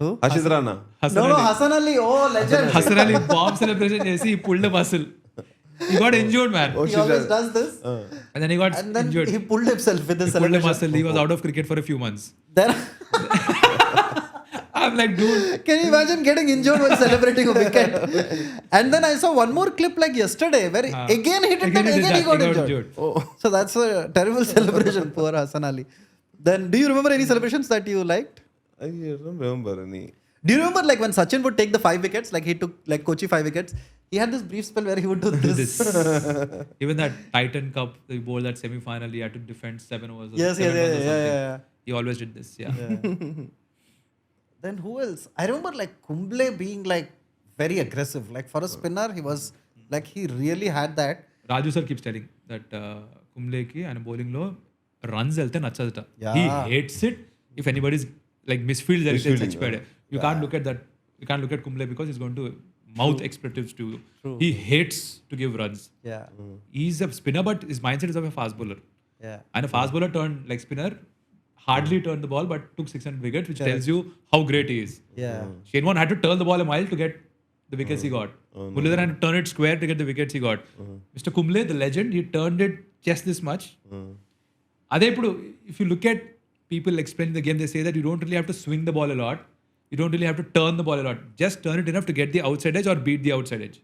Who? Harshit Rana No, Hassan Ali. Oh, legend. Hassan Ali bomb celebration చేసి pulled a muscle. He got injured, man. He always does this. And then he got And then injured. he pulled himself with this He pulled a celebration. muscle. He was out of cricket for a few months. Then, I'm like, dude. can you imagine getting injured while celebrating a wicket? And then I saw one more clip like yesterday where again hit it and he did again he that. got He got injured. injured. So that's a terrible celebration, poor Hassan Ali. Then, do you remember any celebrations that you liked? I don't remember any. Do you remember like when Sachin would take the 5 wickets, like he took like Kochi 5 wickets, he had this brief spell where he would do this. Even that Titan Cup, the bowled that semi-final, he had to defend 7 overs. or Yes, 7 yeah, runs or something. yeah. He always did this. Yeah. Then who else? I remember like Kumble being like very aggressive. Like for a spinner, he was like he really had that. Raju sir keeps telling that Kumbleki and bowling lo runs వెళ్తే నచ్చదట. Yeah. He hates it if anybody's like misfield జరిగితే చచ్చిపోయాడు. You can't look at that. You can't look at Kumble because he's going to mouth expletives to you. He hates to give runs. Yeah. He's a spinner, but his mindset is of a fast bowler. Yeah. And a fast bowler turned like spinner, hardly turned the ball, but took 600 wickets, which tells you how great he is. Yeah. Shane Warne had to turn the ball a mile to get the wickets he got. Mullaidhar had to turn it square to get the wickets he got. Mr. Kumble, the legend, he turned it just this much. Ade ippudu, if you look at people explaining the game, they say that you don't really have to swing the ball a lot. You don't really have to turn the ball a lot. Just turn it enough to get the outside edge or beat the outside edge.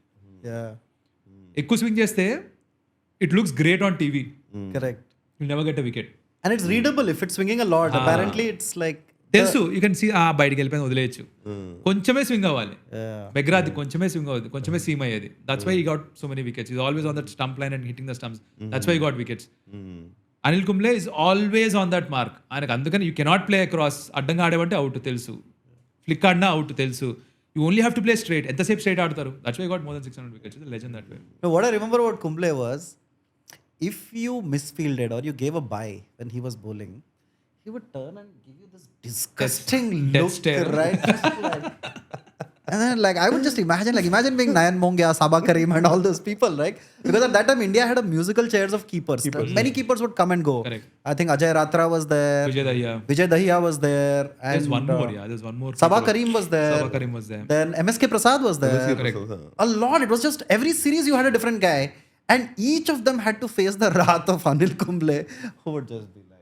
Yeah. ఎక్కువ swing చేస్తే it looks great on TV. Correct. You'll never get a wicket. And it's readable if it's swinging a lot. Apparently, it's like. తెలుసు you can see బయటికి వెళ్ళిపోయి వదిలేయచ్చు. కొంచెమే swing అవ్వాలి. Yeah. మెగ్రాది కొంచెమే swing అవ్వదు, కొంచెమే సీమ్ అయ్యేది. That's why he got so many wickets. Is always on that stump line and hitting the stumps. That's why he got wickets. Anil Kumble is always on that mark. ఆయనకు అందుకని you cannot play across. అడ్డంగా ఆడేవంటే out తెలుసు, flick ఆడినా out తెలుసు. You only have to play straight. ఎంతసేపు straight ఆడతారు. That's why got more than 600 wickets. Legend that way. No, what I remember about Kumble was if you misfielded or you gave a bye when he was bowling, he would turn and give you this disgusting death look, stare. right? Like, and then like I would just imagine being Nayan Mongia, Sabah Karim and all those people, right? Because at that time India had a musical chairs of keepers. Many keepers would come and go. Correct. I think Ajay Ratra was there. Vijay Dahiya was there. And There's one more, yeah. There's one more. Sabah Karim was there. Sabah Karim was there. Then MSK Prasad was there. A lot. It was just every series you had a different guy. And each of them had to face the wrath of Anil Kumble, who would just be like,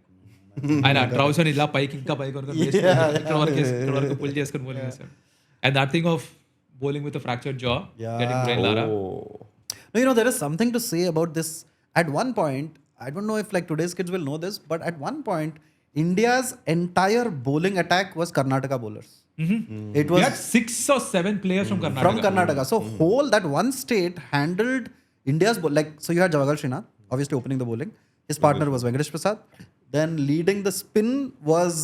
ఆయన ట్రౌసర్ ఇలా పైకి ఇంకా పైకి కొనుక్కొని ఇక్కడ వరకు pull చేసుకొని bowling చేశాడు. And that thing of bowling with fractured jaw, getting Brian Lara. No, there is something to say about this. At one point, I don't know if like today's kids will know this, but at one point, India's entire bowling attack was Karnataka bowlers. It We was had 6 or 7 players from Karnataka. from Karnataka. So whole that one state handled India's like. So you had Javagal Srinath, obviously opening the bowling. His partner was Venkatesh Prasad. Then leading the spin was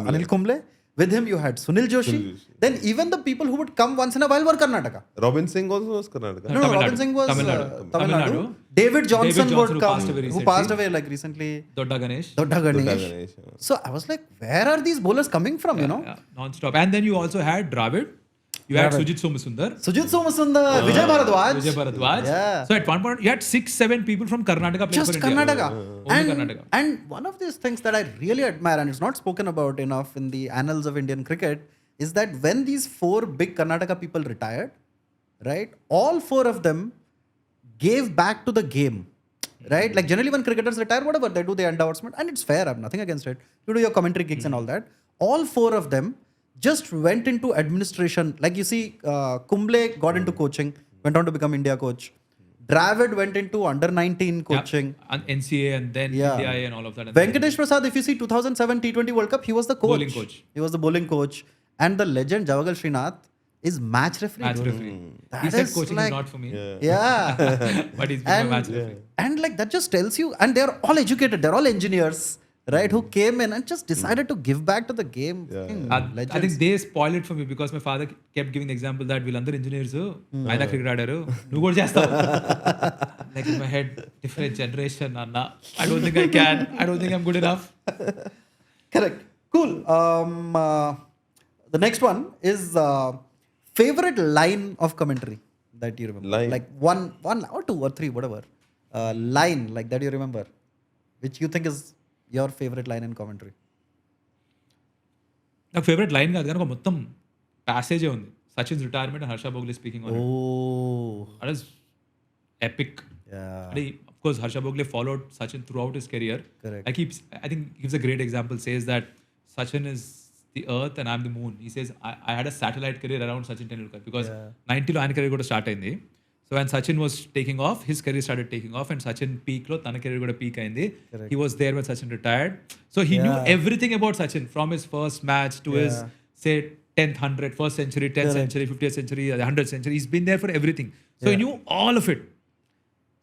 Anil Kumble. With him, you had Sunil Joshi. Then even the people who would come once in a while were Karnataka. Robin Singh also was Karnataka. No, Tamil Robin Nadu. Singh was Tamil Tamil Nadu. Nadu. David Johnson Johnson would who come, passed away who recently. passed away like recently. Dodda Ganesh. Dodda Ganesh. Ganesh. So I was like, where are these bowlers coming from? You know, Yeah, non-stop. And then you also had Dravid. You had Sujit Somasundar. Sujit Somasundar, Vijay Bharadwaj. Vijay Bharadwaj. Yeah. So at one point, you had 6-7 people from Karnataka playing Just for India. Karnataka. Only Karnataka. And one of these things that I really admire, and it's not spoken about enough in the annals of Indian cricket, is that when these 4 big Karnataka people retired, right, all 4 of them gave back to the game. Right? Like generally when cricketers retire, whatever, they do the endorsement, and it's fair, I have nothing against it. You do your commentary gigs and all that. All 4 of them just went into administration. Like you see, Kumble got into coaching, went on to become India coach. Dravid went into under-19 coaching. And NCA and then Yeah. India and all of that. And Venkatesh Prasad, if you see 2007 T20 World Cup, he was the coach. Bowling coach. He was the bowling coach. And the legend Javagal Srinath is match referee. match bro. referee. That He said is coaching like- is not for me. Yeah. But he's been a match and, referee. and like that just tells you, and they're all educated, they're all engineers, right? Who came in and just decided to give back to the game. Fucking I legends. think they spoiled it for me because my father kept giving the example that వీళ్ళందరూ engineers ఆయన cricket ఆడారు నువ్వు కూడా చేస్తావు like in my head different generation అన్న I don't think I don't think I'm good enough Correct. Cool. The next one is favorite line of commentary that you remember. Line. Like one or 2 or 3, whatever. Line like that you remember, which you think is your favorite line in commentary. నాకు favourite line కాదు కానీ ఒక మొత్తం ప్యాసేజే ఉంది Sachin retirement Harsha Bhogle speaking on Oh. That is epic Yeah. అంటే of course Harsha Bhogle followed Sachin throughout his career. Correct. I think gives a great example, says that Sachin is the earth and I'm the moon. He says I had a satellite career around Sachin Tendulkar because 90 లో ఆయన career కూడా start అయింది. So when Sachin was taking off, his career started taking off, and Sachin peak lo tana career kuda peak ayindi. He was there when Sachin retired, so he knew everything about Sachin from his first match to his say 10th 100, first century, 10th century, 50th century, 100th century. He's been there for everything, so he knew all of it.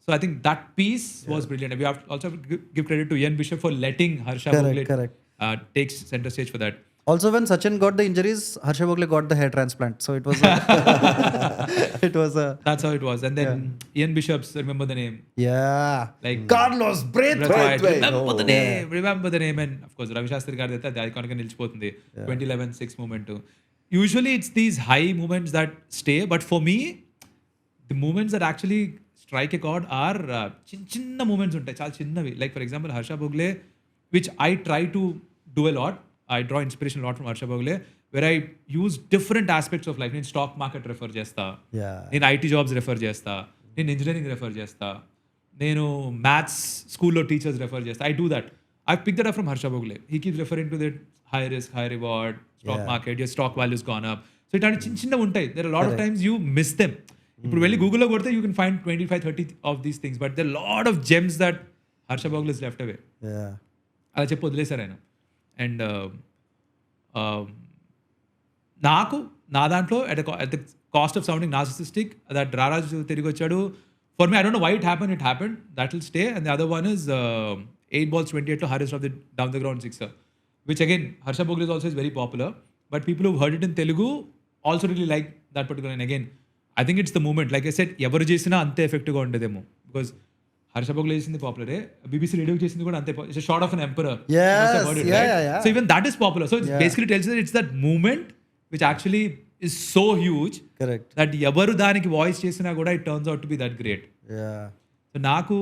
So I think that piece was brilliant. We have also give credit to Ian Bishop for letting Harsha Bhogle take center stage for that. Also, when Sachin got the injuries, Harsha Bhogle got the hair transplant. So it was it was a That's how it was. And then Ian Bishop's, remember the name, like Carlos Braithwaite. remember the name, and of course Ravi Shastri గారి అయితే అది iconic గా నిలిచిపోతుంది 2011 6 moment. Usually it's these high moments that stay, but for me the moments that actually strike a chord are చిన్న moments ఉంటాయి చాలా చిన్నవి. Like for example Harsha Bhogle, which I try to do a lot. I draw inspiration a lot from Harsha Bhogle, where I use different aspects of life. నేను stock market refer చేస్తా, నేను IT jobs refer చేస్తా, నేను engineering refer చేస్తా, నేను maths స్కూల్లో teachers refer చేస్తా. I do that. I pick that up from Harsha Bhogle. He keeps referring to that high risk high reward stock market, your stock values gone up. So ఇట్లాంటి చిన్న చిన్నవి ఉంటాయి. There are lot of times you miss them. ఇప్పుడు వెళ్ళి గూగుల్లో కొడితే you can find 25-30 of these things, but there lot of gems that Harsha Bhogle is left away. అలా చెప్పి వదిలేశారు ఆయన. అండ్ నాకు నా దాంట్లో at the cost of sounding narcissistic that రారాజు తిరిగి వచ్చాడు. For me I don't know why it happened that will stay. And the other one is 8 balls 28 లో హరీష్ రావ్ ది down the ground sixer, which again Harsha Bhogle is also is very popular, but people who heard it in Telugu also really like that particular. And again I think it's the moment. Like I said, ఎవరు చేసినా అంతే ఎఫెక్టివ్గా ఉండేదేమో, because Harsha Bhogle చేసింది పాపులరే, BBC radio చేసింది కూడా అంతే. It's short of an emperor. So even that is popular. So it's basically tells that it's that moment which actually is so huge that ఎవరు దానికి వాయిస్ చేసినా కూడా it turns out to be that great. So నాకు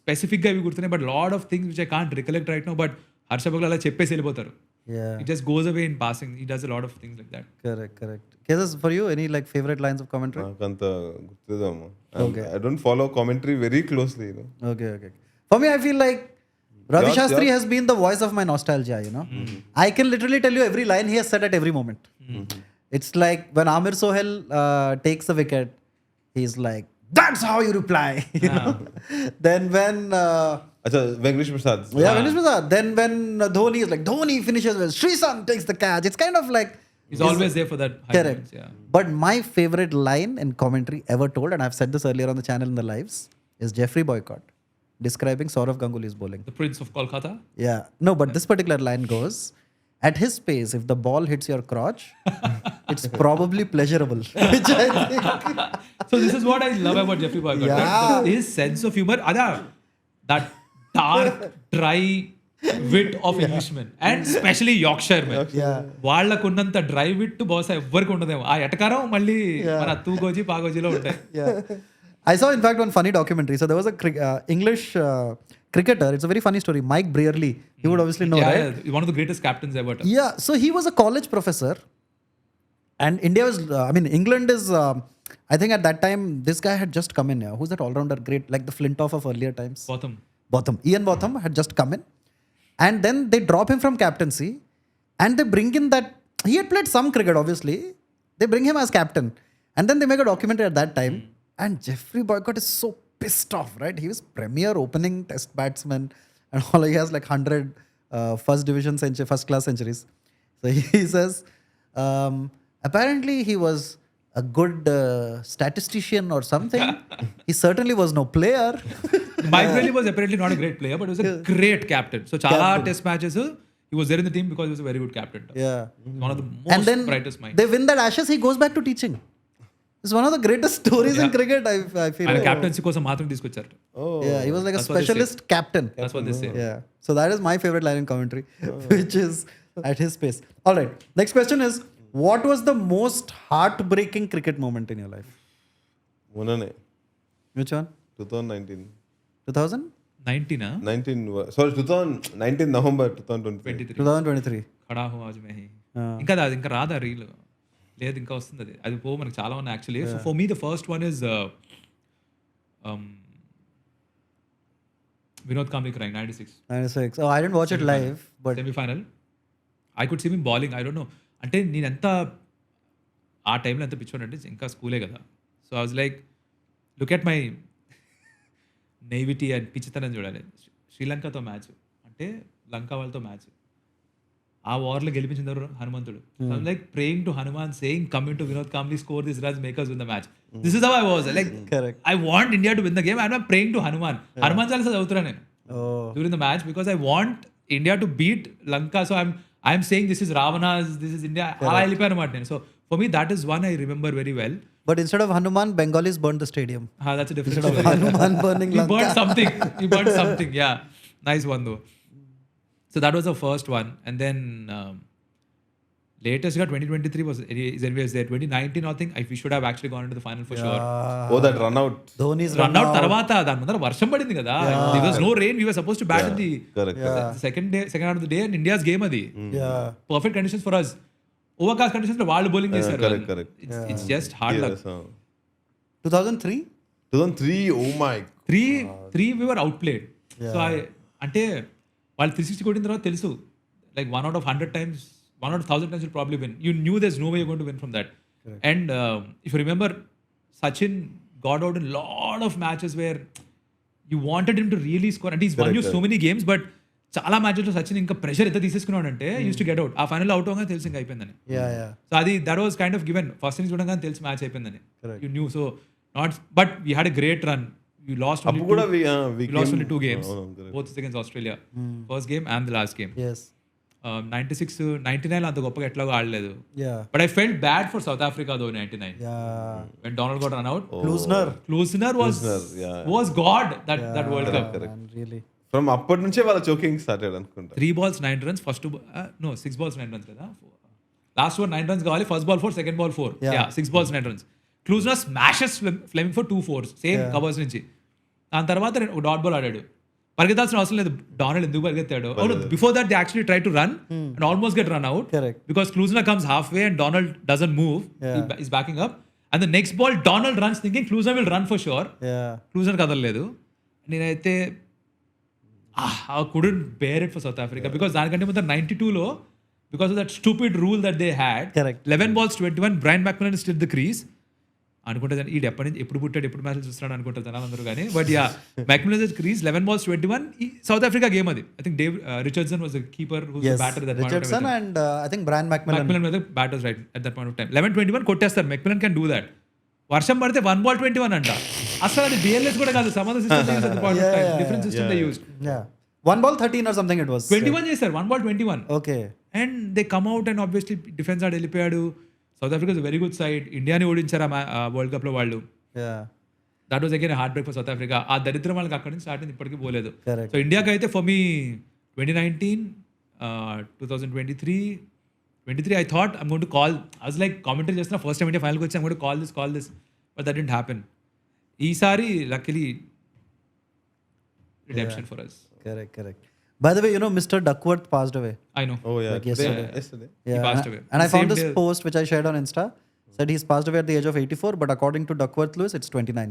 స్పెసిఫిక్గా ఇవి గుర్తున్నాయి, but lot of things which I can't recollect right now. But Harsha Bhogle అలా చెప్పేసి వెళ్ళిపోతారు. It just goes away in passing. He does a lot of things like that. Correct. Cases for you, any like favorite lines of commentary? నాకంత గుర్తులేదమ్మా. I don't follow commentary very closely, you know. Okay. For me, I feel like Ravi Shastri has been the voice of my nostalgia, you know. I can literally tell you every line he has said at every moment. It's like when Amir Sohail takes the wicket, he's like, that's how you reply. You know? Then when Acha, Venkatesh Prasad. Venkatesh Prasad. Then when Dhoni is like, Dhoni finishes well, Sreesanth takes the catch. It's kind of like he's always there for that high correct. moments, yeah. But my favorite line in commentary ever told, and I've said this earlier on the channel in the lives, is Jeffrey Boycott describing Saurav Ganguly's bowling. The Prince of Kolkata. Yeah. No, but this particular line goes, at his pace, if the ball hits your crotch, it's probably pleasurable. Which I think, So this is what I love about Jeffrey Boycott. Yeah. Right? His sense of humor, that dark, dry wit of Englishmen and especially Yorkshiremen. yeah. వాళ్ళకున్నంత dry wit బహుశా ఎవ్వరికి ఉండదేమో. ఆ ఎటకారం మళ్ళీ మన తూగోజీ పాగోజీలో ఉంటాయి. Yeah. I saw, in fact, one funny documentary. So there was a English cricketer. It's a very funny story. Mike Brearley. You would obviously know, right? Yeah, one of the greatest captains ever. Yeah. So he was a college professor, and India was. England is. I think at that time, this guy had just come in. Yeah. Who's that all-rounder? Great, like the Flintoff of earlier times. Botham. Ian Botham had just come in, and then they drop him from captaincy, and they bring in that he had played some cricket. Obviously, they bring him as captain, and then they make a documentary at that time. And Jeffrey Boycott is so pissed off, right? He was premier opening test batsman, and all he has like 100 first class centuries. So he says, apparently he was a good statistician or something. He certainly was no player. Mike Brearley was apparently not a great player, but he was a great captain. So chala test matches, he was there in the team because he was a very good captain. Yeah. One of the And most then brightest minds. they win that Ashes, he goes back to teaching. It's one of the greatest stories in cricket, I feel. ఆయన captaincy కోసం మాత్రం తీసుకొచ్చారు. Yeah, he was like a That's what they specialist captain. That's what they say. Yeah. So that is my favorite line in commentary, which is at his pace. All right. Next question is, what was the most heartbreaking cricket moment in your life? మొన్ననే Which one? 2019 2000? 2019 November 2023. 2023. ఖడా హో ఆజ్ మే he. ఇంకా రాదా reel? లేదు, ఇంకా వస్తుంది అది. అది మనకు చాలా ఉన్నాయి actually. So for me the first one is Vinod Kambli crying 96. Oh, I didn't watch it live, but semifinal I could see me bowling. I don't know, అంటే నేను ఎంత ఆ టైంలో ఎంత పిచ్చోడు అంటే ఇంకా స్కూలే కదా. So I was like, look at my naivety and పిచ్చితనం చూడాలి. శ్రీలంకతో మ్యాచ్ అంటే లంక వాళ్ళతో మ్యాచ్, ఆ వార్లో గెలిపించిన హనుమంతుడు. Like praying to Hanuman, saying coming to Vinod Kambli, score this runs, make us win the match. This is how I was like, correct. I want India to win the game and I'm praying to Hanuman. Hanuman Chalisa చదువుతున్నా నేను during the match because I want India to beat Lanka. So I'm saying this is Ravana's, this is India. అలా వెళ్ళిపోయాను అన్నమాట నేను. So for me that is one I remember very well. But instead of Hanuman, Bengalis burned the stadium. That's a different Instead of story. Hanuman burning He Lanka. burned something. Yeah, nice one though. So that was the first one, and then latest got 2023 was anyways there. 2019 I think we should have actually gone into the final for sure. Oh, that run out. Dhoni's Run out తర్వాత దాని ముందర వర్షం పడింది కదా. There was no rain. We were supposed to bat in the Correct. second half of the day, and India's game అది. Yeah. Perfect conditions for us. Overcast conditions లో వాళ్ళు bowling చేశారు. Correct. It's just hard luck. 2003? 2003, oh my. 3 we were outplayed. So అంటే వాళ్ళు 360 కొట్టిన తర్వాత తెలుసు, like 1 out of 100 times, 1 out of 1000 times you'll probably win. You knew there's no way you're going to win from that. Correct. And if you remember, Sachin got out in a lot of matches where you wanted him to really score, and he's won you so many games, but చాలా మ్యాచెస్లో సచిన్ ఇంకా pressure ఎంత తీసేసుకున్నాడంటే use to get out. ఆ final out అవగానే తెలిసి ఇంకా అయిపోయిందని. So అది that was kind of given. First innings చూడగానే తెలిసి మ్యాచ్ అయిపోయిందని. You new. So not, but we had a great run. You lost only two games. Both against Australia. First game and the last game. Yes. 96, 99 అంత గొప్పగా ఎట్లాగో ఆడలేదు. Yeah. But I felt bad for South Africa though 99. Yeah. When Donald got run out. Klusner was God that World Cup. Man, really. From అప్పటి నుంచే వాళ్ళ choking started అనుకుంటా. 3 balls 9 runs. First 6 balls 9 runs కదా. Last one 9 runs కావాలి. First ball 4, second ball 4. Yeah, 6 balls 9 runs. Klusner smashes Fleming for 2 4s. Same covers నుంచి. దాని తర్వాత ఒక డాట్ బాల్ ఆడాడు. పరిగెత్తాల్సిన అవసరం లేదు. డొనాల్డ్ ఎందుకు పరిగెత్తాడు? Before that they actually try to run and almost get run out because Klusner comes halfway and Donald doesn't move. He's backing up. And the next ball Donald runs thinking Klusner will run for sure. Klusner కదలలేదు. నేనైతే I couldn't bear it for South Africa because దానికంటే ముందు 92లో because of that stupid rule that they had. 11 balls 21, Brian McMillan is still the crease. అనుకుంటా ఈ ఎప్పుడు పుట్టాడు, ఎప్పుడు matches చూస్తున్నాడు అనుకుంటారు జనాలు అందరూ. కానీ but yeah, McMillan is crease, 11 balls 21. South Africa game అది. I think Dave Richardson was the keeper who was the batter at that point of time. Richardson and I think Brian McMillan was the batters right at that point of time. 11-21 కొట్టేస్తారు. McMillan can do that. వర్షం పడితే 1 ball 21 అంట. అసలు అది BLS కూడా కాదు, some other system at the point of time. Different system they used. 1 ball 13 or something it was. 21 చేశారు. 1 ball 21. Okay. And they come out and obviously defence ఆడి వెళ్ళిపోయాడు. South Africa is very good side. ఇండియాని ఓడించారు ఆ world కప్లో వాళ్ళు. That was again heartbreak for South Africa. ఆ దరిద్రం వాళ్ళకి అక్కడి నుంచి స్టార్ట్ అయింది, ఇప్పటికీ పోలేదు. సో ఇండియాకి అయితే for me 2019, 2023 I thought I'm going to call. I was like commentary చేస్తున్నా, ఫస్ట్ టైం ఇండియా ఫైనల్కి వచ్చి I'm going to call this, but that didn't happen. ఈసారి luckily redemption for us. Correct. By the way, Mr. Duckworth passed away. I know. Oh yeah, Like yesterday. He passed away. And I The found same this day- post which I shared on Insta. Said he's passed away at the age of 84, but according to Duckworth Lewis, it's 29.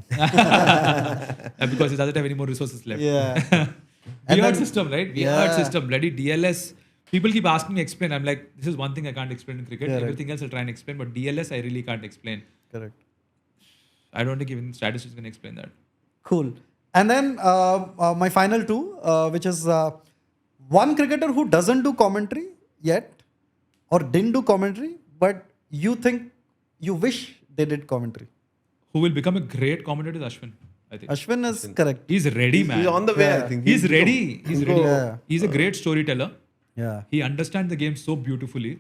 Because he doesn't have any more resources left. Yeah. Weird system, right? Weird system. Bloody DLS. People keep asking me explain. I'm like, this is one thing I can't explain in cricket. Everything else I'll try and explain, but DLS I really can't explain. Correct. I don't think even statistics can explain that. Cool. And then my final two, which is one cricketer who doesn't do commentary yet or didn't do commentary, but you think you wish they did commentary. Who will become a great commentator is Ashwin, I think. Ashwin is correct. He's ready, man. He's on the way, I think. He's ready. He's ready. Yeah. He's a great storyteller. Yeah. He understands the game so beautifully.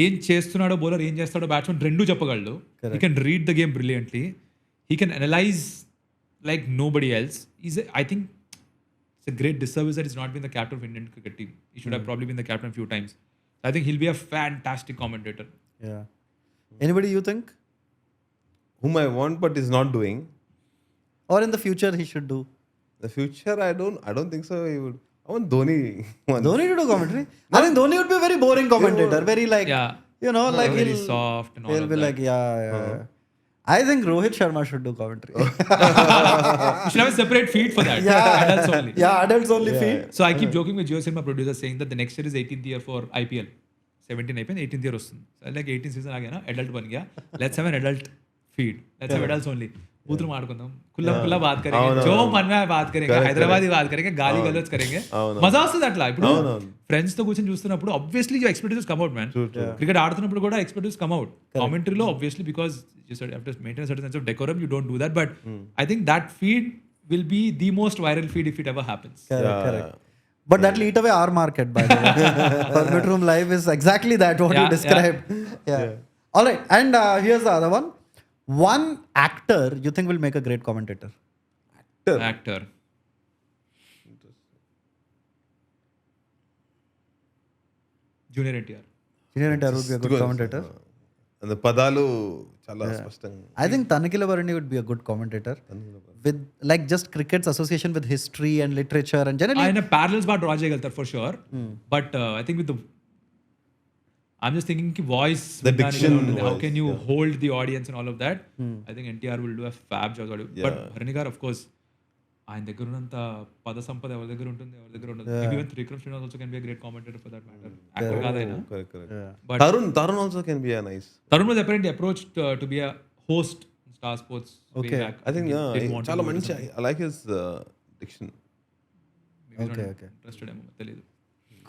ఏం చేస్తున్నాడో bowler, ఏం చేస్తాడో batsmen రెండు చెప్పగలడు. He can read the game brilliantly. He can analyze like nobody else. I think it's a great disservice that he's not been the captain of Indian cricket team. He should have probably been the captain a few times. I think he'll be a fantastic commentator. Yeah. Anybody you think? Whom I want but is not doing. Or in the future he should do? The future, I don't think so. He would. I want Dhoni. Dhoni to do commentary? I think Dhoni would be a very boring commentator. Very like, Yeah. like Very soft and all he'll of be that. like, yeah. I think Rohit Sharma should do commentary. You should have a separate feed for that. Adults only. Yeah, adults only feed. So I keep joking with Jio Cinema producer saying that the next year is 18th year for IPL. 17 అయిపోయింది, 18th year వస్తుంది. So like 18th season ఆగేనా, adult బన్ గయా. Let's have an adult feed. Let's have adults only. बूతులు మాడుకుందాం, కుల్లా బాత్ కरेंगे, जो मन में बात करेंगे, హైదరాబాదీ బాత్ करेंगे, గాలి గలోచ్ करेंगे. మజా వస్తుంది అట్లా. ఇప్పుడు ఫ్రెండ్స్ తో కూర్చొని చూస్తున్నప్పుడు obviously you expectations come out, man. Cricket ఆడుతున్నప్పుడు కూడా ఎక్స్‌పెక్టేషన్స్ కమ్ అవుట్. కామెంటరీలో obviously because you have to maintain certain sense of decorum, you don't do that, but I think that feed will be the most viral feed if it ever happens. Correct. But that will eat away our market, by the way. For Bedroom Live is exactly that, what you described. Yeah. All right. And here's the other one. One actor you think will make a great commentator? Actor. Junior NTR. Junior NTR would be a good commentator. And the పదాలు చాలా స్పష్టంగా. I think Tanakila Varani would be a good commentator. With like just cricket's association with history and literature and generally. ఆయన parallels బాగా draw చేయగలుగుతారు for sure. But I think with the I'm just thinking voice, The diction, how voice, can you hold the audience and all of that? I think NTR will do a fab job. But Bharani garu, of course, ఆయన దగ్గర ఉన్నంత పద సంపద ఎవరి దగ్గర ఉంటుంది, ఎవరి దగ్గర ఉండదు. Maybe even Trikram Srinivas also can be a great commentator for that matter. Actor కాదైనా. Correct. But Tarun also can be a nice. Tarun was apparently approached to be a host in Star Sports way back. I think didn't want to చాలా do it or మంచి. something. I like his diction. Maybe he's not Okay. interested ఏమో తెలియదు.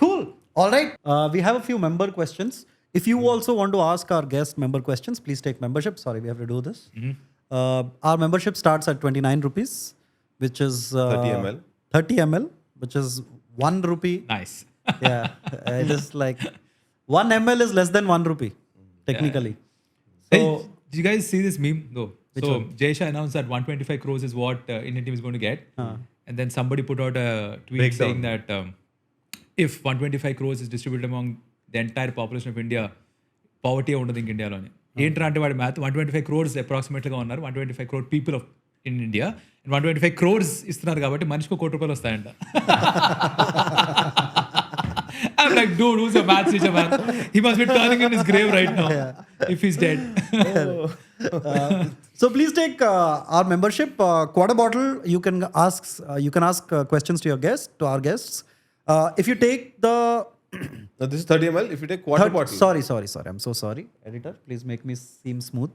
Cool. All right. We have a few member questions. If you also want to ask our guest member questions, please take membership. Sorry, we have to do this. Our membership starts at 29 rupees, which is 30 ml. 30 ml, which is 1 rupee. Nice. Yeah, it is like 1 ml is less than 1 rupee, technically. Hey, did you guys see this meme though? So Jay Shah announced that 125 crores is what Indian team is going to get. And then somebody put out a tweet Breakdown. saying that if 125 crores is distributed among the entire population of India, poverty ఉండదు ఇంక ఇండియాలోని. ఏంట్రా అంటే వాడి math 125 crores అప్రాక్సిమేట్గా ఉన్నారు, 125 crore people of in India, and 125 crores ఇస్తున్నారు కాబట్టి మనిషికి ₹1 కోటి వస్తాయంట. I'm like, dude, who's your math teacher, man? He must be turning in his grave right now if he's dead. So please take our membership. Quarter bottle, you can ask questions to your guests, to our guests. If you take the Now this is 30 ml. If you take quarter bottle. Sorry. I'm so sorry. Editor, please make me seem smooth.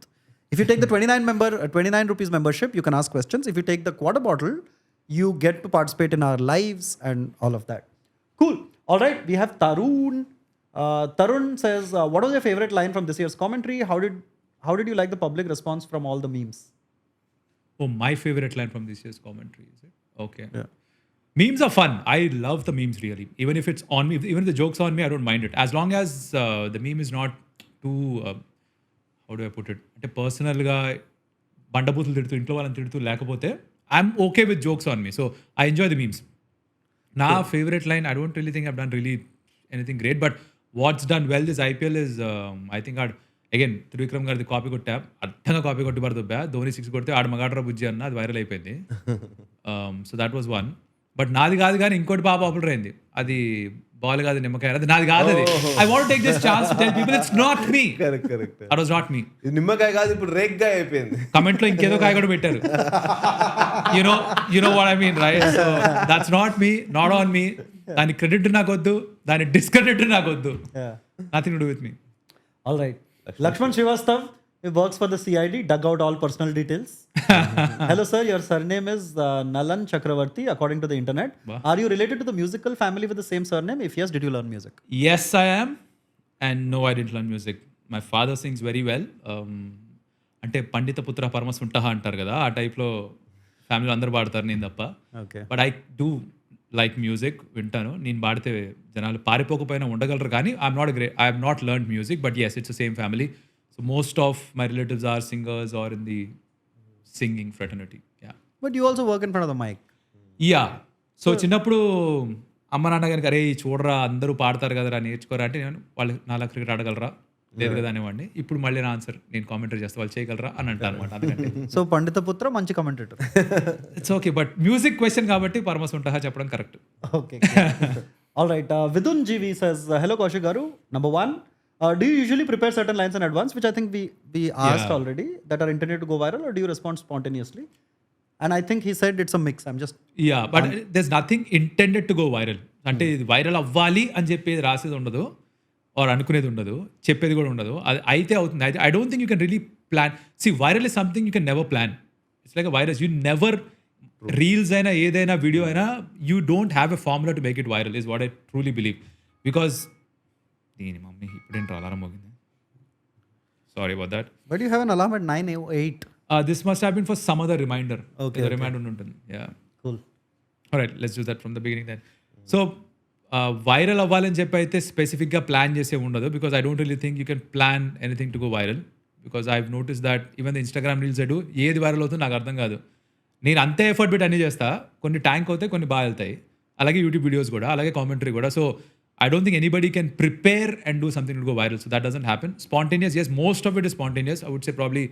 If you take the 29 rupees membership, you can ask questions. If you take the quarter bottle, you get to participate in our lives and all of that. Cool. All right. We have Tarun. Tarun says, what was your favorite line from this year's commentary? How did you like the public response from all the memes? Oh, my favorite line from this year's commentary, is it? Okay. Yeah. Memes are fun. I love the memes really. Even if it's on me, even if the joke's on me, I don't mind it. As long as the meme is not too, how do I put it? అంటే పర్సనల్గా బండబూతులు తిడుతూ ఇంట్లో వాళ్ళని తిడుతూ లేకపోతే I'm okay with jokes on me. So I enjoy the memes. నా favourite line, I don't really think I've done really anything great, but what's done well this IPL is I think again Trivikram గారిది copy కొట్టా, అర్థంగా copy కొట్టి పడుతుబ్బా, ధోని 6 కొడితే ఆడు మగాడ్రా బుజ్జి అన్న, అది viral అయిపోయింది. So that was one. But నాది కాదు కానీ ఇంకోటి బాగా పాపులర్ అయింది, అది బాల్ కాదు నిమ్మకాయ, అది నాది కాదు. అది I want take this chance to tell people it's not me. Correct. That was not me. నిమ్మకాయ కాదు, ఇప్పుడు రేగ్గాయ అయిపోయింది. కమెంట్ లో ఇంకేదో కాయ కూడా పెట్టారు. You know what I mean right? So that's not me, not on me. దాని క్రెడిట్ నాకు వద్దు, దాని డిస్క్రెడిట్ నాకు వద్దు. Nothing to do with me. All right. Lakshman Srivastav, he works for the CID, dug out all personal details. Hello sir, your surname is Nalan Chakravarti according to the internet. Wow. Are you related to the musical family with the same surname? If yes, did you learn music? Yes, I am. And no, I didn't learn music. My father sings very well. అంటే పండిత పుత్ర పరమసుంటహ అంటారు కదా, ఆ టైప్లో ఫ్యామిలీలో అందరూ పాడతారు, నేను తప్ప. Okay. But I do like music, వింటాను. నేను పాడితే జనాలు పారిపోకపోయినా ఉండగలరు, కానీ I have not learn music, but yes it's the same family. So most of my relatives are singers or in the singing fraternity. Yeah. But you also work in front of the mic. Yeah. So చిన్నప్పుడు అమ్మ నాన్న కనుక అరే చూడరా అందరూ పాడతారు కదరా నేర్చుకోరా అంటే నేను వాళ్ళు నాలా క్రికెట్ ఆడగలరా లేదు కదా అనేవాడిని. ఇప్పుడు మళ్ళీ నా ఆన్సర్ నేను కామెంటరీ చేస్తే వాళ్ళు చేయగలరా అని అంటాను అనమాట. అందుకంటే So పండిత పుత్ర మంచి commentator. It's okay, but music question కాబట్టి పరమసుంటహ చెప్పడం correct. Okay. All right. Vidun GV says, hello Kaushik Garu. Number one, do you usually prepare certain lines in advance, which I think we asked already, that are intended to go viral, or do you respond spontaneously? And I think he said it's a mix. I'm just... yeah, but there's nothing intended to go viral. అంటే ఇది viral అవ్వాలి అని చెప్పేది రాసేది ఉండదు, are అనుకునేది ఉండదు, చెప్పేది కూడా ఉండదు. అది అయితే అవుతుంది. అయితే I don't think you can really plan. See viral is something you can never plan. It's like a virus. You never, reels అయినా ఏదైనా వీడియో అయినా, you don't have a formula to make it viral is what I truly believe. Because దీని mummy ఇప్పుడేంటో alarm మోగింది, sorry about that. But you have an alarm at 9:08. This must have been for some other reminder. Okay. Reminder ఉంటుంది. Yeah. Cool. Right, let's do that from the beginning then. So viral అవ్వాలని చెప్పి అయితే స్పెసిఫిక్గా plan చేసే ఉండదు, because I don't really think you can plan anything to go viral. Because I have notice that even the Instagram reels I do, ఏది viral అవుతుందో నాకు అర్థం కాదు. నేను అంతే ఎఫర్ట్ పెట్టి అన్నీ చేస్తా, కొన్ని ట్యాంక్ అవుతాయి, కొన్ని బాగా వెళ్తాయి. అలాగే యూట్యూబ్ వీడియోస్ కూడా, అలాగే కామెంటరీ కూడా. So I don't think anybody can prepare and do something to go viral. So that doesn't happen. Spontaneous, yes, most of it is spontaneous. I would say probably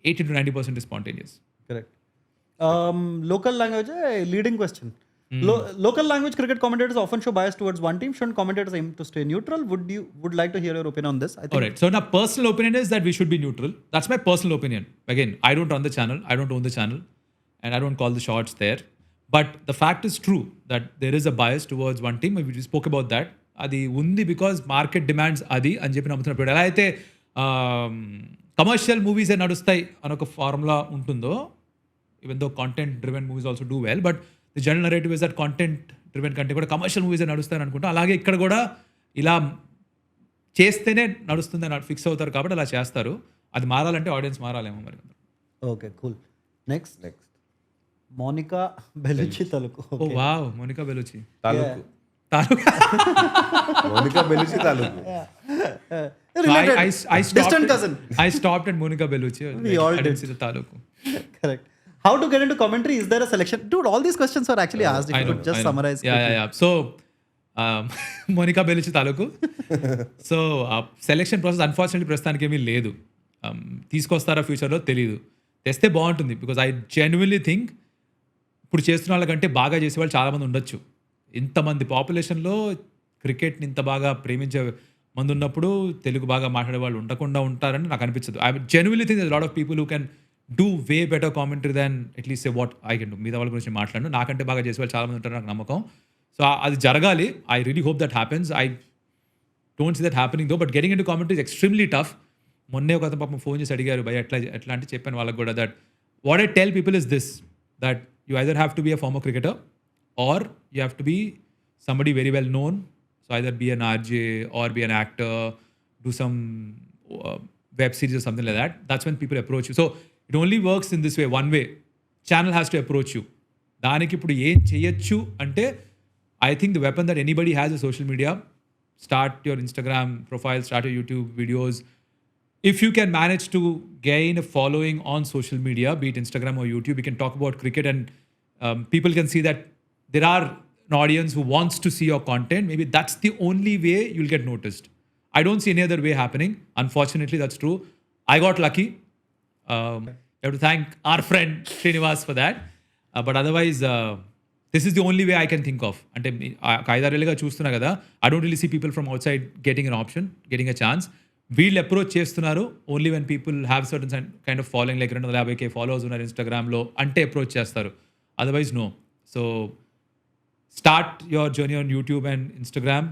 80 to 90% is spontaneous. Correct. Local language, leading question. Local language cricket commentators often show bias towards one team. Shouldn't commentators aim to stay neutral? Would like to hear your opinion on this? I think. All right. So my personal opinion is that we should be neutral. That's my personal opinion. Again, I don't run the channel. I don't own the channel. And I don't call the shots there. But the fact is true that there is a bias towards one team. We spoke about that. అది ఉంది because market demands అది అని చెప్పి నమ్ముతున్నప్పుడు, ఎలా అయితే commercial మూవీసే నడుస్తాయి అని ఒక ఫార్ములా ఉంటుందో, even though content driven movies also do well, but the general narrative is that content driven కంటే కూడా కమర్షియల్ మూవీసే నడుస్తాయని అనుకుంటాం. అలాగే ఇక్కడ కూడా ఇలా చేస్తేనే నడుస్తుంది అని ఫిక్స్ అవుతారు కాబట్టి అలా చేస్తారు. అది మారాలంటే ఆడియన్స్ మారాలేమో మరి. Okay, cool. Next. Monica Bellucci Taluku. ఓ వావ్, మోనికా బెలుచి తాలూకు. తాలూకా. మౌనికా బెలుచి తాలూకు. Related. Distant cousin. I stopped at Monica Bellucci. We all I didn't did. see the Taluku. Correct. How to get into commentary? Is there a selection? Dude, all these questions are actually asked. If I you know, could just I know. summarize. Yeah. So, Monica Bellucci Taluku. So, selection process unfortunately ప్రస్తుతానికి ఏమీ లేదు. తీసుకొస్తారా ఫ్యూచర్లో తెలియదు. తెస్తే బాగుంటుంది, because I genuinely think ఇప్పుడు చేస్తున్న వాళ్ళకంటే బాగా చేసేవాళ్ళు చాలామంది ఉండొచ్చు. ఇంతమంది పాపులేషన్లో క్రికెట్ని ఇంత బాగా ప్రేమించే మంది ఉన్నప్పుడు తెలుగు బాగా మాట్లాడే వాళ్ళు ఉండకుండా ఉంటారని నాకు అనిపించదు. I genuinely think lot of people who can do way better commentary than at least say what I can do. మీద వాళ్ళ గురించి మాట్లాడను, నాకంటే బాగా చేసేవాళ్ళు చాలామంది ఉంటారు నాకు నమ్మకం. సో అది జరగాలి. I really hope that happens. I don't see that happening though, but getting into commentary is extremely tough. మొన్నే ఒక అతను పాపం ఫోన్ చేసి అడిగారు, భయ ఎట్లా అంటే చెప్పాను వాళ్ళకి కూడా, that what I tell people is this, that you either have to be a former cricketer or you have to be somebody very well known. So either be an RJ or be an actor, do some web series or something like that. That's when people approach you. So it only works in this way, one way. Channel has to approach you. దానికి ఇప్పుడు ఏం చేయొచ్చు అంటే I think the weapon that anybody has a social media, start your Instagram profile, start your YouTube videos. If you can manage to gain a following on social media, be it Instagram or YouTube, you can talk about cricket and people can see that there are an audience who wants to see your content. Maybe that's the only way you'll get noticed. I don't see any other way happening. Unfortunately, that's true. I got lucky. I have to thank our friend Srinivas for that. But otherwise, this is the only way I can think of. అంటే ఐదారేళ్ళుగా చూస్తున్నా కదా, I don't really see people from outside getting an option, getting a chance. వీళ్ళు approach చేస్తున్నారు only when people have certain kind of following, like 250K followers ఉన్నారు ఇన్స్టాగ్రామ్లో అంటే approach చేస్తారు. Otherwise no. So start your journey on YouTube and Instagram,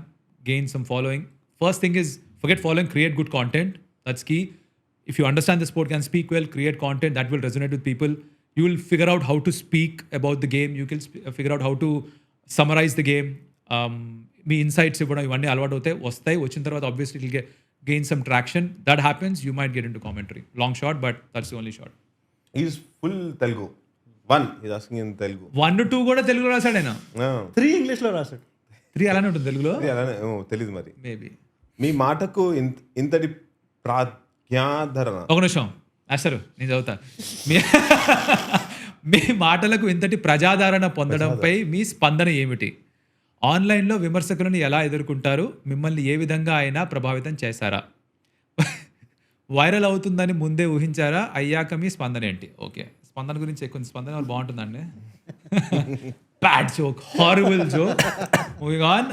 gain some following. First thing is forget following, create good content. That's key. If you understand the sport, can speak well, create content that will resonate with people. You will figure out how to speak about the game. You can figure out how to summarize the game. Me insights ఇవ్వడం ఇవన్నీ అలవాటు అవుతాయి, వస్తాయి. వచ్చిన తర్వాత obviously it will gain some traction. That happens, you might get into commentary. Long shot, but that's the only shot. He is full Telugu. 1 he's asking in Telugu. 1 to 2 కూడా తెలుగులో రాశాడు ఆయన. 3 ఇంగ్లీష్లో రాశాడు. 3 అలానే ఉంటుంది తెలుగులో. అలానే తెలీదు మరి. మేబీ మీ మాటకు ఇంతటి ప్రాజ్ఞాధరణ. ఒక నిమిషం సార్, నేను చదువుతా. మీ మాటలకు ఇంతటి ప్రజాదరణ పొందడంపై మీ స్పందన ఏమిటి? ఆన్లైన్లో విమర్శకులను ఎలా ఎదుర్కొంటారు? మిమ్మల్ని ఏ విధంగా అయినా ప్రభావితం చేశారా? వైరల్ అవుతుందని ముందే ఊహించారా? అయ్యాక మీ స్పందన ఏంటి? ఓకే, స్పందన గురించి కొంచెం స్పందన వాళ్ళు బాగుంటుందండి. Bad joke, horrible joke. Moving on.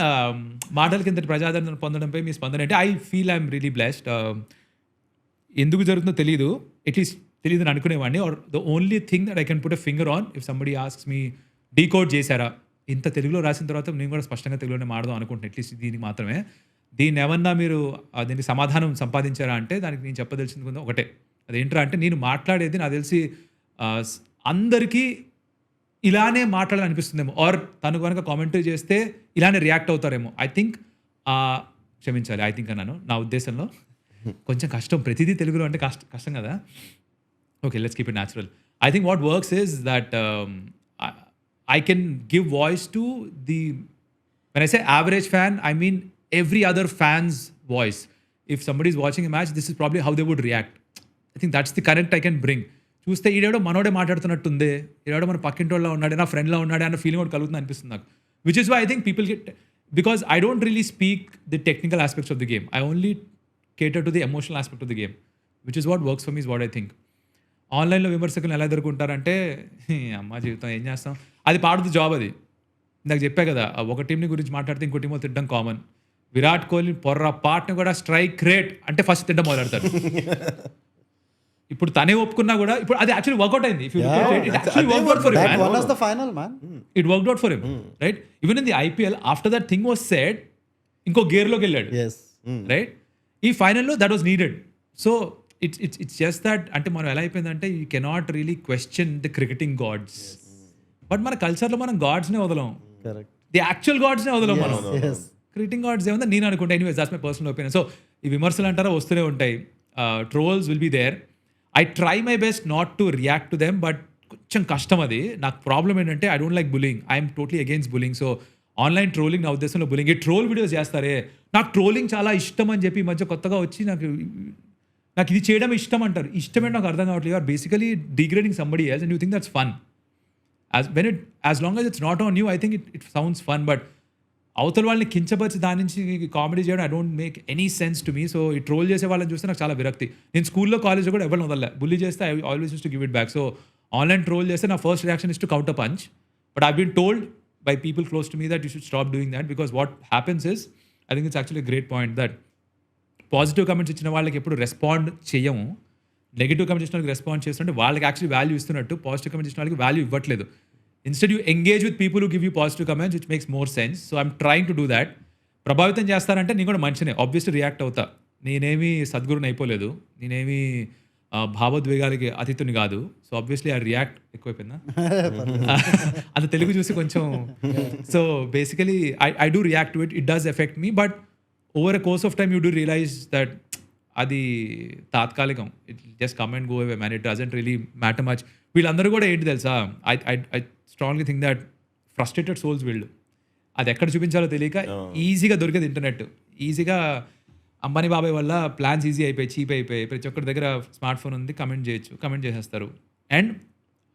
మాటలకి ఇంతటి ప్రజాదరణ పొందడంపై మీ స్పందన ఏంటి? I feel I'm really blessed. ఎందుకు జరుగుతుందో తెలీదు, అట్లీస్ట్ తెలియదు అని అనుకునేవాడిని. Or the only thing that I can put a finger on, if somebody asks me decode చేశారా? ఇంత తెలుగులో రాసిన తర్వాత నేను కూడా స్పష్టంగా తెలుగులోనే మాడదాం అనుకుంటున్నాను, అట్లీస్ట్ దీనికి మాత్రమే. దీన్ని ఏమన్నా మీరు దీనికి సమాధానం సంపాదించారా అంటే దానికి నేను చెప్పదలిచింది ఒకటే. అదేంట్రా అంటే, నేను మాట్లాడేది నాకు తెలిసి అందరికీ ఇలానే మాట్లాడాలని అనిపిస్తుందేమో, ఆర్ తను కనుక కామెంటరీ చేస్తే ఇలానే రియాక్ట్ అవుతారేమో. ఐ థింక్, క్షమించాలి, ఐ థింక్ అన్నాను, నా ఉద్దేశంలో కొంచెం కష్టం. ప్రతిదీ తెలుగులో అంటే కష్టం కదా. Okay, let's keep it natural. I think what works is that I can give voice to the, when I say average fan, I mean every other fan's voice. If somebody is watching a match, this is probably how they would react. I think that's the current I can bring. చూస్తే ఈడేడో మనోడే మాట్లాడుతున్నట్టుంది, ఈడేడో మన పక్కింటోళ్ళ ఉన్నాడే, నా ఫ్రెండ్లా ఉన్నాడే అన్న feeling కూడా కలుగుతుంది అనిపిస్తుంది నాకు. Which is why I think people get, because I don't really speak the technical aspects of the game. I only cater to the emotional aspect of the game, which is what works for me, is what I think. ఆన్లైన్లో విమర్శకులు ఎలా ఎదుర్కొంటారంటే, అమ్మ జీవితం ఏం చేస్తాం, అది part of the job. అది నాకు చెప్పా కదా, ఒక టీంని గురించి మాట్లాడితే ఇంకో టీంలో తిట్టడం కామన్. విరాట్ కోహ్లీ పొర్రపాటును కూడా స్ట్రైక్ రేట్ అంటే ఫస్ట్ తిట్టడం మొదలెడతారు. ఇప్పుడు తనే ఒప్పుకున్నా కూడా ఇప్పుడు అది యాక్చువల్లీ వర్కౌట్ అయింది. It worked out for him, right? Even in the IPL after that thing was said, ఇంకో గేర్లోకి వెళ్ళాడు, రైట్? ఈ ఫైనల్లో that was needed. So it's just that, అంటే మనం ఎలా అయిపోయిందంటే, you cannot really question the cricketing gods. But మన కల్చర్లో మనం గాడ్స్నే వదలం, ది యాక్చువల్ గాడ్స్నే వదలం మనం. క్రికెటింగ్ గాడ్స్ ఏముందో నేను అనుకుంటా. Anyways, that's my personal opinion. So ఈ విమర్శలు అంటారా వస్తూనే ఉంటాయి, trolls will be there. I try my best not to react to them, but కొంచెం కష్టం అది. నాకు ప్రాబ్లం ఏంటంటే, I don't like bullying. I'm totally against bullying. So online trolling నా ఉద్దేశంలో బులింగ్. ఈ ట్రోల్ వీడియోస్ చేస్తారే, నాకు ట్రోలింగ్ చాలా ఇష్టం అని చెప్పి ఈ మధ్య కొత్తగా వచ్చి నాకు ఇది చేయడం ఇష్టం అంటారు. ఇష్టమే నాకు అర్థం కావట్లేదు. Are basically degrading somebody else and you think that's fun. As long as it's not on you, I think it sounds fun. But అవతల వాళ్ళని కించపరిచి దాని నుంచి కామెడీ చేయడం I don't make any sense to me. So ఈ troll చేసే వాళ్ళని చూస్తే నాకు చాలా విరక్తి. నేను స్కూల్లో కాలేజ్లో కూడా ఎవరిని వదలలే. బుల్లీ చేస్తే I always use to give it back. So online troll చేస్తే నా first reaction is to counter punch. But I been told by people close to me that you should stop doing that, because what happens is, I think it's actually great point that positive comments ఇచ్చిన వాళ్ళకి ఎప్పుడు respond చేయము, negative comments ఇచ్చిన వాళ్ళకి respond చేస్తుంటే వాళ్ళకి actually value ఇస్తున్నట్టు, positive comments ఇచ్చిన వాళ్ళకి వాల్యూ ఇవ్వట్లేదు. Instead you engage with people who give you positive comments, which makes more sense. So I'm trying to do that. ప్రభావితం చేస్తారంటే నేను కూడా మంచినే, ఆబ్వియస్లీ రియాక్ట్ అవుతా. నేనేమి సద్గురుని అయిపోలేదు, నేనేమి భావోద్వేగాలకి అతీతుని కాదు. So obviously I react. ఎక్కువైపోయిందా అంత తెలుగు చూసి కొంచెం. So basically I do react to it. It does affect me, but over a course of time you do realize that అది తాత్కాలికం. It just come and go away man. It doesn't really matter much. వీళ్ళందరూ కూడా ఏంటి తెలుసా, I strongly think that frustrated souls వీళ్ళు. అది ఎక్కడ చూపించాలో తెలియక ఈజీగా దొరికేది ఇంటర్నెట్. ఈజీగా అంబానీ బాబాయ్ వల్ల ప్లాన్స్ ఈజీ అయిపోయి, చీప్ అయిపోయి, ప్రతి ఒక్కరి దగ్గర స్మార్ట్ ఫోన్ ఉంది, కమెంట్ చేయొచ్చు, కమెంట్ చేసేస్తారు. And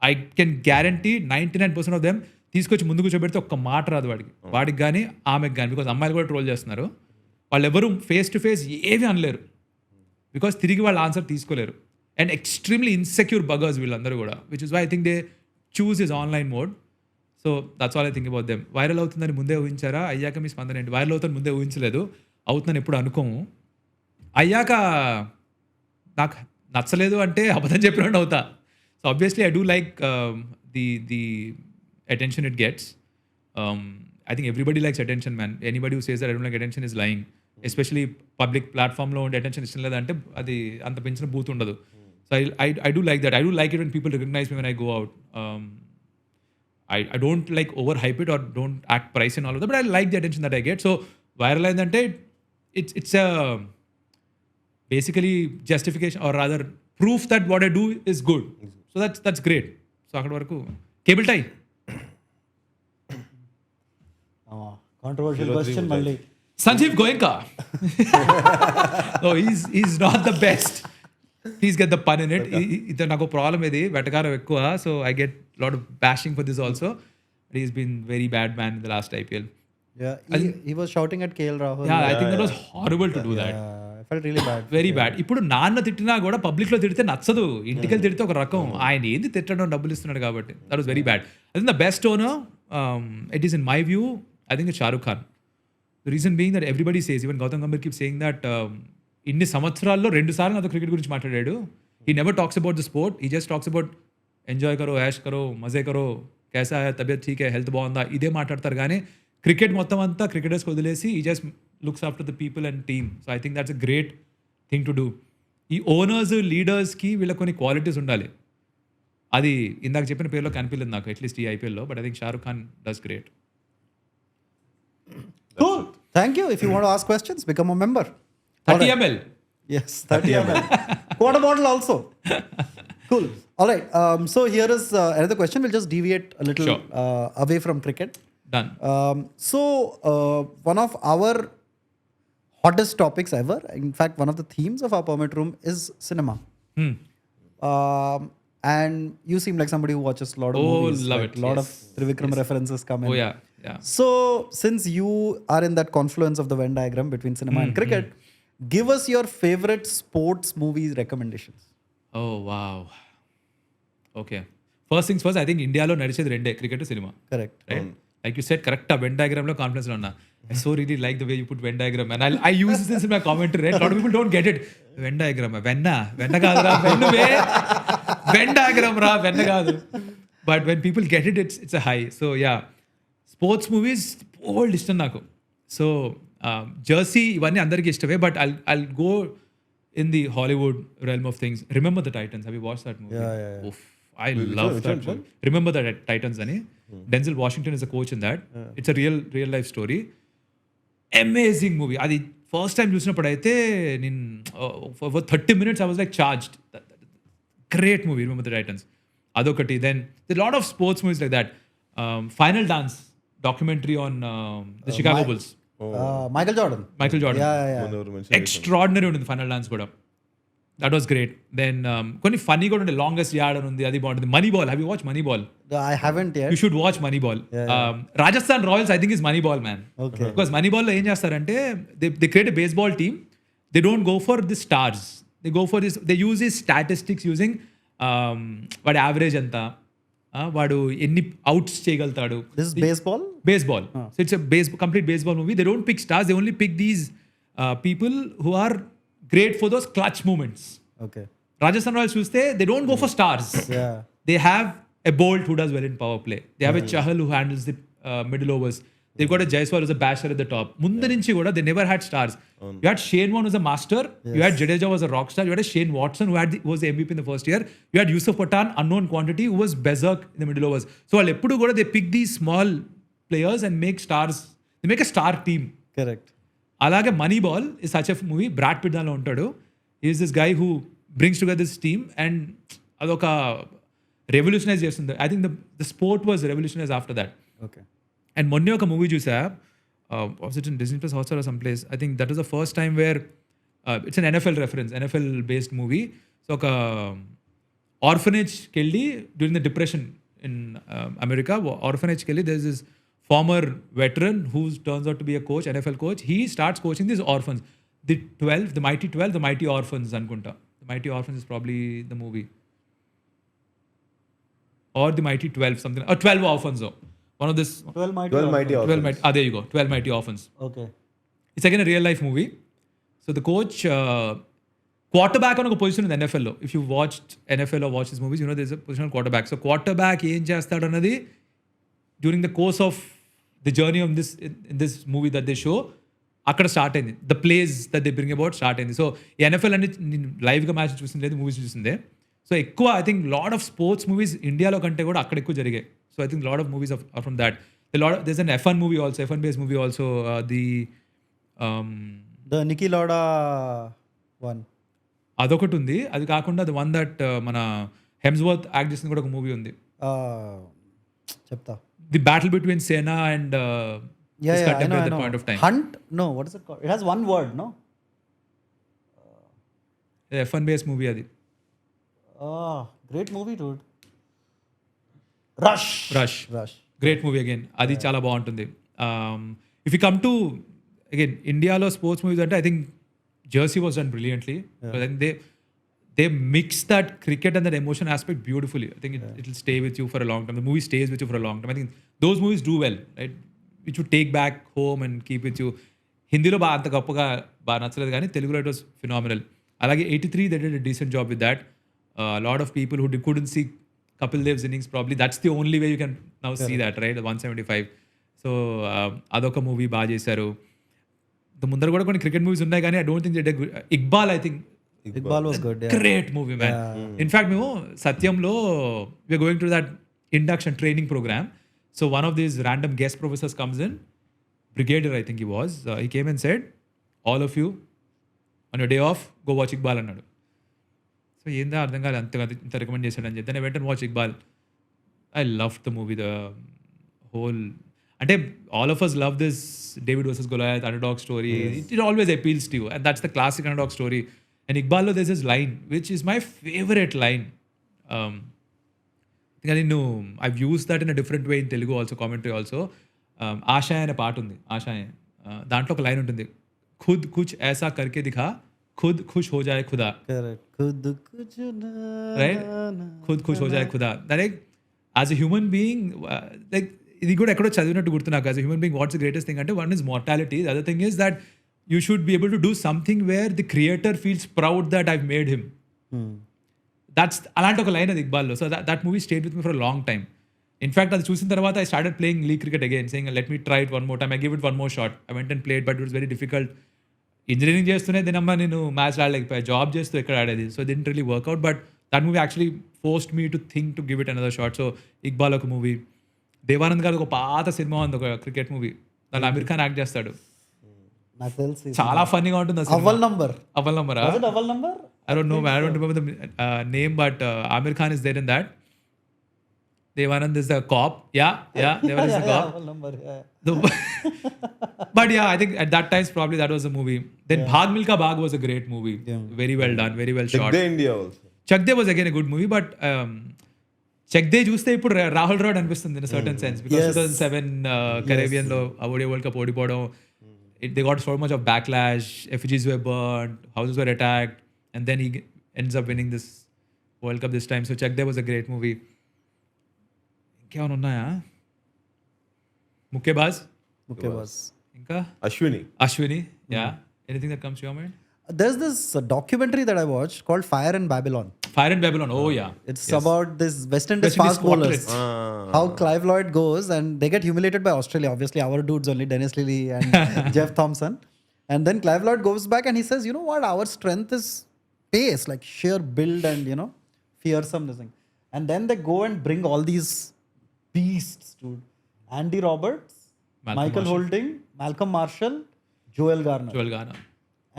I can guarantee 99% of them తీసుకొచ్చి ముందు కూర్చోబెడితే ఒక్క మాట రాదు వాడికి కానీ ఆమెకు కానీ. బికాజ్ అమ్మాయిలు కూడా ట్రోల్ చేస్తున్నారు. వాళ్ళు ఎవరు ఫేస్ టు ఫేస్ ఏమీ అనలేరు, బికాజ్ తిరిగి వాళ్ళ ఆన్సర్ తీసుకోలేరు. అండ్ ఎక్స్ట్రీమ్లీ ఇన్సెక్యూర్ బగర్స్ వీళ్ళందరూ కూడా, which is why I think they choose is online mode. So that's all I think about them. Viral అవుతుందని ముందే ఊహించారా? అయ్యాక మీ స్పందన ఏంటి? వైరల్ అవుతుందని ముందే ఊహించలేదు, అవుతుందని ఎప్పుడు అనుకోము. అయ్యాక నాకు నచ్చలేదు అంటే అబద్ధం చెప్పినట్టు అవుతా. So obviously I do like the attention it gets. I think everybody likes attention, man. Anybody who says that I don't like attention is lying. Especially public platform lo unde attention istam ledante adi anta penchina booth undadu. So I do like that. I do like it when people recognize me when I go out. I don't like overhype it or don't act price and all of that, but I like the attention that I get. So viral ayindante it's a basically justification or rather proof that what I do is good. So that's great. So akkada varaku cable tie. Controversial question మళ్ళీ. Sanjeev Goenka. No, he's not the best. Please get the pun in it. ఇది నాకు problem ఇది, వెటకారం ఎక్కువ. So I get a lot of bashing for this also. He's been very bad man in the last IPL. Yeah, he was shouting at KL Rahul. Yeah, I think that was horrible to do that. I felt really bad. Very bad. ఇప్పుడు నాన్న తిట్టినా కూడా public లో తిడితే నచ్చదు, ఇంటికి తిడితే ఒక రకం. ఆయన ఏంది తిట్టడం, డబ్బులు ఇస్తున్నాడు కాబట్టి. That was very bad. I think the best owner, it is in my view, I think it's Shah Rukh Khan. The reason being that everybody says, even Gautam Gambhir keeps saying that ఇన్ని సంవత్సరాల్లో 2 సార్లు నాతో cricket గురించి మాట్లాడాడు. He never talks about the sport. He just talks about enjoy కరో, ash కరో, మజే కరో, कैसा है, తబియత్ ఠీక్ హై, హెల్త్ బాగుందా, ఇదే మాట్లాడతారు. కానీ క్రికెట్ మొత్తం అంతా క్రికెటర్స్కి వదిలేసి ఈ just looks after the people and team. So I think that's a great thing to do. ఈ ఓనర్స్, లీడర్స్కి వీళ్ళకి కొన్ని క్వాలిటీస్ ఉండాలి. అది ఇందాక చెప్పిన పేరులో కనిపించలేదు నాకు, అట్లీస్ట్ ఈ ఐపీఎల్లో. But I think Shahrukh Khan does great. Cool. Thank you. If you want to ask questions, become a member. 30 ml. Yes, 30 ml. Water bottle also. Cool. All right. So here is another question. We'll just deviate a little Sure. Away from cricket. Done. So one of our hottest topics ever, in fact, one of the themes of our permit room is cinema. And you seem like somebody who watches a lot of movies. Love right? it. A lot Yes. of Trivikram references come in. Oh yeah. So since you are in that confluence of the Venn diagram between cinema and cricket, give us your favorite sports movies recommendations. Oh wow. Okay. First things first, I think ఇండియాలో నడిచేది రెండే, cricket, cinema. Correct. Right? Like you said, correct. Venn diagram lo confidence lo uన్నా. I so really like the way you put Venn diagram, and I use this in my commentary. Right? A lot of people don't get it. Venn diagram, venna kaadra, Venn diagram ra, venna kaadu. But when people get it, it's a high. So yeah, sports movies old ishtam naku. So Jersey ivanni andariki ishtame, but I'll go in the Hollywood realm of things. Remember the Titans. Have you watched that movie? Yeah. Oof, I love that movie. Remember the Titans ani. Denzel Washington is a coach in that. It's a real life story. Amazing movie. అది first time చూసినప్పుడు అయితే నేను for 30 minutes I was like charged. Great movie, Remember the Titans. అదొకటి. Then there's a lot of sports movies like that. Final Dance documentary on the Chicago Bulls. Michael Jordan. Yeah. Extraordinary ఉంటుంది final dance కూడా. That was great. Then కొన్ని funny కూడా ఉండే, longest yard అని ఉంది, అది బాగుంటుంది. Moneyball. Have you watched Moneyball? I haven't yet. You should watch Moneyball. Rajasthan Royals I think is Moneyball, man. Okay. Because Moneyball లో ఏం చేస్తారంటే they create a baseball team. They don't go for the stars. They go for this. They use these statistics using వాడి average ఎంత, వాడు ఎన్ని outs చేయగలుగుతాడు. This is baseball? Baseball. So it's a complete baseball movie. They don't pick stars. They only pick these people who are great for those clutch moments. Okay. Rajasthan Royals చూస్తే they don't go for stars. Yeah. They have a Bolt who does well in power play. They have a Chahal who handles the middle overs. They've got a Jaiswal who's a basher at the top. ముందు నుంచి కూడా they never had stars. You had Shane Warne who's a master. Yes. You had Jadeja was a rock star. You had a Shane Watson who was the MVP in the first year. You had Yusuf Pathan, unknown quantity, who was berserk in the middle overs. So వాళ్ళు ఎప్పుడు కూడా they pick these small players and make stars. They make a star team. Correct. అలాగే Moneyball is such a movie. Brad Pitt దానిలో ఉంటాడు. Is this guy who brings together this team and అదొక revolutionise చేస్తుంది. I think the sport was revolutionise after that. Okay. And మొన్నే ఒక movie చూసా, was it in Disney plus Hotstar or some place. I think that was the first time where it's an NFL reference, NFL based movie. So ఒక ఆర్ఫనేజ్కి వెళ్ళి during the depression in America, ఆర్ఫనేజ్కి వెళ్ళి there is this former veteran who turns out to be a coach, NFL coach. He starts coaching these orphans. The Mighty 12, the Mighty Orphans ankunta. The Mighty Orphans is probably the movie. Or the Mighty 12, something. Or 12 Orphans though. One of this. 12 Mighty 12 Mighty Orphans. Orphans. There you go. 12 Mighty Orphans. Okay. It's again a real life movie. So the coach, quarterback on a position in the NFL lo. If you watched NFL or watched these movies, you know there's a position on quarterback. So quarterback ఏం చేస్తాడు అన్నది during the course of the journey of this movie that they show, అక్కడ start అయింది. The place that they bring about start అయింది. So ఈ NFL అనేది నేను లైవ్గా మ్యాచ్ చూసింది లేదు, మూవీస్ చూసిందే. సో ఎక్కువ I think lot of sports movies ఇండియాలో కంటే కూడా అక్కడ ఎక్కువ జరిగాయి. So I think lot of movies are from that. There's an F1 movie also, F1 based movie also. The Niki Lauda one. అదొకటి ఉంది. అది కాకుండా the one that మన హెమ్స్వర్త్ యాక్ట్ చేసింది కూడా ఒక మూవీ ఉంది. చెప్తా. The battle between Sena and Yeah, I know, at I that know. point of time. Hunt? No, what is it called? It has one word, no? F1 based movie అది. Great movie, dude. Rush. Great movie again. అది చాలా బాగుంటుంది. If you come to again ఇండియాలో sports movies అంటే I think Jersey was done brilliantly. They mix that cricket and that emotion aspect beautifully. I think it will stay with you for a long time. The movie stays with you for a long time. I think those movies do well, right? Which you take back home and keep with you. హిందీలో బాగా అంత గొప్పగా బాగా నచ్చలేదు కానీ తెలుగులో it was phenomenal. అలాగే 83 they did a decent job with that. A lot of people who couldn't see Kapil Dev's innings, probably that's the only way you can now see that, right? 175. So అదొక movie బాగా చేశారు. ముందర కూడా కొన్ని cricket movies ఉన్నాయి కానీ I don't think they did. Iqbal I think Iqbal was good. Yeah. Great movie, man. In fact, మేము సత్యంలో we're going to that induction training program. So one of these random guest professors comes in, brigadier I think he was. He came and said, all of you on your day off go watch Iqbal అన్నాడు. So ఏందా అర్థం కాలేదు, ఇంత recommend చేశాడు అని చెప్పి then I went and watched Iqbal. I loved the movie, the whole, అంటే all of us love this David versus Goliath underdog story. It always appeals to you and that's the classic underdog story. And Iqballo there's this line which is my favorite line. I've used that in a different way in Telugu also, commentary also. ఆశాయ్ అనే పాట ఉంది, ఆశాయ్. దాంట్లో ఒక line ఉంటుంది, ఖుద్ కుచ్ ఐసా కర్కే దిఖా ఖుద్ ఖుష్ హో జాయే ఖుదా. Right, ఖుద్ ఖుష్ హో జాయే ఖుదా. Like as a human being, like ఇది కూడా ఎక్కడో చదివినట్టు గుర్తు నాకు. As a human being what's the greatest thing అంటే one is mortality, the other thing is that you should be able to do something where the creator feels proud that I've made him. That's అలాంటి ఒక line అది ఇక్బాల్లో. So that movie stayed with me for a long time. In fact, అది చూసిన తర్వాత I started playing league cricket again, saying let me try it one more time. I gave it one more shot. I went and played, but it was very difficult. Engineering చేస్తూనే దీనమ్మా నేను match ఆడలేకపోయా, job చేస్తూ ఎక్కడ ఆడేది. So it didn't really work out, but that movie actually forced me to think to give it another shot. So Iqbal ఒక movie. Devanand గారు ఒక పాత cinema ఉంది, ఒక క్రికెట్ మూవీ, దాంట్లో అమీర్ ఖాన్ యాక్ట్ చేస్తాడు. నాకు తెలిసి చాలా ఫన్నీగా ఉంటుంది. అవల్ నంబర్. అవల్ number I don't know, man. I don't remember the name, but Amir Khan is there in that. Devanand is the cop. Yeah, Devanand is the cop. Awal number, yeah. But yeah, I think at that time probably that was a movie. Then Bhag Milka Bhag was a great movie. Yeah. Very well done, very well shot. Chak De India also. Chak De was again a good movie, but Chak De చూస్తే ఇప్పుడు Rahul rod అనిపిస్తుంది in a certain sense, because 2007 Caribbean లో ODI World Cup ఓడిపోవడం, they got so much of backlash, effigies were burned, houses were attacked, and then he ends up winning this World Cup this time. So Chak De was a great movie. ఇంకేమైనా ఉన్నాయా? ముక్కేబాజ్. ఇంకా Ashwini. Yeah. Anything that comes to your mind? There's this documentary that I watched called Fire in Babylon. Oh yeah. It's about this West Indies fast bowlers. How Clive Lloyd goes and they get humiliated by Australia. Obviously our dudes only, Dennis Lilly and Jeff Thompson. And then Clive Lloyd goes back and he says, you know what, our strength is pace, like sheer build and, you know, fearsomeness. And then they go and bring all these beasts, dude. Andy Roberts, Michael Holding, Malcolm Marshall, Joel Garner.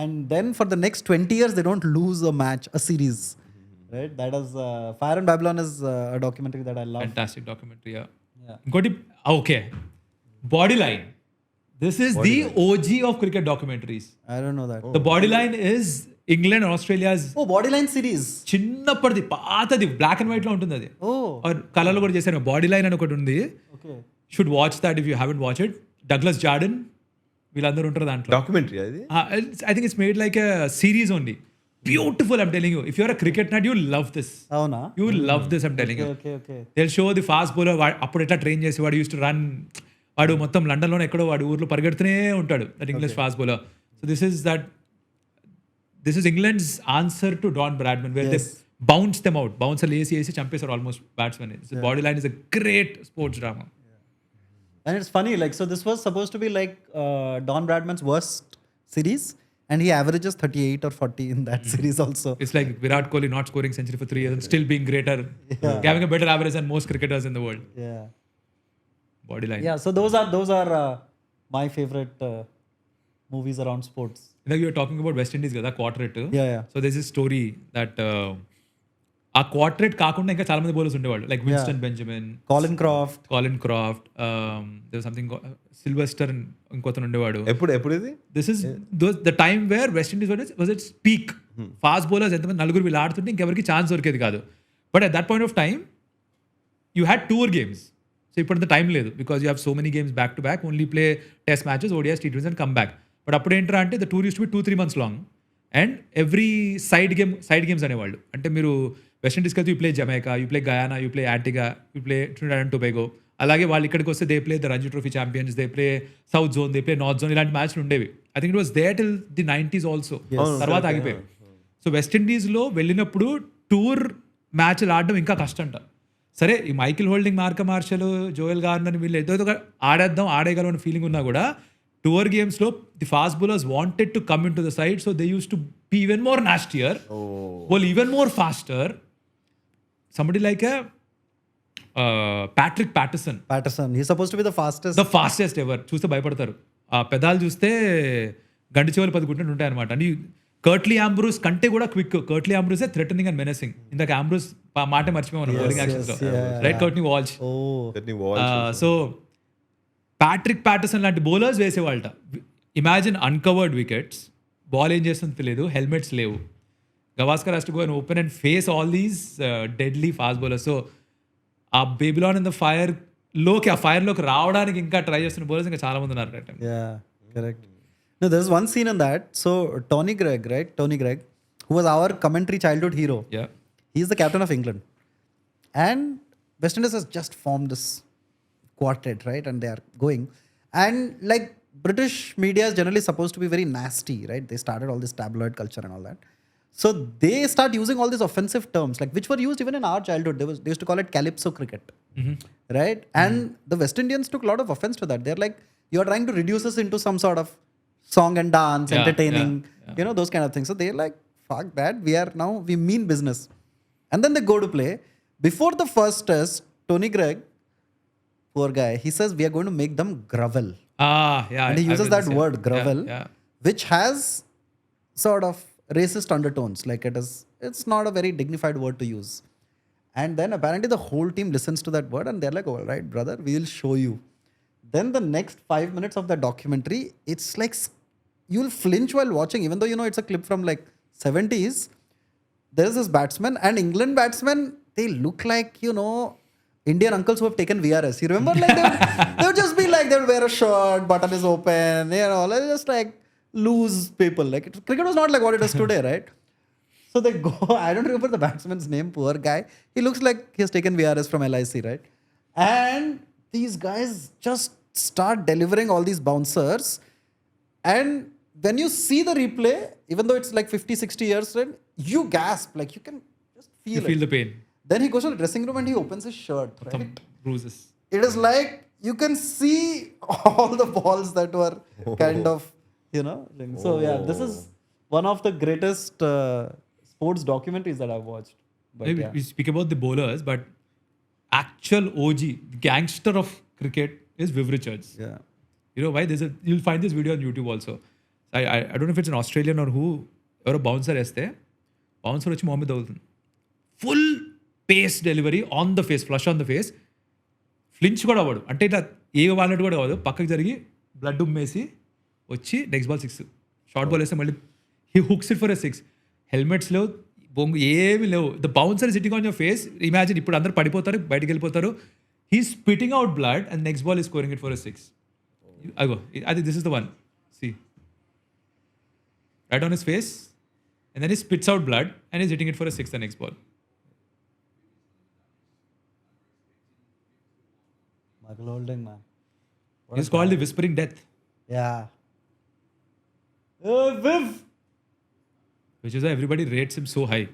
And then for the next 20 years, they don't lose a match, a series. Right? That is Fire and Babylon is a documentary that I love. Fantastic documentary. Yeah. Yeah. ఇంకోటి okay body line this is the OG of cricket documentaries. I don't know that. The body line is England and Australia's Oh, Bodyline series. చిన్నప్పటిది పాతది black and white లో ఉంటుంది అది. Oh, కలర్లో కూడా చేశాను. Body line అని ఒకటి ఉంది. okay. Should watch that if you haven't watch it. Douglas Jordan వీళ్ళందరూ ఉంటారు దాంట్లో. డాక్యుమెంటరీ అది. I think it's made like a series only. Beautiful, I'm telling you. If you're a cricket nut, you'll love this. Avuna? You'll love this, I'm telling you. Okay. They'll show the fast bowler. అప్పుడు ఎట్లా train చేసి వాడు use to run. వాడు మొత్తం లండన్లోనే ఎక్కడో వాడు ఊర్లో పరిగెడుతూనే ఉంటాడు. That English fast bowler. So this is England's answer to Don Bradman where they bounce them out. Bouncer వేసి చంపేశారు almost batsmen. Body line is a great sports drama. And it's funny, like, so this was supposed to be like Don Bradman's worst series, and he averages 38 or 40 in that series also. It's like Virat Kohli not scoring century for 3 years and still being greater, having a better average than most cricketers in the world. Yeah. Body line. Yeah, so those are my favorite movies around sports. Like you were talking about West Indies కదా క్వార్టరెట్. Yeah. So there's this story that ఆ క్వార్టరెట్ కాకుండా ఇంకా చాలా మంది bowlers ఉండేవాళ్ళు. Like Winston Benjamin, Colin Croft. There something Sylvester ఇంకొతను ఉండేవాడు. ఎప్పుడు ఇది? This is the time where West Indies was it's peak. Fast bowlers ఎంతమంది నలుగురు వీళ్ళు ఆడుతుంటే ఇంకెవరికి ఛాన్స్ దొరికేది కాదు. But at that point of time you had tour games. So ఇప్పుడు టైం లేదు because you have so many games back to back. Only play test matches, ODIs, T20s and come back. But అప్పుడు ఏంటంటే అంటే the tour use to be 2-3 months long. And every side games అనేవాళ్ళు. అంటే మీరు వెస్ట్ ఇండీస్కి వెళ్తే you play Jamaica, you play Guyana, you play Antigua, you play Trinidad and Tobago. అలాగే వాళ్ళు ఇక్కడికి వస్తే they play the Ranji Trophy champions, they play South Zone, they play North Zone, ఇలాంటి మ్యాచ్లు ఉండేవి. I think it was there till the 90s also. తర్వాత ఆగిపోయాయి. So west ఇండీస్లో వెళ్ళినప్పుడు టూర్ మ్యాచ్లు ఆడడం ఇంకా కష్టంట. సరే ఈ మైకిల్ హోల్డింగ్, మార్క మార్షల్, జోయల్ గార్నర్ వీళ్ళు ఏదో ఆడేయగలం అనే ఫీలింగ్ ఉన్నా కూడా టూర్ గేమ్స్లో the fast bowlers wanted to come in to the side. So they use to be even more nastier, bowl even more faster. Somebody like a Patrick Patterson. He's supposed to be the fastest ever. చూస్తే భయపడతారు. ఆ పెదాలు చూస్తే గండి చెవులు 10 గుంటలు ఉంటాయి అనమాట. అని కర్ట్లీ ఆంబ్రూస్ కంటే కూడా quick. Curtly Ambrose threatening and menacing. ఇందాక ఆంబ్రూస్ మాట మర్చిపోయాను బౌలింగ్ యాక్షన్స్ లో. Right, Courtney Walsh. So Patrick Patterson లాంటి బౌలర్స్ వేసేవాళ్ళట. ఇమాజిన్ అన్కవర్డ్ వికెట్స్, బాల్ ఏం చేస్తుందో తెలియదు, హెల్మెట్స్ లేవు. Gavaskar has to go and open and face all these deadly fast bowlers. So, ఆ Babylon in the Fire లోకి, ఆ ఫైర్ లోకి రావడానికి ఇంకా ట్రై చేస్తున్న బౌలర్స్ ఇంకా చాలా మంది ఉన్నారు. Yeah, correct. No, there's one scene in that. So, Tony Greig, who was our commentary childhood hero. Yeah. He's the captain of England. And West Indies has just formed this quartet, right? And they are going. And like British media is generally supposed to be very nasty, right? They started all this tabloid culture and all that. So they start using all these offensive terms, like which were used even in our childhood. They used to call it calypso cricket, right? And the West Indians took a lot of offense to that. They're like, you're trying to reduce us into some sort of song and dance, entertaining, you know, those kind of things. So they're like, fuck that. We mean business. And then they go to play. Before the first test, Tony Greig, poor guy, he says, we are going to make them grovel. And he uses that word, grovel, which has sort of racist undertones. Like it's not a very dignified word to use. And then apparently the whole team listens to that word and they're like, all right, brother, we will show you. Then the next 5 minutes of the documentary, it's like you'll flinch while watching, even though you know it's a clip from like 70s. There's this batsman, and England batsmen, they look like, you know, Indian uncles who have taken VRS. You remember, like they would just be like, they would wear a shirt, button is open, you know, just like loose people. Like cricket was not like what it is today, right? So they go, I don't remember the batsman's name, poor guy. He looks like he has taken VRS from LIC, right? And these guys just start delivering all these bouncers. And when you see the replay, even though it's like 50-60 years, right, you gasp, like you can just feel the pain. Then he goes to the dressing room and he opens his shirt, right? Some bruises. It is like you can see all the balls that were kind of, you know. So yeah, this is one of the greatest sports documentaries that I've watched. But yeah. We speak about the bowlers, but actual OG, gangster of cricket is Viv Richards. Yeah. You know why? You'll find this video on YouTube also. I don't know if it's an Australian or who, ఎవరో bouncer వేస్తే bouncer వచ్చి మొహమ్మద్ అవుతుంది. Full pace delivery on the face, flush on the face, flinch కూడా అవ్వడు. అంటే ఇట్లా ఏ వాళ్ళట్టు కూడా కాదు, పక్కకి జరిగి బ్లడ్ ఉమ్మేసి వచ్చి నెక్స్ట్ బాల్ 6. షార్ట్ బాల్ వేస్తే మళ్ళీ he hooks it for a 6. Helmets లేవు, బొంగు ఏమి లేవు. The bouncer sitting on your face. Imagine ఇప్పుడు అందరు పడిపోతారు, బయటకు వెళ్ళిపోతారు. He spitting out blood and next ball ఈ స్కోరింగ్ ఇట్ ఫర్ ఎ 6. అగో అది this is the one. See right on his face and then he spits out blood and he's hitting it for a 6 the next ball. Michael Holding, man. It's called the whispering death. Yeah. Viv! Which is why everybody rates him so high.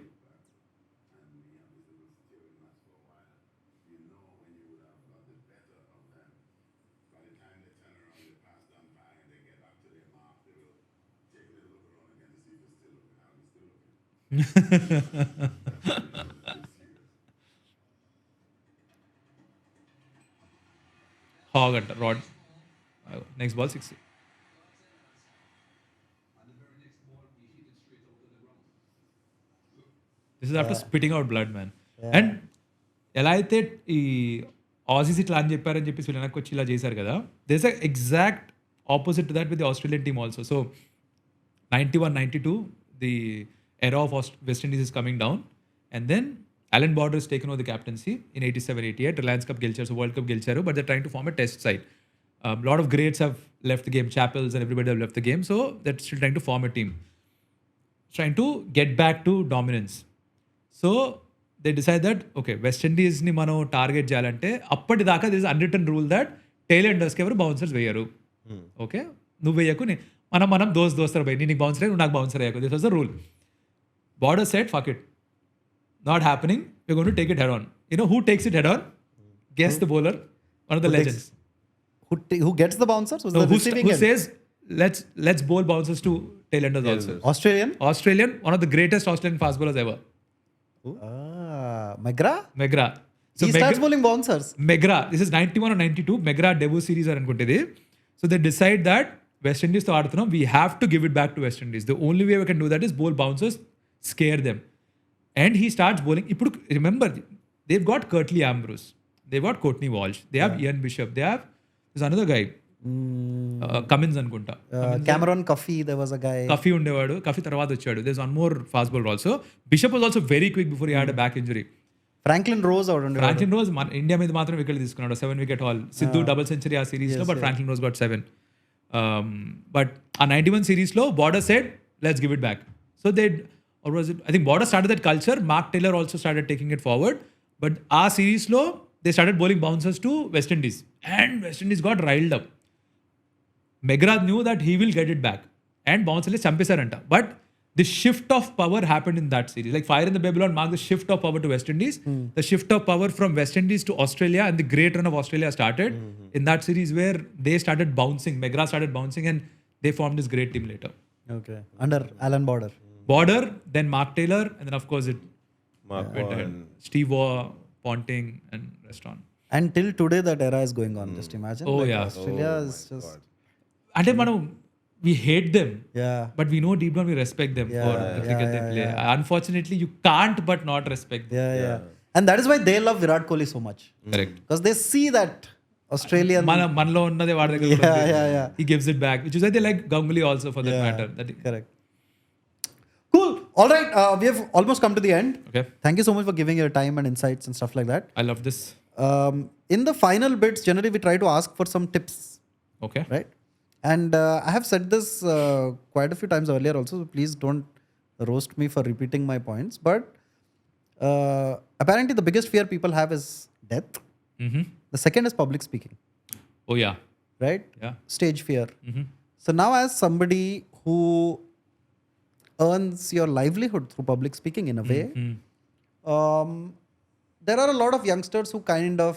Hog at rod. Next ball 6. This is after spitting out blood, man. Yeah. And ఎలా అయితే ఈ Aussies ఇట్లా అని చెప్పారని చెప్పేసి వెనక్కి వచ్చి ఇలా చేశారు కదా, this exact opposite to that with the Australian team also. So 91-92 the era of West Indies is coming down, and then Alan Border has taken over the captaincy in 87-88. Reliance Cup gelicharu, so World Cup gelicharu, but they're trying to form a test side. A lot of greats have left the game, Chappells and everybody have left the game, so they're still trying to form a team, trying to get back to dominance. So they decide that okay, West Indies ni mano target cheyalante appadidaka there is unwritten rule that tailenders ki evaru bouncers veyaru. Okay, నువ్వు వేయకు, మనం దోస్తారు by, నీకు bouncer అయ్యి, నువ్వు నాకు bouncer అయ్యాకు. This was the rule. Border said, fuck it. Not happening. We're going to take it head on. You know who takes it head on? Guess the bowler. One of the legends. Who gets the bouncers? No, who says, let's bowl bouncers to tailenders also. Australian, one of the greatest Australian fast bowlers ever. Megra. So he starts bowling bouncers. Megra. This is 91 or 92. Megra debut series are అనుకుంటేది. So they decide that West Indies తో ఆడుతున్నాం, we have to give it back to West Indies. The only way we can do that is bowl bouncers, scare them. And he starts bowling. Ippudu remember, they've got Curtly Ambrose, they've got Courtney Walsh, they have Ian Bishop, there's another guy, Cummins అనుకుంటా, Cameron Cuffy, there was a guy. Cuffy ఉండేవాడు, Cuffy తర్వాత వచ్చాడు. There's one more fast bowler also. Bishop was also very quick before he had a back injury. Franklin Rose India మీద మాత్రం wicket తీసుకున్నాడు, 7 wicket haul. Siddhu double century ఆ series లో, but Franklin Rose got 7. But ఆ 91 series లో Border said, let's give it back. So they, or was it, I think Border started that culture. Mark Taylor also started taking it forward. But our series lo they started bowling bouncers to West Indies, and West Indies got riled up. Megra knew that he will get it back, and bouncers champesaranta. But the shift of power happened in that series. Like Fire in the Babylon marked the shift of power to West Indies. The shift of power from West Indies to Australia, and the great run of Australia started in that series where they started bouncing. Megra started bouncing, and they formed this great team later. Okay, under Alan Border, then Mark Taylor, and then of course it went ahead. Steve Waugh, Ponting, and rest on. And till today that era is going on. Just imagine. Oh, yeah. Australia is just. And then we hate them, Yeah. but we know deep down we respect them for the cricket they play. Unfortunately, you can't but not respect them. Yeah. And that is why they love Virat Kohli so much. Correct. Because they see that Australian. మనలో ఉన్నదే వాడి దగ్గర కూడా ఉంది. Yeah. He gives it back, which is why they like Ganguly also for that matter. Correct. Cool. All right. We have almost come to the end. Okay. Thank you so much for giving your time and insights and stuff like that. I love this. In the final bits, generally we try to ask for some tips, Okay. right? And I have said this quite a few times earlier also, so please don't roast me for repeating my points. But apparently the biggest fear people have is death. The second is public speaking, Oh yeah. right? Yeah. Stage fear. So now as somebody who earns your livelihood through public speaking in a way, there are a lot of youngsters who kind of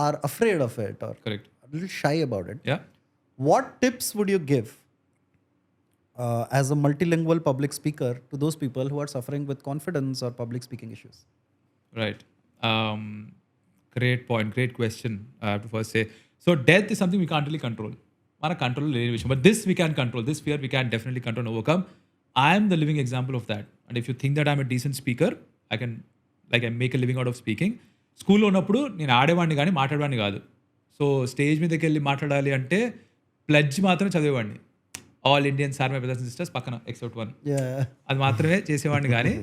are afraid of it or Correct. a little shy about it. Yeah. What tips would you give as a multilingual public speaker to those people who are suffering with confidence or public speaking issues? Right. Great point. Great question. I have to first say. So death is something we can't really control. మన control లేని విషయం. But this we can control, this fear we can definitely control, overcome. I'm the living example of that. And if you think that I'm a decent speaker, I make a living out of speaking. స్కూల్లో ఉన్నప్పుడు నేను ఆడేవాడిని కానీ మాట్లాడేవాడిని కాదు. So stage మీదకి వెళ్ళి మాట్లాడాలి అంటే ప్లెడ్జ్ మాత్రమే చదివేవాడిని. All Indians are my brothers and sisters పక్కన ఎక్సెప్ట్ వన్, అది మాత్రమే చేసేవాడిని కానీ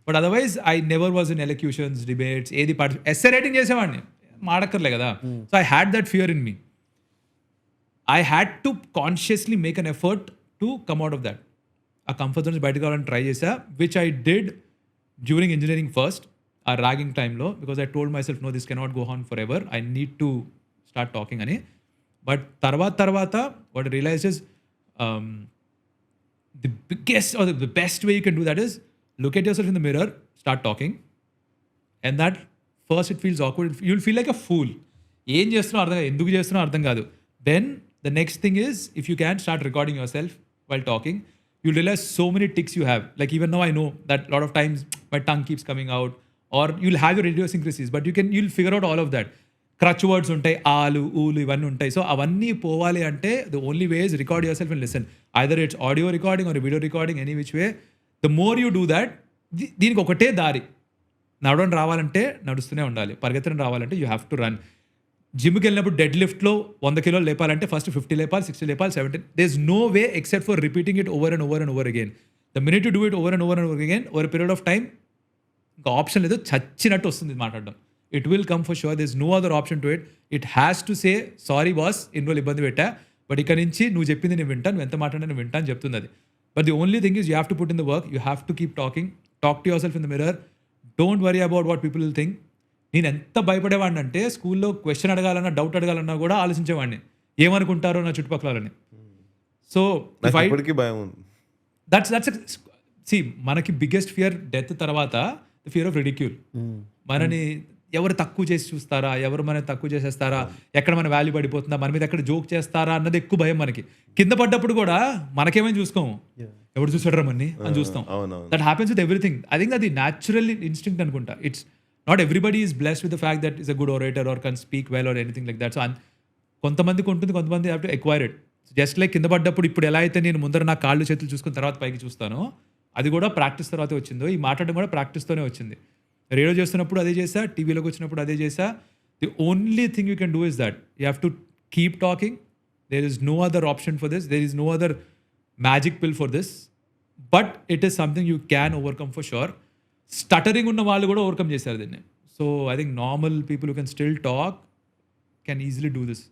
but otherwise I never was in elocutions, debates, ఏది ఎస్సే రైటింగ్ చేసేవాడిని, మాడక్కర్లే కదా. So I had that fear in me. I had to consciously make an effort to come out of that. ఆ comfort zone నుంచి బయటకు రావాలని try చేశా, which I did during engineering first, ఆ ర్యాగింగ్ టైంలో, because I told myself no this cannot go on forever, I need to start talking అని. But తర్వాత what realize is the biggest or the best way you can do that is look at yourself in the mirror, start talking, and that first it feels awkward, you'll feel like a fool. ఏం చేస్తున్నావు అర్థం కాదు, ఎందుకు చేస్తున్నావు అర్థం కాదు. Then the next thing is if you can start recording yourself while talking, you'll realize so many tics you have. Like even now I know that a lot of times my tongue keeps coming out, or you'll have your idiosyncrasies, but you'll figure out all of that. Crutch words ఉంటాయి, ఆలు ఊలు ఇవన్నీ ఉంటాయి. So అవన్నీ పోవాలి అంటే the only way is record your self and listen. Either it's audio recording or video recording, any which way. The more you do that, దీనికి ఒకటే దారి. నడవడం రావాలంటే నడుస్తూనే ఉండాలి, పరిగెత్తడం రావాలంటే యూ హ్యావ్ టు రన్. జిమ్కి వెళ్ళినప్పుడు డెడ్ లిఫ్ట్లో 100 కిలోలు లేపాలంటే ఫస్ట్ 50 లేపాలి, 60 లేపాలి, 70. There is no way except for repeating it over and over and over again. The minute you do it over and over and over again, over period of time ఇంకా option లేదు, చచ్చినట్టు వస్తుంది మాట్లాడడం. It will come for sure, there is no other option to it. It has to say sorry boss, ఇన్ని రోజులు ఇబ్బంది పెట్టా, but ఇక్కడ నుంచి నువ్వు చెప్పింది నేను వింటాను, నువ్వు ఎంత మాట్లాడినా నేను వింటాను చెప్తుంది అది. But the only thing is you have to put in the work, you have to keep talking, talk to your self in the mirror, don't worry about what people will think. నేను ఎంత భయపడేవాడిని అంటే స్కూల్లో question అడగాలన్నా, doubt అడగాలన్నా కూడా ఆలోచించేవాడిని, ఏమనుకుంటారో నా చుట్టుపక్కలని. So that's మనకి biggest fear death తర్వాత the fear of ridicule. మనని ఎవరు తక్కువ చేసి చూస్తారా, ఎవరు మనని తక్కువ చేసేస్తారా, ఎక్కడ మన వాల్యూ పడిపోతుందా, మన మీద ఎక్కడ జోక్ చేస్తారా అన్నది ఎక్కువ భయం మనకి. కింద పడ్డప్పుడు కూడా మనకేమైనా చూసుకోము, ఎవరు చూసాడరా మన్ని అని చూస్తాం. That happens with everything. I think అది న్యాచురల్ ఇన్స్టింక్ట్ అనుకుంటా. It's not everybody is blessed with the fact that is a good orator or can speak well or anything like that. So కొంతమందికి ఉంటుంది, కొంతమంది have to acquire it. Just like కింద పడ్డప్పుడు ఇప్పుడు ఎలా అయితే నేను ముందర నా కాళ్ళు చేతులు చూసుకున్న తర్వాత పైకి చూస్తానో, అది కూడా ప్రాక్టీస్ తర్వాతే వచ్చిందో. ఈ మాట్లాడడం కూడా ప్రాక్టీస్తోనే వచ్చింది. రేడియో చేస్తున్నప్పుడు అదే చేసా, టీవీలోకి వచ్చినప్పుడు అదే చేసా. The only thing you can do is that you have to keep talking. There is no other option for this, there is no other magic pill for this, but it is something you can overcome for sure. Stuttering ఉన్న వాళ్ళు కూడా overcome చేశారు దీన్ని. So I think normal people who can still talk can easily do this.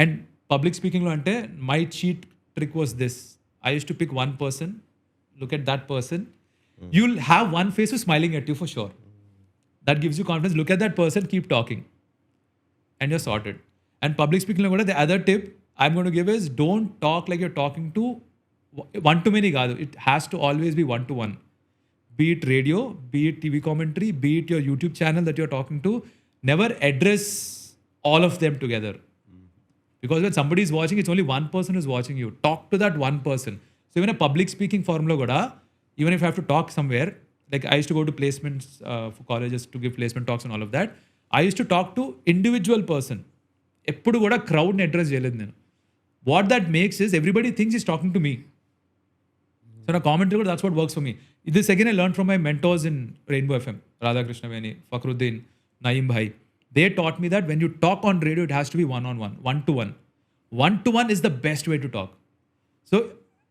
And public స్పీకింగ్లో అంటే my cheat trick was this. I use to pick one person, look at that person, you'll have one face who's smiling at you for sure. That gives you confidence. Look at that person, keep talking, and you're sorted. And public speaking lo kuda the other tip I'm going to give is don't talk like you're talking to one to many gaadu. It has to always be one to one. Be it radio, be it TV commentary, be it your YouTube channel that you're talking to, never address all of them together. Because when somebody is watching, it's only one person who's watching you. Talk to that one person. So even a public speaking formula kuda, even if I have to talk somewhere, like I used to go to placements for colleges to give placement talks and all of that, I used to talk to individual person. Eppudu kuda crowd ni address cheyaledu nenu. What that makes is everybody thinks he's talking to me. So na commentary kuda that's what works for me. This again I learned from my mentors in Rainbow FM, Radha Krishna Veni, Fakhruddin, Naeem Bhai. They taught me that when you talk on radio, it has to be one-on-one, one-to-one. One-to-one is the best way to talk. So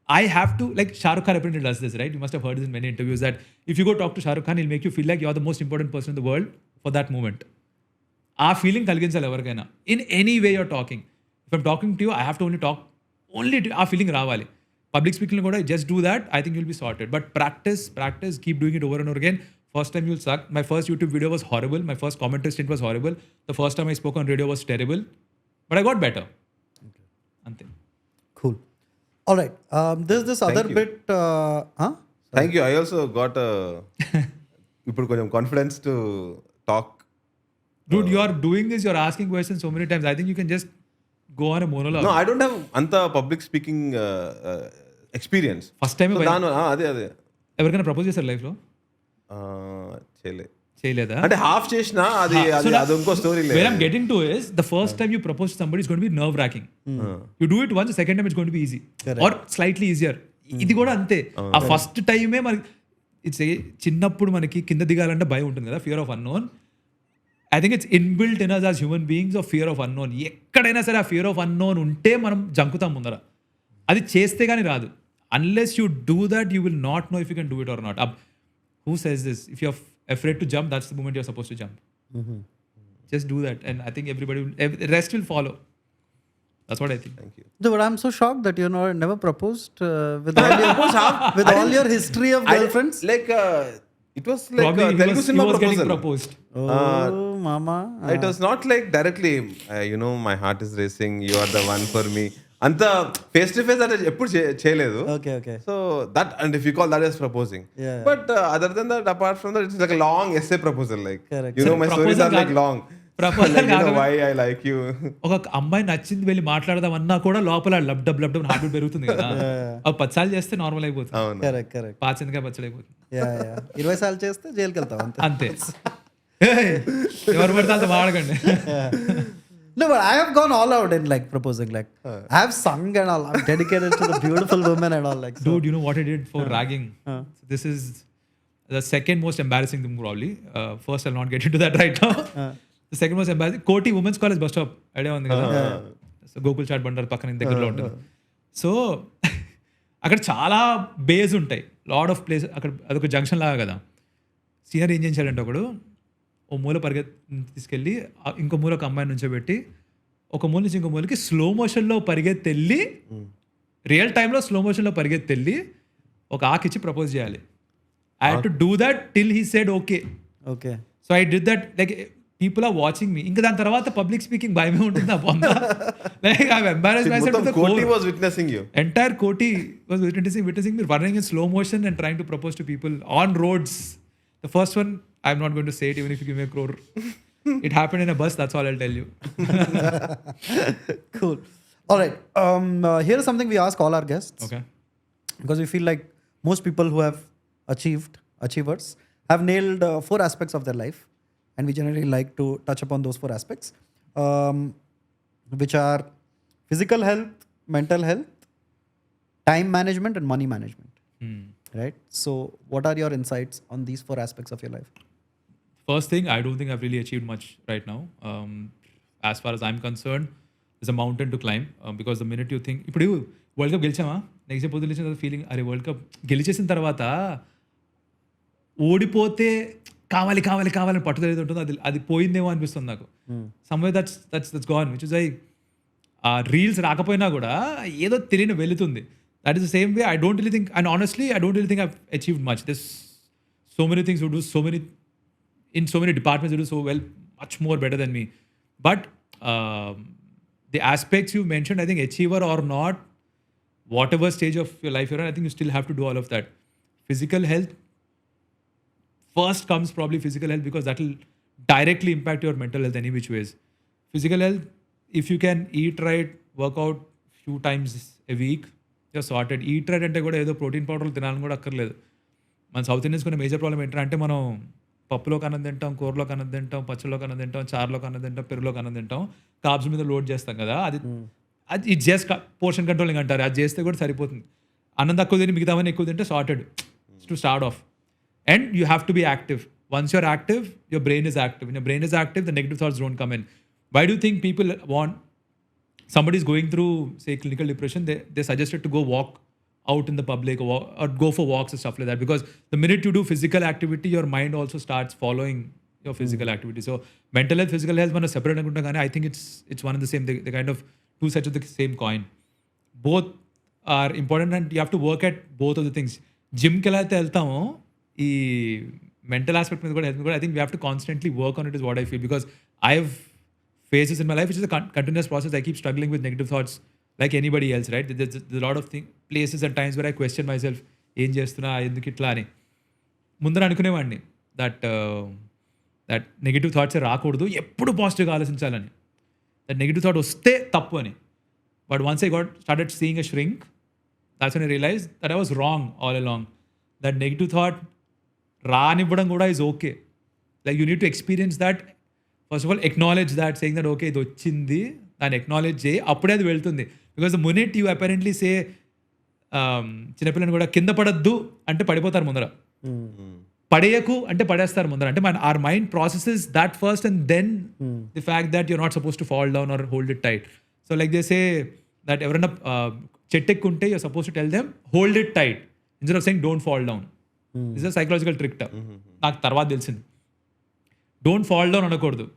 I have to, like Shah Rukh Khan apparently does this, right? You must have heard this in many interviews that if you go talk to Shah Rukh Khan, he'll make you feel like you're the most important person in the world for that moment. Aa feeling కలిగించాలి ఎవరికైనా. In any way you're talking. If I'm talking to you, I have to only talk, only to, ఆ feeling రావాలి. Public speaking కూడా just do that, I think you'll be sorted. But practice, keep doing it over and over again. First time you'll suck. My first YouTube video was horrible. My first commentary stint was horrible. The first time I spoke on radio was terrible. But I got better. Ante. Cool. All right. There's this other bit. Thank you. I also got ఇప్పుడు కొంచెం confidence to talk. Dude, you are doing this. You're asking questions so many times. I think you can just go on a monologue. No, I don't have anta public speaking experience. First time అదే ఎవరికైనా propose చేశారు లైఫ్లో? చేయలే. చేయలేదా? అంటే half చేసినా అది అది ఇంకో స్టోరీ లేదు. Where I'm getting to is the first time you propose to somebody is going to be nerve wracking. You do it once, the second time it's going to be easy or slightly easier. ఇది కూడా అంతే. ఆ first టైమే మనకి it's చిన్నప్పుడు మనకి కింద దిగాలంటే భయం ఉంటుంది కదా, fear of unknown. I think it's inbuilt in us as human beings of fear of unknown. ఎక్కడైనా సరే ఆ ఫియర్ ఆఫ్ అన్నోన్ ఉంటే మనం జంకుతాం ముందర. అది చేస్తే కానీ రాదు. Unless you do that you will not know if you can do it or not. Who says this? If you're afraid to jump, that's the moment you're supposed to jump. Just do that, and I think the rest will follow. That's what I think. Thank you. Dude, but I'm so shocked that you never proposed with all your history of girlfriends. Like it was like Probably Telugu he cinema was getting proposal. proposed. Oh, mama. It was not like directly, my heart is racing, you are the one for me. అంత face to face అంటే ఎప్పుడు చేయలేదు. Okay. So that and if you call that is proposing. Yeah. But other than that, apart from that, it's like long essay proposal. Like Correct. My stories are like long. Why I like you. ఒక అమ్మాయి నచ్చింది వెళ్ళి మాట్లాడదామన్నా కూడా లోపల lub dub heart beat పెరుగుతుంది కదా. అవి 10 సార్లు చేస్తే నార్మల్ అయిపోతుంది. అవును. Correct. పాచిందిగా పచ్చడి అయిపోతుంది. Yeah. 20 సార్లు చేస్తే జైలుకి వెళ్తాం అంతే. అంతే. ఎవరు పడితే అంత వాడకండి. No, but I have gone all out in like proposing. Like I have sung and all. I'm dedicated to the beautiful women and all. Like so. Dude, you know what I did for ragging? This is the second most embarrassing thing probably. First, I'll not get into that right now. The second most embarrassing, Koti Women's College bus stop. Idea ఉంది కదా. So Gokul chat Bhandar పక్కన దగ్గరలో ఉంటుంది. So అక్కడ చాలా base ఉంటాయి, lot of place. అక్కడ అదొక జంక్షన్ లాగా కదా. సీనియర్ ఏం చేశాడంటే ఒకడు ఓ మూల తీసుకెళ్ళి ఇంకో మూల ఒక అమ్మాయి నుంచో పెట్టి ఒక మూల నుంచి ఇంకో మూలకి స్లో మోషన్లో పరిగెత్తెళ్ళి, రియల్ టైంలో స్లో మోషన్లో పరిగెత్తెళ్ళి ఒక ఆకిచ్చి ప్రపోజ్ చేయాలి. I had to do that till he said okay. So I did that. Like people are watching me. ఇంకా దాని తర్వాత పబ్లిక్ స్పీకింగ్ భయమే ఉంటుంది నా పొంద. Like I embarrassed my self. Koti was witnessing you. Entire Koti was witnessing me running in slow motion and trying to propose to people on roads. The first one, I'm not going to say it even if you give me a crore. It happened in a bus, that's all I'll tell you. Cool. All right. Here is something we ask all our guests. Okay. Because we feel like most people who have achievers, have nailed 4 aspects of their life. And we generally like to touch upon those 4 aspects, which are physical health, mental health, time management, and money management. Right? So what are your insights on these 4 aspects of your life? First thing, I don't think I've really achieved much right now. As far as I'm concerned, there's a mountain to climb, because the minute you think, ఇప్పుడు world cup గెలిచామా, next day పొద్దున్న లేచిన feeling, అరే world cup గెలిచేసిన తర్వాత ఓడిపోతే కావాలి పట్టుదల ఉంటుంది, అది పోయిందేమో అనిపిస్తుంది నాకు. Someway that's gone, which is I reels రాకపోయినా కూడా ఏదో తెలియని వెళుతుంది. That is the same way. I don't really think, and honestly, I don't really think I've achieved much. There's so many things to do, in so many departments who do so well, much more better than me. But the aspects you mentioned, I think achiever or not, whatever stage of your life you're in, I think you still have to do all of that. Physical health, first comes probably physical health, because that will directly impact your mental health any which ways. Physical health, if you can eat right, work out few times a week, you're sorted. Eat right అంటే కూడా ఏదో protein పౌడర్లు తినాలని కూడా అక్కర్లేదు. మన south Indians కొన్ని major problem ఏంటంటే మనం పప్పులో కన్నది తింటాం, కూరలో కన్నది తింటాం, పచ్చళ్ళలో కన్నది తింటాం, చారులో కన్నది తింటాం, పెరుగులో కన్నది తింటాం, కార్బ్స్ మీద లోడ్ చేస్తాం కదా. అది ఇది జస్ట్ పోర్షన్ కంట్రోలింగ్ అంటారు. అది చేస్తే కూడా సరిపోతుంది. అన్నం తక్కువ తిని మిగతావన్నీ ఎక్కువ తింటే sorted to start off. And you have to be active. Once you're active, your brain is active. When your brain is active, the negative thoughts don't come in. Why do you think people want, somebody is going through, say, clinical depression, they suggested to go walk out in the public or go for walks and stuff like that? Because the minute you do physical activity, your mind also starts following your physical activity. So mental health, physical health, man separate anukunta gaani, I think it's one and the same. They kind of 2 sides of the same coin. Both are important and you have to work at both of the things. Gym ki ela aithe veltamo, ee mental aspect మీద కూడా health కూడా, I think we have to constantly work on it is what I feel, because I have phases in my life which is a continuous process. I keep struggling with negative thoughts like anybody else, right? There's a lot of places and times where I question myself, ఏం చేస్తున్నా, ఎందుకు ఇట్లా అని. ముందర అనుకునేవాడిని that negative thoughts రాకూడదు, ఎప్పుడు పాజిటివ్గా ఆలోచించాలని. దట్ నెగిటివ్ థాట్ వస్తే తప్పు అని. But once I started seeing a shrink, that's when I realized that I was wrong all along. That negative thought రానివ్వడం కూడా is okay. Like you need to experience that. First of all acknowledge that, saying that okay ఇది వచ్చింది, దాన్ని acknowledge చేయి, అప్పుడే అది వెళ్తుంది. Because the minute you apparently say చిన్నపిల్లని కూడా కింద పడద్దు అంటే పడిపోతారు ముందర, పడేయకు అంటే పడేస్తారు ముందర. అంటే మన our mind processes that first and then the fact that you're not suppose to fall down or hold it tight. So like they say that ఎవరైనా చెట్టు ఎక్కుంటే you're suppose to tell them hold it tight instead of saying don't fall down. It's a psychological trick. నాకు తర్వాత తెలిసింది don't fall down అనకూడదు,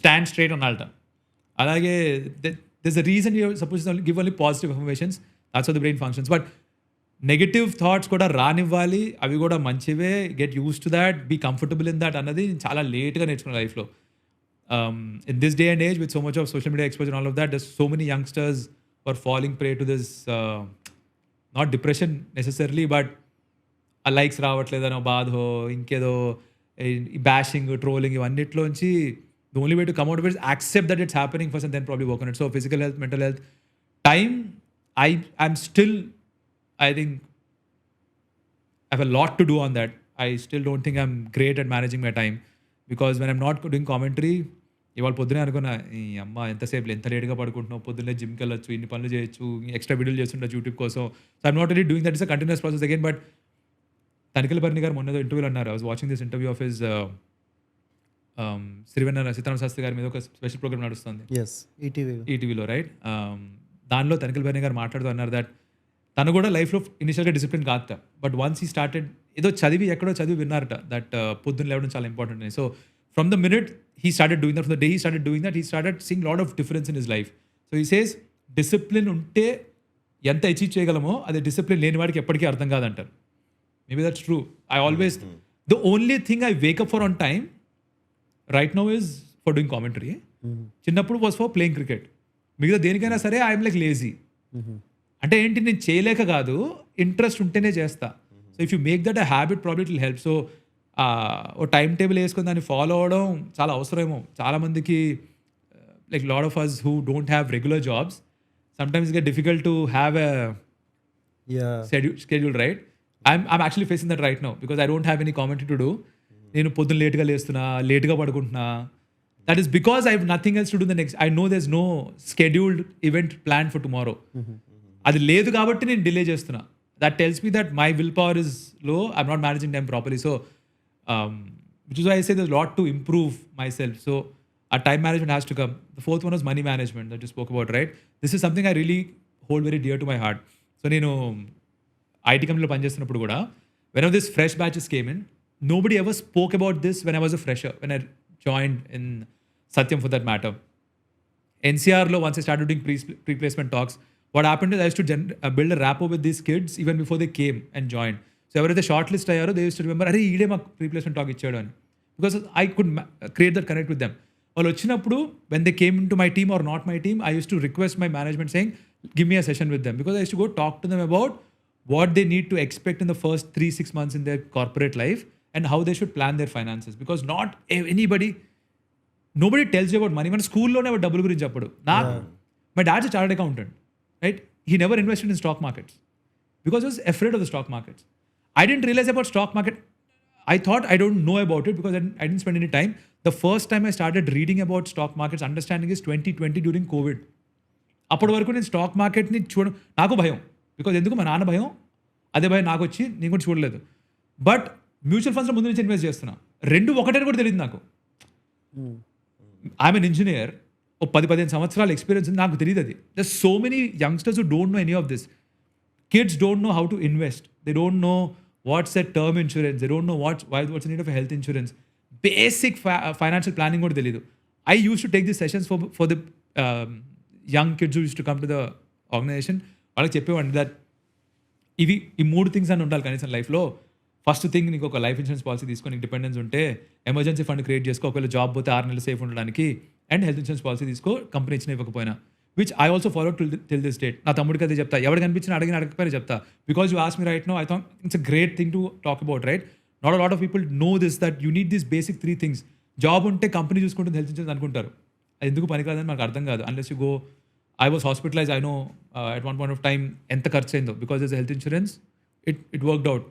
stand straight అనాలట. అలాగే there's a reason you're supposed to give only positive affirmations. That's how the brain functions. But negative thoughts కూడా రానివ్వాలి, అవి కూడా మంచివే, get use to that, be comfortable in that అన్నది చాలా లేట్గా నేర్చుకున్న లైఫ్లో. In this day and age with so much of social media exposure all of that, there so many youngsters are falling prey to this not depression necessarily, but ఆ likes రావట్లేదనో బాధో ఇంకేదో bashing trolling ఇవన్నిట్లోంచి the only way to come out of it is accept that it's happening first and then probably work on it. So physical health, mental health, time, I'm still, I think I have a lot to do on that. I still don't think I'm great at managing my time, because when I'm not doing commentary, ఇవాళ పొద్దునే అనుకున్నా ఈ అమ్మ ఎంతసేపు ఎంత లేట్గా పడుకుంటున్నావు, పొద్దున్నే జిమ్కి వెళ్ళొచ్చు, ఇన్ని పనులు చేయొచ్చు, ఎక్స్ట్రా వీడియోలు చేస్తుండొచ్చు యూట్యూబ్ కోసం. So I'm not really doing that. Is a continuous process again. But తనిఖీల భరణి గారు మొన్న ఇంటర్వ్యూలో అన్నారు, I was watching this interview of his Sitarama Sastry గారి మీద ఒక స్పెషల్ ప్రోగ్రామ్ నడుస్తుంది ఈటీవీలో, రైట్? దానిలో తనిఖీల భరణి గారు మాట్లాడుతూ అన్నారు దట్ తను కూడా లైఫ్లో ఇనిషియల్గా డిసిప్లిన్ కాదట, బట్ వన్స్ హీ స్టార్టెడ్ ఏదో చదివి ఎక్కడో చదివి విన్నారట దట్ పొద్దున్న లేవడం చాలా ఇంపార్టెంట్ అని. So from the minute he started doing that, from the day he started doing that, he started seeing lot of difference in his life. So he says discipline ఉంటే ఎంత అచీవ్ చేయగలమో అది discipline లేని వాడికి ఎప్పటికీ అర్థం కాదంటారు. Maybe that's true. I always the only thing I wake up for on time right now is for doing commentary. చిన్నప్పుడు వాజ్ ఫర్ ప్లేయింగ్ క్రికెట్. మిగతా దేనికైనా సరే ఐఎమ్ లైక్ లేజీ. అంటే ఏంటి, నేను చేయలేక కాదు, ఇంట్రెస్ట్ ఉంటేనే చేస్తా. So if you make that a habit probably it will help. So ఓ టైం టేబుల్ వేసుకొని దాన్ని ఫాలో అవడం చాలా అవసరమేమో చాలామందికి. Like lot of us who don't have regular jobs, sometimes get difficult to have a schedule, right? I'm actually facing that right now because I don't have any commentary to do. నేను పొద్దున్న లేట్గా లేస్తున్నా, లేట్గా పడుకుంటున్నా. That is because I have nothing else to do the next. I know there is no scheduled event plan for tomorrow. అది లేదు కాబట్టి నేను డిలే చేస్తున్నా. That tells me that my will power is low, I'm not managing time properly. So which is why I say there lot to improve my self. So ఆ time management has to come. The fourth one was money management that you spoke about, right? This is something I really hold very dear to my heart. So నేను IT కంపెనీలో పనిచేస్తున్నప్పుడు కూడా when of this fresh batches came in, nobody ever spoke about this when I was a fresher, when I joined in Satyam for that matter. NCR lo, once I started doing pre-placement talks, what happened is I used to build a rapport with these kids even before they came and joined. So ఎవరైతే short list అయ్యారో they used to remember, అరే ఈడే మాకు pre-placement talk ఇచ్చాడు అని, because I could create that connect with them. వాళ్ళు వచ్చినప్పుడు when they came into my team or not my team, I used to request my management saying give me a session with them, because I used to go talk to them about what they need to expect in the first 3-6 months in their corporate life and how they should plan their finances, because not nobody tells you about money. మన స్కూల్లోనే డబ్బుల గురించి చెప్పడు. My dad's a chartered accountant, right? He never invested in stock markets because he was afraid of the stock markets. I didn't realize about stock market. I thought I don't know about it because I didn't spend any time. The first time I started reading about stock markets, understanding is 2020 during COVID. అప్పటి వరకు నేను stock మార్కెట్ని నాకు భయం, because ఎందుకు మా నాన్న భయం, అదే భయం నాకు వచ్చి నేను కూడా చూడలేదు. బట్ మ్యూచువల్ ఫండ్స్లో ముందు నుంచి ఇన్వెస్ట్ చేస్తున్నా. రెండు ఒకటని కూడా తెలియదు నాకు. ఐఎమ్ ఎన్ ఇంజనీర్, ఓ 10-15 సంవత్సరాల ఎక్స్పీరియన్స్ ఉంది, నాకు తెలియదు అది. There so many youngsters who don't know any of this. Kids don't know how to invest, they don't know what's a term insurance, they don't know what's need of health insurance. Basic financial planning కూడా తెలియదు. I use to take this sessions for the young kids who use to come to the organization. వాళ్ళకి చెప్పేవాడిని that ఈ 3 things అని ఉండాలి కనీసం లైఫ్లో. First thing, నీకు ఒక లైఫ్ ఇన్సూరెన్స్ పాలసీ తీసుకొని నీకు డిపెండెన్స్ ఉంటే ఎమర్జెన్సీ ఫండ్ క్రియేట్ చేసుకో, ఒకవేళ జాబ్ పోతే 6 నెలలు సేఫ్ ఉండడానికి. అండ్ హెల్త్ ఇన్సూరెన్స్ పాలసీ తీసుకో, కంపెనీ ఇచ్చిన ఇవ్వకపోయినా, which I also follow till this date. నా తమ్ముడికి అదే చెప్తా, ఎవరు కనిపించిన అడగకపోయినా చెప్తా. Because you ask me right no, I thought it's a great thing to talk about, right? Not a lot of people know this, that you need this basic 3 things. Job ఉంటే company చూసుకుంటుంది health insurance అనుకుంటారు, అది ఎందుకు పనికిరాదని మనకు అర్థం కాదు. Unless you go, I was hospitalise, I know at one point of time ఎంత ఖర్చు అయిందో, because this health insurance it worked out.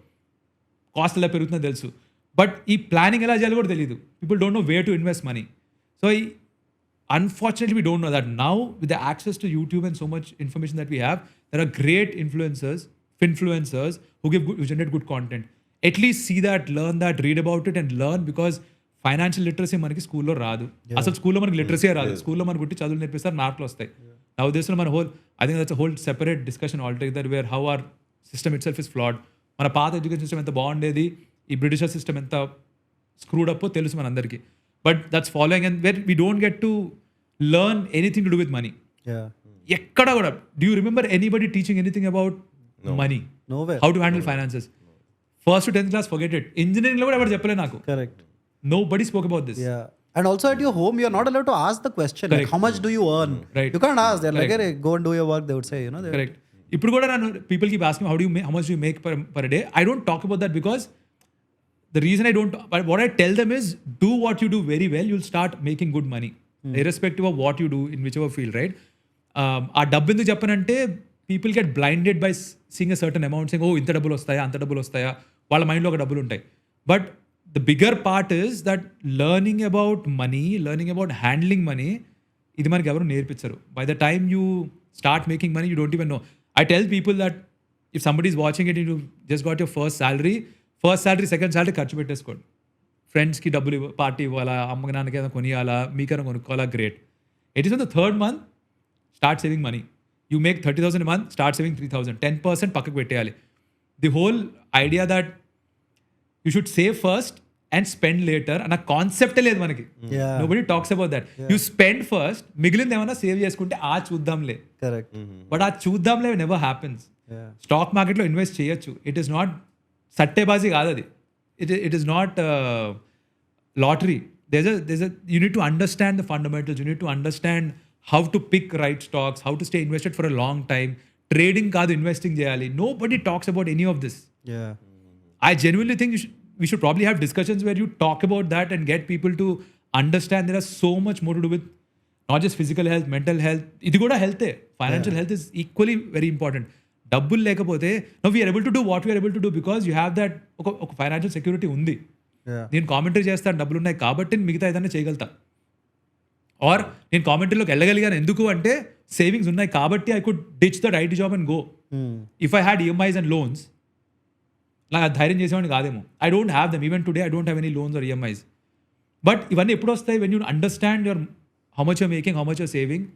Cost ఎలా పెరుగుతుందో తెలుసు. బట్ ఈ ప్లానింగ్ ఎలా చేయాలో కూడా తెలియదు. People don't know where to invest money. So unfortunately we don't know that. Now with the access to YouTube and so much information that we have, there are great influencers who generate good content. At least see that, learn that, read about it and learn, because financial literacy మనకి స్కూల్లో రాదు. అసలు స్కూల్లో మనకి literacy రాదు. స్కూల్లో మనకు గుట్టి చదువులు నేర్పిస్తారు, మార్కులు వస్తాయి. నా ఉద్దేశంలో మన I think that's whole separate discussion altogether, where how our system itself is flawed. మన పాత ఎడ్యుకేషన్ సిస్టమ్ ఎంత బాగుండేది, ఈ బ్రిటిషర్ సిస్టమ్ ఎంత స్క్రూడ్ అప్ తెలుసు మనందరికీ. But that's following and where we don't get to learn anything to do with money. ఎక్కడ కూడా do you remember anybody teaching anything about money? Nowhere. How to handle finances? First to 10th class, forget it. Engineering లో కూడా ఎవరు చెప్పలే నాకు. Correct. Nobody spoke about this. Yeah. And also at your home, you're not allowed to ask the question, like, how much do you earn? Right. You can't ask. They're like, hey, go and do your work, they would say, you know. Correct. ఇప్పుడు కూడా నన్ను people keep asking how much do you make per day? I don't talk about that because the reason I don't, but what I tell them is, do what you do very well, you'll start making good money. Irrespective of what you do in whichever field, right? ఆ డబ్బు ఎందుకు చెప్పనంటే, people get blinded by seeing a certain amount, saying oh ఇంత డబ్బులు వస్తాయా, అంత డబ్బులు వస్తాయా, వాళ్ళ మైండ్లో ఒక డబ్బులు ఉంటాయి. But the bigger part is that learning about money, learning about handling money, ఇది మనకి ఎవరు నేర్పించరు. By the time you start making money, you don't even know. I tell people that if somebody is watching it, you just got your first salary, second salary ఖర్చు పెట్టేసుకోండి. ఫ్రెండ్స్కి డబ్బులు party ఇవ్వాలా, అమ్మకి నాన్నకి ఏదైనా కొనియాలా, మీకైనా కొనుక్కోవాలా, great. It is on the third month start saving money. You make 30,000 month, start saving 3,000. 10% పక్కకు పెట్టేయాలి. The whole idea that you should save first and spend later అన్న కాన్సెప్టే లేదు మనకి. Nobody talks about that. You spend first, మిగిలింది ఏమైనా save చేసుకుంటే ఆ చూద్దాంలే. Correct. బట్ ఆ చూద్దాంలే నెవర్ హ్యాపెన్స్. స్టాక్ మార్కెట్లో ఇన్వెస్ట్ చేయొచ్చు. ఇట్ ఈస్ నాట్ సట్టేబాజీ కాదు అది. It is not lottery. You need to understand the fundamentals. You need to understand how to pick right stocks, how to stay invested for a long time. Trading kaadu, investing cheyali. Nobody talks about any of this. Yeah. I genuinely think we should probably have discussions where you talk about that and get people to understand there is so much more to do with not just physical health, mental health. Idi kuda health. Financial health is equally very important. డబ్బులు లేకపోతే no we're able to do what we're able to do because you have that ఒక financial security ఉంది. నేను commentary చేస్తాను, డబ్బులు ఉన్నాయి కాబట్టి మిగతా ఏదైనా చేయగలుగుతా. ఆర్ నేను కామెంటరీలోకి వెళ్ళగలిగాను ఎందుకు అంటే సేవింగ్స్ ఉన్నాయి కాబట్టి I could ditch that IT job and go. If I had EMIs and loans, నాకు ధైర్యం చేసేవాడిని కాదేమో. I don't have them. Even today I don't have any loans or EMIs. But ఇవన్నీ ఎప్పుడు వస్తాయి? When you understand your how much you're making, how much you're saving.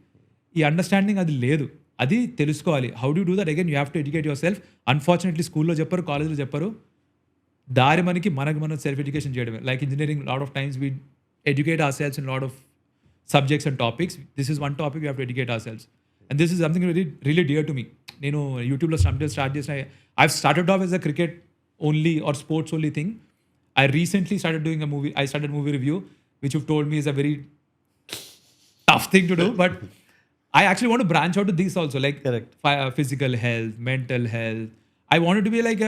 ఈ understanding అది లేదు. అది తెలుసుకోవాలి. How do that? Again you have to educate yourself. Unfortunately స్కూల్లో చెప్పరు, కాలేజ్లో చెప్పరు. దారి మనకి మనం సెల్ఫ్ ఎడ్యుకేషన్ చేయడమే. Like engineering, lot of times we educate our selfs in lot of subjects and topics. This is one topic you have to educate our selfs. And this is something really dear to me. నేను యూట్యూబ్లో start చేసిన, I started off as a cricket only or sports only thing. I recently started doing I started movie review, which you've told me is a very tough thing to do, but I actually want to branch out to these also, like physical health, mental health. I wanted to be like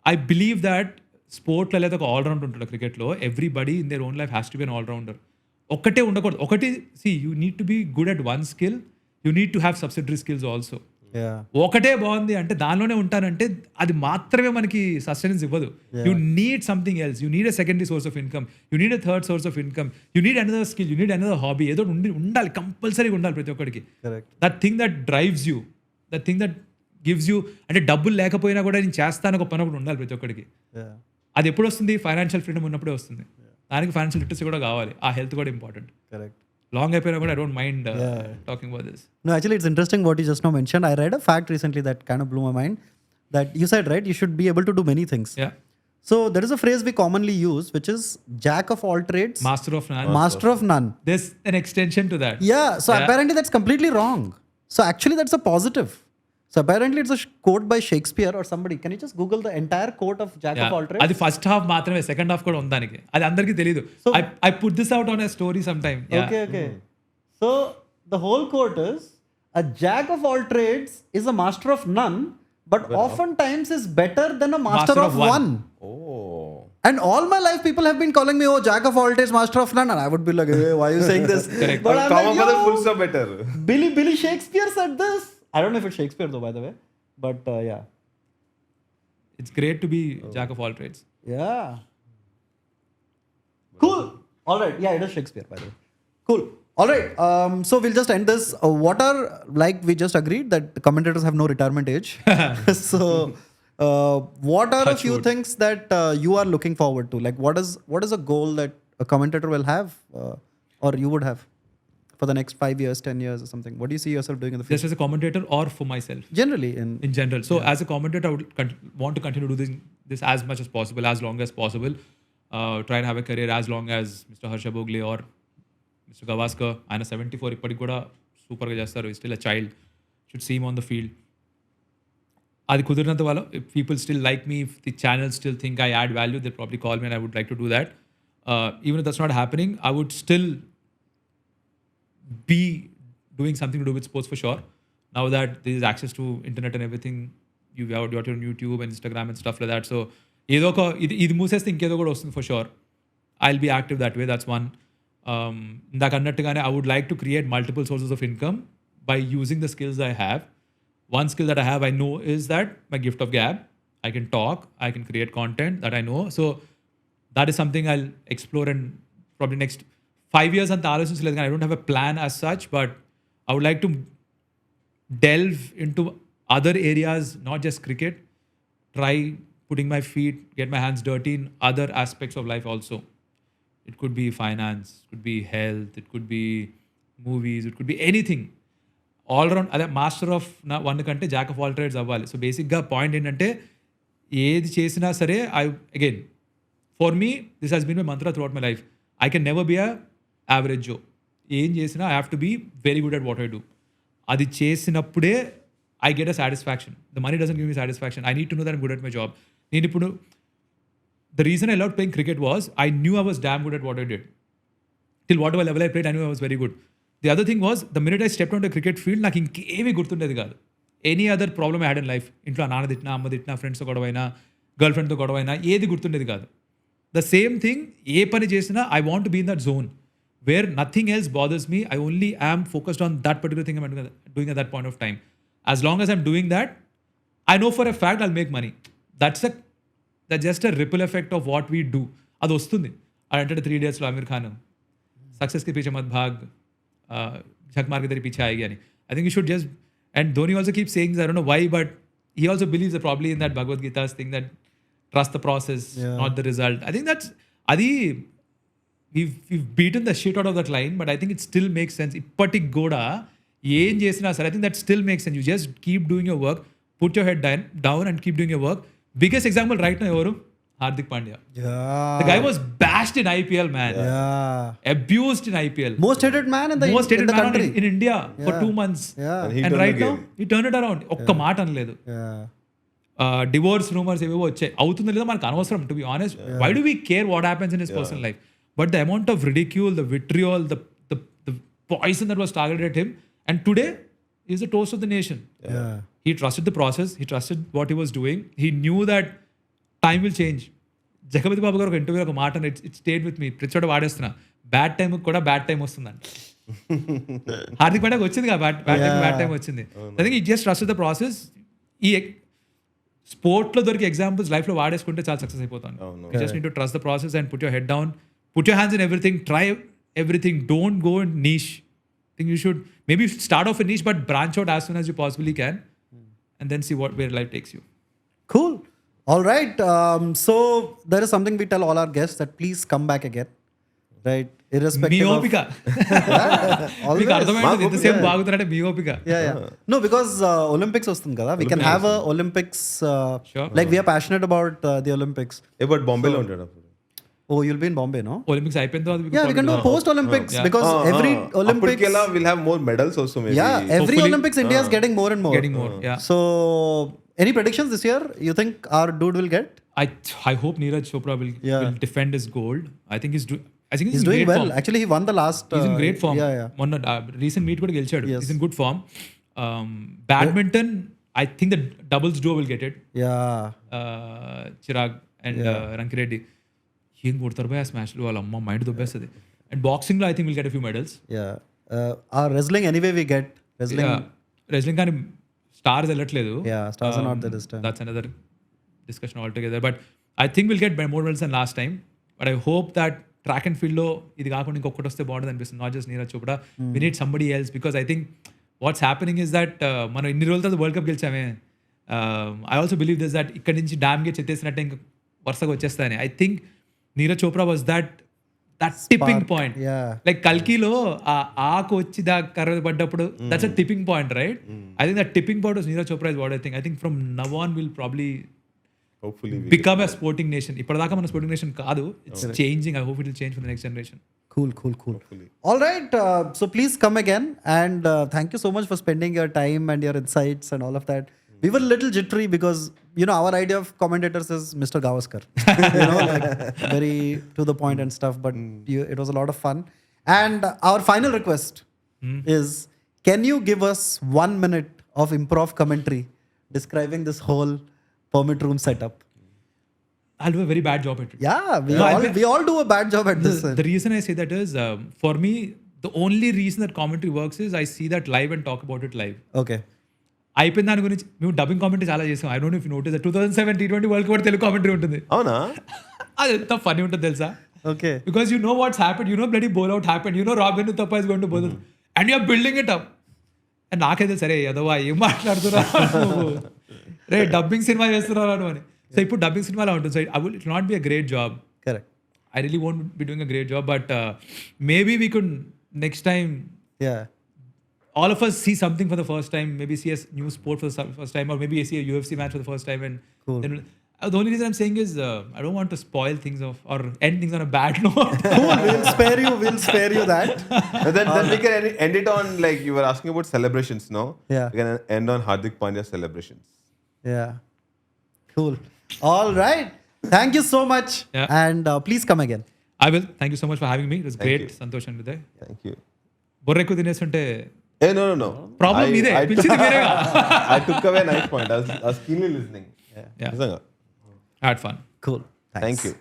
I believe that sport lo like all round untuda cricket lo everybody in their own life has to be an all rounder. Okate undakodu. Okati, see, you need to be good at one skill. You need to have subsidiary skills also. ఒకటే బాగుంది అంటే దానిలోనే ఉంటానంటే అది మాత్రమే మనకి sustenance ఇవ్వదు. You need something else. You need a secondary source of income. You need a third source of income. You need another skill. You need another hobby. ఏదో ఉండాలి, కంపల్సరీగా ఉండాలి ప్రతి ఒక్కడికి. That thing that drives you, that thing that gives you. అంటే డబ్బులు లేకపోయినా కూడా నేను చేస్తాను ఒక పని ఒకటి ఉండాలి ప్రతి ఒక్కడికి. అది ఎప్పుడు వస్తుంది? ఫైనాన్షియల్ ఫ్రీడమ్ ఉన్నప్పుడే వస్తుంది. దానికి ఫైనాన్షియల్ లిటరసీ కూడా కావాలి. ఆ హెల్త్ కూడా ఇంపార్టెంట్. Long అయిపోయినా కూడా I don't mind talking about this. No, actually it's interesting what you just now mentioned. I read a fact recently that kind of blew my mind, that you said, right, you should be able to do many things. Yeah. So there is a phrase we commonly use, which is jack of all trades, master of none. Master of none. There's an extension to that. Yeah. So apparently that's completely wrong. So actually that's a positive. So apparently it's a quote by Shakespeare or somebody. Can you just Google the entire quote of jack of all trades? అది first half మాత్రమే, second half కూడా ఉందానికి. అది అందరికీ తెలియదు. I put this out on a story sometime. Okay. So the whole quote is, a jack of all trades is a master of none, but oftentimes is better than a master of one. Oh. And all my life people have been calling me, oh, jack of all trades, master of none, and I would be like, hey, why are you saying this? Correct. But I'm like, yo, full stop better. Billy Shakespeare said this. I don't know if it's Shakespeare though, by the way, but yeah. It's great to be jack of all trades. Yeah. Cool. All right. Yeah, it is Shakespeare, by the way. Cool. All right. So we'll just end this. What are, like we just agreed that the commentators have no retirement age. So what are a few things that you are looking forward to? Like what is a goal that a commentator will have or you would have for the next 5 years, 10 years or something? What do you see yourself doing in the future? Just as a commentator or for myself? Generally In general. So as a commentator, I would want to continue to do this as much as possible, as long as possible. Try and have a career as long as Mr. Harsha Bogle or Mr. Gavaskar. ఆయన 74 ఇప్పటికి కూడా సూపర్గా చేస్తారు. Still a child, should see him on the field. అది కుదిరినంత వల్ల if people still like me, if the channel still think I add value, they probably call me and I would like to do that. Even if that's not happening, I would still be doing something to do with sports for sure. Now that there is access to internet and everything, you have got your YouTube and Instagram and stuff like that. So ఏదో ఒక ఇది మూసేస్తే ఇంకేదో కూడా వస్తుంది for sure. I'll be active that way. That's one. ఇందాక అన్నట్టుగానే I would like to create multiple sources of income by using the skills I have. One skill that I have, I know, is that my gift of gab. I can talk, I can create content that I know. So that is something I'll explore and probably next 5 years అంత ఆలోచించలేదు కానీ I don't have a plan as such, but I would like to delve into other areas, not just cricket. Try putting my feet, get my hands dirty in other aspects of life also. It could be finance, it could be health, it could be movies, it could be anything. All around, అదే master of none కంటే jack of all trades అవ్వాలి. సో బేసిక్గా point ఏంటంటే ఏది చేసినా సరే again for me this has been my mantra throughout my life. I can never be a average Joe. ఏం చేసినా I have to be very good at what I do. అది చేసినప్పుడే I get a satisfaction. The money doesn't give me satisfaction. I need to know that I'm good at my job. నేను ఇప్పుడు the reason I love playing cricket was I knew I was damn good at what I did. Till what ever level I played I knew I was very good. The other thing was the minute I step on to cricket field నాకు ఇంకేమీ గుర్తుండేది కాదు. Any other problem I had in life, ఇంట్లో నాన్న తిట్టినా, అమ్మ తిట్టినా, ఫ్రెండ్స్తో గొడవైనా, girl ఫ్రెండ్తో గొడవైనా, ఏది గుర్తుండేది కాదు. ద సేమ్ థింగ్, ఏ పని చేసినా I want to be in that zone where nothing else bothers me. I only am focused on that particular thing I'm doing at that point of time. As long as I'm doing that, I know for a fact I'll make money. That's just a ripple effect of what we do. అది వస్తుంది. అది అంటే 3 daysలో అమీర్ ఖాన్ సక్సెస్కి పీछे మత్ భాగ్, झक मार के तेरे पीछे आएगी అని. I think you should just, and Dhoni also keeps saying, I don't know why, but he also believes probably in that Bhagavad Gita's thing that trust the process, not the result. I think that's adi. We've beaten the shit out of that line, but I think it still makes sense. ఇప్పటికి కూడా ఏం చేసినా సరే I think that still makes sense. You just keep doing your work, put your head down and keep doing your work. Biggest example right now ఎవరు? Hardik Pandya. Yeah. The guy was bashed in IPL, man. Yeah. Abused in IPL. Most hated man in the country. in India for 2 months. Yeah. And right now he turned it around. ఒక్క మాట అనలేదు. Yeah. Divorce rumors ఏవేవో వచ్చాయి. అవుతుందో లేదో మనకు అనవసరం, to be honest. Why do we care what happens in his personal life? But the amount of ridicule, the vitriol, the poison that was targeted at him, and today he's the toast of the nation. Yeah. He trusted the process. He trusted what he was doing. He knew that time will change. Jagapathi బాబు గారు ఒక interview ఒక మాట, it stayed with మీ, ప్రతి చోట వాడేస్తున్నా, bad time కూడా bad time వస్తుందంట. హార్దిక్ పాండ్యాకి వచ్చింది కదా బ్యాడ్ టైం వచ్చింది. I think it just trusted the process. ఈ స్పోర్ట్లో దొరికే ఎగ్జాంపుల్స్ లైఫ్లో వాడేసుకుంటే చాలా సక్సెస్ అయిపోతాను. Just need to trust the process and put your head down, put your hands in everything, try everything, don't go in niche. I think you should start off in niche but branch out as soon as you possibly can, and then see where life takes you. Cool. All right. So there is something we tell all our guests, that please come back again. Right? Irrespective మీ ఓపిక మీకు అర్థమైంది ఎంతసేపు బాగుతున్నారంటే మీ ఓపిక. Yeah. No, because Olympics వస్తుంది కదా, we can have a Olympics, Sure. like we are passionate about the Olympics. But బాంబేలో ఉంటాడు అప్పుడు. Oh, you'll be in Bombay, no? Olympics అయిపోయిన తర్వాత Yeah, we can do post Olympics because every Olympics. అప్పటికెలా we'll have more medals also maybe. Yeah, every Hopefully. Olympics India is getting more and more. getting more. Yeah. So, any predictions this year? You think our dude will get? I hope Neeraj Chopra will defend his gold. I think he's He's in doing great well. form. Actually, he won the last. He's in great form. Yeah. మొన్న recent meet కూడా గెలిచాడు. Yes. He's in good form. Badminton, I think the doubles duo will get it. Yeah. Chirag and Rankireddy. ఏం కొడతారు భయ స్మాష్లు, వాళ్ళ అమ్మ mind దొబ్బేస్తుంది. అండ్ బాక్సింగ్లో I think will get few medals. Our wrestling anyway we get. Wrestling కానీ stars వెళ్ళట్లేదు. Yeah, stars are not there this time. That's another discussion altogether. But I think we'll get more medals than last time, but I hope that track and field లో ఇది కాకుండా ఇంకొకటి వస్తే బాగుంటుంది అనిపిస్తుంది. Not just Neeraj Chopra, we need somebody else because I think what's happening is that మనం ఇన్ని రోజుల తర్వాత వరల్డ్ కప్ గెలిచామే. I also believe this that ఇక్కడ నుంచి డామ్ గేట్ ఎత్తేసినట్టే ఇంకా వరుసగా వచ్చేస్తాయని. I think Neeraj Chopra was that tipping point. Like కల్కిలో ఆ ఆకు వచ్చి కర్ర పడ్డప్పుడు that's a tipping point, right? I think that tipping point was Neeraj Chopra is what I think. I think from now on we'll probably hopefully become a sporting nation. ఇప్పటిదాకా మన sporting nation కాదు. It's changing. I hope it will change for the next generation. Cool. All right. So please come again. And thank you so much for spending your time and your insights and all of that. We were a little jittery because, our idea of commentators is Mr. Gavaskar. Like very to the point and stuff. But it was a lot of fun. And our final request is, can you give us 1 minute of improv commentary describing this whole permit room setup? I'll do a very bad job at it. Yeah, we all do a bad job at this. The reason I say that is, for me, the only reason that commentary works is I see that live and talk about it live. Okay. అయిపోయిన దాని గురించి మేము dubbing commentary చాలా చేసాం. I don't no if you notice 2007 T20 world cup Telugu commentary ఉంటుంది. అవునా? అది ఎంత ఫన్నీ ఉంటుంది తెలుసా? Okay. Because you know what's happened, you know bloody bowl out happened, you know Robin Uthappa is going to bowl and you are building it up. And నాకైతే సరే యదవా ఏం మాట్లాడుతున్నా రే డబ్బింగ్ సినిమా చేస్తున్నాను అని. సో ఇప్పుడు dubbing సినిమాలో ఉంటుంది. So it will not be a great job. Correct. I really won't be doing a great job, but maybe we could next time. Yeah. All of us see something for the first time, maybe see a new sport for the first time, or maybe see a UFC match for the first time. And cool. Then, the only reason I'm saying is I don't want to spoil things or end things on a bad note. Cool. We'll spare you that. then we can end it on, like you were asking about celebrations, no? Yeah. We can end on Hardik Pandya's celebrations. Yeah. Cool. All right. Thank you so much. Yeah. And please come again. I will. Thank you so much for having me. It was great. Santosh and Uday. Thank you. బొర్రెక్కు తినేస్తుంటే No. Problem మీదే. పిలిచింది మీరేగా. I took away a nice point. I was keenly listening. Yeah. Had fun. Cool. Thanks. Thank you.